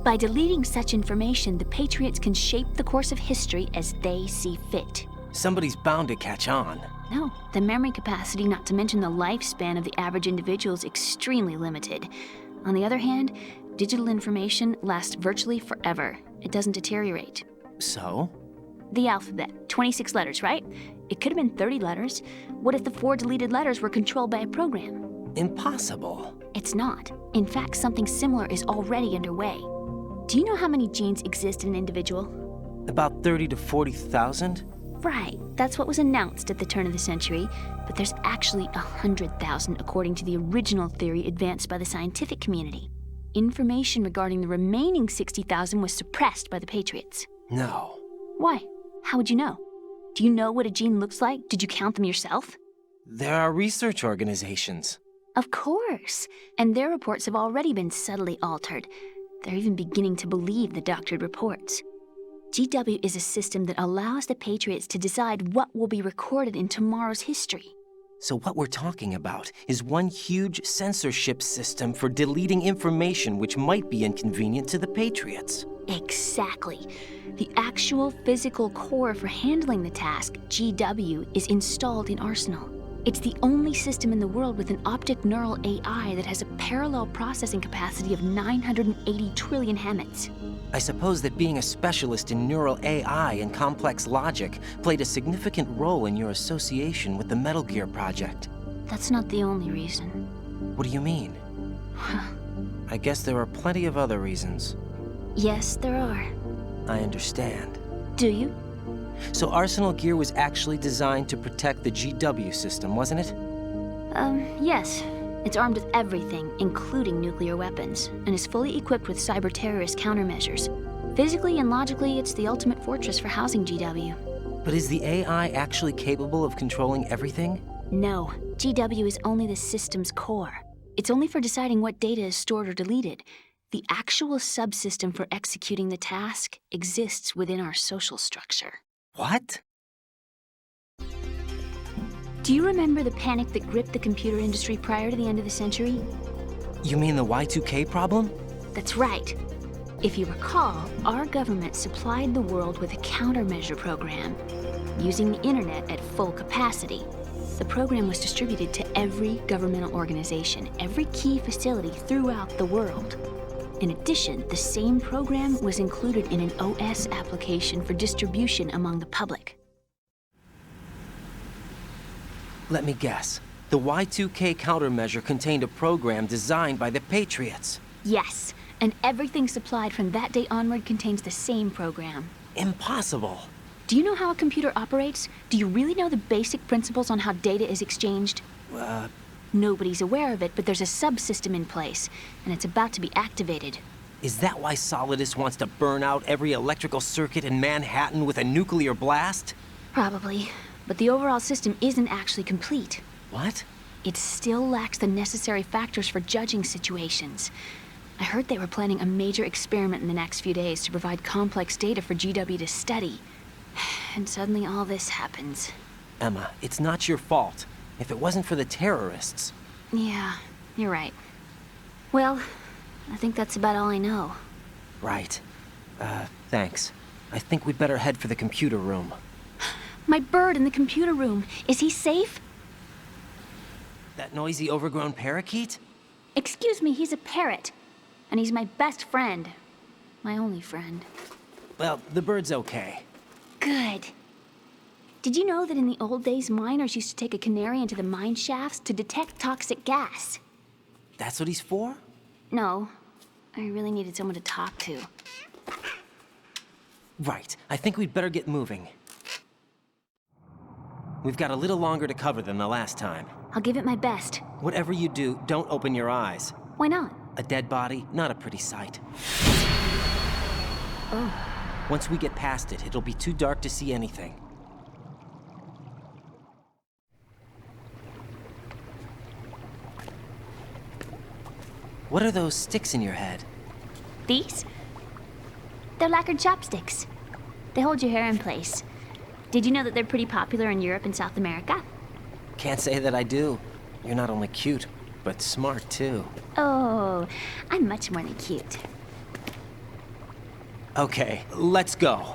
By deleting such information, the Patriots can shape the course of history as they see fit. Somebody's bound to catch on. No, the memory capacity, not to mention the lifespan of the average individual, is extremely limited. On the other hand, digital information lasts virtually forever. It doesn't deteriorate. So? The alphabet, 26 letters, right? It could have been 30 letters. What if the 4 deleted letters were controlled by a program? Impossible. It's not. In fact, something similar is already underway. Do you know how many genes exist in an individual? About 30 to 40,000? Right, that's what was announced at the turn of the century, but there's actually 100,000 according to the original theory advanced by the scientific community. Information regarding the remaining 60,000 was suppressed by the Patriots. No. Why? How would you know? Do you know what a gene looks like? Did you count them yourself? There are research organizations. Of course, and their reports have already been subtly altered. They're even beginning to believe the doctored reports. GW is a system that allows the Patriots to decide what will be recorded in tomorrow's history. So what we're talking about is one huge censorship system for deleting information which might be inconvenient to the Patriots. Exactly. The actual physical core for handling the task, GW, is installed in Arsenal. It's the only system in the world with an optic neural AI that has a parallel processing capacity of 980 trillion Hammets. I suppose that being a specialist in neural AI and complex logic played a significant role in your association with the Metal Gear project. That's not the only reason. What do you mean? I guess there are plenty of other reasons. Yes, there are. I understand. Do you? So Arsenal Gear was actually designed to protect the GW system, wasn't it? Yes. It's armed with everything, including nuclear weapons, and is fully equipped with cyber-terrorist countermeasures. Physically and logically, it's the ultimate fortress for housing GW. But is the AI actually capable of controlling everything? No. GW is only the system's core. It's only for deciding what data is stored or deleted. The actual subsystem for executing the task exists within our social structure. What? Do you remember the panic that gripped the computer industry prior to the end of the century? You mean the Y2K problem? That's right. If you recall, our government supplied the world with a countermeasure program, using the internet at full capacity. The program was distributed to every governmental organization, every key facility throughout the world. In addition, the same program was included in an OS application for distribution among the public. Let me guess. The Y2K countermeasure contained a program designed by the Patriots. Yes, and everything supplied from that day onward contains the same program. Impossible. Do you know how a computer operates? Do you really know the basic principles on how data is exchanged? Nobody's aware of it, but there's a subsystem in place, and it's about to be activated. Is that why Solidus wants to burn out every electrical circuit in Manhattan with a nuclear blast? Probably, but the overall system isn't actually complete. What? It still lacks the necessary factors for judging situations. I heard they were planning a major experiment in the next few days to provide complex data for GW to study. And suddenly all this happens. Emma, it's not your fault. If it wasn't for the terrorists... Yeah, you're right. Well, I think that's about all I know. Right. Thanks. I think we'd better head for the computer room. My bird in the computer room. Is he safe? That noisy, overgrown parakeet? Excuse me, he's a parrot. And he's my best friend. My only friend. Well, the bird's okay. Good. Did you know that in the old days, miners used to take a canary into the mine shafts to detect toxic gas? That's what he's for? No. I really needed someone to talk to. Right. I think we'd better get moving. We've got a little longer to cover than the last time. I'll give it my best. Whatever you do, don't open your eyes. Why not? A dead body, not a pretty sight. Oh. Once we get past it, it'll be too dark to see anything. What are those sticks in your head? These? They're lacquered chopsticks. They hold your hair in place. Did you know that they're pretty popular in Europe and South America? Can't say that I do. You're not only cute, but smart too. Oh, I'm much more than cute. Okay, let's go.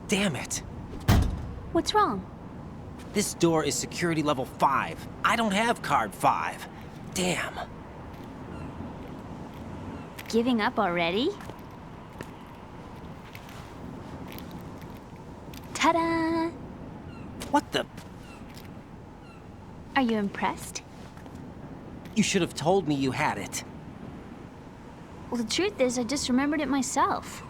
Damn it. What's wrong? This door is security level 5. I don't have card 5. Damn. Giving up already? Ta-da! What the? Are you impressed? You should have told me you had it. Well, the truth is, I just remembered it myself.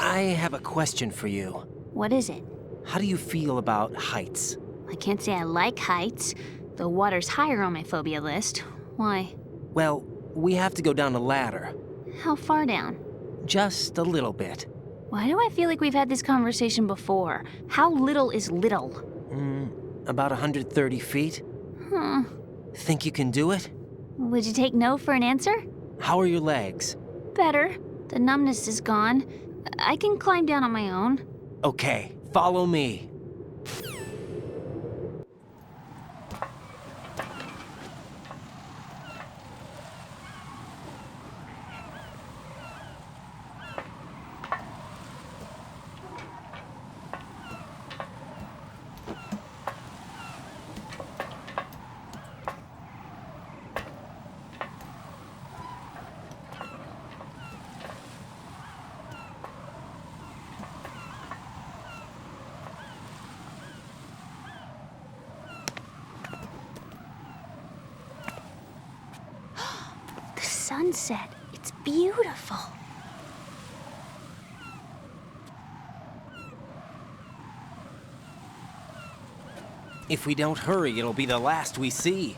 I have a question for you. What is it? How do you feel about heights? I can't say I like heights, though water's higher on my phobia list. Why? Well, we have to go down a ladder. How far down? Just a little bit. Why do I feel like we've had this conversation before? How little is little? About 130 feet. Huh. Think you can do it? Would you take no for an answer? How are your legs? Better. The numbness is gone. I can climb down on my own. Okay, follow me. Sunset. It's beautiful. If we don't hurry, it'll be the last we see.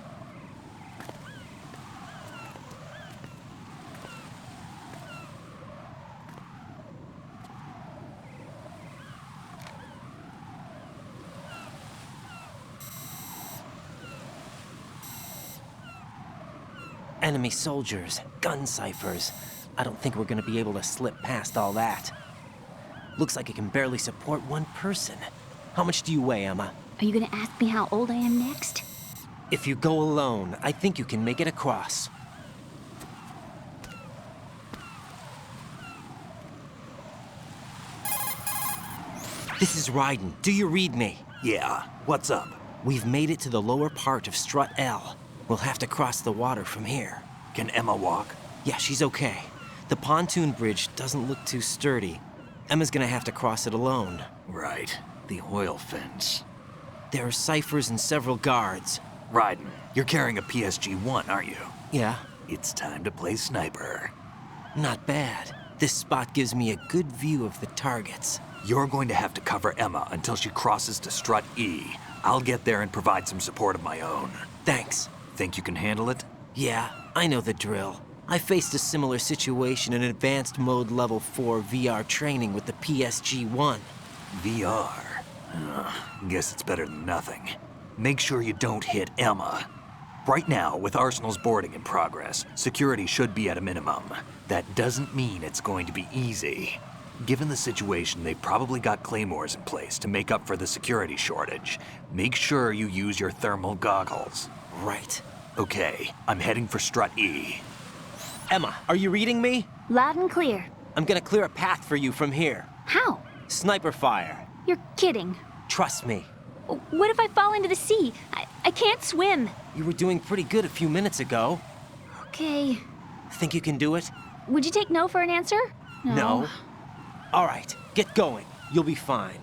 Enemy soldiers, gun ciphers. I don't think we're gonna be able to slip past all that. Looks like it can barely support one person. How much do you weigh, Emma? Are you gonna ask me how old I am next? If you go alone, I think you can make it across. This is Raiden. Do you read me? Yeah, what's up? We've made it to the lower part of Strut L. We'll have to cross the water from here. Can Emma walk? Yeah, she's okay. The pontoon bridge doesn't look too sturdy. Emma's gonna have to cross it alone. Right. The oil fence. There are ciphers and several guards. Raiden, you're carrying a PSG-1, aren't you? Yeah. It's time to play sniper. Not bad. This spot gives me a good view of the targets. You're going to have to cover Emma until she crosses to Strut E. I'll get there and provide some support of my own. Thanks. Think you can handle it? Yeah, I know the drill. I faced a similar situation in Advanced Mode Level 4 VR training with the PSG-1. VR? Guess it's better than nothing. Make sure you don't hit Emma. Right now, with Arsenal's boarding in progress, security should be at a minimum. That doesn't mean it's going to be easy. Given the situation, they've probably got claymores in place to make up for the security shortage. Make sure you use your thermal goggles. Right. Okay, I'm heading for Strut E. Emma, are you reading me? Loud and clear. I'm gonna clear a path for you from here. How? Sniper fire. You're kidding. Trust me. What if I fall into the sea? I can't swim. You were doing pretty good a few minutes ago. Okay. Think you can do it? Would you take no for an answer? No. All right, get going. You'll be fine.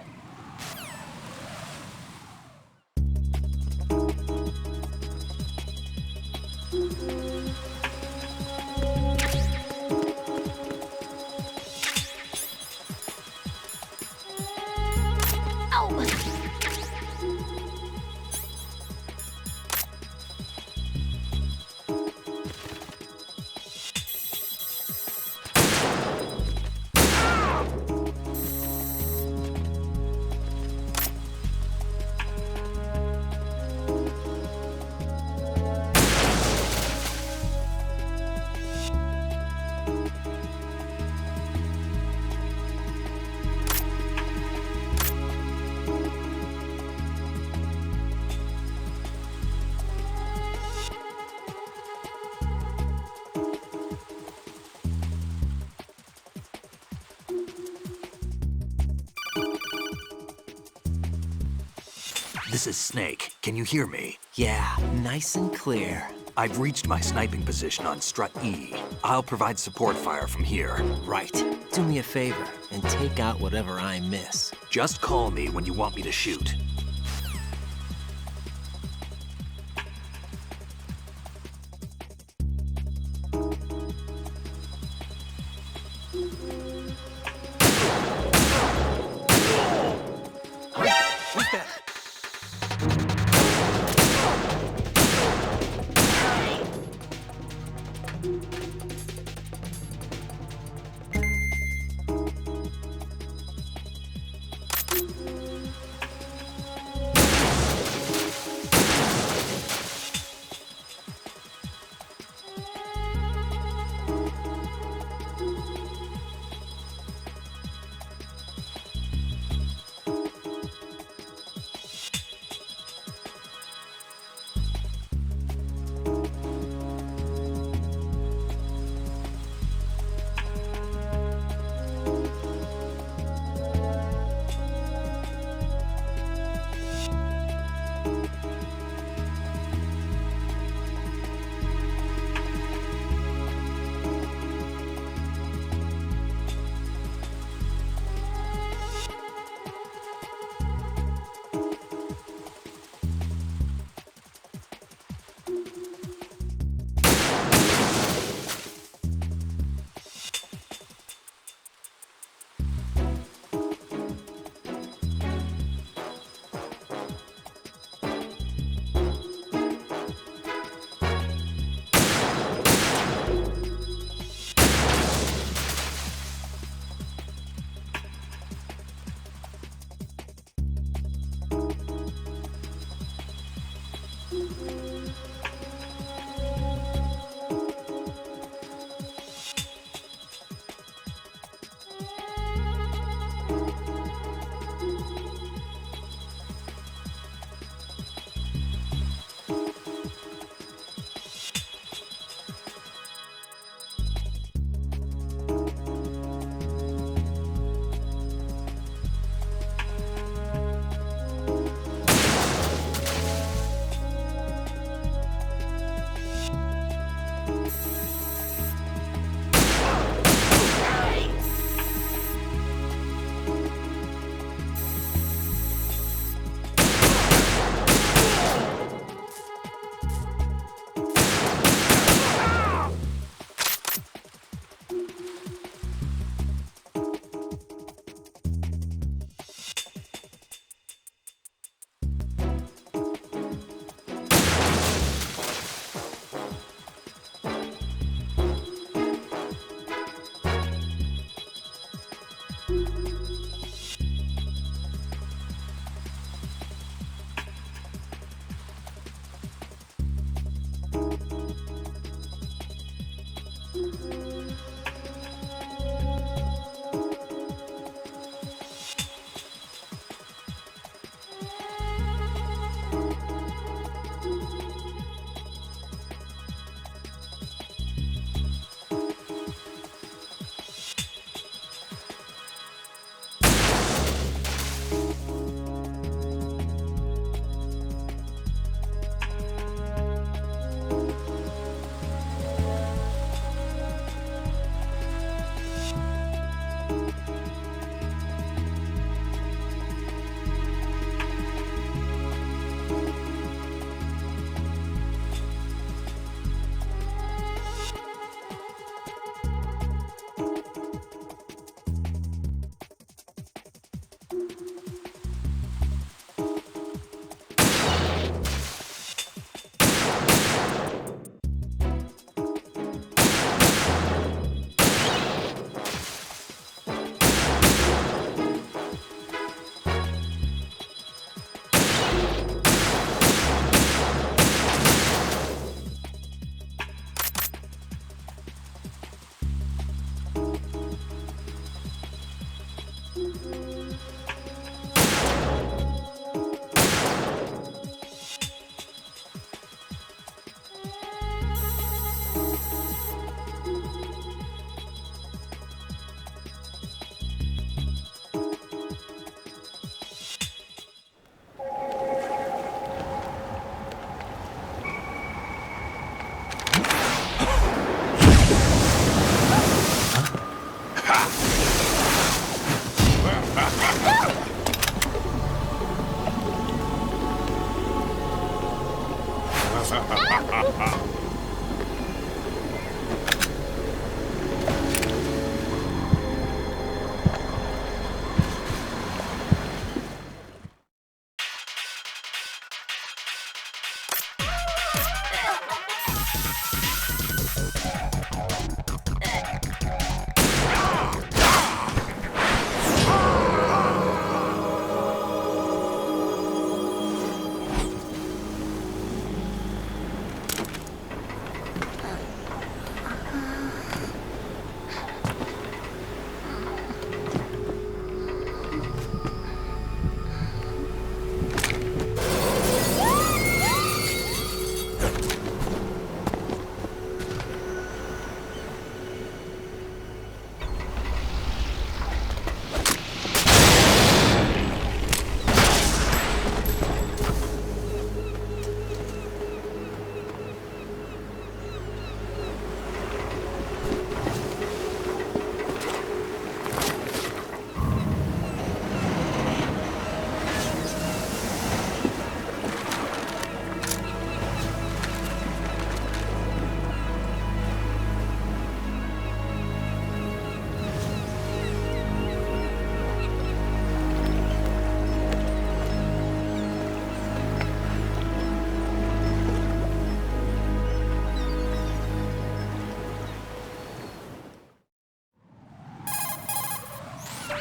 This is Snake. Can you hear me? Yeah, nice and clear. I've reached my sniping position on Strut E. I'll provide support fire from here. Right. Do me a favor and take out whatever I miss. Just call me when you want me to shoot.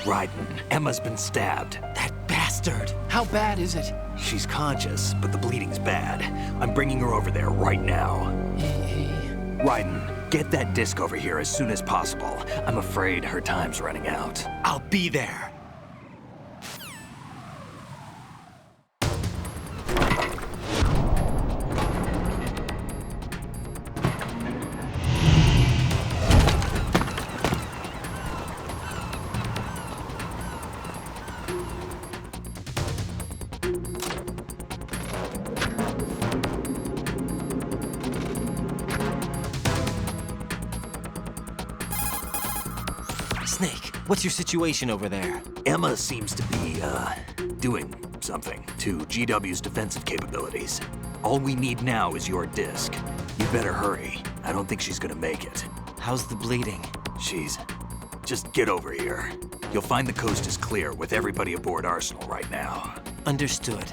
Raiden, Emma's been stabbed. That bastard! How bad is it? She's conscious, but the bleeding's bad. I'm bringing her over there right now. Raiden, get that disc over here as soon as possible. I'm afraid her time's running out. I'll be there. Snake, what's your situation over there? Emma seems to be, doing something to GW's defensive capabilities. All we need now is your disc. You better hurry. I don't think she's gonna make it. How's the bleeding? Just get over here. You'll find the coast is clear with everybody aboard Arsenal right now. Understood.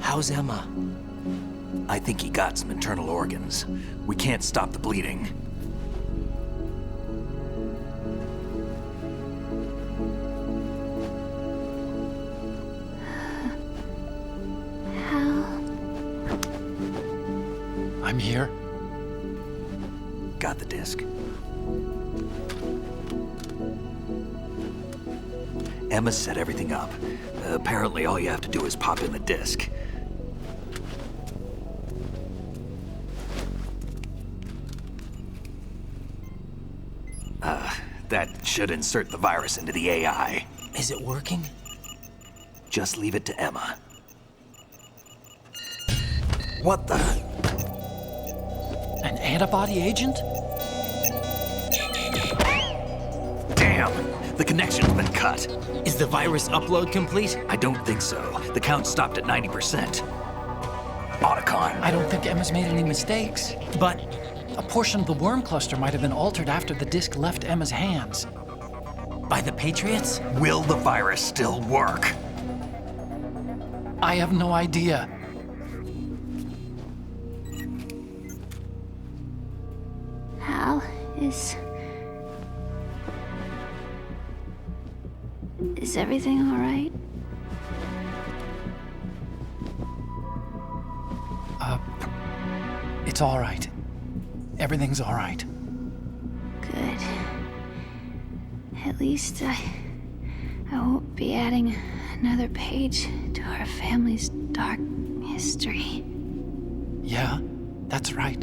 How's Emma? I think he got some internal organs. We can't stop the bleeding. I'm here. Got the disc. Emma set everything up. Apparently all you have to do is pop in the disc. That should insert the virus into the AI. Is it working? Just leave it to Emma. What the? An antibody agent? Damn! The connection's been cut. Is the virus upload complete? I don't think so. The count stopped at 90%. Otacon. I don't think Emma's made any mistakes. But a portion of the worm cluster might have been altered after the disc left Emma's hands. By the Patriots? Will the virus still work? I have no idea. Hal, is everything all right? It's all right. Everything's all right. Good. At least I won't be adding another page to our family's dark history. Yeah, that's right.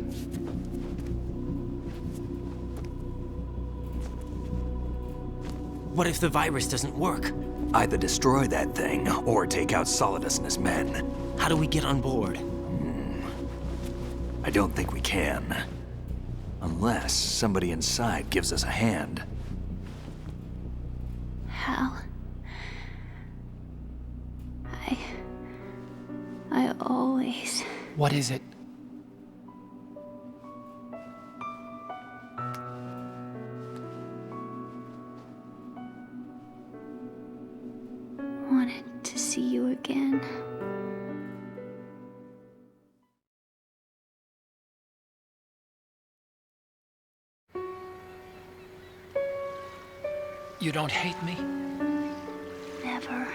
What if the virus doesn't work? Either destroy that thing, or take out Solidus and his men. How do we get on board? I don't think we can. Unless somebody inside gives us a hand. Hal, I always... What is it? wanted to see you again. You don't hate me? Never.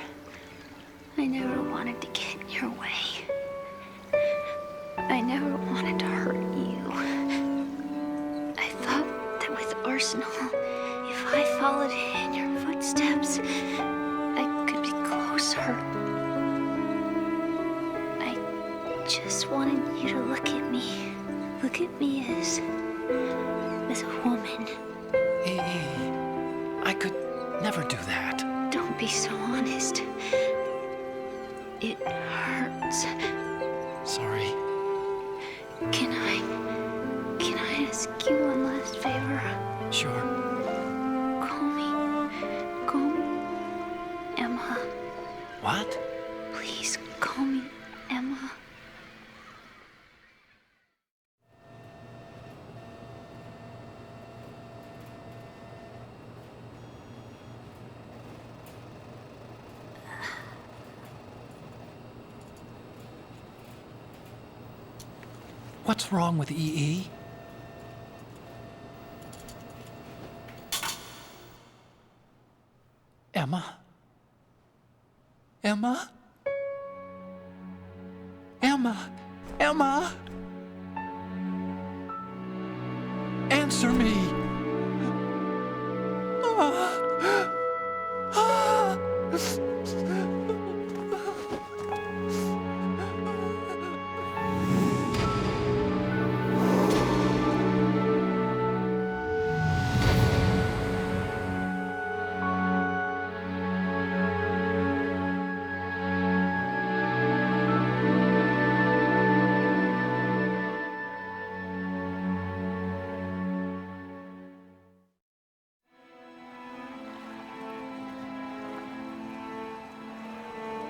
I never wanted to get in your way. I never wanted to hurt you. I thought that with Arsenal, if I followed in your footsteps, I could be closer. I just wanted you to look at me. Look at me as a woman. I could never do that. Don't be so honest. It hurts. Sorry. Can I ask you one last favor? Sure. Call me Emma. What? Please call me Emma. What's wrong with EE? Emma? Emma? Emma? Emma? Answer me!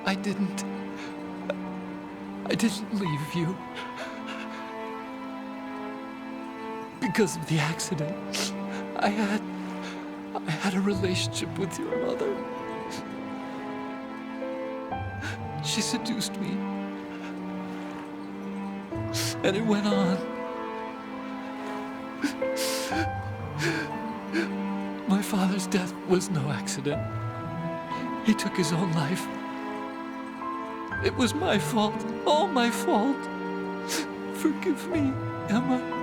I didn't leave you. Because of the accident, I had a relationship with your mother. She seduced me, And it went on. My father's death was no accident. He took his own life. It was my fault, all my fault. Forgive me, Emma.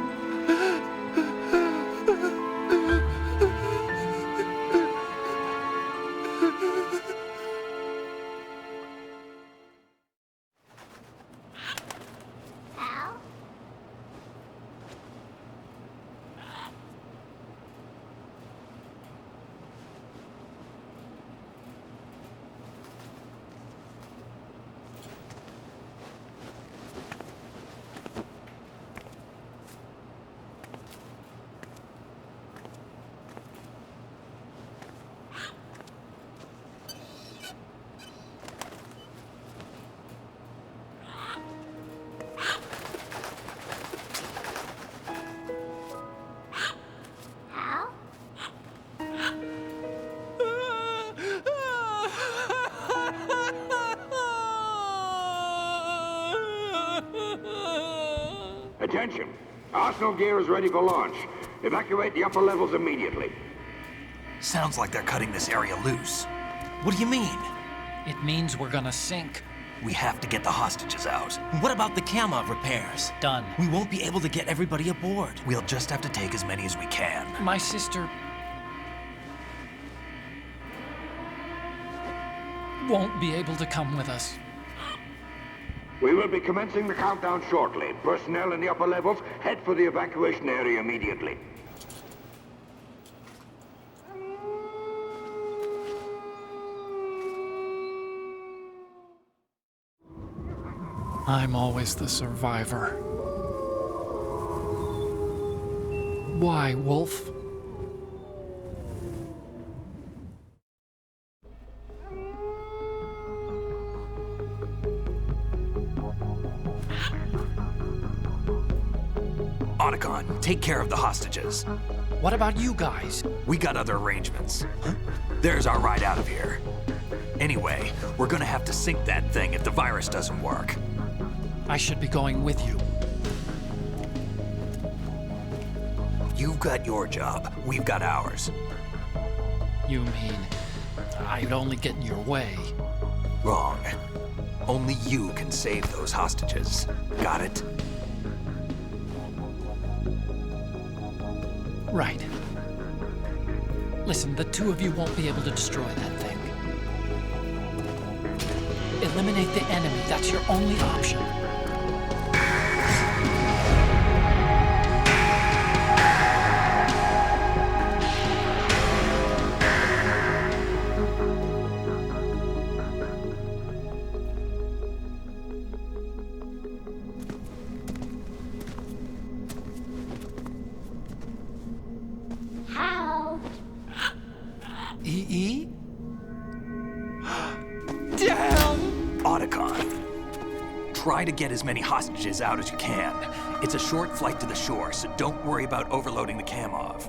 Attention! Arsenal gear is ready for launch. Evacuate the upper levels immediately. Sounds like they're cutting this area loose. What do you mean? It means we're gonna sink. We have to get the hostages out. What about the camo repairs? Done. We won't be able to get everybody aboard. We'll just have to take as many as we can. My sister won't be able to come with us. We will be commencing the countdown shortly. Personnel in the upper levels, head for the evacuation area immediately. I'm always the survivor. Why, Wolf? Otacon, take care of the hostages. What about you guys? We got other arrangements. There's our ride out of here. Anyway, we're gonna have to sink that thing if the virus doesn't work. I should be going with you. You've got your job, we've got ours. You mean I'd only get in your way? Wrong. Only you can save those hostages. Got it? Right. Listen, the two of you won't be able to destroy that thing. Eliminate the enemy. That's your only option. EE? Damn! Otacon, try to get as many hostages out as you can. It's a short flight to the shore, so don't worry about overloading the Kamov.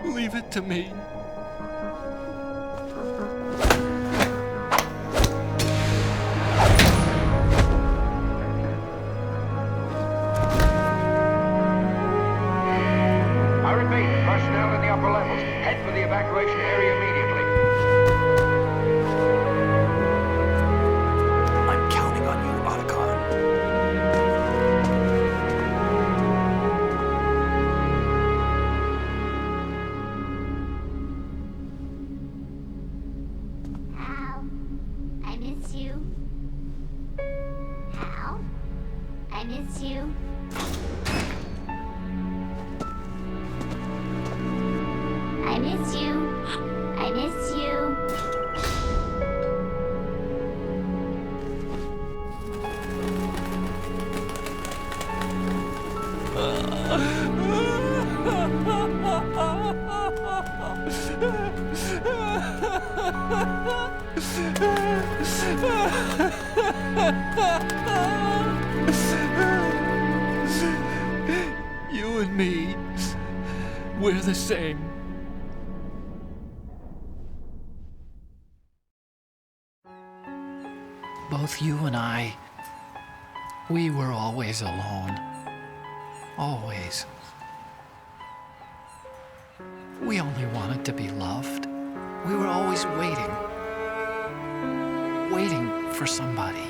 Leave it to me. I repeat, personnel in the upper levels, head for the evacuation area immediately. I'm counting on you, Otacon. Hal, I miss you. Hal, I miss you. I miss you. I miss you. You and me, we're the same. both you and I, we were always alone. Always. We only wanted to be loved. We were always waiting. Waiting for somebody.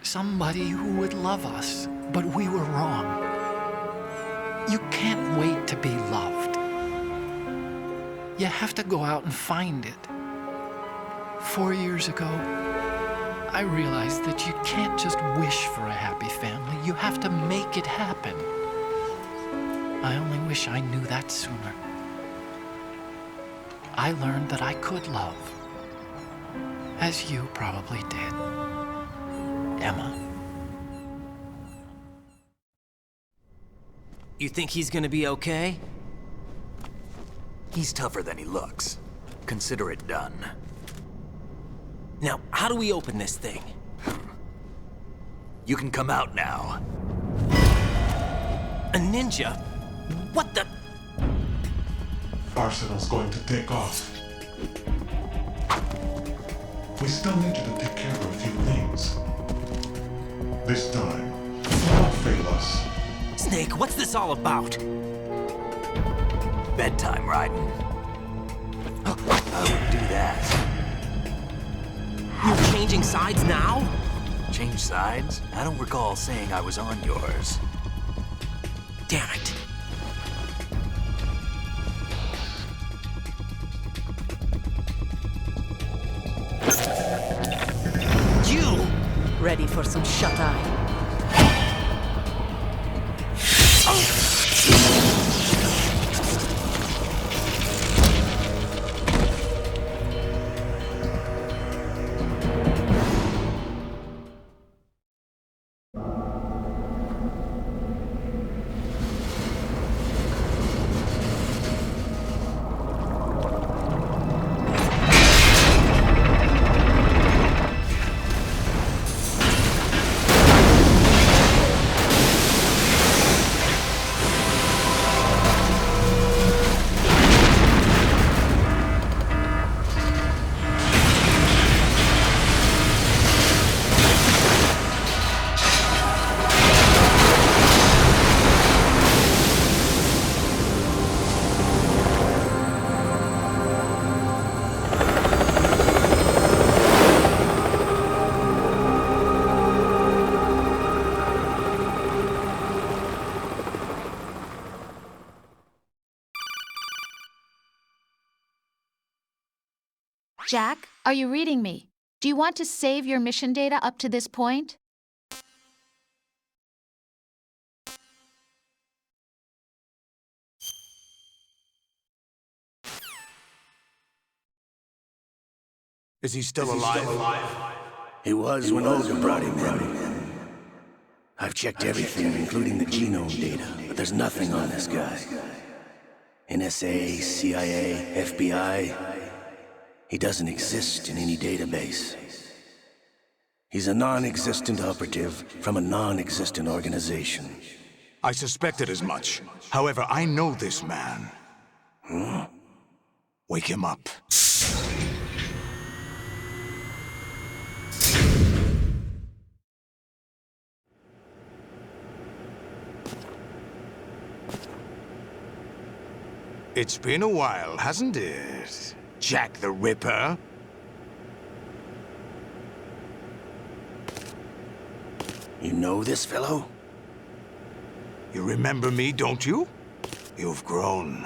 Somebody who would love us, but we were wrong. You can't wait to be loved. You have to go out and find it. 4 years ago, I realized that you can't just wish for a happy family. You have to make it happen. I only wish I knew that sooner. I learned that I could love, as you probably did, Emma. You think he's gonna be okay? He's tougher than he looks. Consider it done. Now, how do we open this thing? You can come out now. A ninja? What the? Arsenal's going to take off. We still need you to take care of a few things. This time, don't fail us. Snake, what's this all about? Bedtime, Raiden. I wouldn't do that. You're changing sides now? Change sides? I don't recall saying I was on yours. Damn it. You! Ready for some shut-eye? Jack, are you reading me? Do you want to save your mission data up to this point? Is he still alive? He was when Olga brought him in. I've checked everything, including the genome data, but there's nothing on this guy. NSA, CIA, FBI. He doesn't exist in any database. He's a non-existent operative from a non-existent organization. I suspected as much. However, I know this man. Huh? Wake him up. It's been a while, hasn't it? Jack the Ripper? You know this fellow? You remember me, don't you? You've grown.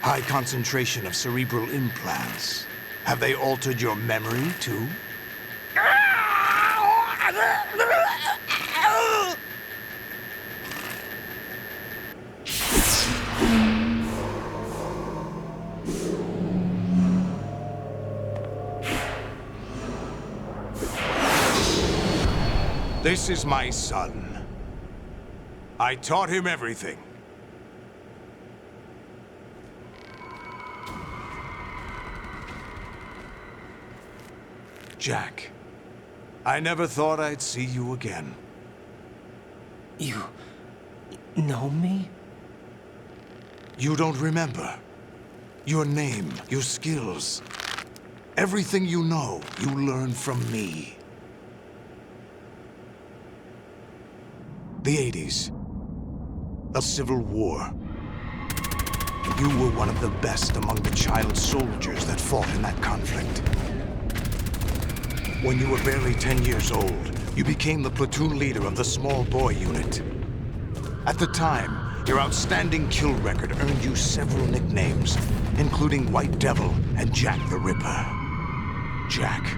High concentration of cerebral implants. Have they altered your memory, too? This is my son. I taught him everything. Jack, I never thought I'd see you again. You know me? You don't remember? Your name, your skills. Everything you know, you learned from me. The 80s. The Civil War. You were one of the best among the child soldiers that fought in that conflict. When you were barely 10 years old, you became the platoon leader of the small boy unit. At the time, your outstanding kill record earned you several nicknames, including White Devil and Jack the Ripper. Jack,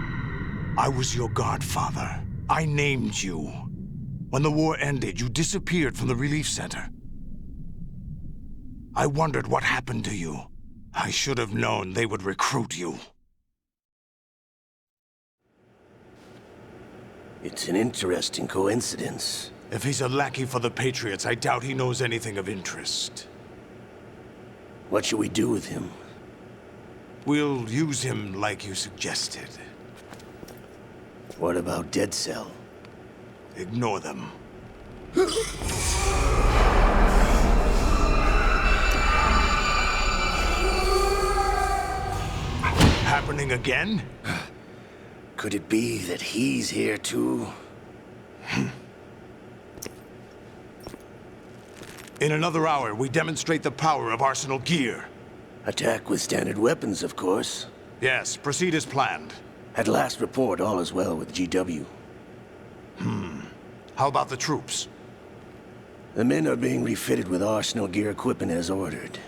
I was your godfather. I named you. When the war ended, you disappeared from the relief center. I wondered what happened to you. I should have known they would recruit you. It's an interesting coincidence. If he's a lackey for the Patriots, I doubt he knows anything of interest. What should we do with him? We'll use him like you suggested. What about Dead Cell? Ignore them. Happening again? Could it be that he's here too? In another hour, we demonstrate the power of Arsenal gear. Attack with standard weapons, of course. Yes, proceed as planned. At last report, all is well with GW. How about the troops? The men are being refitted with Arsenal gear equipment as ordered.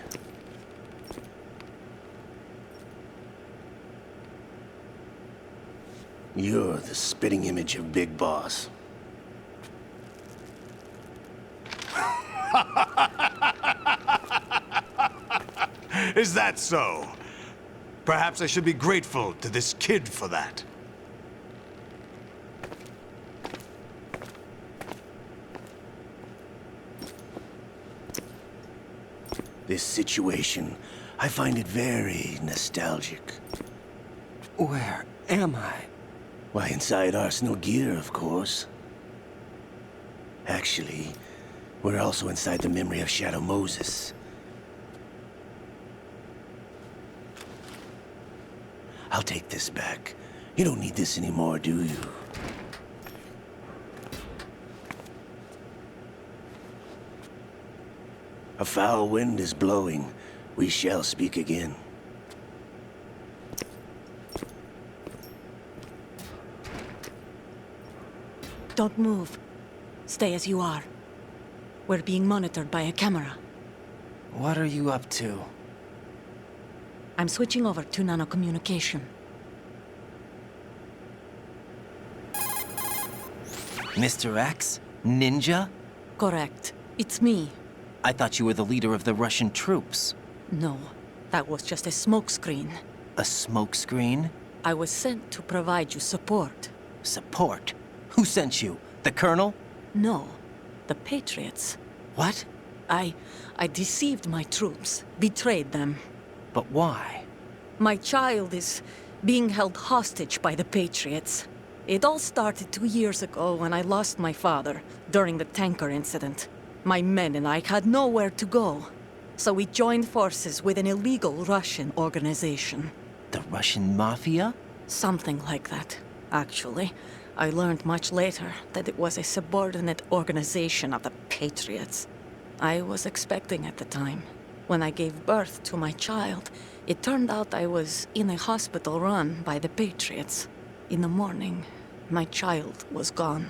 You're the spitting image of Big Boss. Is that so? Perhaps I should be grateful to this kid for that. This situation, I find it very nostalgic. Where am I? Why, inside Arsenal gear, of course. Actually, we're also inside the memory of Shadow Moses. I'll take this back. You don't need this anymore, do you? A foul wind is blowing. We shall speak again. Don't move. Stay as you are. We're being monitored by a camera. What are you up to? I'm switching over to nanocommunication. Mr. X? Ninja? Correct. It's me. I thought you were the leader of the Russian troops. No, that was just a smokescreen. A smokescreen? I was sent to provide you support. Support? Who sent you? The Colonel? No, the Patriots. What? I deceived my troops, betrayed them. But why? My child is being held hostage by the Patriots. It all started 2 years ago when I lost my father during the tanker incident. My men and I had nowhere to go, so we joined forces with an illegal Russian organization. The Russian Mafia? Something like that, actually. I learned much later that it was a subordinate organization of the Patriots. I was expecting at the time. When I gave birth to my child, it turned out I was in a hospital run by the Patriots. In the morning, my child was gone.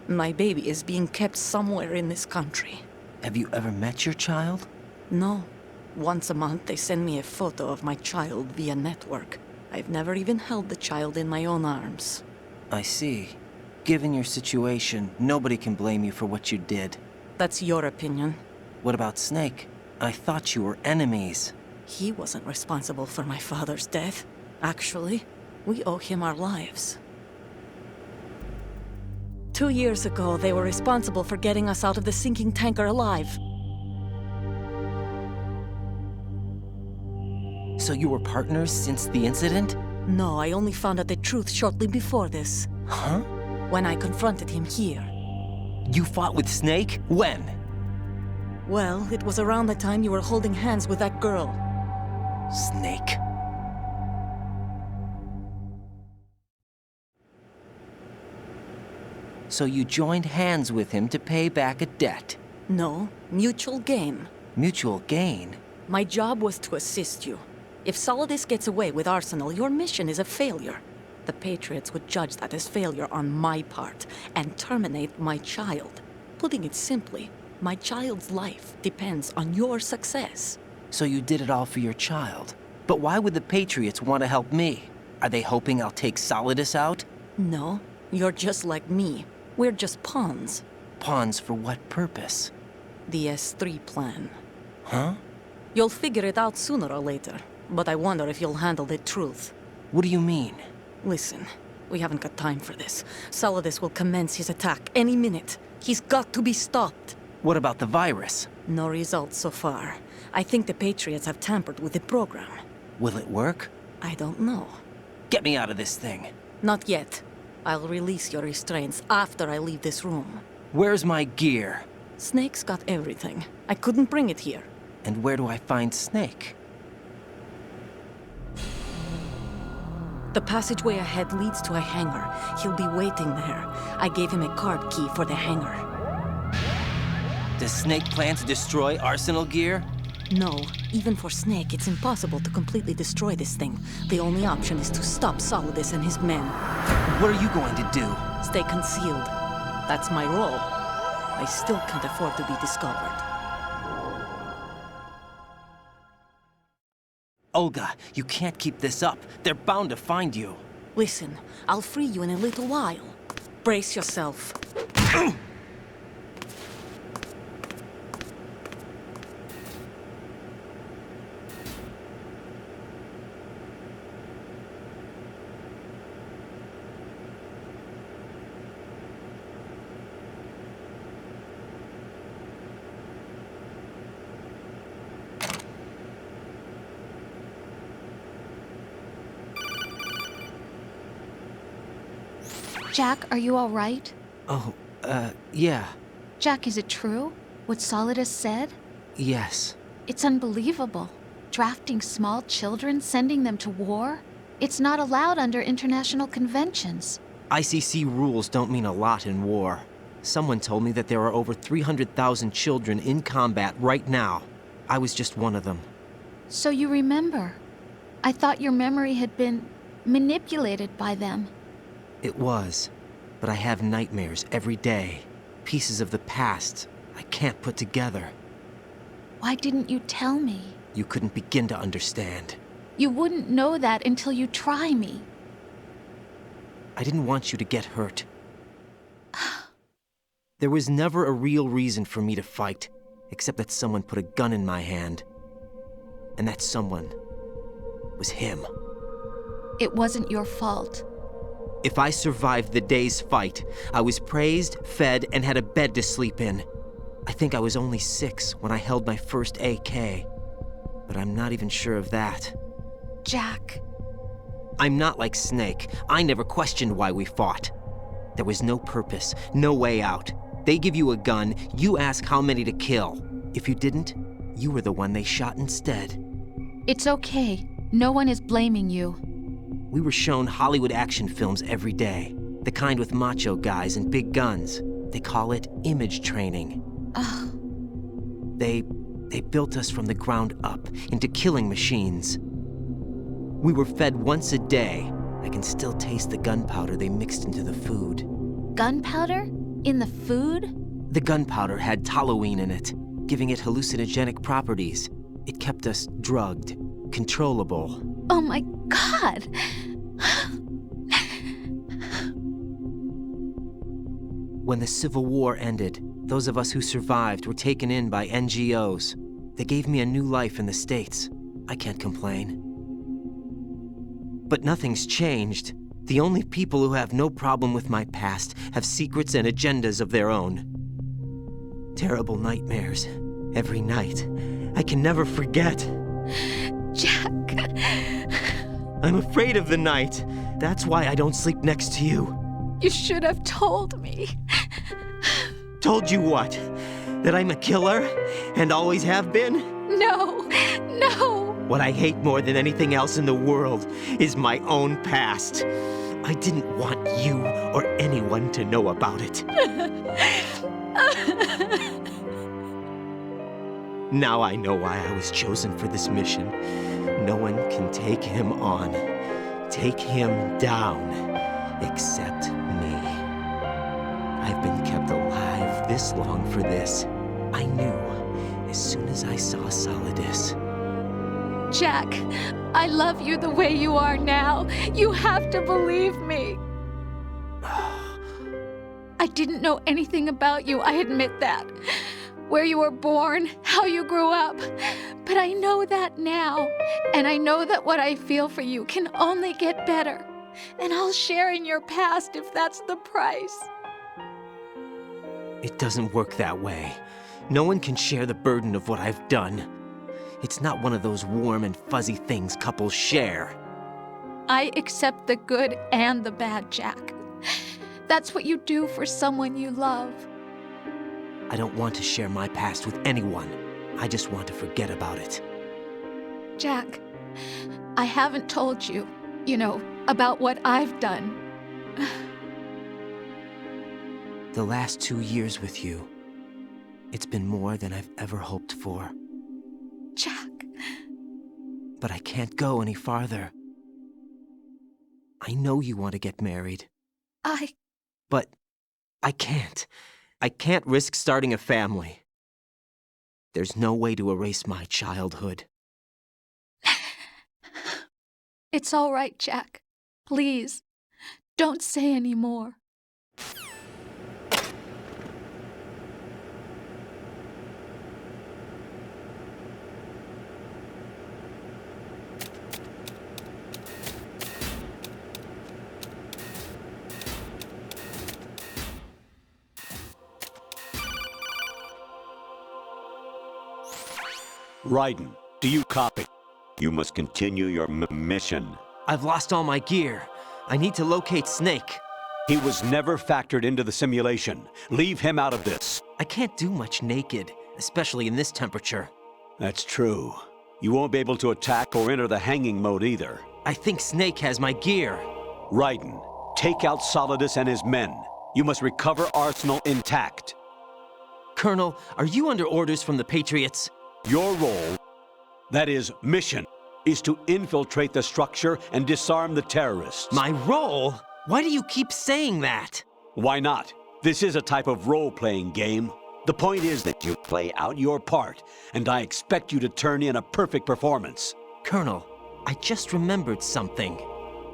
My baby is being kept somewhere in this country. Have you ever met your child? No. Once a month, they send me a photo of my child via network. I've never even held the child in my own arms. I see. Given your situation, nobody can blame you for what you did. That's your opinion. What about Snake? I thought you were enemies. He wasn't responsible for my father's death. Actually, we owe him our lives. 2 years ago, they were responsible for getting us out of the sinking tanker alive. So you were partners since the incident? No, I only found out the truth shortly before this. Huh? When I confronted him here. You fought with Snake? When? Well, it was around the time you were holding hands with that girl. Snake. So you joined hands with him to pay back a debt? No, mutual gain. Mutual gain? My job was to assist you. If Solidus gets away with Arsenal, your mission is a failure. The Patriots would judge that as failure on my part and terminate my child. Putting it simply, my child's life depends on your success. So you did it all for your child. But why would the Patriots want to help me? Are they hoping I'll take Solidus out? No, you're just like me. We're just pawns. Pawns for what purpose? The S3 plan. Huh? You'll figure it out sooner or later, but I wonder if you'll handle the truth. What do you mean? Listen, we haven't got time for this. Solidus will commence his attack any minute. He's got to be stopped. What about the virus? No results so far. I think the Patriots have tampered with the program. Will it work? I don't know. Get me out of this thing. Not yet. I'll release your restraints after I leave this room. Where's my gear? Snake's got everything. I couldn't bring it here. And where do I find Snake? The passageway ahead leads to a hangar. He'll be waiting there. I gave him a card key for the hangar. Does Snake plan to destroy Arsenal gear? No. Even for Snake, it's impossible to completely destroy this thing. The only option is to stop Solidus and his men. What are you going to do? Stay concealed. That's my role. I still can't afford to be discovered. Olga, you can't keep this up. They're bound to find you. Listen, I'll free you in a little while. Brace yourself. Jack, are you all right? Oh, yeah. Jack, is it true? What Solidus said? Yes. It's unbelievable. Drafting small children, sending them to war? It's not allowed under international conventions. ICC rules don't mean a lot in war. Someone told me that there are over 300,000 children in combat right now. I was just one of them. So you remember. I thought your memory had been manipulated by them. It was, but I have nightmares every day. Pieces of the past I can't put together. Why didn't you tell me? You couldn't begin to understand. You wouldn't know that until you try me. I didn't want you to get hurt. There was never a real reason for me to fight, except that someone put a gun in my hand. And that someone was him. It wasn't your fault. If I survived the day's fight, I was praised, fed, and had a bed to sleep in. I think I was only 6 when I held my first AK. But I'm not even sure of that. Jack. I'm not like Snake. I never questioned why we fought. There was no purpose, no way out. They give you a gun, you ask how many to kill. If you didn't, you were the one they shot instead. It's okay. No one is blaming you. We were shown Hollywood action films every day. The kind with macho guys and big guns. They call it image training. Ugh. They built us from the ground up into killing machines. We were fed once a day. I can still taste the gunpowder they mixed into the food. Gunpowder? In the food? The gunpowder had toluene in it, giving it hallucinogenic properties. It kept us drugged, controllable. Oh my God! When the Civil War ended, those of us who survived were taken in by NGOs. They gave me a new life in the States. I can't complain. But nothing's changed. The only people who have no problem with my past have secrets and agendas of their own. Terrible nightmares. Every night. I can never forget. Jack. I'm afraid of the night. That's why I don't sleep next to you. You should have told me. Told you what? That I'm a killer? And always have been? No, no. What I hate more than anything else in the world is my own past. I didn't want you or anyone to know about it. Now I know why I was chosen for this mission. No one can take him on, take him down, except me. I've been kept alive this long for this. I knew as soon as I saw Solidus. Jack, I love you the way you are now. You have to believe me. I didn't know anything about you, I admit that. Where you were born, how you grew up. But I know that now. And I know that what I feel for you can only get better. And I'll share in your past if that's the price. It doesn't work that way. No one can share the burden of what I've done. It's not one of those warm and fuzzy things couples share. I accept the good and the bad, Jack. That's what you do for someone you love. I don't want to share my past with anyone. I just want to forget about it. Jack, I haven't told you, about what I've done. The last 2 years with you, it's been more than I've ever hoped for. Jack. But I can't go any farther. I know you want to get married. But I can't. I can't risk starting a family. There's no way to erase my childhood. It's all right, Jack. Please, don't say any more. Raiden, do you copy? You must continue your mission. I've lost all my gear. I need to locate Snake. He was never factored into the simulation. Leave him out of this. I can't do much naked, especially in this temperature. That's true. You won't be able to attack or enter the hanging mode either. I think Snake has my gear. Raiden, take out Solidus and his men. You must recover Arsenal intact. Colonel, are you under orders from the Patriots? Your role, that is, mission, is to infiltrate the structure and disarm the terrorists. My role? Why do you keep saying that? Why not? This is a type of role-playing game. The point is that you play out your part, and I expect you to turn in a perfect performance. Colonel, I just remembered something.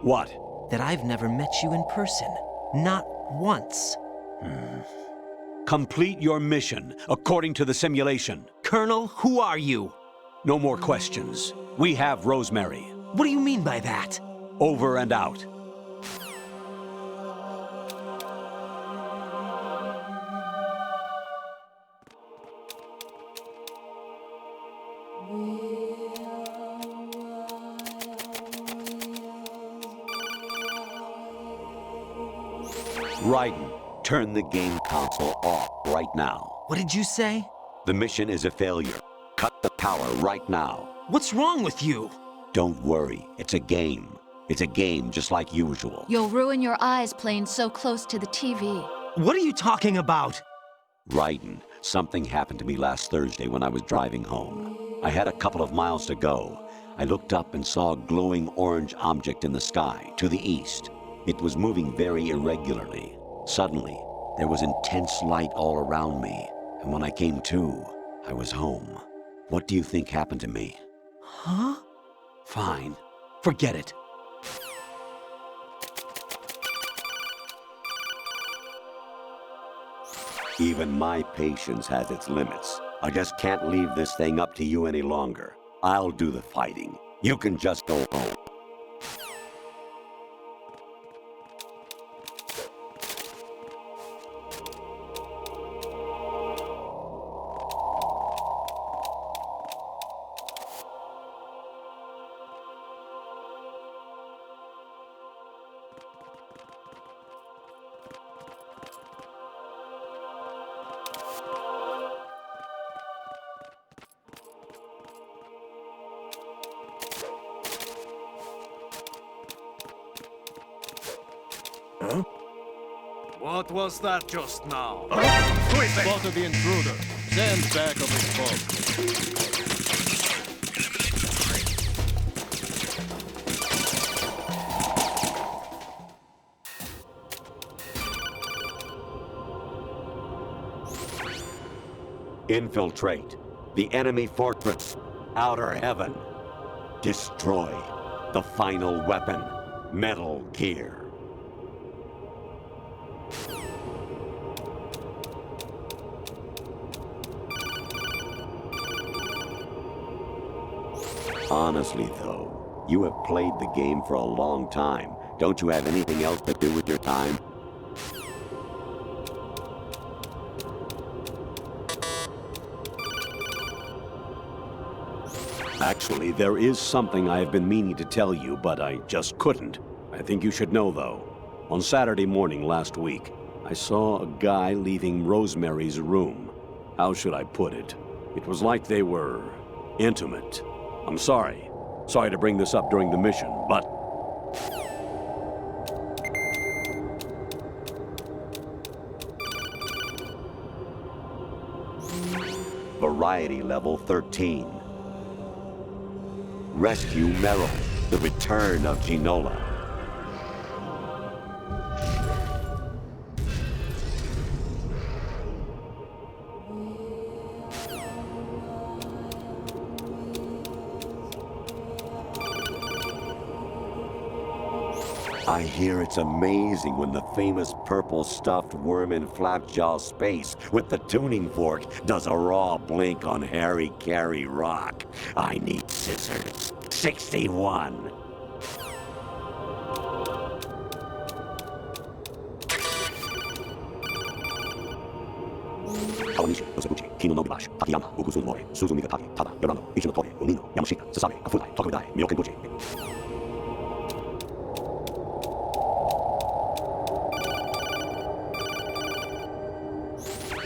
What? That I've never met you in person. Not once. Complete your mission, according to the simulation. Colonel, who are you? No more questions. We have Rosemary. What do you mean by that? Over and out. Raiden, turn the game console off right now. What did you say? The mission is a failure. Cut the power right now. What's wrong with you? Don't worry. It's a game. It's a game just like usual. You'll ruin your eyes playing so close to the TV. What are you talking about? Raiden, something happened to me last Thursday when I was driving home. I had a couple of miles to go. I looked up and saw a glowing orange object in the sky to the east. It was moving very irregularly. Suddenly, there was intense light all around me, and when I came to, I was home. What do you think happened to me? Huh? Fine. Forget it. Even my patience has its limits. I just can't leave this thing up to you any longer. I'll do the fighting. You can just go home. What was that just now? Who is it? Spotted the intruder. Stand back of his boat. Infiltrate the enemy fortress, Outer Heaven. Destroy the final weapon, Metal Gear. Honestly, though, you have played the game for a long time. Don't you have anything else to do with your time? Actually, there is something I have been meaning to tell you, but I just couldn't. I think you should know, though. On Saturday morning last week, I saw a guy leaving Rosemary's room. How should I put it? It was like they were intimate. I'm sorry. Sorry to bring this up during the mission, but... Variety level 13. Rescue Meryl, the return of Ginola. I hear it's amazing when the famous purple stuffed worm in Flapjaw space with the tuning fork does a raw blink on Harry Carey rock. I need scissors. 61. Kawanishi, Osabuchi, Kino Nobubashi, Takayama, Ukusun Mori, Suzumiga Taki, Tada, Yorano, Ichino Tobe, Umino, Yamashita, Sasami, Kafudai, Tokudai, Myokenbuchi.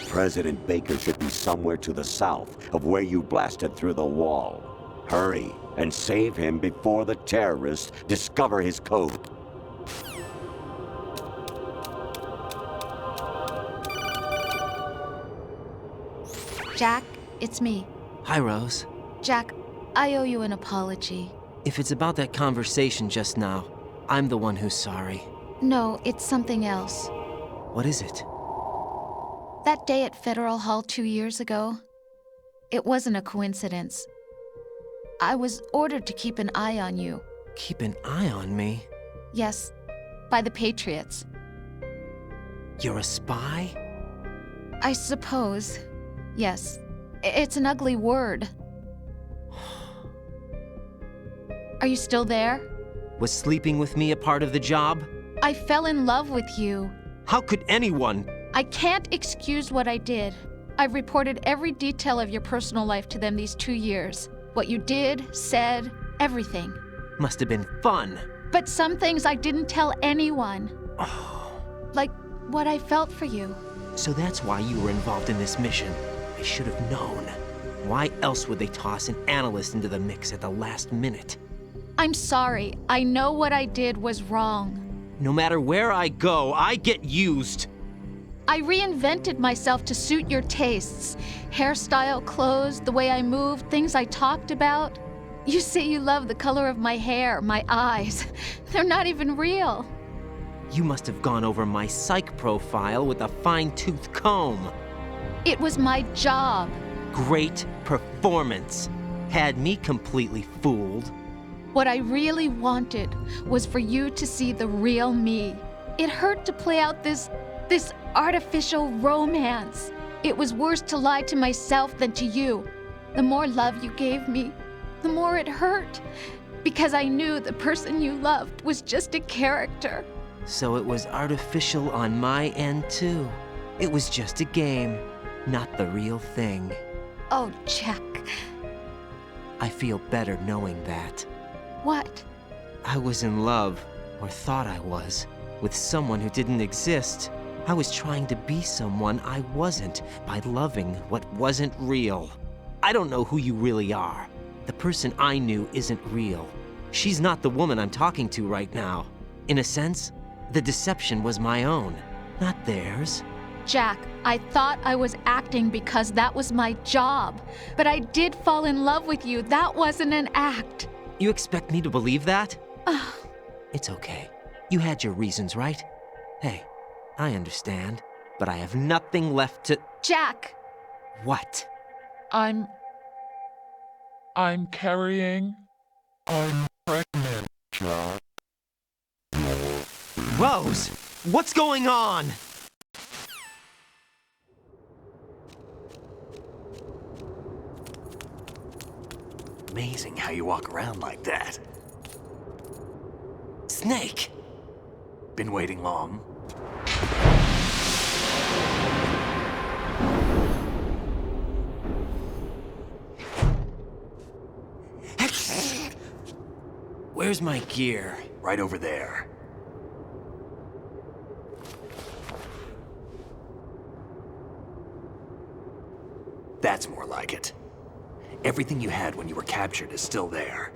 President Baker should be somewhere to the south of where you blasted through the wall. Hurry and save him before the terrorists discover his code. Jack, it's me. Hi, Rose. Jack, I owe you an apology. If it's about that conversation just now, I'm the one who's sorry. No, it's something else. What is it? That day at Federal Hall 2 years ago, it wasn't a coincidence. I was ordered to keep an eye on you. Keep an eye on me? Yes, by the Patriots. You're a spy? I suppose. Yes. It's an ugly word. Are you still there? Was sleeping with me a part of the job? I fell in love with you. How could anyone? I can't excuse what I did. I've reported every detail of your personal life to them these 2 years. What you did, said, everything. Must have been fun. But some things I didn't tell anyone. Like what I felt for you. So that's why you were involved in this mission. I should have known. Why else would they toss an analyst into the mix at the last minute? I'm sorry. I know what I did was wrong. No matter where I go, I get used. I reinvented myself to suit your tastes. Hairstyle, clothes, the way I moved, things I talked about. You say you love the color of my hair, my eyes. They're not even real. You must have gone over my psych profile with a fine-tooth comb. It was my job. Great performance. Had me completely fooled. What I really wanted was for you to see the real me. It hurt to play out this artificial romance. It was worse to lie to myself than to you. The more love you gave me, the more it hurt. Because I knew the person you loved was just a character. So it was artificial on my end too. It was just a game, not the real thing. Oh, Jack. I feel better knowing that. What? I was in love, or thought I was, with someone who didn't exist. I was trying to be someone I wasn't by loving what wasn't real. I don't know who you really are. The person I knew isn't real. She's not the woman I'm talking to right now. In a sense, The deception was my own, not theirs. Jack, I thought I was acting because that was my job. But I did fall in love with you. That wasn't an act. You expect me to believe that? It's okay. You had your reasons, right? Hey, I understand, but I have nothing left to... Jack! What? I'm carrying... I'm pregnant, Jack. Rose! What's going on? Amazing how you walk around like that. Snake! Been waiting long? Where's my gear? Right over there. That's more like it. Everything you had when you were captured is still there.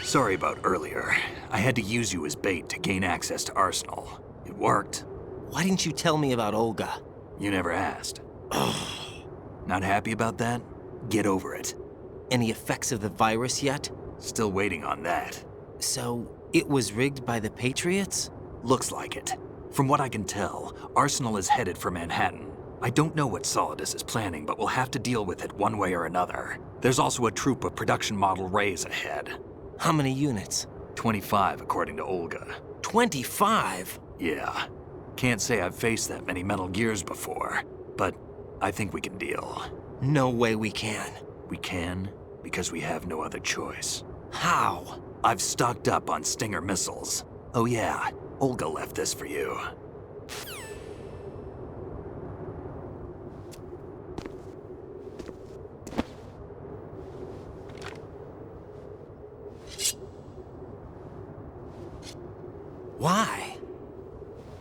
Sorry about earlier. I had to use you as bait to gain access to Arsenal. It worked. Why didn't you tell me about Olga? You never asked. Not happy about that? Get over it. Any effects of the virus yet? Still waiting on that. So, it was rigged by the Patriots? Looks like it. From what I can tell, Arsenal is headed for Manhattan. I don't know what Solidus is planning, but we'll have to deal with it one way or another. There's also a troop of production model Rays ahead. How many units? 25, according to Olga. 25? Yeah. Can't say I've faced that many Metal Gears before, but I think we can deal. No way we can. We can, because we have no other choice. How? I've stocked up on Stinger missiles. Oh yeah, Olga left this for you. Why?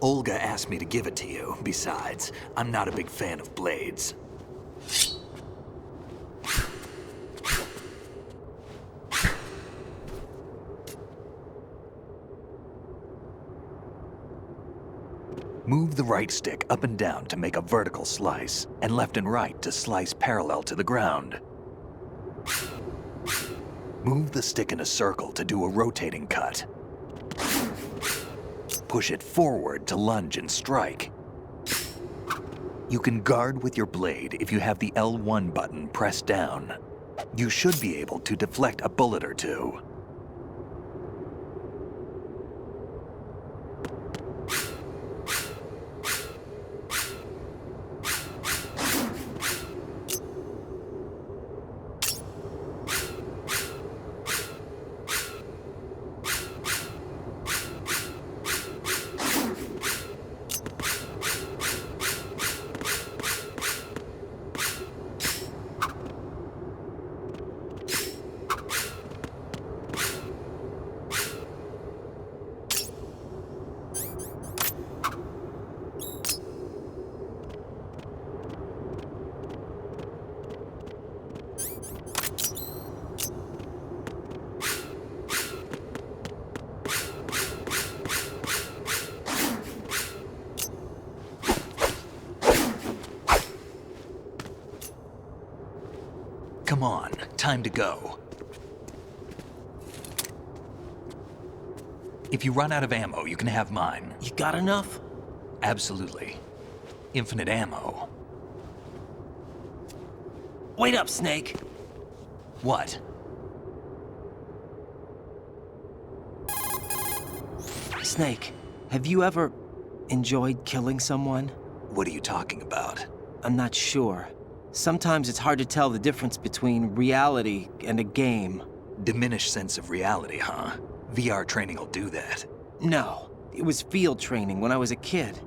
Olga asked me to give it to you. Besides, I'm not a big fan of blades. Move the right stick up and down to make a vertical slice, and left and right to slice parallel to the ground. Move the stick in a circle to do a rotating cut. Push it forward to lunge and strike. You can guard with your blade if you have the L1 button pressed down. You should be able to deflect a bullet or two. Come on, time to go. If you run out of ammo, you can have mine. You got enough? Absolutely. Infinite ammo. Wait up, Snake. What? Snake, have you ever enjoyed killing someone? What are you talking about? I'm not sure. Sometimes it's hard to tell the difference between reality and a game. Diminished sense of reality, huh? VR training will do that. No, it was field training when I was a kid.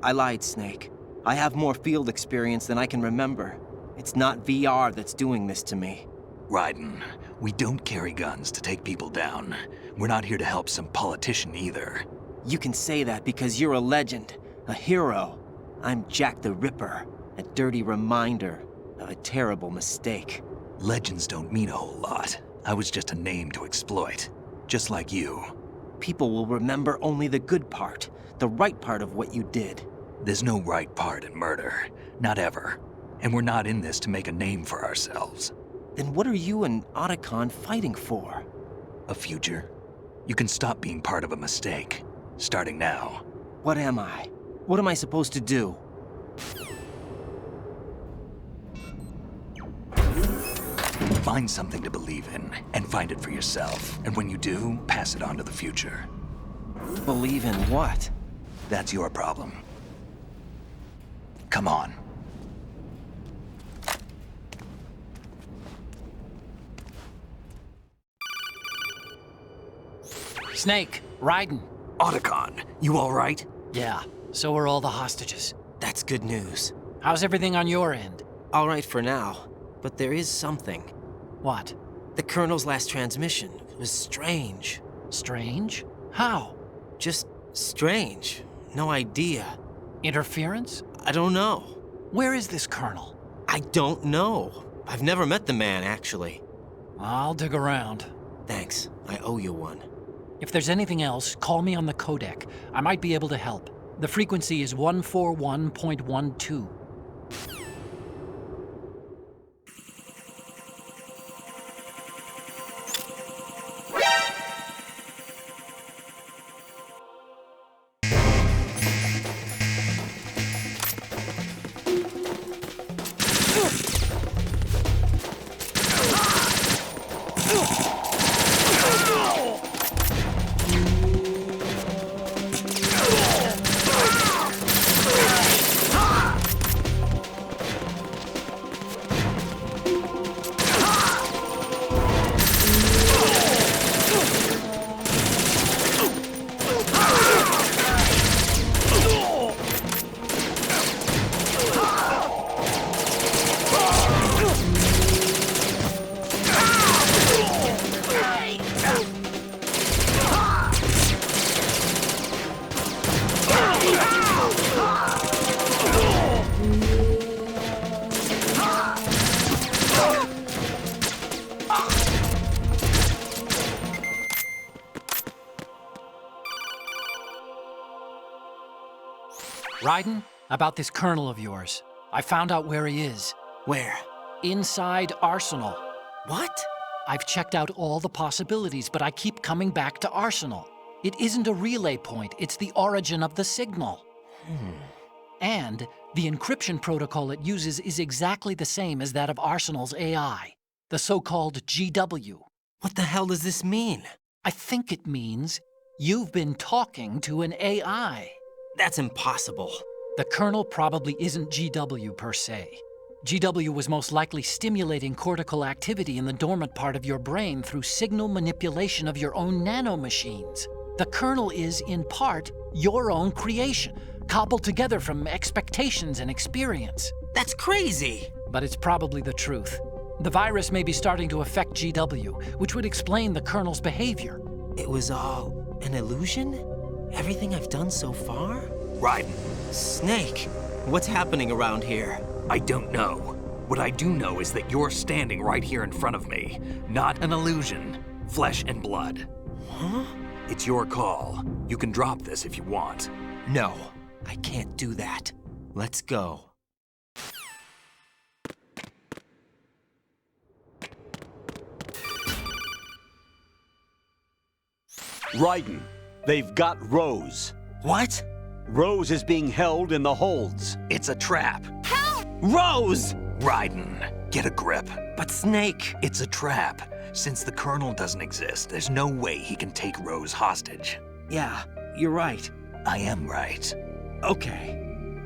I lied, Snake. I have more field experience than I can remember. It's not VR that's doing this to me. Raiden, we don't carry guns to take people down. We're not here to help some politician either. You can say that because you're a legend, a hero. I'm Jack the Ripper, a dirty reminder. of a terrible mistake. Legends don't mean a whole lot. I was just a name to exploit. Just like you. People will remember only the good part, the right part of what you did. There's no right part in murder. Not ever. And we're not in this to make a name for ourselves. Then what are you and Otacon fighting for? A future. You can stop being part of a mistake. Starting now. What am I? What am I supposed to do? Find something to believe in, and find it for yourself. And when you do, pass it on to the future. Believe in what? That's your problem. Come on. Snake, Raiden. Otacon, you all right? Yeah, so are all the hostages. That's good news. How's everything on your end? All right for now, but there is something. What? The Colonel's last transmission was strange. Strange? How? Just strange. No idea. Interference? I don't know. Where is this Colonel? I don't know. I've never met the man, actually. I'll dig around. Thanks. I owe you one. If there's anything else, call me on the codec. I might be able to help. The frequency is 141.12. Raiden, about this Colonel of yours. I found out where he is. Where? Inside Arsenal. What? I've checked out all the possibilities, but I keep coming back to Arsenal. It isn't a relay point, it's the origin of the signal. And the encryption protocol it uses is exactly the same as that of Arsenal's AI, the so-called GW. What the hell does this mean? I think it means you've been talking to an AI. That's impossible. The Colonel probably isn't GW per se. GW was most likely stimulating cortical activity in the dormant part of your brain through signal manipulation of your own nanomachines. The Colonel is, in part, your own creation, cobbled together from expectations and experience. That's crazy! But it's probably the truth. The virus may be starting to affect GW, which would explain the Colonel's behavior. It was all an illusion? Everything I've done so far? Raiden. Snake, what's happening around here? I don't know. What I do know is that you're standing right here in front of me. Not an illusion. Flesh and blood. Huh? It's your call. You can drop this if you want. No, I can't do that. Let's go. Raiden, they've got Rose. What? Rose is being held in the holds. It's a trap. Help! Rose! Raiden, get a grip. But Snake... It's a trap. Since the Colonel doesn't exist, there's no way he can take Rose hostage. Yeah, you're right. I am right. Okay.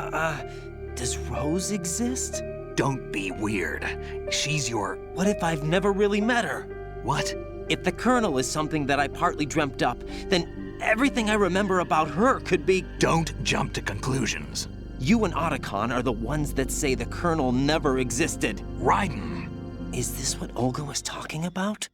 Does Rose exist? Don't be weird. She's your... What if I've never really met her? What? If the Colonel is something that I partly dreamt up, then everything I remember about her could be... Don't jump to conclusions. You and Otacon are the ones that say the Colonel never existed. Raiden! Is this what Olga was talking about?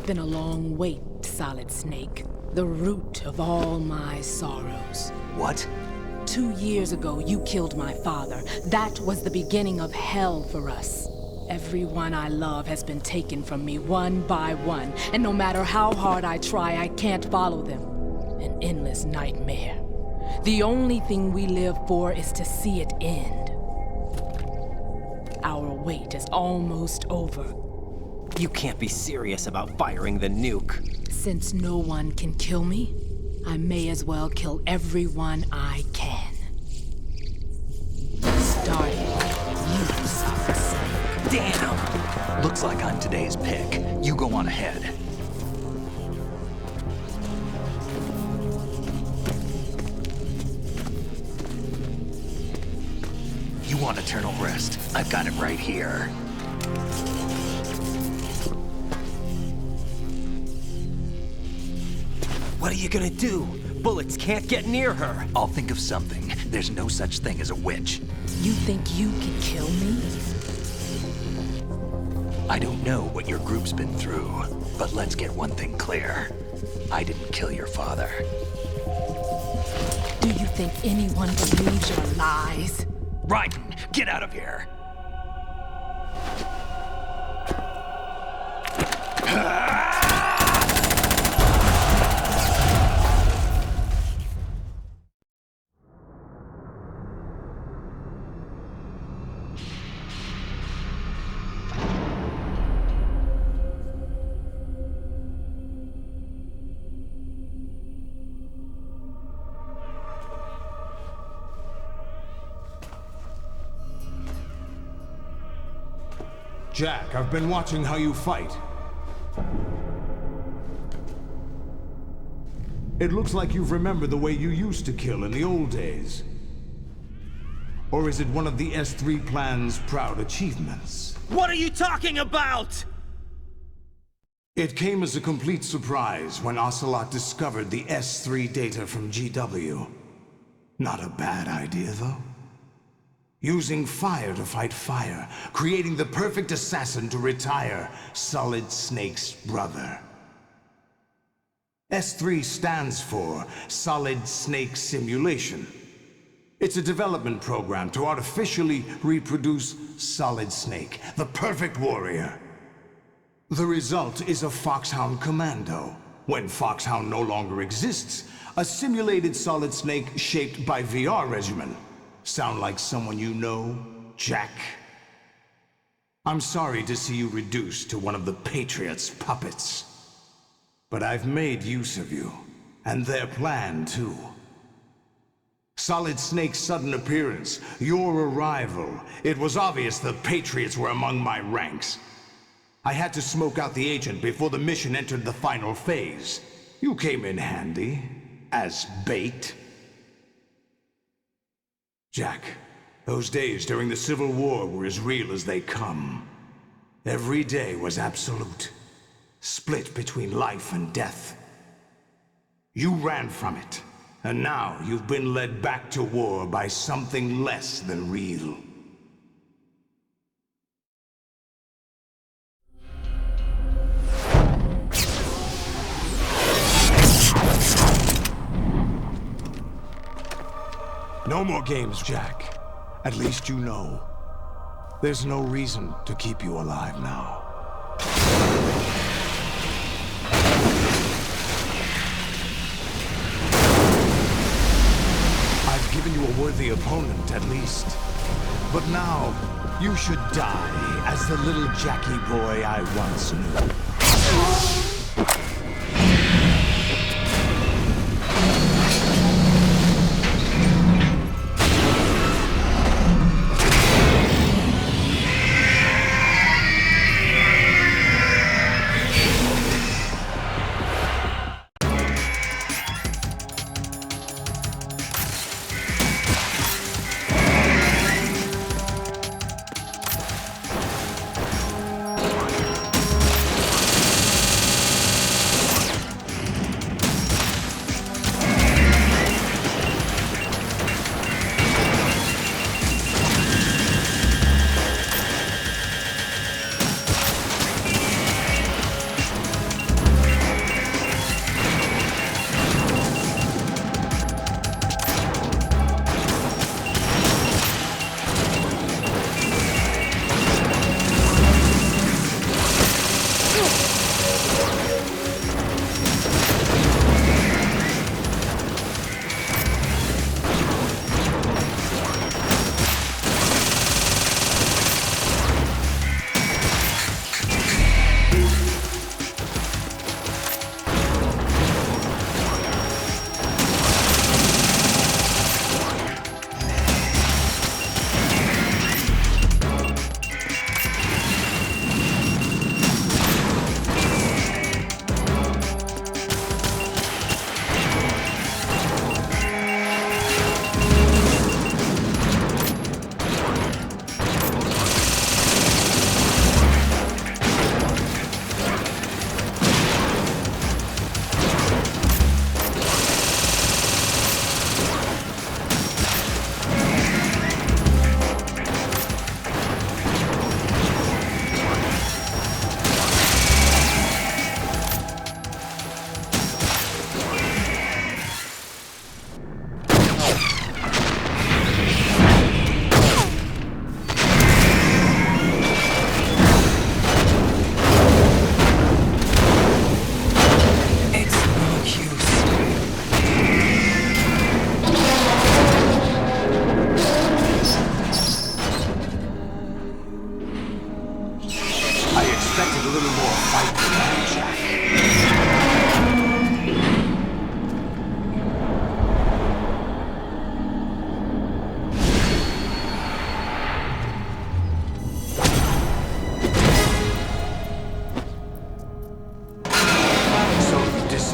been a long wait, Solid Snake. The root of all my sorrows. What? 2 years ago, you killed my father. That was the beginning of hell for us. Everyone I love has been taken from me one by one, and no matter how hard I try, I can't follow them. An endless nightmare. The only thing we live for is to see it end. Our wait is almost over. You can't be serious about firing the nuke. Since no one can kill me, I may as well kill everyone I can. Starting with you, Solid Snake. Damn! Looks like I'm today's pick. You go on ahead. You want eternal rest? I've got it right here. What are you gonna do? Bullets can't get near her. I'll think of something. There's no such thing as a witch. You think you can kill me? I don't know what your group's been through, but let's get one thing clear. I didn't kill your father. Do you think anyone believes your lies? Raiden, get out of here! Jack, I've been watching how you fight. It looks like you've remembered the way you used to kill in the old days. Or is it one of the S3 plan's proud achievements? What are you talking about? It came as a complete surprise when Ocelot discovered the S3 data from GW. Not a bad idea, though. Using fire to fight fire, creating the perfect assassin to retire Solid Snake's brother. S3 stands for Solid Snake Simulation. It's a development program to artificially reproduce Solid Snake, the perfect warrior. The result is a Foxhound Commando. When Foxhound no longer exists, a simulated Solid Snake shaped by VR regimen. Sound like someone you know, Jack? I'm sorry to see you reduced to one of the Patriots' puppets. But I've made use of you, and their plan too. Solid Snake's sudden appearance, your arrival, it was obvious the Patriots were among my ranks. I had to smoke out the agent before the mission entered the final phase. You came in handy, as bait. Jack, those days during the Civil War were as real as they come. Every day was absolute, split between life and death. You ran from it, and now you've been led back to war by something less than real. No more games, Jack. At least you know. There's no reason to keep you alive now. I've given you a worthy opponent, at least. But now, you should die as the little Jackie boy I once knew.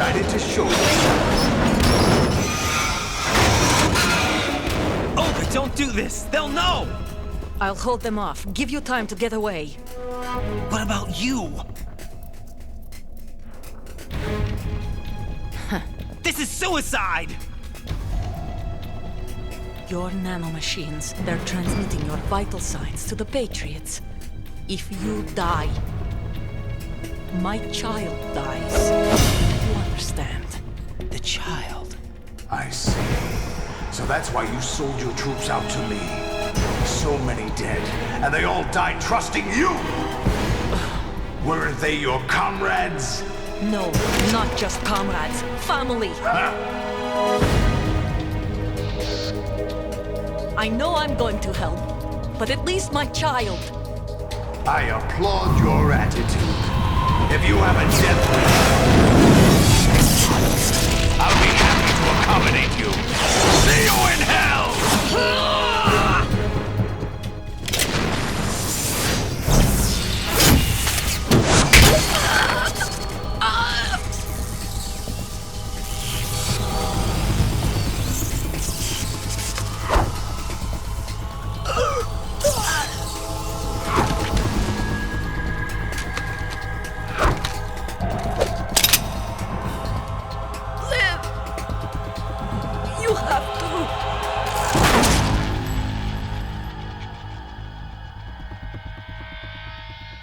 decided to show themselves. Olga, don't do this! They'll know! I'll hold them off. Give you time to get away. What about you? This is suicide! Your nanomachines, they're transmitting your vital signs to the Patriots. If you die, my child dies. You understand? The child. I see. So that's why you sold your troops out to me. So many dead, and they all died trusting you! Weren't they your comrades? No, not just comrades. Family! I know I'm going to help, but at least my child. I applaud your attitude. If you have a death wish, I'll be happy to accommodate you. See you in hell!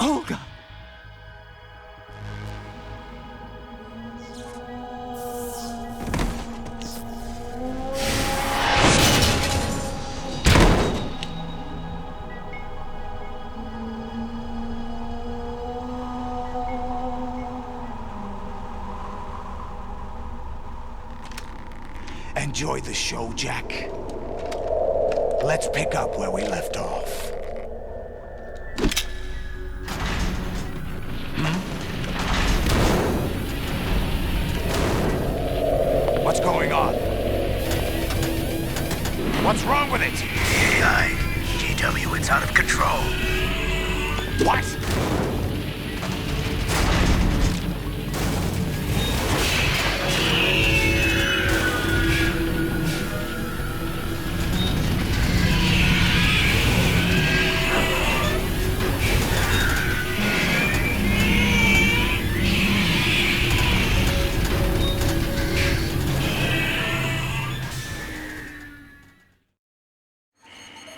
Olga! Enjoy the show, Jack. Let's pick up where we left off. What's going on? What's wrong with it? AI. GW, it's out of control. What?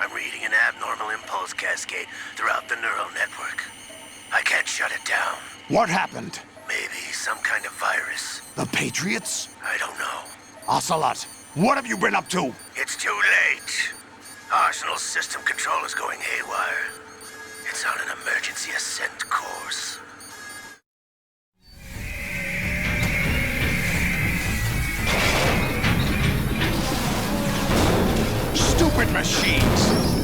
I'm reading an abnormal impulse cascade throughout the neural network. I can't shut it down. What happened? Maybe some kind of virus. The Patriots? I don't know. Ocelot, what have you been up to? It's too late. Arsenal's system control is going haywire. It's on an emergency ascent course. Stupid machines!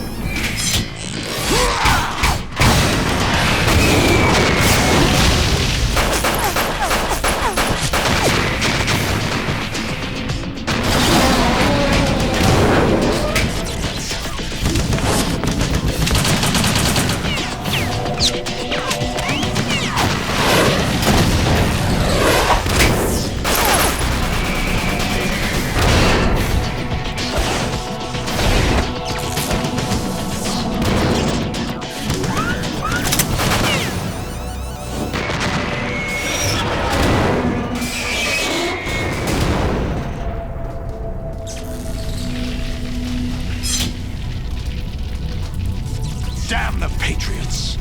Damn the Patriots!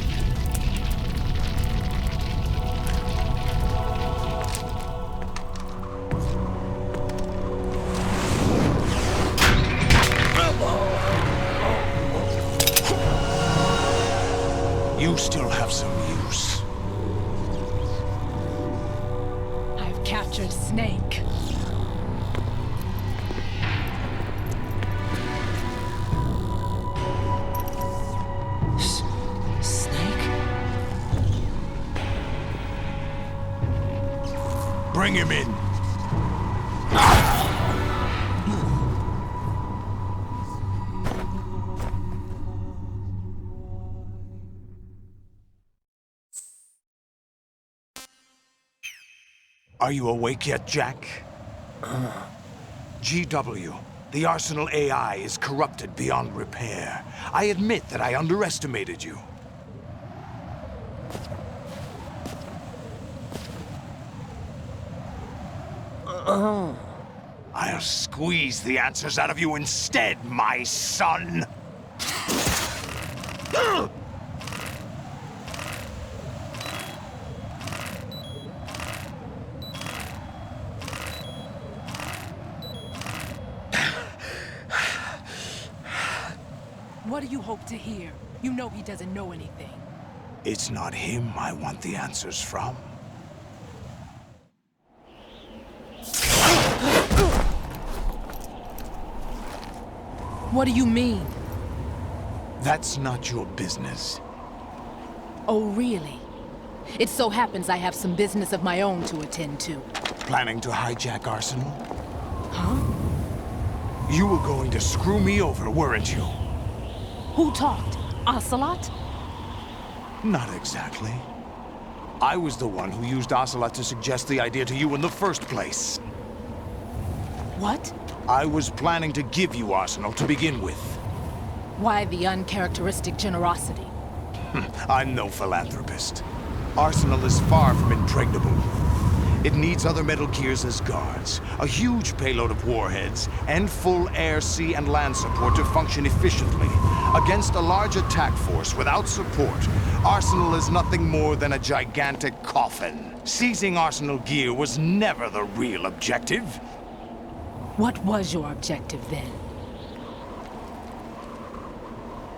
You still have some use. I've captured Snake. Bring him in. Are you awake yet, Jack? GW, the Arsenal AI is corrupted beyond repair. I admit that I underestimated you. I'll squeeze the answers out of you instead, my son! What do you hope to hear? You know he doesn't know anything. It's not him I want the answers from. What do you mean? That's not your business. Oh, really? It so happens I have some business of my own to attend to. Planning to hijack Arsenal? Huh? You were going to screw me over, weren't you? Who talked? Ocelot? Not exactly. I was the one who used Ocelot to suggest the idea to you in the first place. What? I was planning to give you Arsenal to begin with. Why the uncharacteristic generosity? I'm no philanthropist. Arsenal is far from impregnable. It needs other Metal Gears as guards, a huge payload of warheads, and full air, sea, and land support to function efficiently. Against a large attack force without support, Arsenal is nothing more than a gigantic coffin. Seizing Arsenal gear was never the real objective. What was your objective then?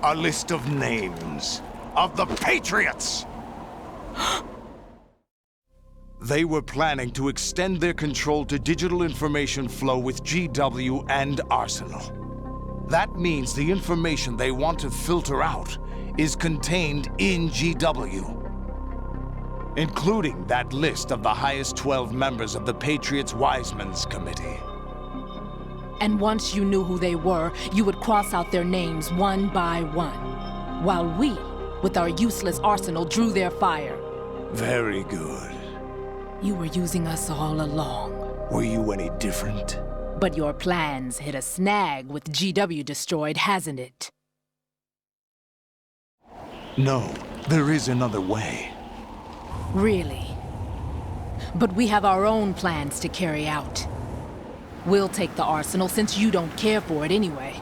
A list of names of the Patriots! They were planning to extend their control to digital information flow with GW and Arsenal. That means the information they want to filter out is contained in GW, including that list of the highest 12 members of the Patriots Wiseman's Committee. And once you knew who they were, you would cross out their names one by one, while we, with our useless arsenal, drew their fire. Very good. You were using us all along. Were you any different? But your plans hit a snag with GW destroyed, hasn't it? No, there is another way. Really? But we have our own plans to carry out. We'll take the arsenal since you don't care for it anyway.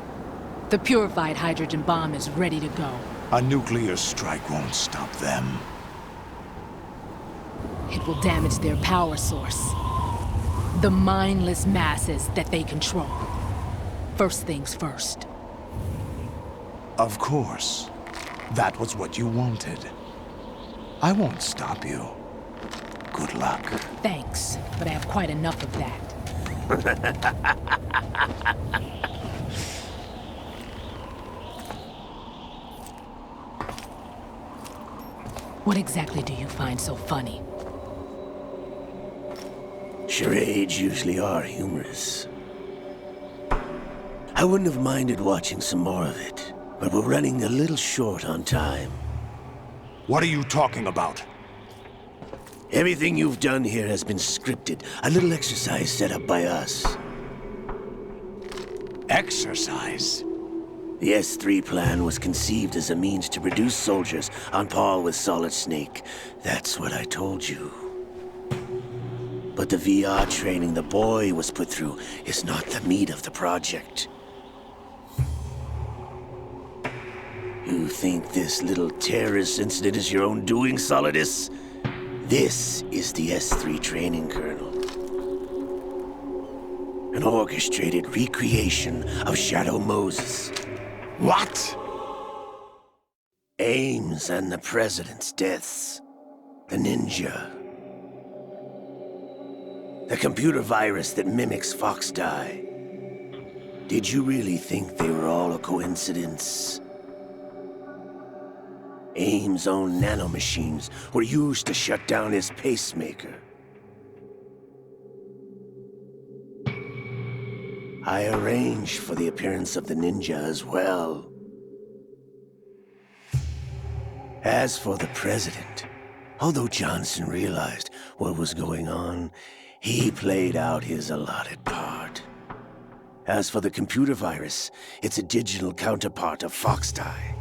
The purified hydrogen bomb is ready to go. A nuclear strike won't stop them. It will damage their power source. The mindless masses that they control. First things first. Of course. That was what you wanted. I won't stop you. Good luck. Thanks, but I have quite enough of that. What exactly do you find so funny? Charades usually are humorous. I wouldn't have minded watching some more of it, but we're running a little short on time. What are you talking about? Everything you've done here has been scripted. A little exercise set up by us. Exercise? The S3 plan was conceived as a means to produce soldiers on par with Solid Snake. That's what I told you. But the VR training the boy was put through is not the meat of the project. You think this little terrorist incident is your own doing, Solidus? This is the S3 training kernel. An orchestrated recreation of Shadow Moses. What? Ames and the President's deaths. The ninja. The computer virus that mimics Foxdie. Did you really think they were all a coincidence? Ames' own nanomachines were used to shut down his pacemaker. I arranged for the appearance of the ninja as well. As for the president, although Johnson realized what was going on, He played out his allotted part. As for the computer virus, it's a digital counterpart of Foxtie.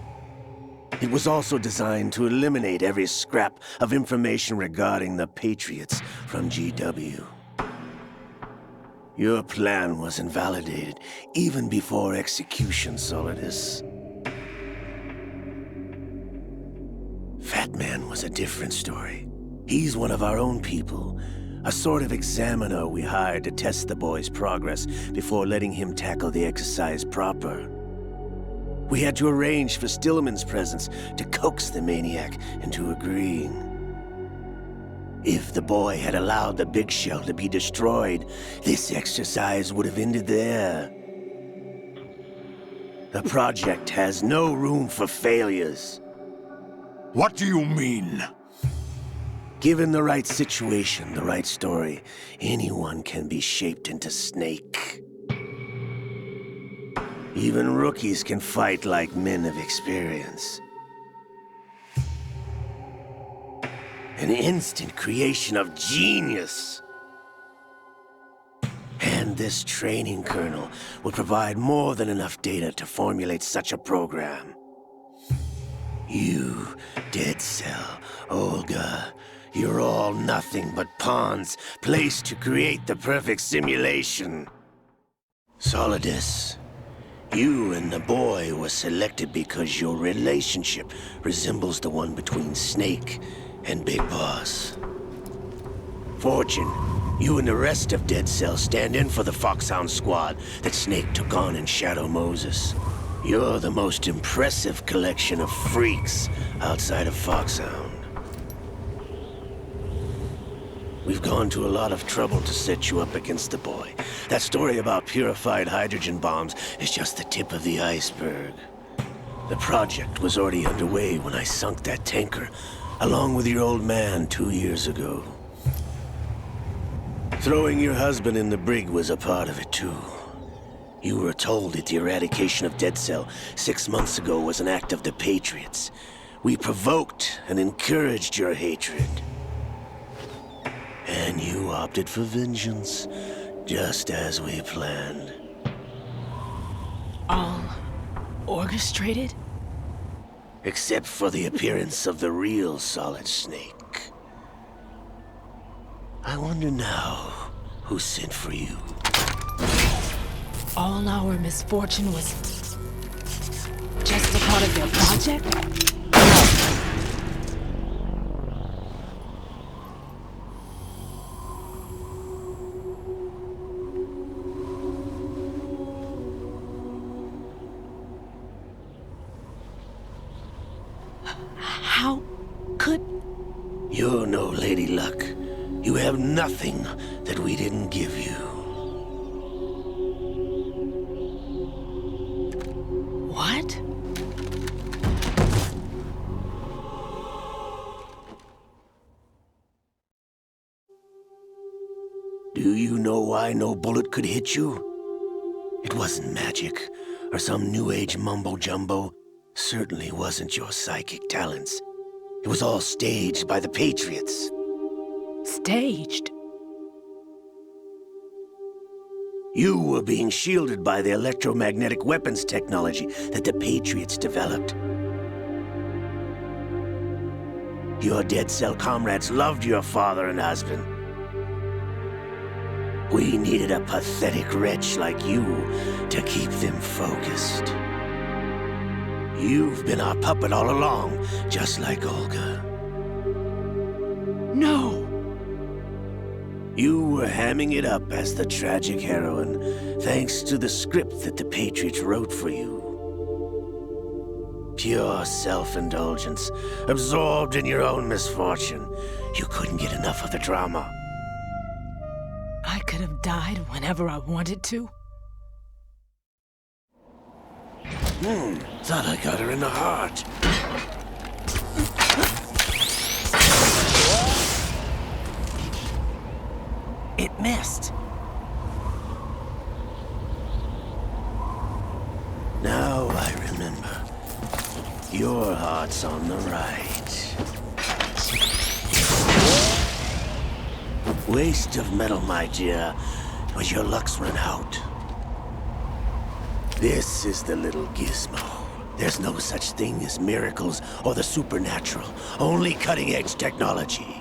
It was also designed to eliminate every scrap of information regarding the Patriots from GW. Your plan was invalidated even before execution, Solidus. Fat Man was a different story. He's one of our own people, a sort of examiner we hired to test the boy's progress before letting him tackle the exercise proper. We had to arrange for Stillman's presence to coax the maniac into agreeing. If the boy had allowed the big shell to be destroyed, this exercise would have ended there. The project has no room for failures. What do you mean? Given the right situation, the right story, anyone can be shaped into Snake. Even rookies can fight like men of experience. An instant creation of genius. And this training kernel would provide more than enough data to formulate such a program. You, Dead Cell, Olga, you're all nothing but pawns placed to create the perfect simulation. Solidus, you and the boy were selected because your relationship resembles the one between Snake and Big Boss. Fortune, you and the rest of Dead Cell stand in for the Foxhound squad that Snake took on in Shadow Moses. You're the most impressive collection of freaks outside of Foxhound. We've gone to a lot of trouble to set you up against the boy. That story about purified hydrogen bombs is just the tip of the iceberg. The project was already underway when I sunk that tanker, along with your old man 2 years ago. Throwing your husband in the brig was a part of it too. You were told that the eradication of Dead Cell 6 months ago was an act of the Patriots. We provoked and encouraged your hatred. And you opted for vengeance, just as we planned. All orchestrated? Except for the appearance of the real Solid Snake. I wonder now who sent for you. All our misfortune was just a part of their project? How could... You're no Lady Luck. You have nothing that we didn't give you. What? Do you know why no bullet could hit you? It wasn't magic, or some new age mumbo-jumbo. Certainly wasn't your psychic talents. It was all staged by the Patriots. Staged? You were being shielded by the electromagnetic weapons technology that the Patriots developed. Your Dead Cell comrades loved your father and husband. We needed a pathetic wretch like you to keep them focused. You've been our puppet all along, just like Olga. No! You were hamming it up as the tragic heroine, thanks to the script that the Patriots wrote for you. Pure self-indulgence, absorbed in your own misfortune. You couldn't get enough of the drama. I could have died whenever I wanted to. Thought I got her in the heart. It missed. Now I remember. Your heart's on the right. Waste of metal, my dear, but your luck's run out. This is the little gizmo. There's no such thing as miracles or the supernatural, only cutting-edge technology.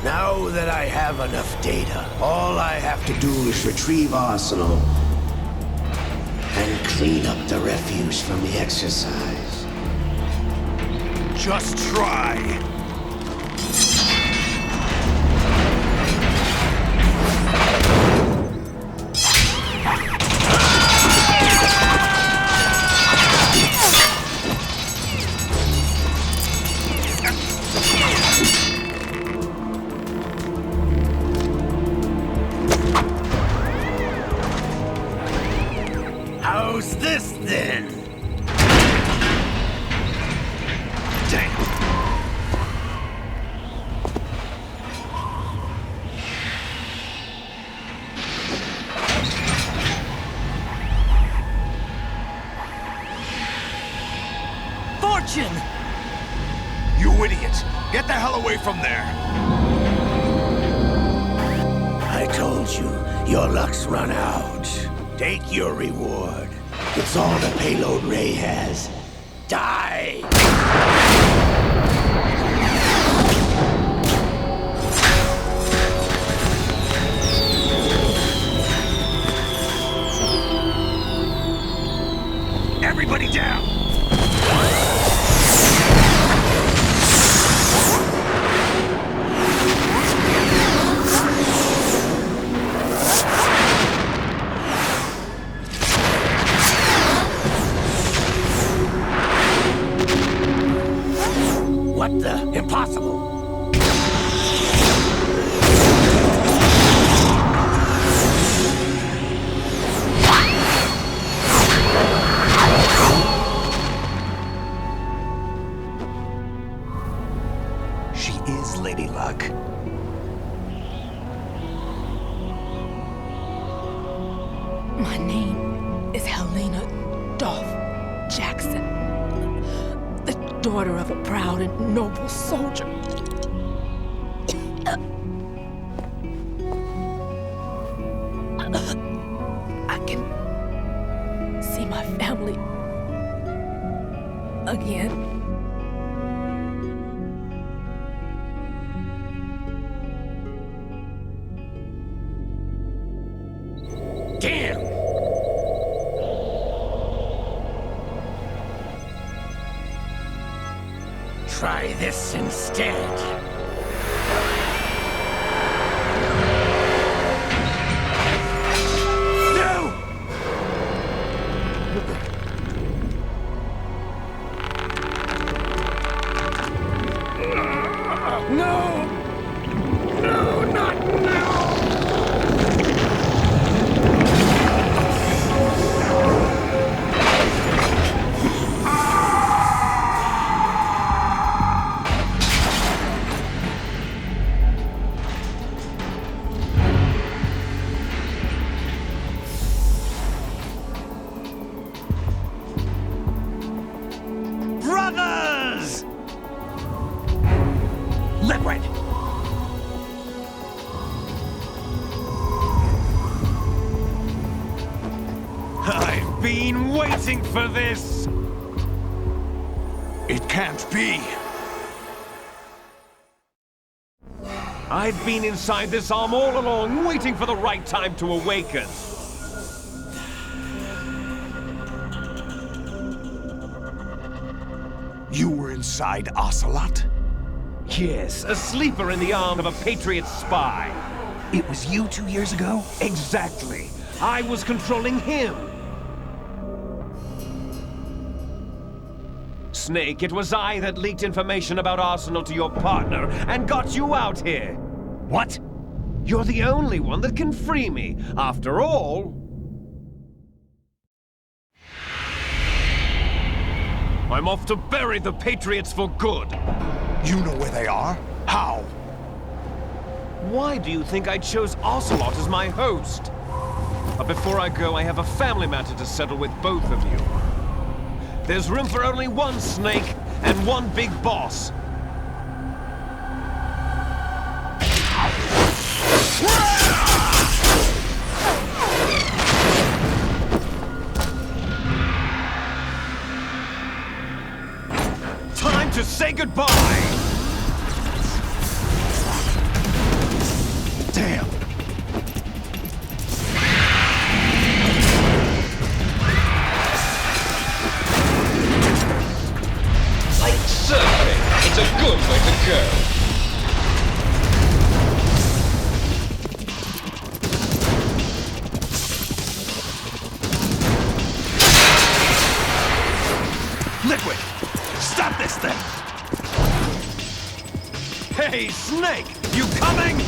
Now that I have enough data, all I have to do is retrieve Arsenal and clean up the refuse from the exercise. Just try. How's this then? Damn. Fortune! You idiot! Get the hell away from there! I told you, your luck's run out. Take your reward. It's all the payload Ray has. Die! Everybody down! What the? Impossible! She is Lady Luck. My name is Helena Dolph Jackson, the daughter of a proud and noble soldier. I can see my family again. Damn! Try this instead. No! No, not now! Brothers! Liquid! I've been waiting for this! It can't be! I've been inside this arm all along, waiting for the right time to awaken. inside Ocelot? Yes, a sleeper in the arm of a Patriot spy. It was you 2 years ago? Exactly. I was controlling him. Snake, it was I that leaked information about Arsenal to your partner and got you out here. What? You're the only one that can free me. After all, I'm off to bury the Patriots for good. You know where they are? How? Why do you think I chose Ocelot as my host? But before I go, I have a family matter to settle with both of you. There's room for only one Snake and one big boss. Time to say goodbye! Damn! Like surfing, it's a good way to go. Liquid! Stop this thing! Hey, Snake! You coming?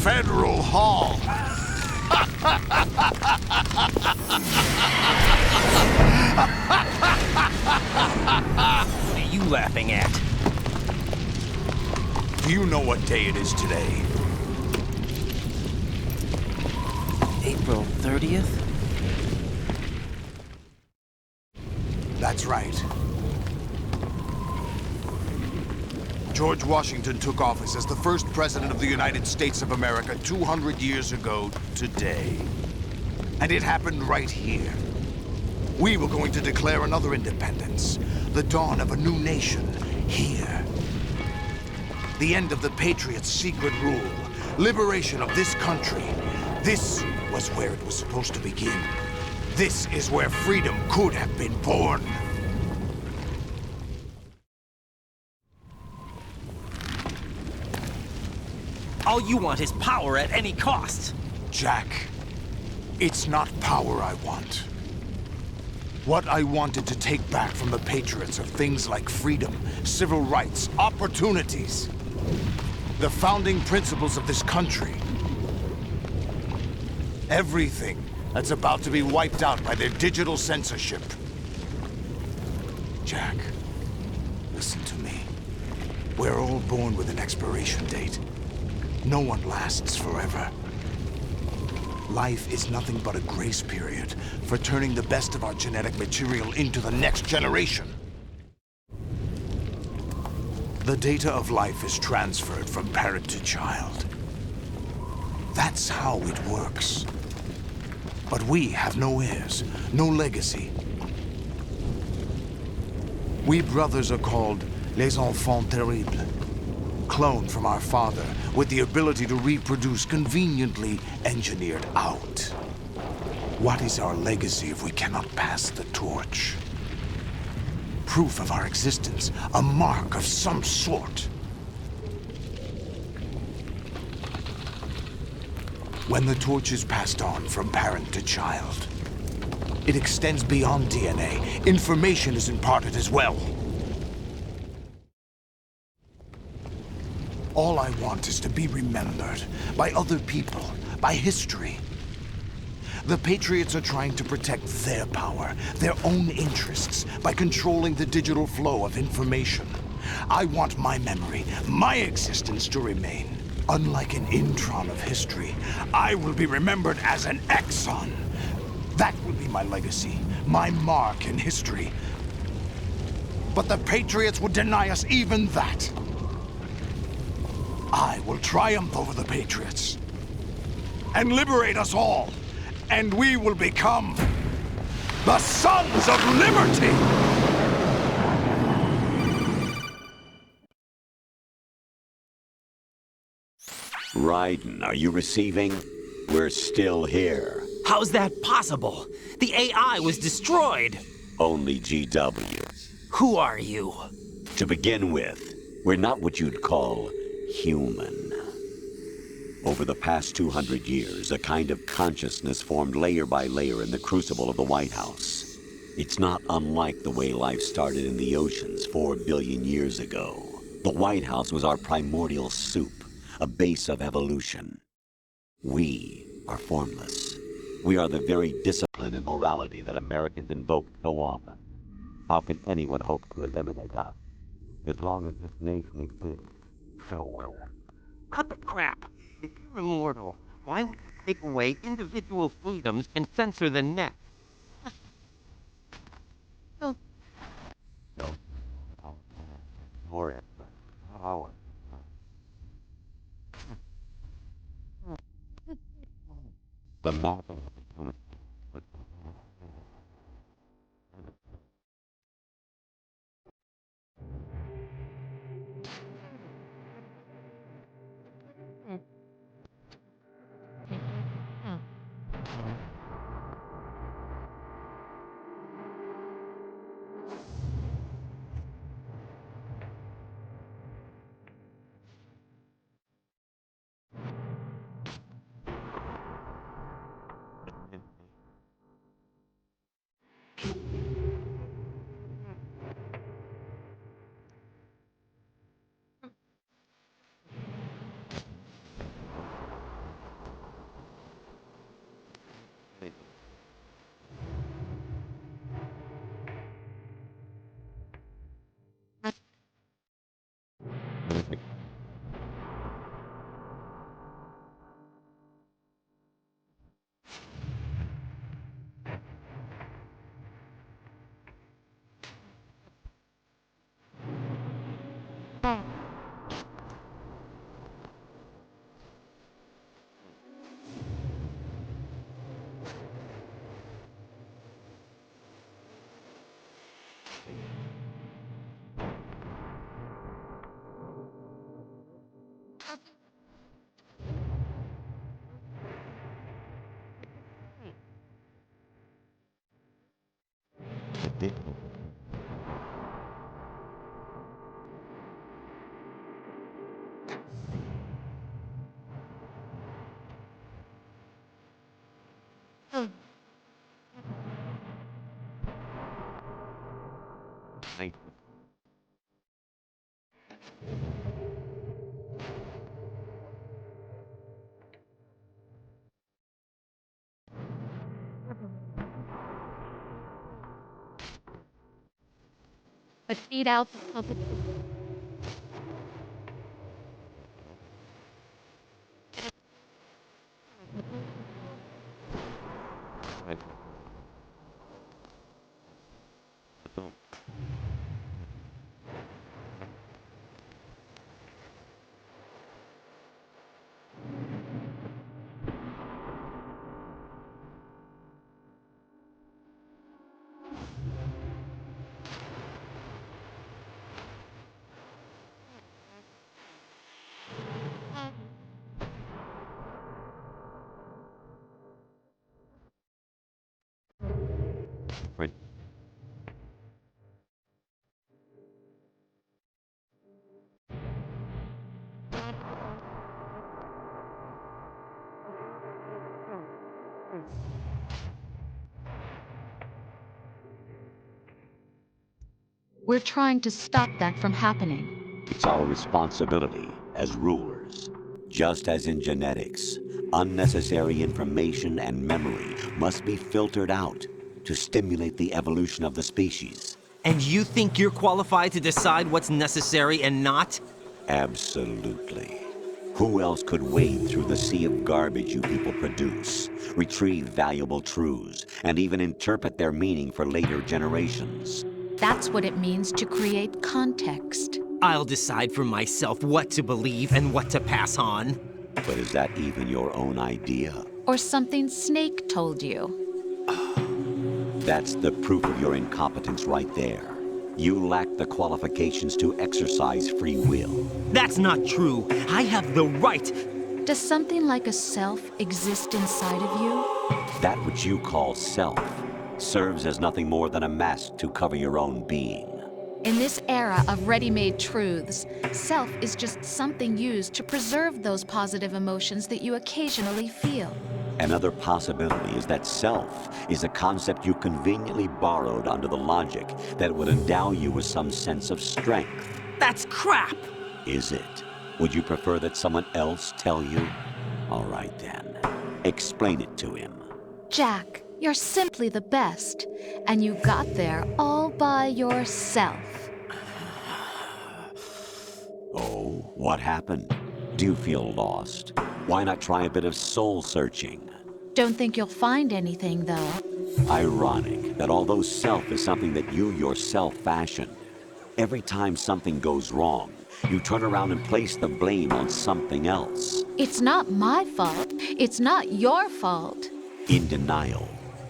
Federal Hall. What are you laughing at? Do you know what day it is today? April 30th? That's right. George Washington took office as the first president of the United States of America 200 years ago today. And it happened right here. We were going to declare another independence, the dawn of a new nation, here. The end of the Patriots' secret rule, liberation of this country. This was where it was supposed to begin. This is where freedom could have been born. All you want is power at any cost. Jack, it's not power I want. What I wanted to take back from the Patriots are things like freedom, civil rights, opportunities. The founding principles of this country. Everything that's about to be wiped out by their digital censorship. Jack, listen to me. We're all born with an expiration date. No one lasts forever. Life is nothing but a grace period for turning the best of our genetic material into the next generation. The data of life is transferred from parent to child. That's how it works. But we have no heirs, no legacy. We brothers are called les enfants terribles. Cloned from our father, with the ability to reproduce conveniently engineered out. What is our legacy if we cannot pass the torch? Proof of our existence, a mark of some sort. When the torch is passed on from parent to child, it extends beyond DNA. Information is imparted as well. All I want is to be remembered by other people, by history. The Patriots are trying to protect their power, their own interests, by controlling the digital flow of information. I want my memory, my existence to remain. Unlike an intron of history, I will be remembered as an exon. That will be my legacy, my mark in history. But the Patriots would deny us even that. I will triumph over the Patriots and liberate us all, and we will become the Sons of Liberty! Raiden, are you receiving? We're still here. How's that possible? The AI was destroyed. Only GW. Who are you? To begin with, we're not what you'd call human. Over the past 200 years, a kind of consciousness formed layer by layer in the crucible of the White House. It's not unlike the way life started in the oceans 4 billion years ago. The White House was our primordial soup, a base of evolution. We are formless. We are the very discipline and morality that Americans invoke so often. How can anyone hope to eliminate us? As long as this nation exists, so will. Cut the crap! If you're immortal, why would you take away individual freedoms and censor the next? No. Or it. Power. The map of the But feed out the puppet. We're trying to stop that from happening. It's our responsibility as rulers. Just as in genetics, unnecessary information and memory must be filtered out to stimulate the evolution of the species. And you think you're qualified to decide what's necessary and not? Absolutely. Who else could wade through the sea of garbage you people produce, retrieve valuable truths, and even interpret their meaning for later generations? That's what it means to create context. I'll decide for myself what to believe and what to pass on. But is that even your own idea? Or something Snake told you. That's the proof of your incompetence right there. You lack the qualifications to exercise free will. That's not true. I have the right. Does something like a self exist inside of you? That which you call self serves as nothing more than a mask to cover your own being. In this era of ready-made truths, self is just something used to preserve those positive emotions that you occasionally feel. Another possibility is that self is a concept you conveniently borrowed under the logic that would endow you with some sense of strength. That's crap! Is it? Would you prefer that someone else tell you? All right then. Explain it to him. Jack, you're simply the best, and you got there all by yourself. Oh, what happened? Do you feel lost? Why not try a bit of soul searching? Don't think you'll find anything, though. Ironic that although self is something that you yourself fashioned, every time something goes wrong, you turn around and place the blame on something else. It's not my fault. It's not your fault. In denial,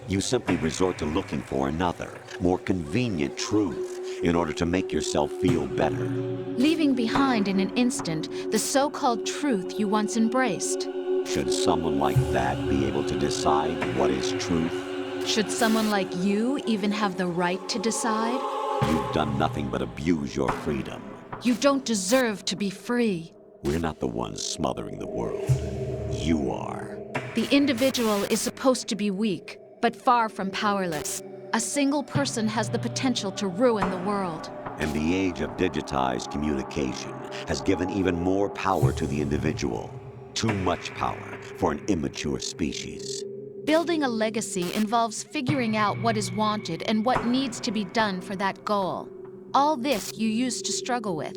you simply resort to looking for another, more convenient truth in order to make yourself feel better. Leaving behind in an instant the so-called truth you once embraced. Should someone like that be able to decide what is truth? Should someone like you even have the right to decide? You've done nothing but abuse your freedom. You don't deserve to be free. We're not the ones smothering the world. You are. The individual is supposed to be weak, but far from powerless. A single person has the potential to ruin the world. And the age of digitized communication has given even more power to the individual. Too much power for an immature species. Building a legacy involves figuring out what is wanted and what needs to be done for that goal. All this you used to struggle with.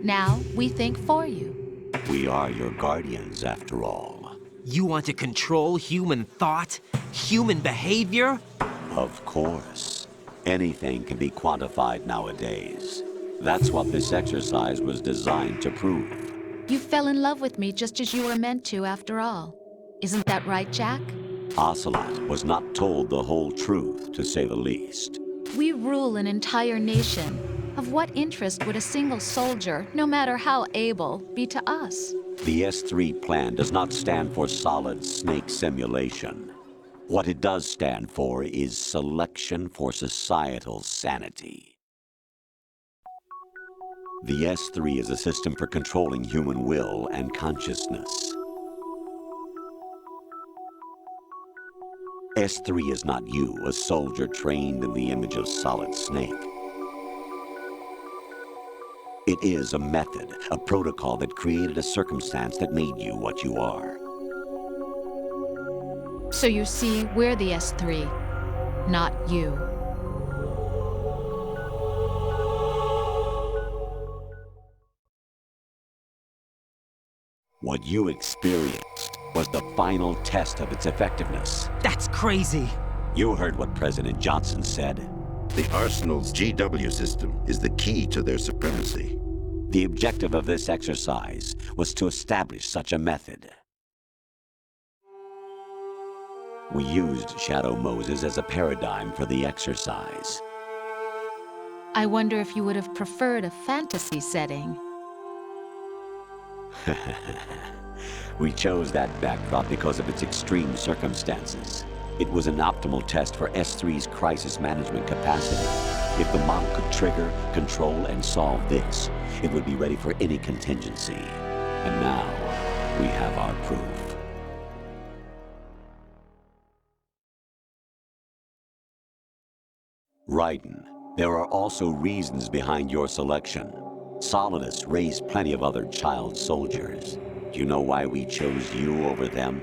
Now we think for you. We are your guardians, after all. You want to control human thought? Human behavior? Of course. Anything can be quantified nowadays. That's what this exercise was designed to prove. You fell in love with me just as you were meant to, after all. Isn't that right, Jack? Ocelot was not told the whole truth, to say the least. We rule an entire nation. Of what interest would a single soldier, no matter how able, be to us? The S3 plan does not stand for solid snake simulation. What it does stand for is selection for societal sanity. The S3 is a system for controlling human will and consciousness. S3 is not you, a soldier trained in the image of Solid Snake. It is a method, a protocol that created a circumstance that made you what you are. So you see, we're the S3, not you. What you experienced was the final test of its effectiveness. That's crazy. You heard what President Johnson said. The Arsenal's GW system is the key to their supremacy. The objective of this exercise was to establish such a method. We used Shadow Moses as a paradigm for the exercise. I wonder if you would have preferred a fantasy setting. We chose that backdrop because of its extreme circumstances. It was an optimal test for S3's crisis management capacity. If the model could trigger, control, and solve this, it would be ready for any contingency. And now, we have our proof. Raiden, There are also reasons behind your selection. Solidus raised plenty of other child soldiers. Do you know why we chose you over them?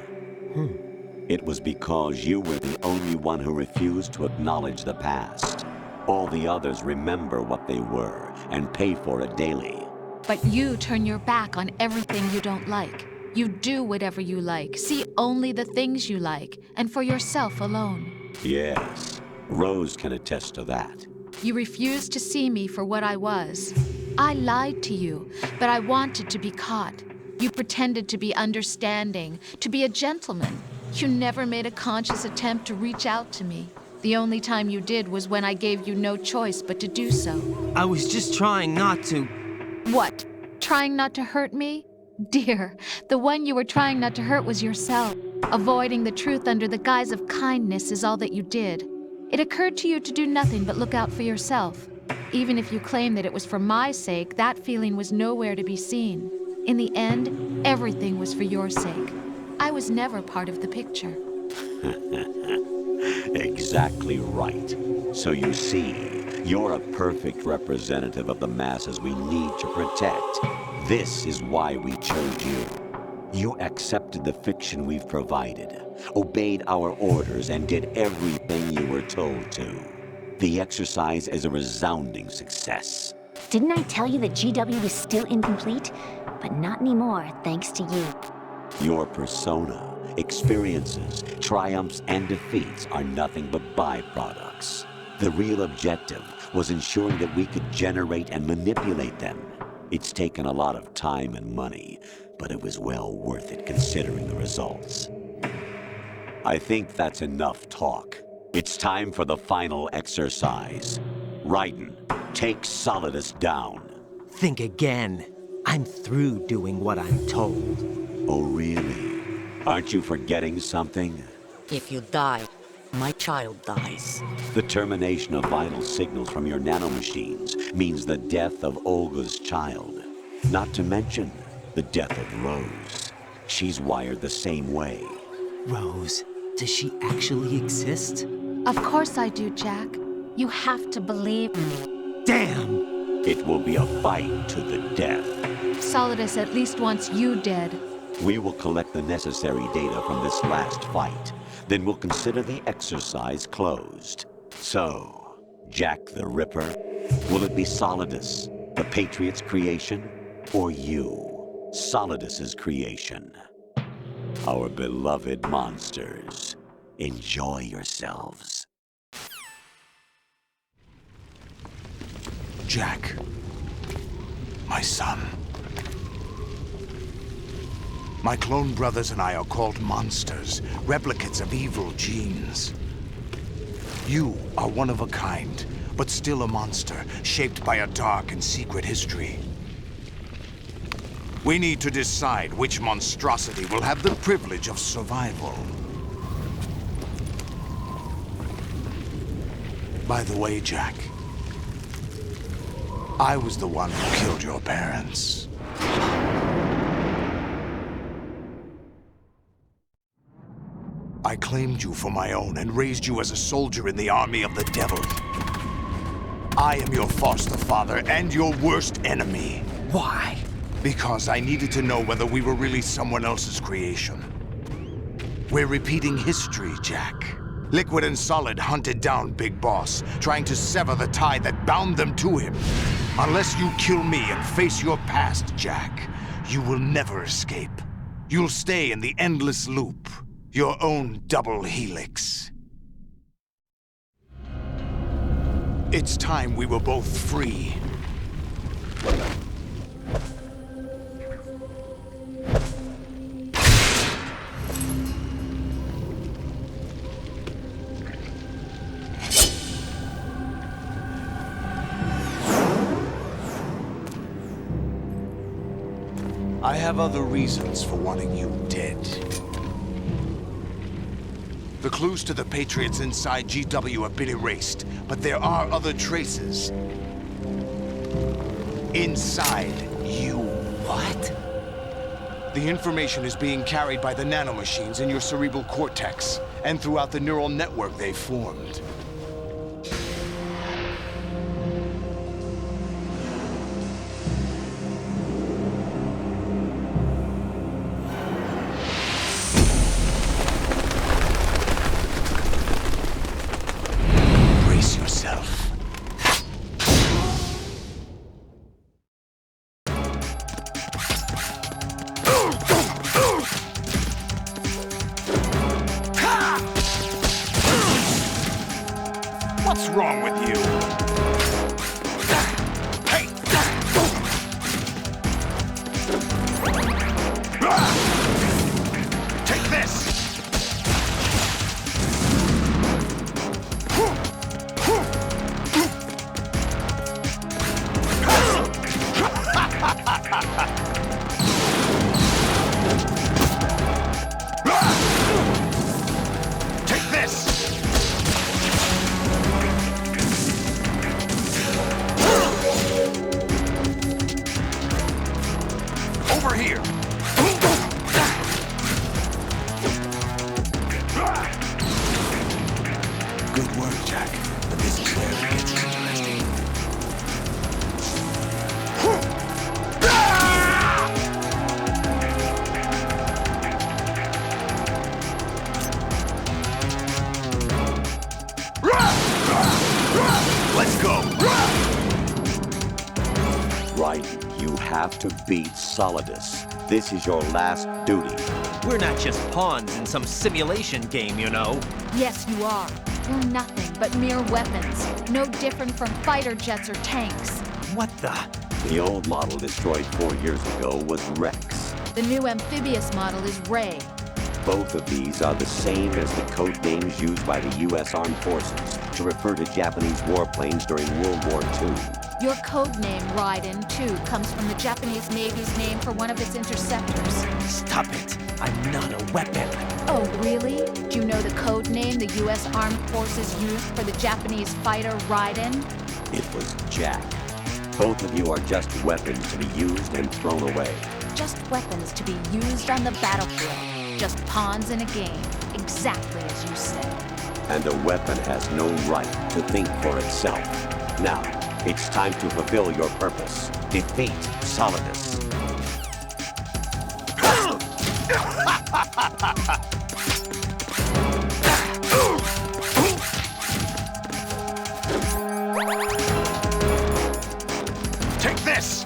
It was because you were the only one who refused to acknowledge the past. All the others remember what they were and pay for it daily. But you turn your back on everything you don't like. You do whatever you like, see only the things you like, and for yourself alone. Yes, Rose can attest to that. You refused to see me for what I was. I lied to you, but I wanted to be caught. You pretended to be understanding, to be a gentleman. You never made a conscious attempt to reach out to me. The only time you did was when I gave you no choice but to do so. I was just trying not to... What? Trying not to hurt me? Dear, the one you were trying not to hurt was yourself. Avoiding the truth under the guise of kindness is all that you did. It occurred to you to do nothing but look out for yourself. Even if you claim that it was for my sake, that feeling was nowhere to be seen. In the end, everything was for your sake. I was never part of the picture. Exactly right. So you see, you're a perfect representative of the masses we need to protect. This is why we chose you. You accepted the fiction we've provided, obeyed our orders, and did everything you were told to. The exercise is a resounding success. Didn't I tell you that GW was still incomplete? But not anymore, thanks to you. Your persona, experiences, triumphs, and defeats are nothing but byproducts. The real objective was ensuring that we could generate and manipulate them. It's taken a lot of time and money, but it was well worth it considering the results. I think that's enough talk. It's time for the final exercise. Raiden, take Solidus down. Think again. I'm through doing what I'm told. Oh, really? Aren't you forgetting something? If you die, my child dies. The termination of vital signals from your nanomachines means the death of Olga's child. Not to mention the death of Rose. She's wired the same way. Rose, does she actually exist? Of course I do, Jack. You have to believe me. Damn! It will be a fight to the death. Solidus at least wants you dead. We will collect the necessary data from this last fight. Then we'll consider the exercise closed. So, Jack the Ripper, will it be Solidus, the Patriot's creation, or you, Solidus's creation? Our beloved monsters, enjoy yourselves. Jack, my son. My clone brothers and I are called monsters, replicates of evil genes. You are one of a kind, but still a monster, shaped by a dark and secret history. We need to decide which monstrosity will have the privilege of survival. By the way, Jack, I was the one who killed your parents. I claimed you for my own and raised you as a soldier in the army of the devil. I am your foster father and your worst enemy. Why? Because I needed to know whether we were really someone else's creation. We're repeating history, Jack. Liquid and Solid hunted down Big Boss, trying to sever the tie that bound them to him. Unless you kill me and face your past, Jack, you will never escape. You'll stay in the endless loop. Your own double helix. It's time we were both free. I have other reasons for wanting you dead. The clues to the Patriots inside GW have been erased, but there are other traces. Inside you. What? The information is being carried by the nanomachines in your cerebral cortex, and throughout the neural network they formed. What's wrong with you? Hey! Take this! Take this! Over here! Good work, Jack. But this is where it gets interesting. Let's go! Right, you have to beat Solidus. This is your last duty. We're not just pawns in some simulation game, you know. Yes, you are. You're nothing but mere weapons. No different from fighter jets or tanks. What the? The old model destroyed 4 years ago was Rex. The new amphibious model is Ray. Both of these are the same as the code names used by the U.S. Armed Forces to refer to Japanese warplanes during World War II. Your code name, Raiden, too, comes from the Japanese Navy's name for one of its interceptors. Stop it. I'm not a weapon. Oh, really? Do you know the code name the U.S. Armed Forces used for the Japanese fighter Raiden? It was Jack. Both of you are just weapons to be used and thrown away. Just weapons to be used on the battlefield. Just pawns in a game. Exactly as you said. And a weapon has no right to think for itself. Now, it's time to fulfill your purpose. Defeat Solidus. Take this!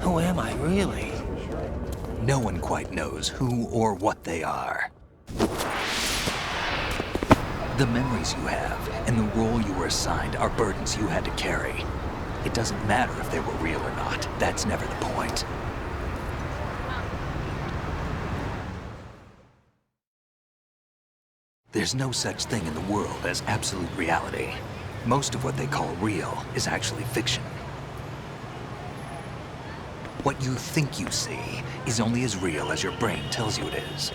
Who am I, really? No one quite knows who or what they are. The memories you have and the role you were assigned are burdens you had to carry. It doesn't matter if they were real or not. That's never the point. There's no such thing in the world as absolute reality. Most of what they call real is actually fiction. What you think you see is only as real as your brain tells you it is.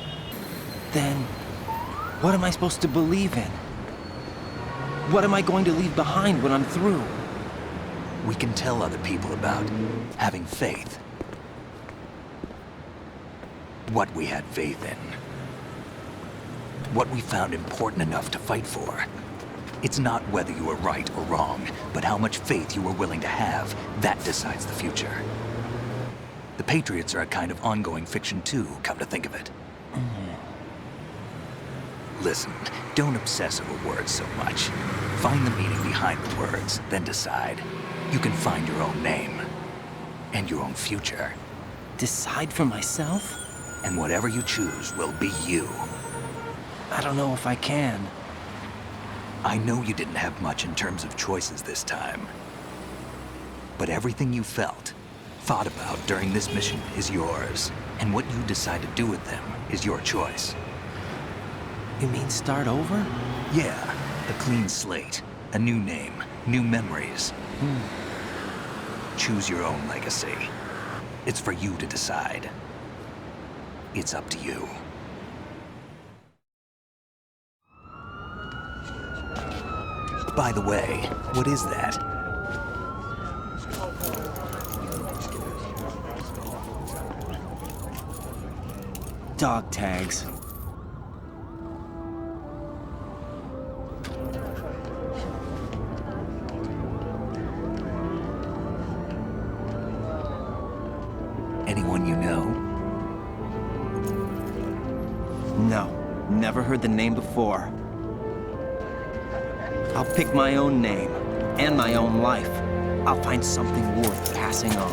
Then, what am I supposed to believe in? What am I going to leave behind when I'm through? We can tell other people about having faith. What we had faith in. What we found important enough to fight for. It's not whether you were right or wrong, but how much faith you were willing to have. That decides the future. The Patriots are a kind of ongoing fiction too, come to think of it. Listen, don't obsess over words so much. Find the meaning behind the words, then decide. You can find your own name. And your own future. Decide for myself? And whatever you choose will be you. I don't know if I can. I know you didn't have much in terms of choices this time. But everything you felt, thought about during this mission is yours. And what you decide to do with them is your choice. You mean start over? Yeah, a clean slate, a new name, new memories. Choose your own legacy. It's for you to decide. It's up to you. By the way, what is that? Dog tags. Anyone you know? No, never heard the name before. I'll pick my own name, and my own life. I'll find something worth passing on.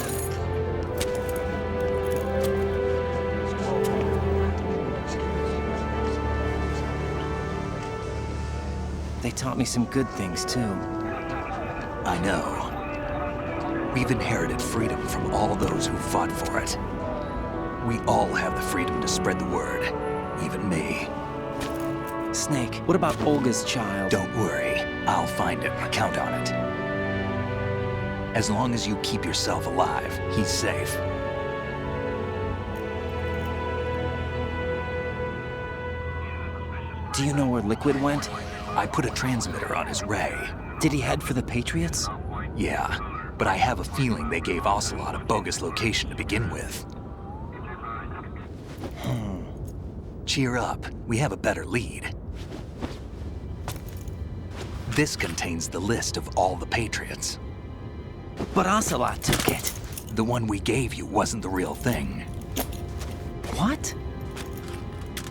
They taught me some good things, too. I know. We've inherited freedom from all those who fought for it. We all have the freedom to spread the word, even me. Snake, what about Olga's child? Don't worry, I'll find him, count on it. As long as you keep yourself alive, he's safe. Do you know where Liquid went? I put a transmitter on his ray. Did he head for the Patriots? Yeah, but I have a feeling they gave Ocelot a bogus location to begin with. Cheer up, we have a better lead. This contains the list of all the Patriots. But Ocelot took it. The one we gave you wasn't the real thing. What?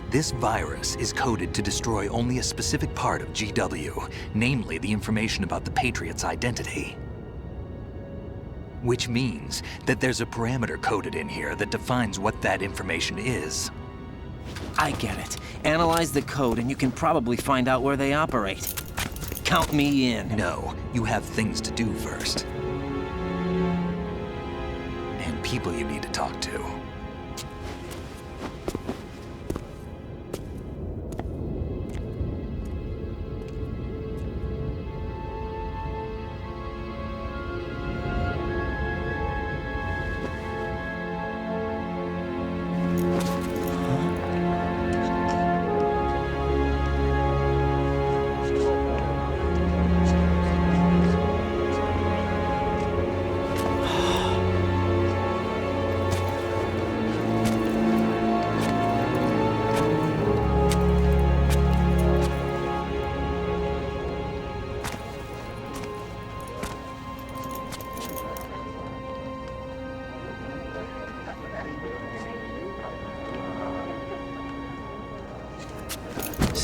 This virus is coded to destroy only a specific part of GW, namely the information about the Patriots' identity. Which means that there's a parameter coded in here that defines what that information is. I get it. Analyze the code and you can probably find out where they operate. Count me in. No, you have things to do first. And people you need to talk to.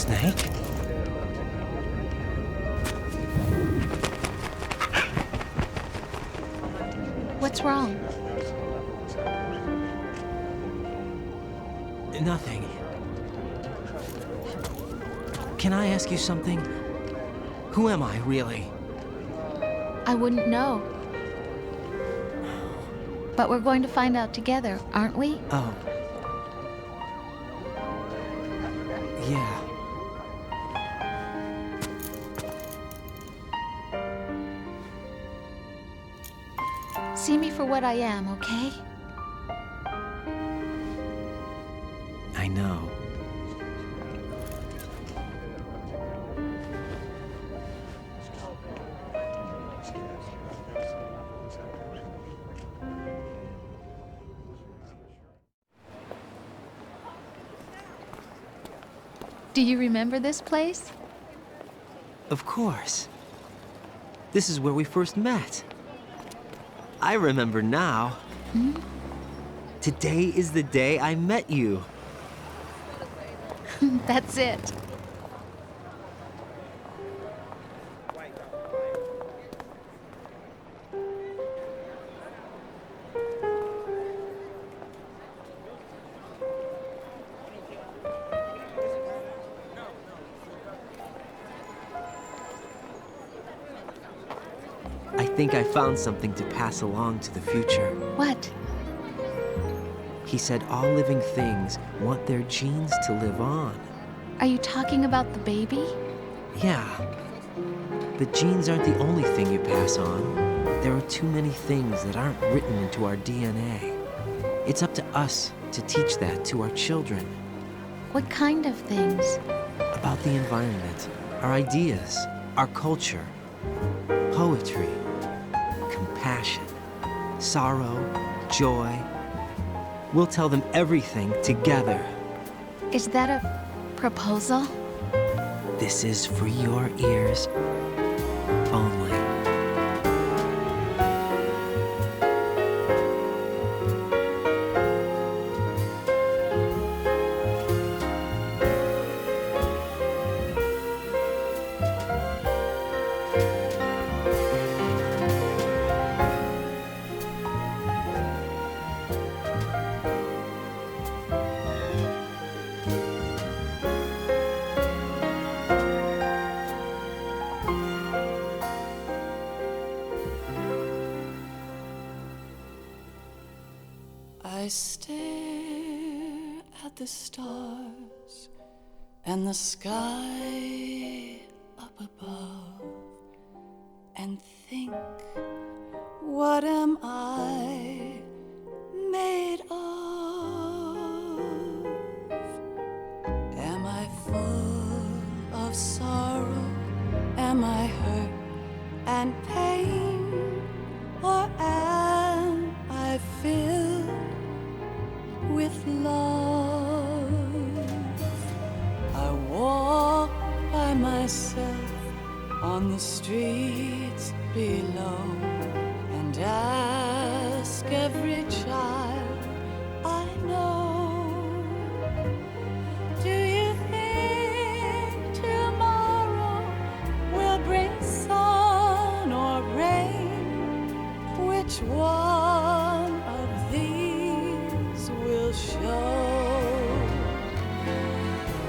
Snake? What's wrong? Nothing. Can I ask you something? Who am I, really? I wouldn't know. But we're going to find out together, aren't we? Oh. Yeah. See me for what I am, okay? I know. Do you remember this place? Of course. This is where we first met. I remember now. Hmm? Today is the day I met you. That's it. I think I found something to pass along to the future. What? He said all living things want their genes to live on. Are you talking about the baby? Yeah. The genes aren't the only thing you pass on. There are too many things that aren't written into our DNA. It's up to us to teach that to our children. What kind of things? About the environment, our ideas, our culture, poetry, compassion, sorrow, joy. We'll tell them everything together. Is that a proposal? This is for your ears only. I stare at the stars and the sky up above and think, what am I made of? Am I full of sorrow? Am I hurt and pain? Or am I filled with love? I walk by myself on the streets below and ask every child I know, do you think tomorrow will bring sun or rain? Which one of these will show?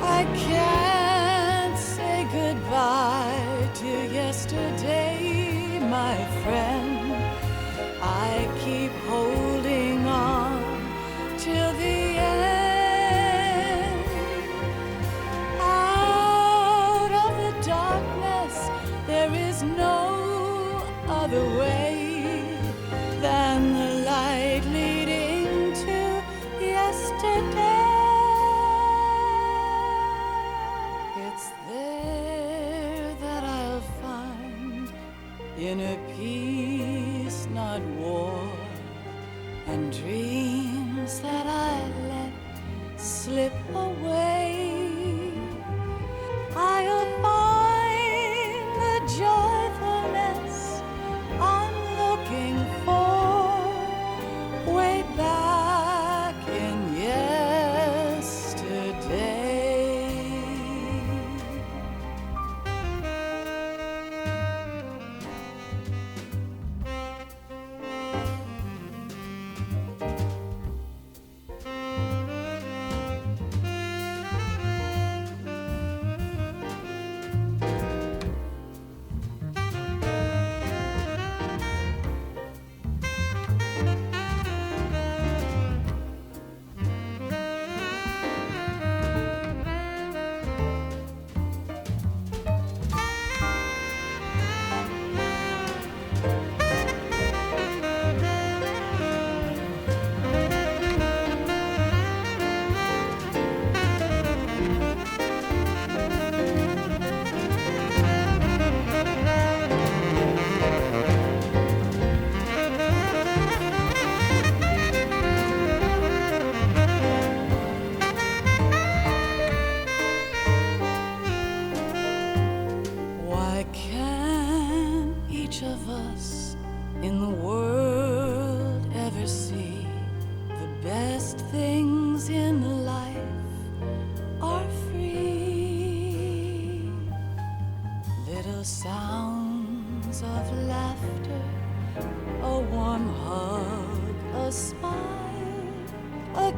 I can't say goodbye to yesterday, my friend. I keep holding on till the end. Out of the darkness, there is no other way than the light leading to yesterday. It's there that I'll find inner peace, not war, and dreams that I let slip away. I'll find the joyfulness I'm looking for way back in yesterday.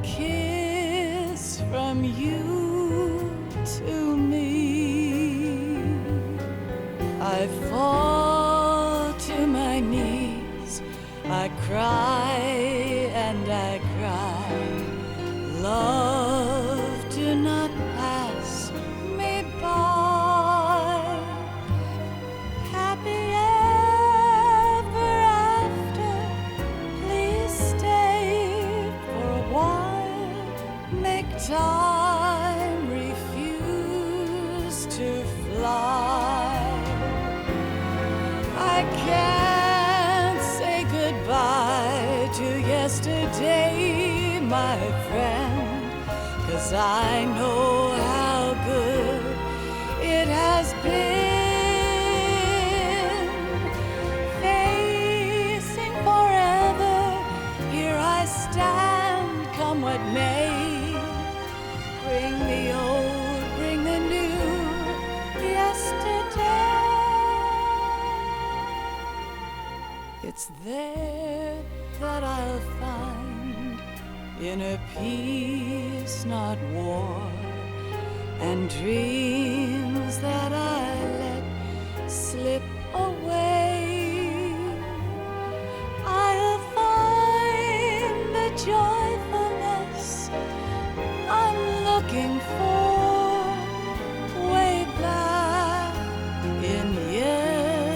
kiss from you to me. I fall to my knees, I cry and I cry. Love, do not pass me by. Happy ever after, please stay for a while. Make time refuse to fly. I can't say goodbye to yesterday, my friend, 'cause I know how good it has been. Facing forever, here I stand, come what may. Bring the old, bring the new, yesterday. It's there that I'll find inner peace, not war, and dreams that I let slip away. I'll find the joyfulness I'm looking for way back in yesterday.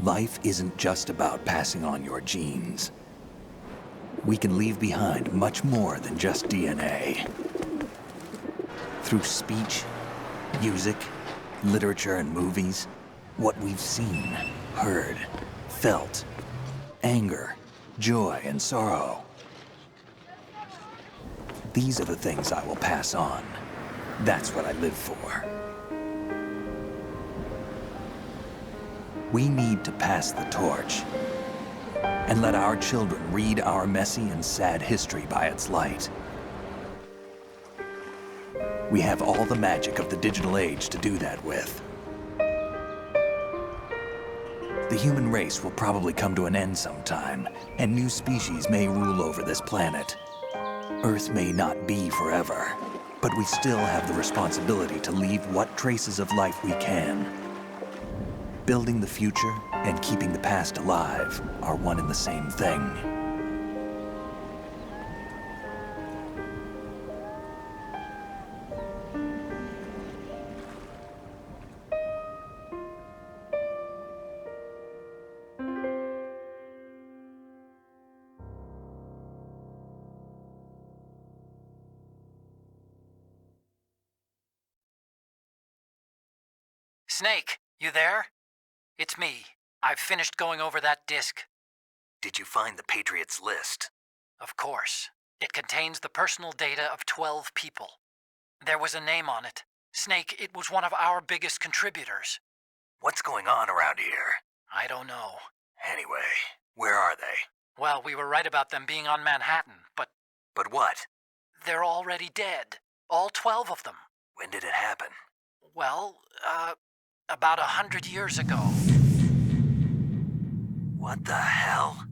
Life isn't just about passing on your genes. We can leave behind much more than just DNA. Through speech, music, literature, and movies, what we've seen, heard, felt, anger, joy, and sorrow. These are the things I will pass on. That's what I live for. We need to pass the torch and let our children read our messy and sad history by its light. We have all the magic of the digital age to do that with. The human race will probably come to an end sometime, and new species may rule over this planet. Earth may not be forever, but we still have the responsibility to leave what traces of life we can. Building the future and keeping the past alive are one and the same thing. Snake, you there? It's me. I've finished going over that disk. Did you find the Patriots list? Of course. It contains the personal data of 12 people. There was a name on it. Snake, it was one of our biggest contributors. What's going on around here? I don't know. Anyway, where are they? Well, we were right about them being on Manhattan, but... But what? They're already dead. All 12 of them. When did it happen? Well, about 100 years ago. What the hell?